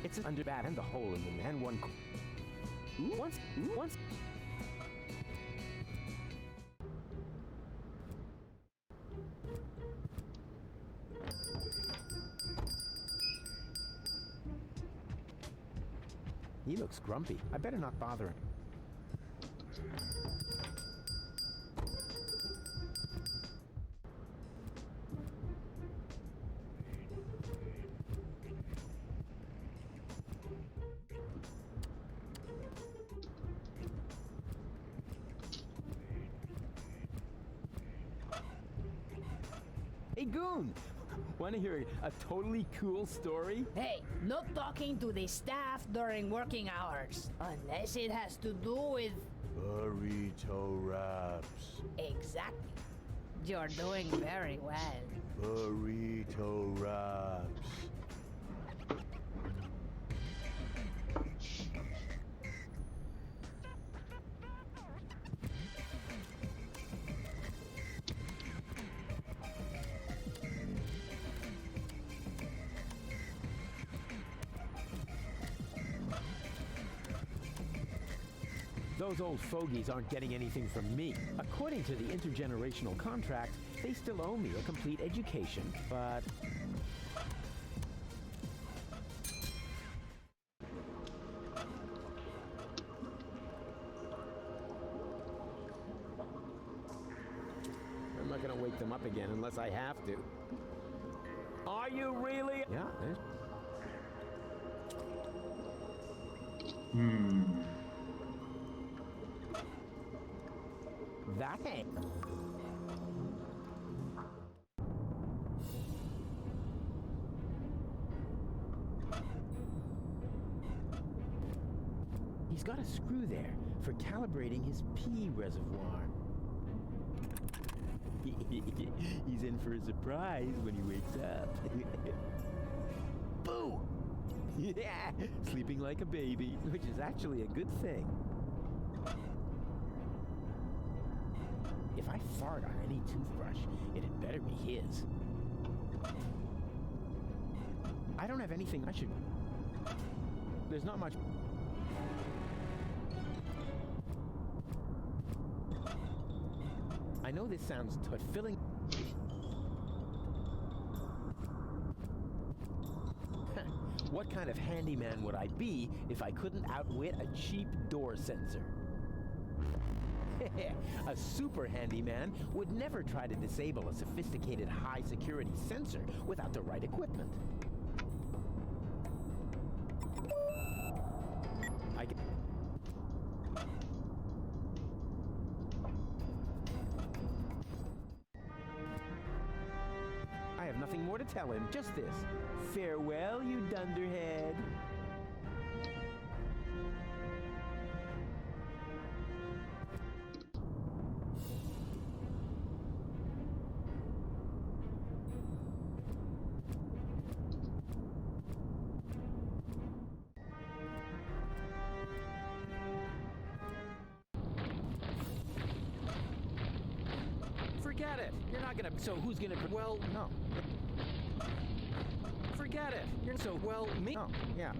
Speaker 15: it's an underbat and the hole in the man. One... Once... He looks grumpy. I better not bother him. Hey, Goon! Want to hear a totally cool story?
Speaker 5: Hey, not talking to the staff during working hours. Unless it has to do with...
Speaker 21: Burrito wraps.
Speaker 5: Exactly. You're doing very well.
Speaker 21: Burrito wraps.
Speaker 15: Those old fogies aren't getting anything from me. According to the intergenerational contract, they still owe me a complete education, but... I'm not gonna wake them up again unless I have to. Are you really? Yeah, there's... That ain't. He's got a screw there for calibrating his pee reservoir. He's in for a surprise when he wakes up. Boo! Yeah, sleeping like a baby, which is actually a good thing. If I fart on any toothbrush, it'd better be his. I don't have anything I should... There's not much... I know this sounds but filling... What kind of handyman would I be if I couldn't outwit a cheap door sensor? A super handyman would never try to disable a sophisticated high-security sensor without the right equipment. I have nothing more to tell him, just this. Farewell, you dunderhead.
Speaker 22: Forget it. You're not gonna... So who's gonna... Well,
Speaker 15: no.
Speaker 22: Forget it. You're so... Well, me...
Speaker 15: Oh, yeah.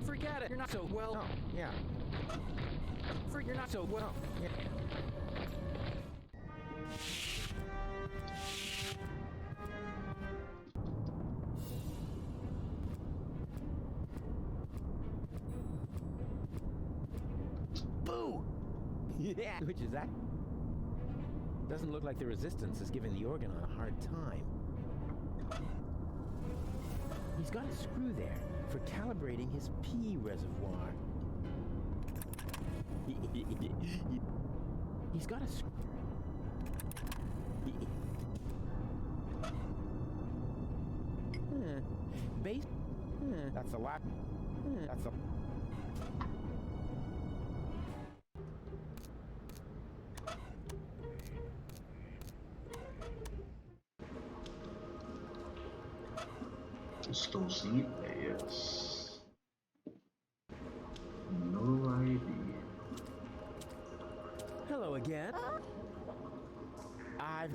Speaker 22: Forget it. You're not so... Well...
Speaker 15: Oh, yeah.
Speaker 22: You're not so... Well...
Speaker 15: Oh, yeah.
Speaker 22: Boo!
Speaker 15: Yeah. Which is that? Doesn't look like the resistance is giving the organ a hard time. He's got a screw there for calibrating his pee reservoir. He's got a screw. Base. That's a lot. That's a.
Speaker 1: Estou sem ideias. No idea.
Speaker 15: Hello again.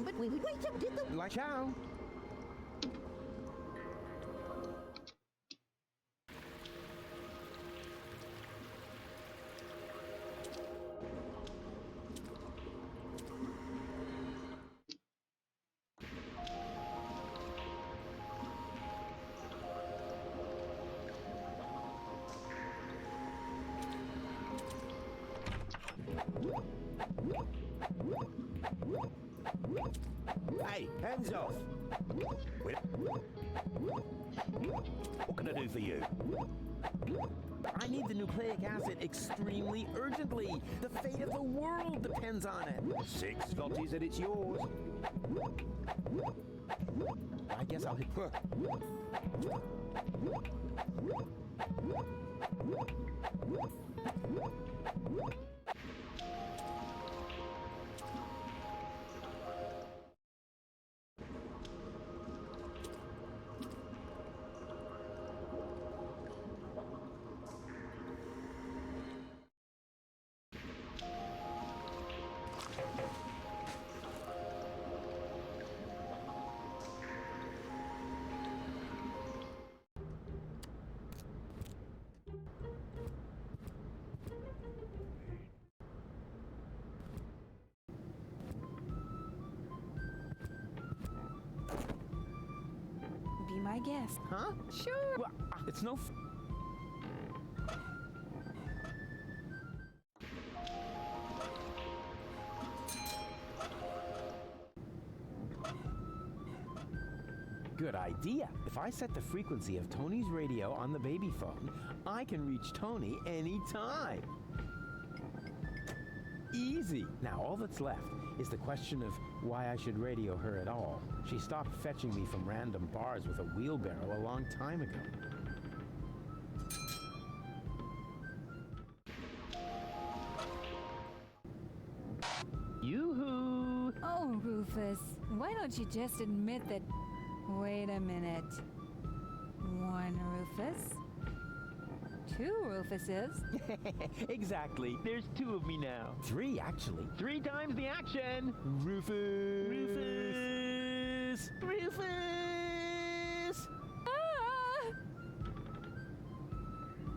Speaker 19: But wait, did the...
Speaker 15: Like how?
Speaker 12: Hey, hands off! Wait. What can I do for you?
Speaker 15: I need the nucleic acid extremely urgently. The fate of the world depends on it.
Speaker 12: 6 zlotys and it's yours.
Speaker 15: I guess I'll hit...
Speaker 16: Be my guest.
Speaker 15: Huh?
Speaker 16: Sure.
Speaker 15: Well, it's no... Good idea. If I set the frequency of Tony's radio on the baby phone, I can reach Tony anytime. Easy. Now all that's left is the question of why I should radio her at all. She stopped fetching me from random bars with a wheelbarrow a long time ago. Yoo-hoo!
Speaker 16: Oh, Rufus, why don't you just admit that... Wait a minute. 1 Rufus? 2 Rufuses?
Speaker 15: Exactly. There's 2 of me now. 3, actually. 3 times the action! Rufus! Rufus! Rufus!
Speaker 16: Ah!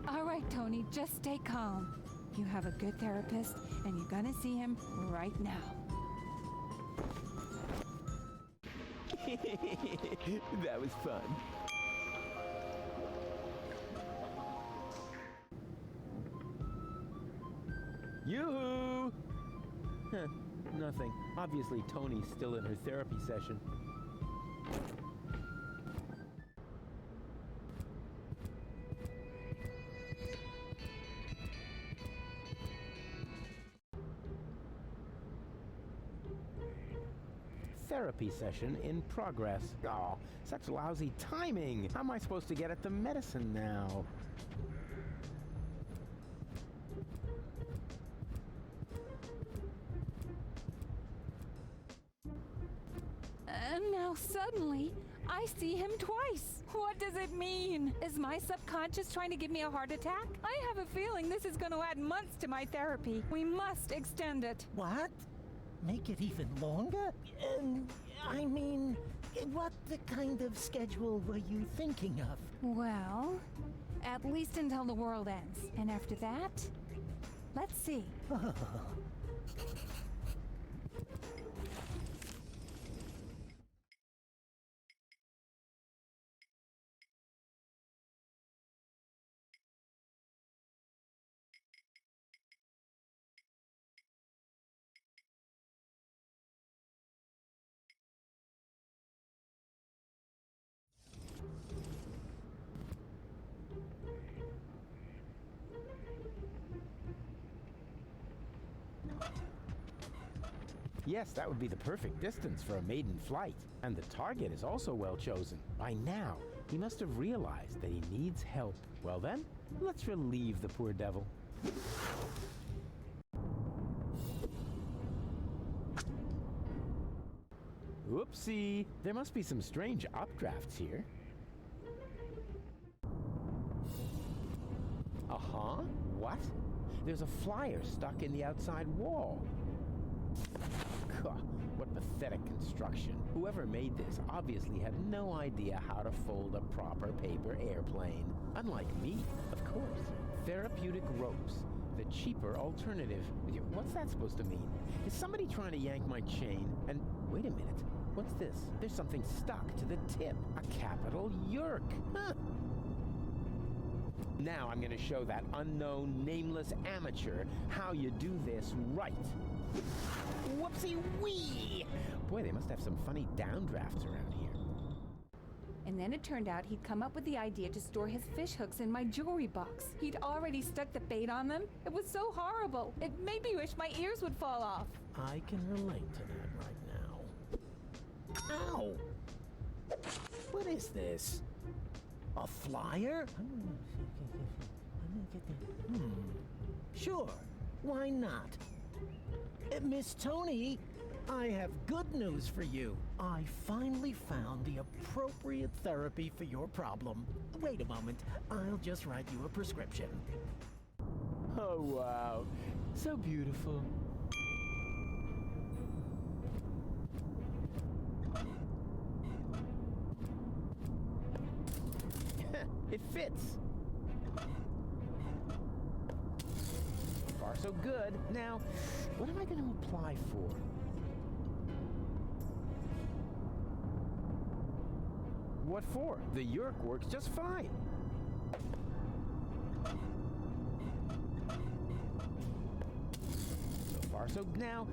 Speaker 16: All right, Tony, just stay calm. You have a good therapist, and you're gonna see him right now.
Speaker 15: That was fun. Yoo-hoo! Huh, nothing. Obviously, Tony's still in her therapy session. Therapy session in progress. Oh, such lousy timing. How am I supposed to get at the medicine now?
Speaker 16: And now suddenly, I see him twice. What does it mean? Is my subconscious trying to give me a heart attack? I have a feeling this is going to add months to my therapy. We must extend it.
Speaker 18: What? Make it even longer? I mean, what kind of schedule were you thinking of?
Speaker 16: Well, at least until the world ends. And after that, let's see.
Speaker 15: Yes, that would be the perfect distance for a maiden flight. And the target is also well chosen. By now, he must have realized that he needs help. Well then, let's relieve the poor devil. Oopsie. There must be some strange updrafts here. What? There's a flyer stuck in the outside wall. God, what pathetic construction. Whoever made this obviously had no idea how to fold a proper paper airplane. Unlike me, of course. Therapeutic ropes. The cheaper alternative. What's that supposed to mean? Is somebody trying to yank my chain? And wait a minute. What's this? There's something stuck to the tip. A capital yerk. Huh. Now I'm going to show that unknown, nameless amateur how you do this right. Whoopsie-wee! Boy, they must have some funny downdrafts around here.
Speaker 7: And then it turned out he'd come up with the idea to store his fish hooks in my jewelry box. He'd already stuck the bait on them. It was so horrible. It made me wish my ears would fall off.
Speaker 15: I can relate to that right now. Ow! What is this? A flyer? Sure, why not? Miss Tony, I have good news for you. I finally found the appropriate therapy for your problem. Wait a moment, I'll just write you a prescription. Oh, wow. So beautiful. It fits. Far so good. Now, what am I going to apply for? What for? The yerk works just fine. So far so now.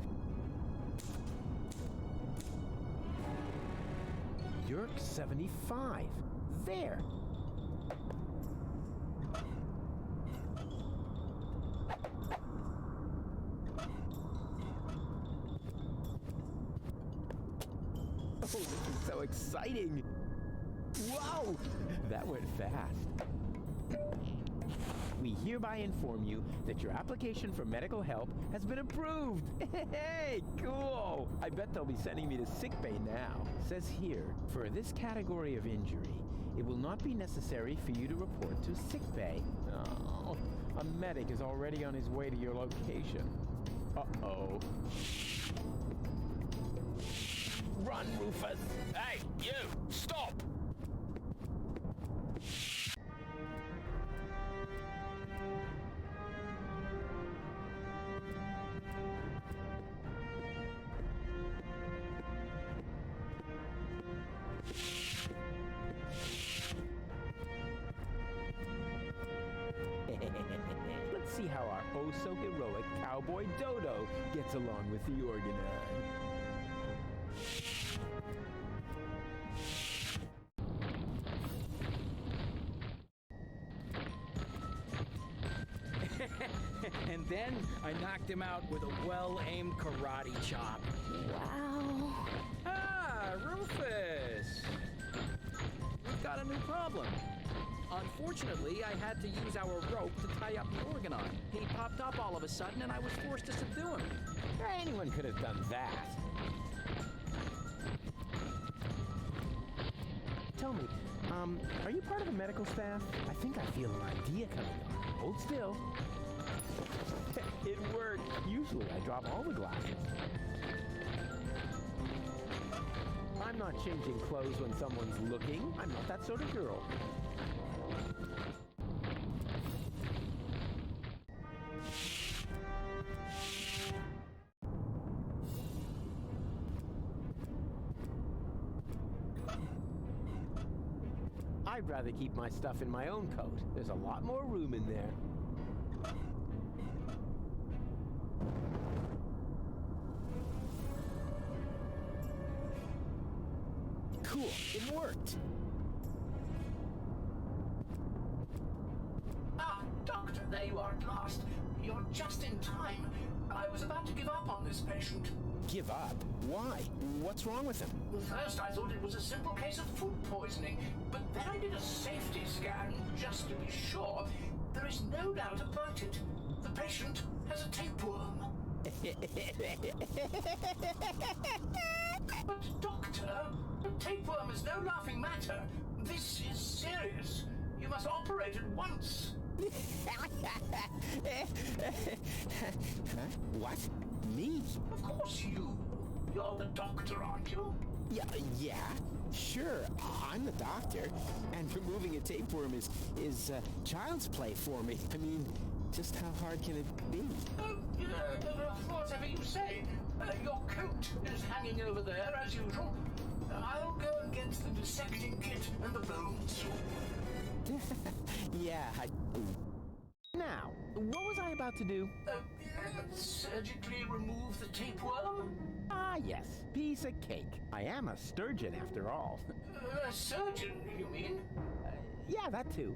Speaker 15: Yerk 75. There. Oh, this is so exciting! Wow! That went fast. We hereby inform you that your application for medical help has been approved. Hey, cool! I bet they'll be sending me to sickbay now. Says here, for this category of injury, it will not be necessary for you to report to sickbay. Oh, a medic is already on his way to your location. Uh-oh. Run, Rufus!
Speaker 3: Hey, you! Stop!
Speaker 15: Let's see how our oh-so-heroic cowboy Dodo gets along with the organon.
Speaker 22: And then I knocked him out with a well-aimed karate chop.
Speaker 7: Wow.
Speaker 22: Ah, Rufus! We've got a new problem. Unfortunately, I had to use our rope to tie up the organon. He popped up all of a sudden, and I was forced to subdue him.
Speaker 15: Anyone could have done that. Tell me, are you part of the medical staff? I think I feel an idea coming on. Hold still. It worked. Usually I drop all the glasses. I'm not changing clothes when someone's looking. I'm not that sort of girl. I'd rather keep my stuff in my own coat. There's a lot more room in there. Cool, it worked.
Speaker 14: Ah, Doctor, there you are at last. You're just in time. I was about to give up on this patient.
Speaker 15: Give up? Why? What's wrong with him?
Speaker 14: First, I thought it was a simple case of food poisoning, but then I did a safety scan just to be sure. There is no doubt about it. The patient has a tapeworm. But, Doctor, a tapeworm is no laughing matter. This is serious. You must operate operated once.
Speaker 15: Huh? What? Me?
Speaker 14: Of course you. You're the doctor, aren't you?
Speaker 15: Yeah, sure. I'm the doctor, and removing a tapeworm is child's play for me. I mean, just how hard can it be?
Speaker 14: Whatever you say. Your coat is hanging over there as usual. I'll go and get the dissecting kit and the bones.
Speaker 15: Yeah, Now, what was I about to do?
Speaker 14: Surgically remove the tapeworm?
Speaker 15: Ah, yes. Piece of cake. I am a sturgeon, after all.
Speaker 14: A surgeon, you mean?
Speaker 15: Yeah, that too.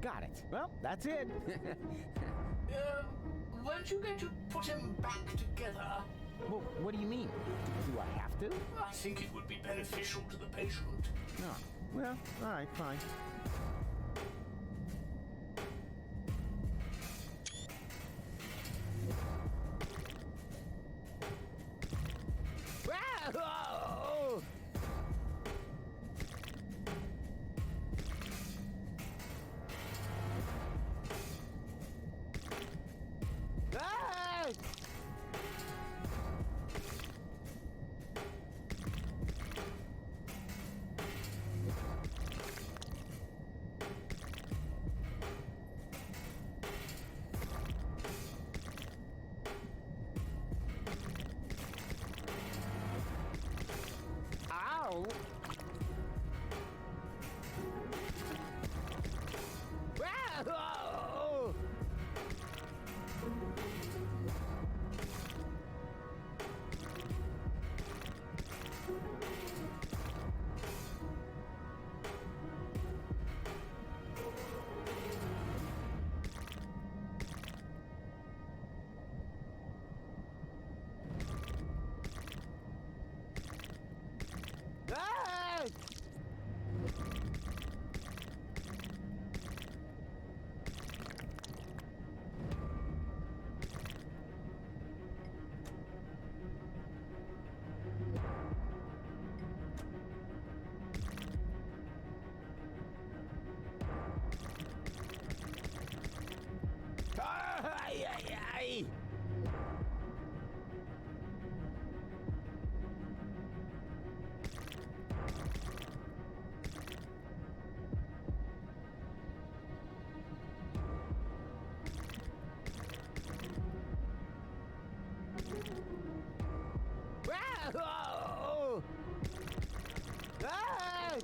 Speaker 15: Got it. Well, that's it.
Speaker 14: Weren't you going to put him back together?
Speaker 15: Well, what do you mean? Do I have to?
Speaker 14: I think it would be beneficial to the patient.
Speaker 15: No. Well, all right, fine. Oh! Ah! Ow! Ah! Ah! Ay, ay, ay! Ah! Oh! Ah! Ah!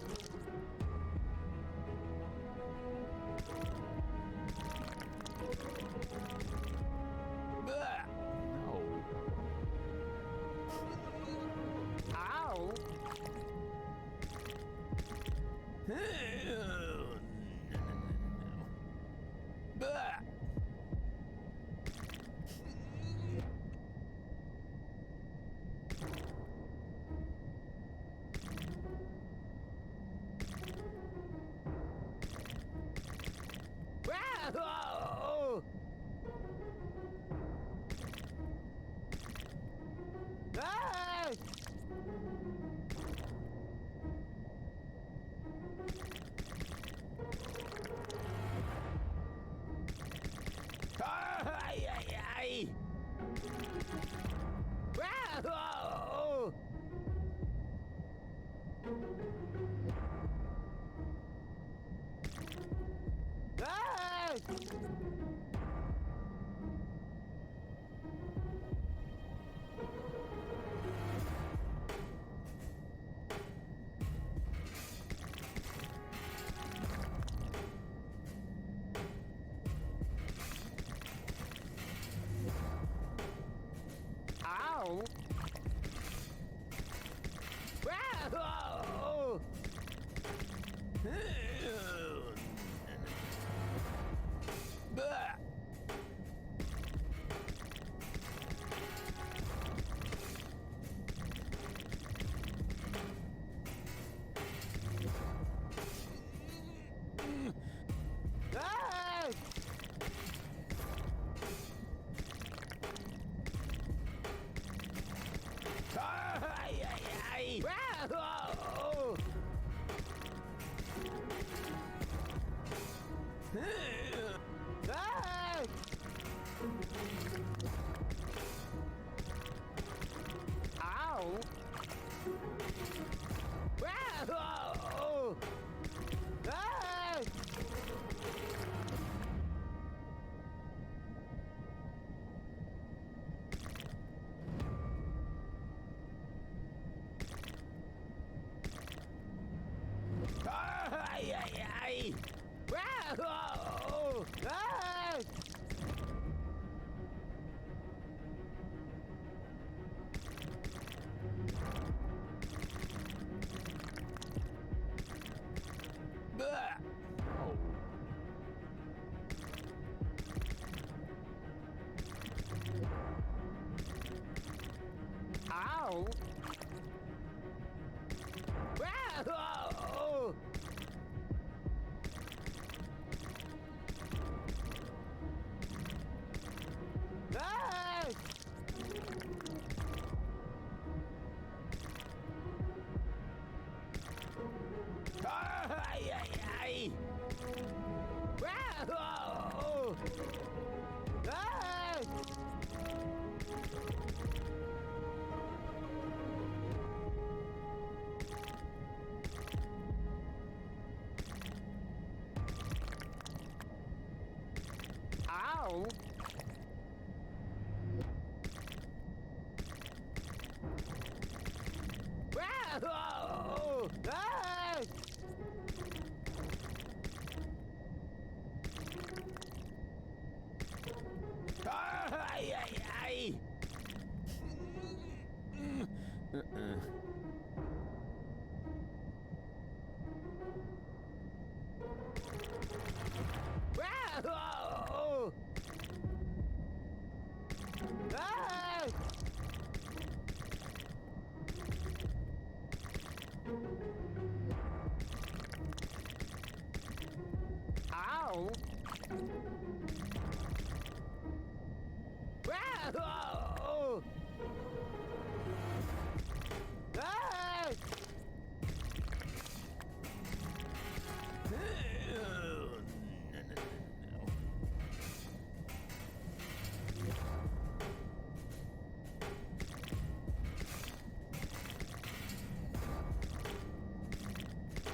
Speaker 15: No. Ow! Ah! Oh! Ah! Ay, ay, ay! Oh! Ah! Ow! Oh! Ah!
Speaker 12: Ow! Ow! Ah! Ay, ay, ay! Ow! Ah! Ow! Ow! Ah! Ay, ay, ay! Ow! Ah! Ow! Ow!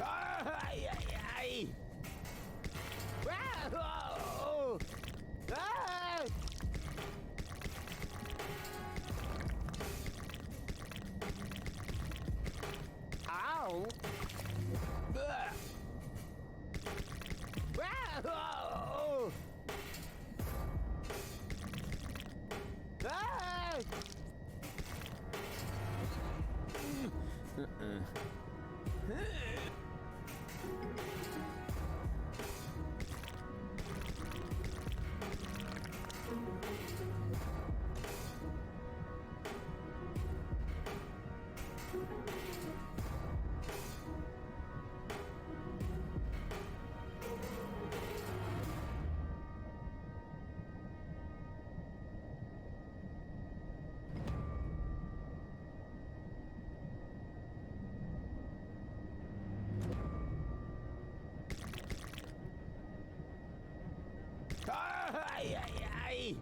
Speaker 12: Ah! Ay, ay, ay! Ow! Ah! Ow! Ugh. Ow! Ah! Ay, ay, ay!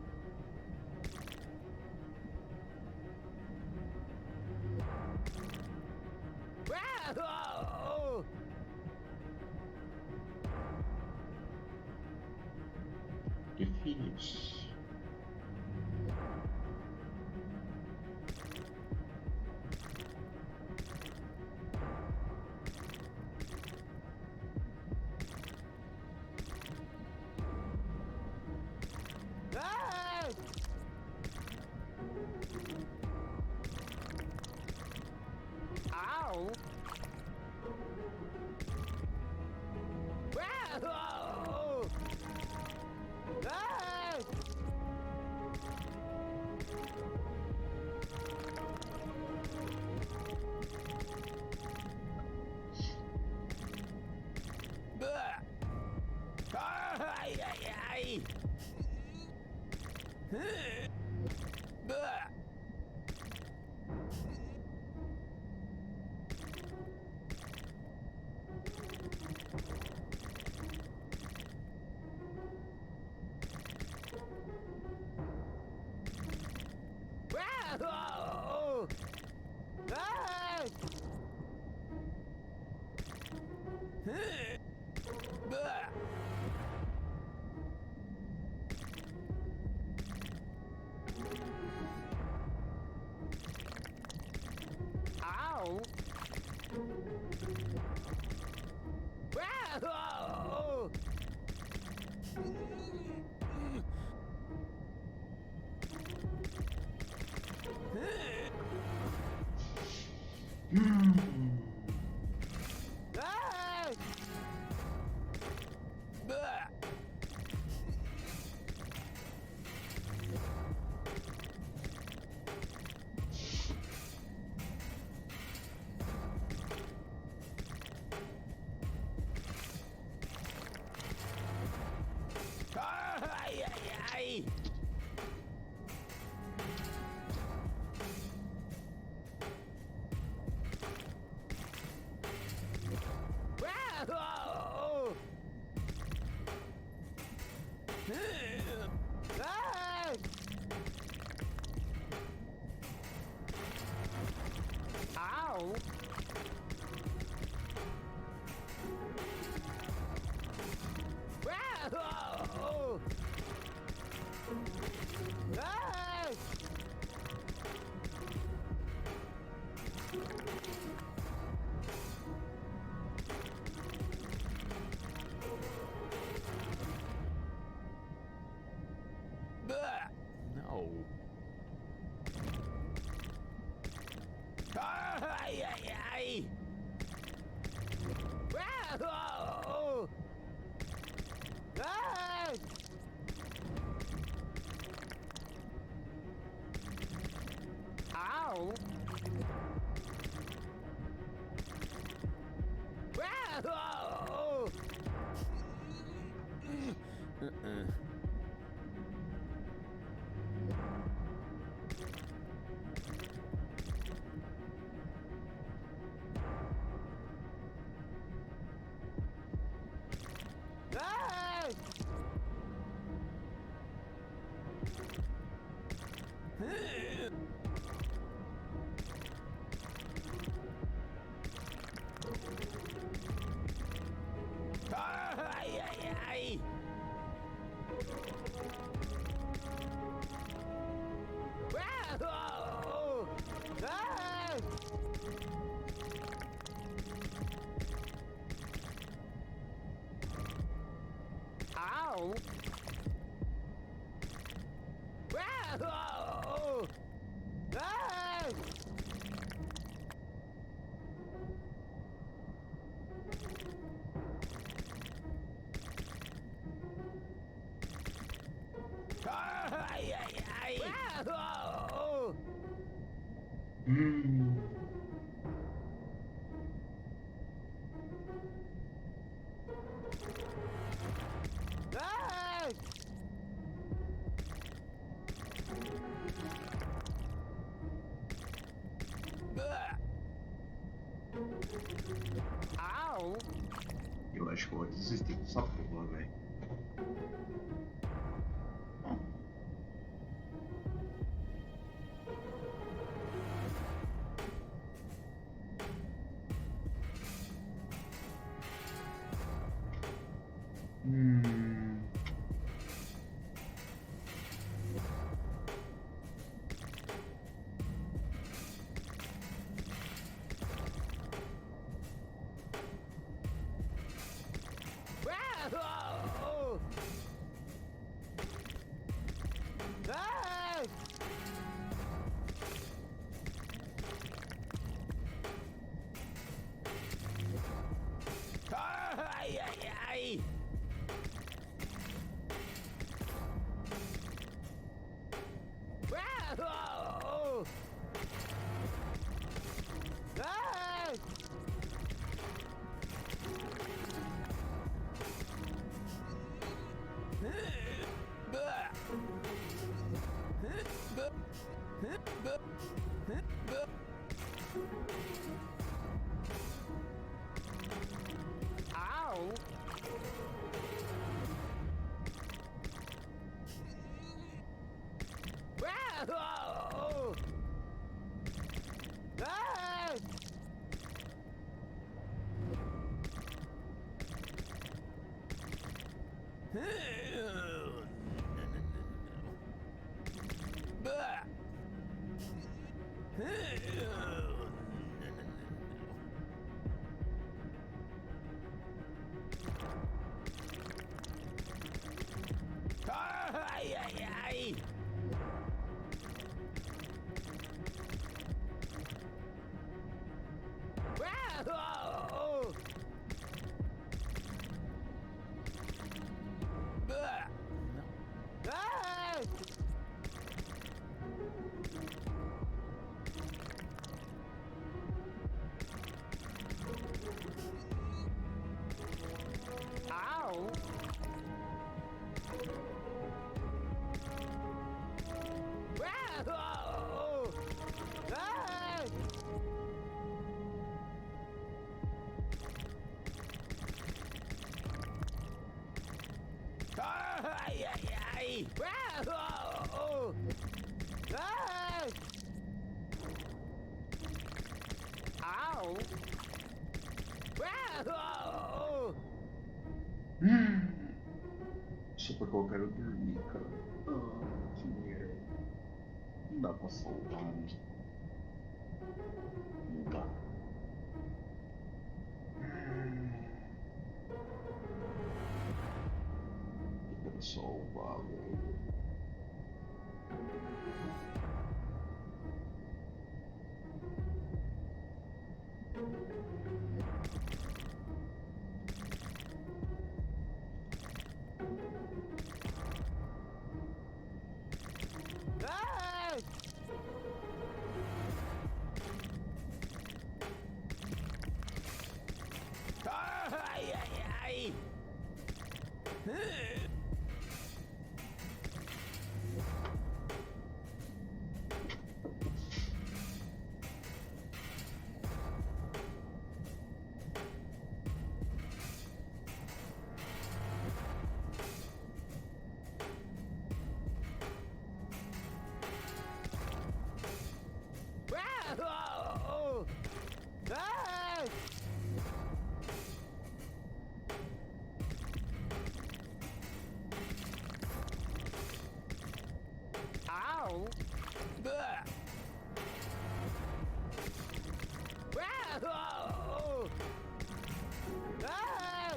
Speaker 12: Ow!
Speaker 1: Defeat.
Speaker 12: Ah! Ow! Ow! Ah! Ugh. Ay, ay, ay! Ugh. Ow! Ah! Ugh. Ow! Ow! Ah! Ugh.
Speaker 17: Ow! Oh! Ah!
Speaker 15: No.
Speaker 17: Ay, ay, ay! Oh! Ah! Ow! Oh! Ah! Ay, ay, ay! Oh! Ah! Ow! Oh! Ah! Ay, ay, ay! Oh! Ah! Ow!
Speaker 1: Eu acho que eu vou desistir dessa porra, velho.
Speaker 17: Oh! Ah! Ay, ay, ay! Oh! Ah! Ow! Oh! Ah! Ay, ay, ay! Oh! Ah! Ow! Oh! Ah! Ay, ay, ay! Oh! Ah!
Speaker 15: Ow! Ah!
Speaker 1: Só porque eu quero dormir, cara. Que merda. Não dá pra salvar, né? Não dá. Eu quero salvar, velho.
Speaker 15: Ah! Ai, ai, ai! Ah! Ah! Ow! Ugh. Ah! Oh! Ah!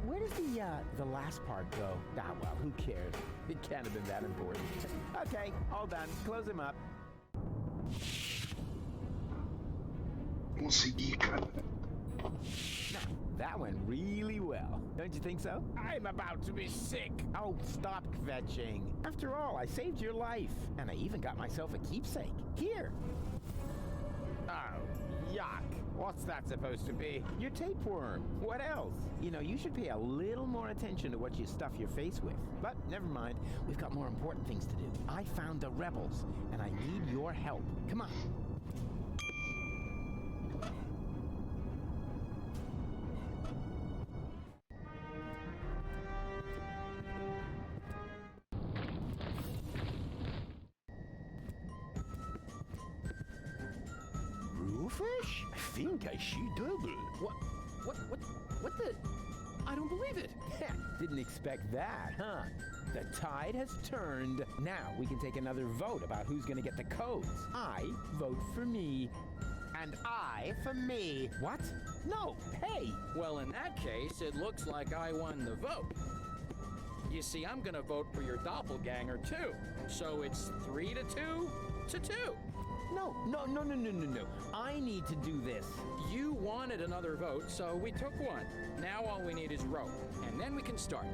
Speaker 15: Where does the last part go? Ah, well, who cares? It can't have been that important. Okay, all done. Close him up.
Speaker 1: Consegui, cara.
Speaker 15: That went really well. Don't you think so? I'm about to be sick. Oh, stop kvetching. After all, I saved your life. And I even got myself a keepsake. Here. Oh, yuck. What's that supposed to be? Your tapeworm. What else? You know, you should pay a little more attention to what you stuff your face with. But never mind. We've got more important things to do. I found the rebels, and I need your help. Come on.
Speaker 21: Brewfish? I think I see double.
Speaker 15: What the? I don't believe it. Didn't expect that, huh? The tide has turned. Now we can take another vote about who's gonna get the codes. I vote for me. And I for me. What? No, hey!
Speaker 22: Well, in that case, it looks like I won the vote. You see, I'm gonna vote for your doppelganger, too. So it's 3-2 to 2.
Speaker 15: No. I need to do this.
Speaker 22: You wanted another vote, so we took one. Now all we need is rope, and then we can start.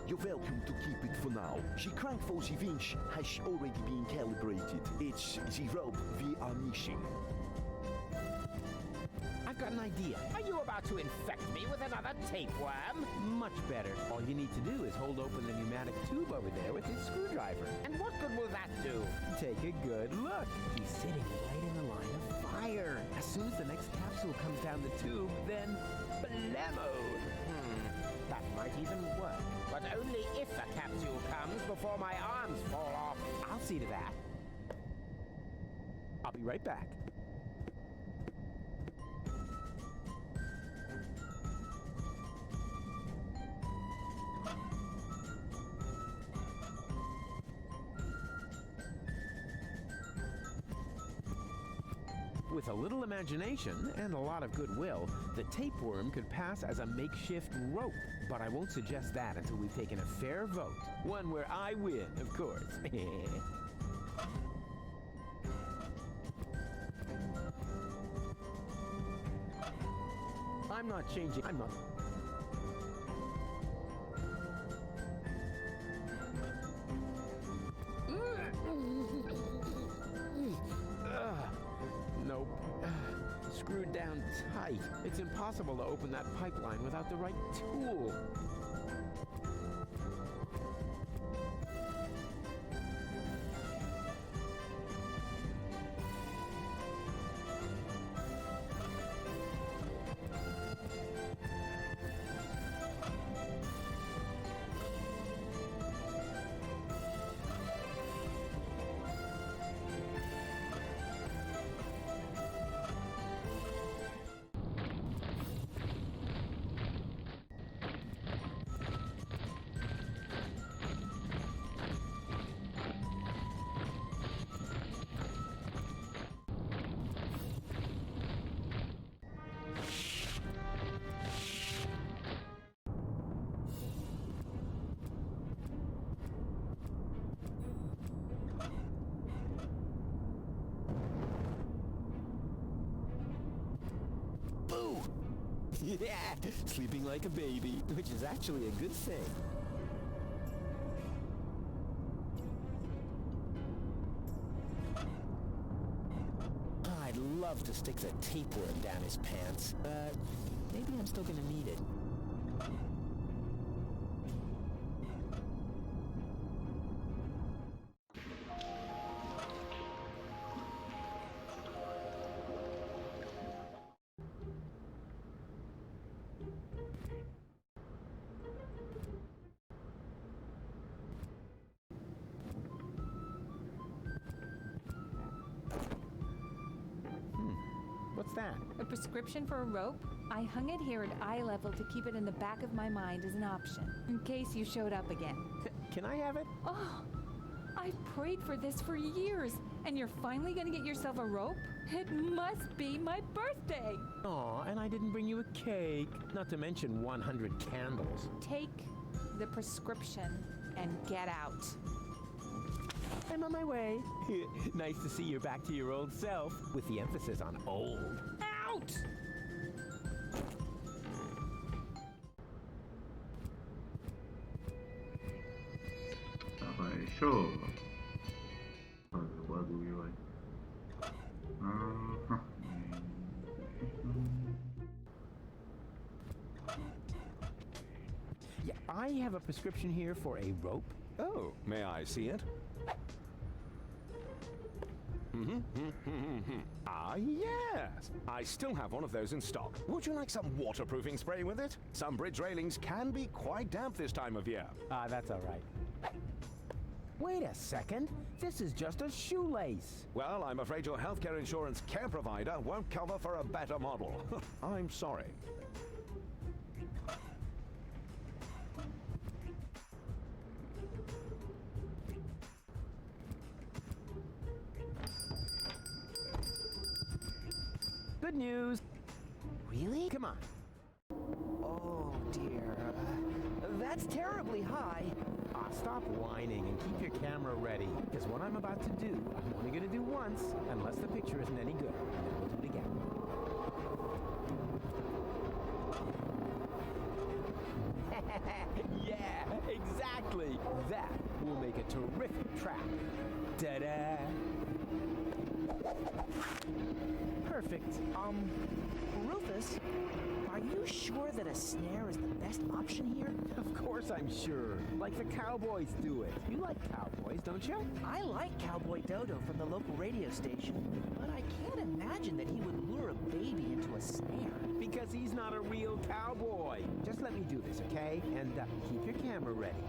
Speaker 6: You're welcome to keep it for now. The crank for the winch has already been calibrated. It's the rope we are missing.
Speaker 15: I've got an idea. Are you about to infect me with another tapeworm? Much better. All you need to do is hold open the pneumatic tube over there with your screwdriver. And what good will that do? Take a good look. He's sitting right in the line of fire. As soon as the next capsule comes down the tube, then blammo! That might even work. But only if a capsule comes before my arms fall off. I'll see to that. I'll be right back. With a little imagination and a lot of goodwill, the tapeworm could pass as a makeshift rope. But I won't suggest that until we've taken a fair vote. One where I win, of course. I'm not changing. I'm not. Nope. Screwed down tight. It's impossible to open that pipeline without the right tool. Yeah, sleeping like a baby, which is actually a good thing. I'd love to stick the tapeworm down his pants, but maybe I'm still gonna need it. What's that?
Speaker 7: A prescription for a rope? I hung it here at eye level to keep it in the back of my mind as an option, in case you showed up again.
Speaker 15: Can I have it?
Speaker 7: Oh, I've prayed for this for years, and you're finally gonna get yourself a rope? It must be my birthday!
Speaker 15: Aw, and I didn't bring you a cake. Not to mention 100 candles.
Speaker 7: Take the prescription and get out.
Speaker 15: I'm on my way. Nice to see you're back to your old self, with the emphasis on old. Out!
Speaker 1: Tá, vai, deixa eu fazer o bagulho aí.
Speaker 15: Yeah, I have a prescription here for a rope.
Speaker 13: Oh, may I see it? Ah, yes! I still have one of those in stock. Would you like some waterproofing spray with it? Some bridge railings can be quite damp this time of year.
Speaker 15: Ah, that's all right. Wait a second. This is just a shoelace.
Speaker 13: Well, I'm afraid your healthcare insurance care provider won't cover for a better model. I'm sorry.
Speaker 15: Good news.
Speaker 2: Really?
Speaker 15: Come on.
Speaker 2: Oh, dear. That's terribly high.
Speaker 15: Ah, stop whining and keep your camera ready. Because what I'm about to do, I'm only going to do once, unless the picture isn't any good. And then we'll do it again. Yeah, exactly. That will make a terrific trap. Ta-da!
Speaker 2: Perfect. Rufus, are you sure that a snare is the best option here?
Speaker 15: Of course I'm sure. Like the cowboys do it. You like cowboys, don't you?
Speaker 2: I like Cowboy Dodo from the local radio station, but I can't imagine that he would lure a baby into a snare.
Speaker 15: Because he's not a real cowboy. Just let me do this, okay? And keep your camera ready.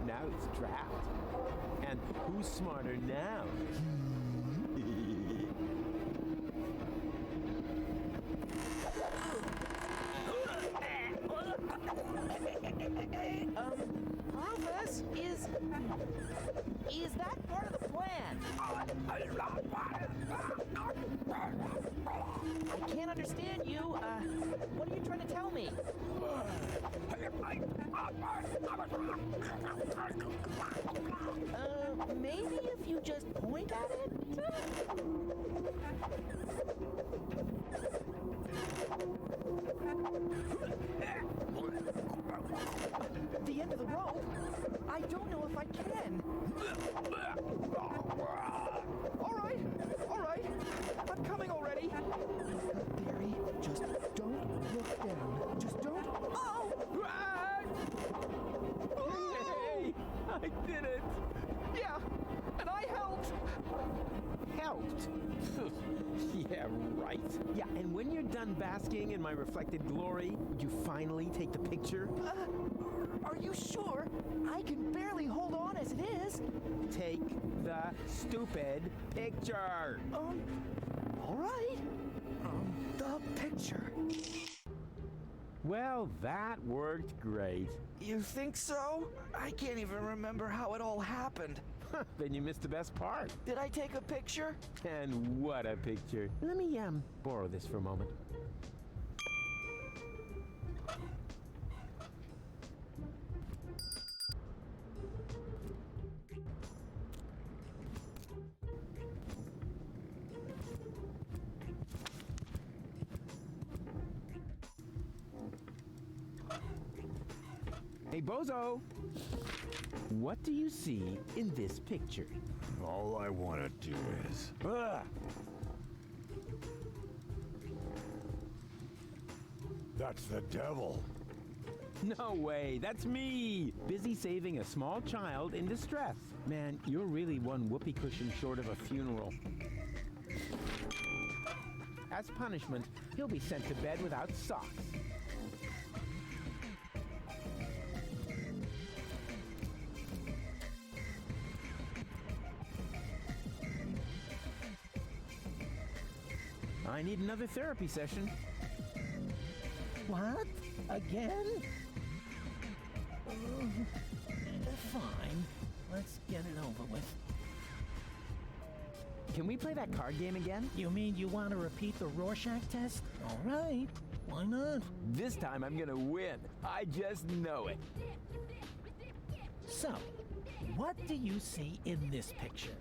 Speaker 15: Now it's trapped. And who's smarter now?
Speaker 2: Rufus, is that part of the plan? I can't understand you. What are you trying to tell me? Maybe if you just point at it? The end of the rope? I don't know if I can. All right. I'm coming already. Barry, just don't look down. Just don't. Oh!
Speaker 15: Hey! I did it!
Speaker 2: Yeah, and I helped.
Speaker 15: Helped? Yeah, right. Yeah, and when you're done basking in my reflected glory, would you finally take the picture?
Speaker 2: Are you sure? I can barely hold on as it is.
Speaker 15: Take the stupid picture.
Speaker 2: All right. The picture.
Speaker 15: Well, that worked great.
Speaker 2: You think so? I can't even remember how it all happened.
Speaker 15: Then you missed the best part.
Speaker 2: Did I take a picture?
Speaker 15: And what a picture. Let me, borrow this for a moment. Hey, Bozo! What do you see in this picture?
Speaker 21: All I want to do is... That's the devil.
Speaker 15: No way, that's me! Busy saving a small child in distress. Man, you're really one whoopee cushion short of a funeral. As punishment, he'll be sent to bed without socks. I need another therapy session.
Speaker 18: What? Again? Fine. Let's get it over with.
Speaker 15: Can we play that card game again?
Speaker 18: You mean you want to repeat the Rorschach test? All right. Why not?
Speaker 15: This time I'm gonna win. I just know it.
Speaker 18: So, what do you see in this picture?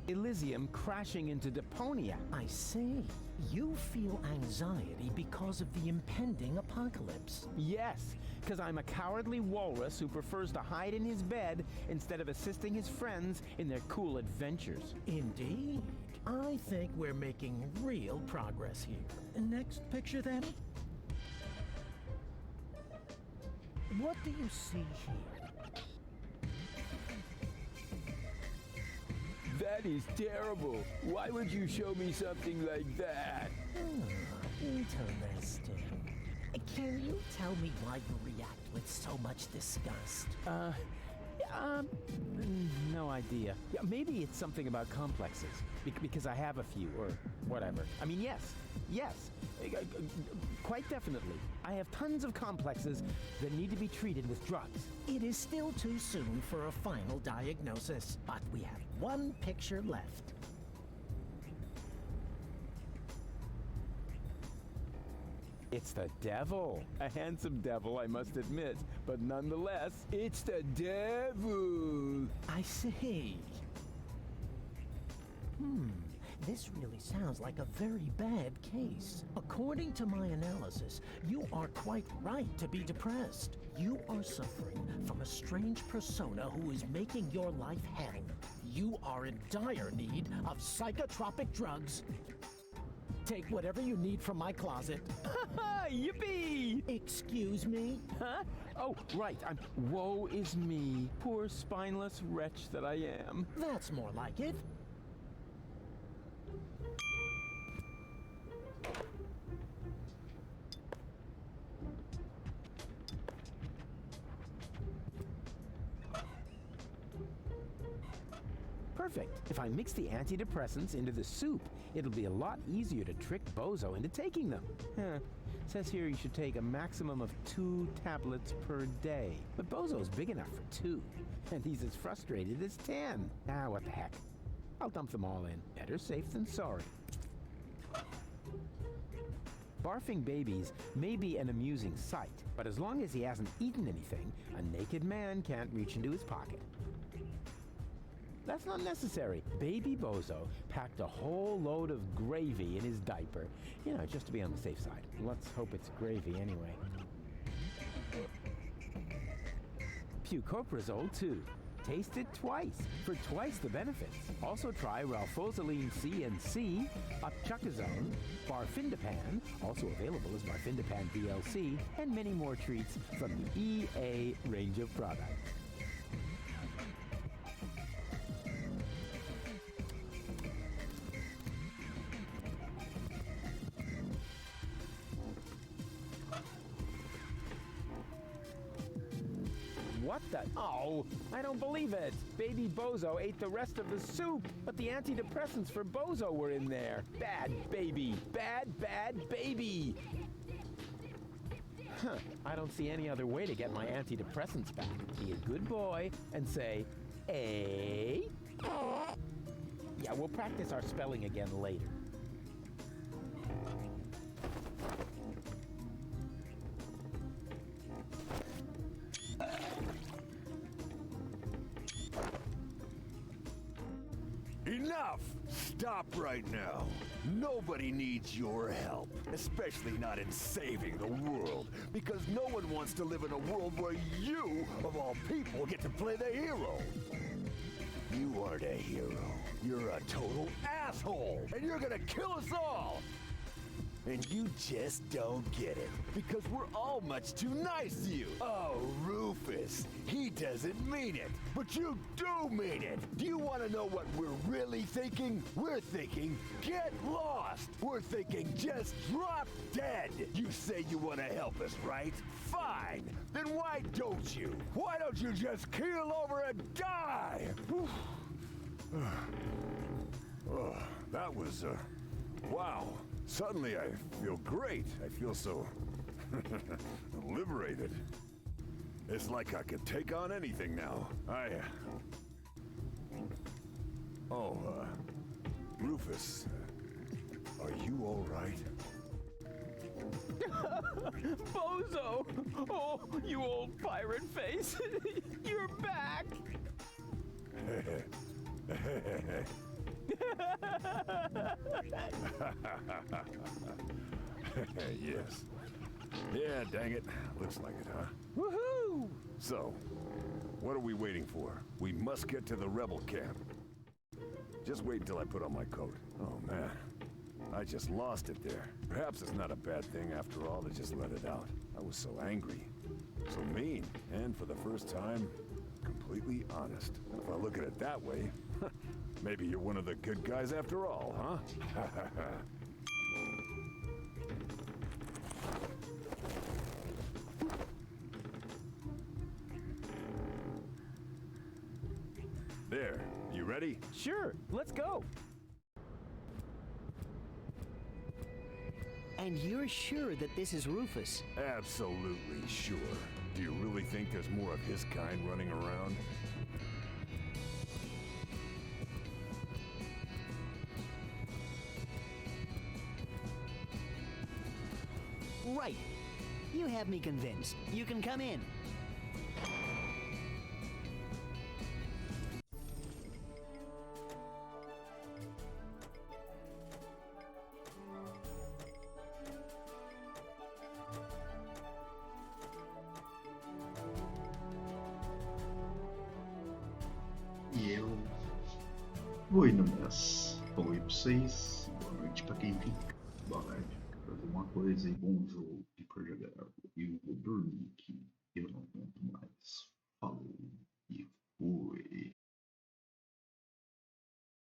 Speaker 15: Elysium crashing into Deponia.
Speaker 18: I see. You feel anxiety because of the impending apocalypse.
Speaker 15: Yes, because I'm a cowardly walrus who prefers to hide in his bed instead of assisting his friends in their cool adventures.
Speaker 18: Indeed. I think we're making real progress here. Next picture, then. What do you see here?
Speaker 15: That is terrible. Why would you show me something like that?
Speaker 18: Interesting. Can you tell me why you react with so much disgust?
Speaker 15: No idea. Yeah, maybe it's something about complexes. Because I have a few, or whatever. I mean, yes. Quite definitely. I have tons of complexes that need to be treated with drugs.
Speaker 18: It is still too soon for a final diagnosis, but we have one picture left.
Speaker 15: It's the devil. A handsome devil, I must admit. But nonetheless, it's the devil.
Speaker 18: I see. This really sounds like a very bad case. According to my analysis, you are quite right to be depressed. You are suffering from a strange persona who is making your life hell. You are in dire need of psychotropic drugs. Take whatever you need from my closet.
Speaker 15: Yippee!
Speaker 18: Excuse me?
Speaker 15: Huh? Oh, right. Woe is me. Poor spineless wretch that I am.
Speaker 18: That's more like it.
Speaker 15: Perfect. If I mix the antidepressants into the soup, it'll be a lot easier to trick Bozo into taking them. Says here you should take a maximum of 2 tablets per day. But Bozo's big enough for 2, and he's as frustrated as 10. Ah, what the heck. I'll dump them all in. Better safe than sorry. Barfing babies may be an amusing sight, but as long as he hasn't eaten anything, a naked man can't reach into his pocket. That's not necessary. Baby Bozo packed a whole load of gravy in his diaper, just to be on the safe side. Let's hope it's gravy anyway. Pucoprazole too. Taste it twice for twice the benefits. Also try Ralphozoline C and C, Upchucazone, Barfindapan, also available as Barfindapan DLC, and many more treats from the EA range of products. What the? Oh, I don't believe it. Baby Bozo ate the rest of the soup, but the antidepressants for Bozo were in there. Bad baby. Bad, bad baby. Huh. I don't see any other way to get my antidepressants back. Be a good boy and say, A. Yeah, we'll practice our spelling again later.
Speaker 6: Enough! Stop right now. Nobody needs your help, especially not in saving the world, because no one wants to live in a world where you, of all people, get to play the hero. You aren't a hero. You're a total asshole, and you're gonna kill us all! And you just don't get it, because we're all much too nice to you. Oh, Rufus, he doesn't mean it, but you do mean it. Do you want to know what we're really thinking? We're thinking, get lost. We're thinking, just drop dead. You say you want to help us, right? Fine. Then why don't you? Why don't you just keel over and die? Oh, that was, wow. Suddenly I feel great. I feel so liberated. It's like I could take on anything now. Rufus, are you all right?
Speaker 15: Bozo! Oh, you old pirate face! You're back!
Speaker 6: Yes. Yeah, dang it. Looks like it, huh?
Speaker 15: Woohoo!
Speaker 6: So, what are we waiting for? We must get to the rebel camp. Just wait until I put on my coat. Oh, man. I just lost it there. Perhaps it's not a bad thing after all to just let it out. I was so angry. So mean. And for the first time, completely honest. If I look at it that way, maybe you're one of the good guys after all, huh? There, you ready?
Speaker 15: Sure, let's go.
Speaker 8: And you're sure that this is Rufus?
Speaker 6: Absolutely sure. Do you really think there's more of his kind running around?
Speaker 8: Right. You have me convinced. You can come in.
Speaker 1: E eu vou indo nessa. Bom aí pra vocês. Boa noite pra quem fica. Boa tarde. Fazer uma coisa e bom jogo aqui pra jogar. Eu vou dormir aqui. Eu não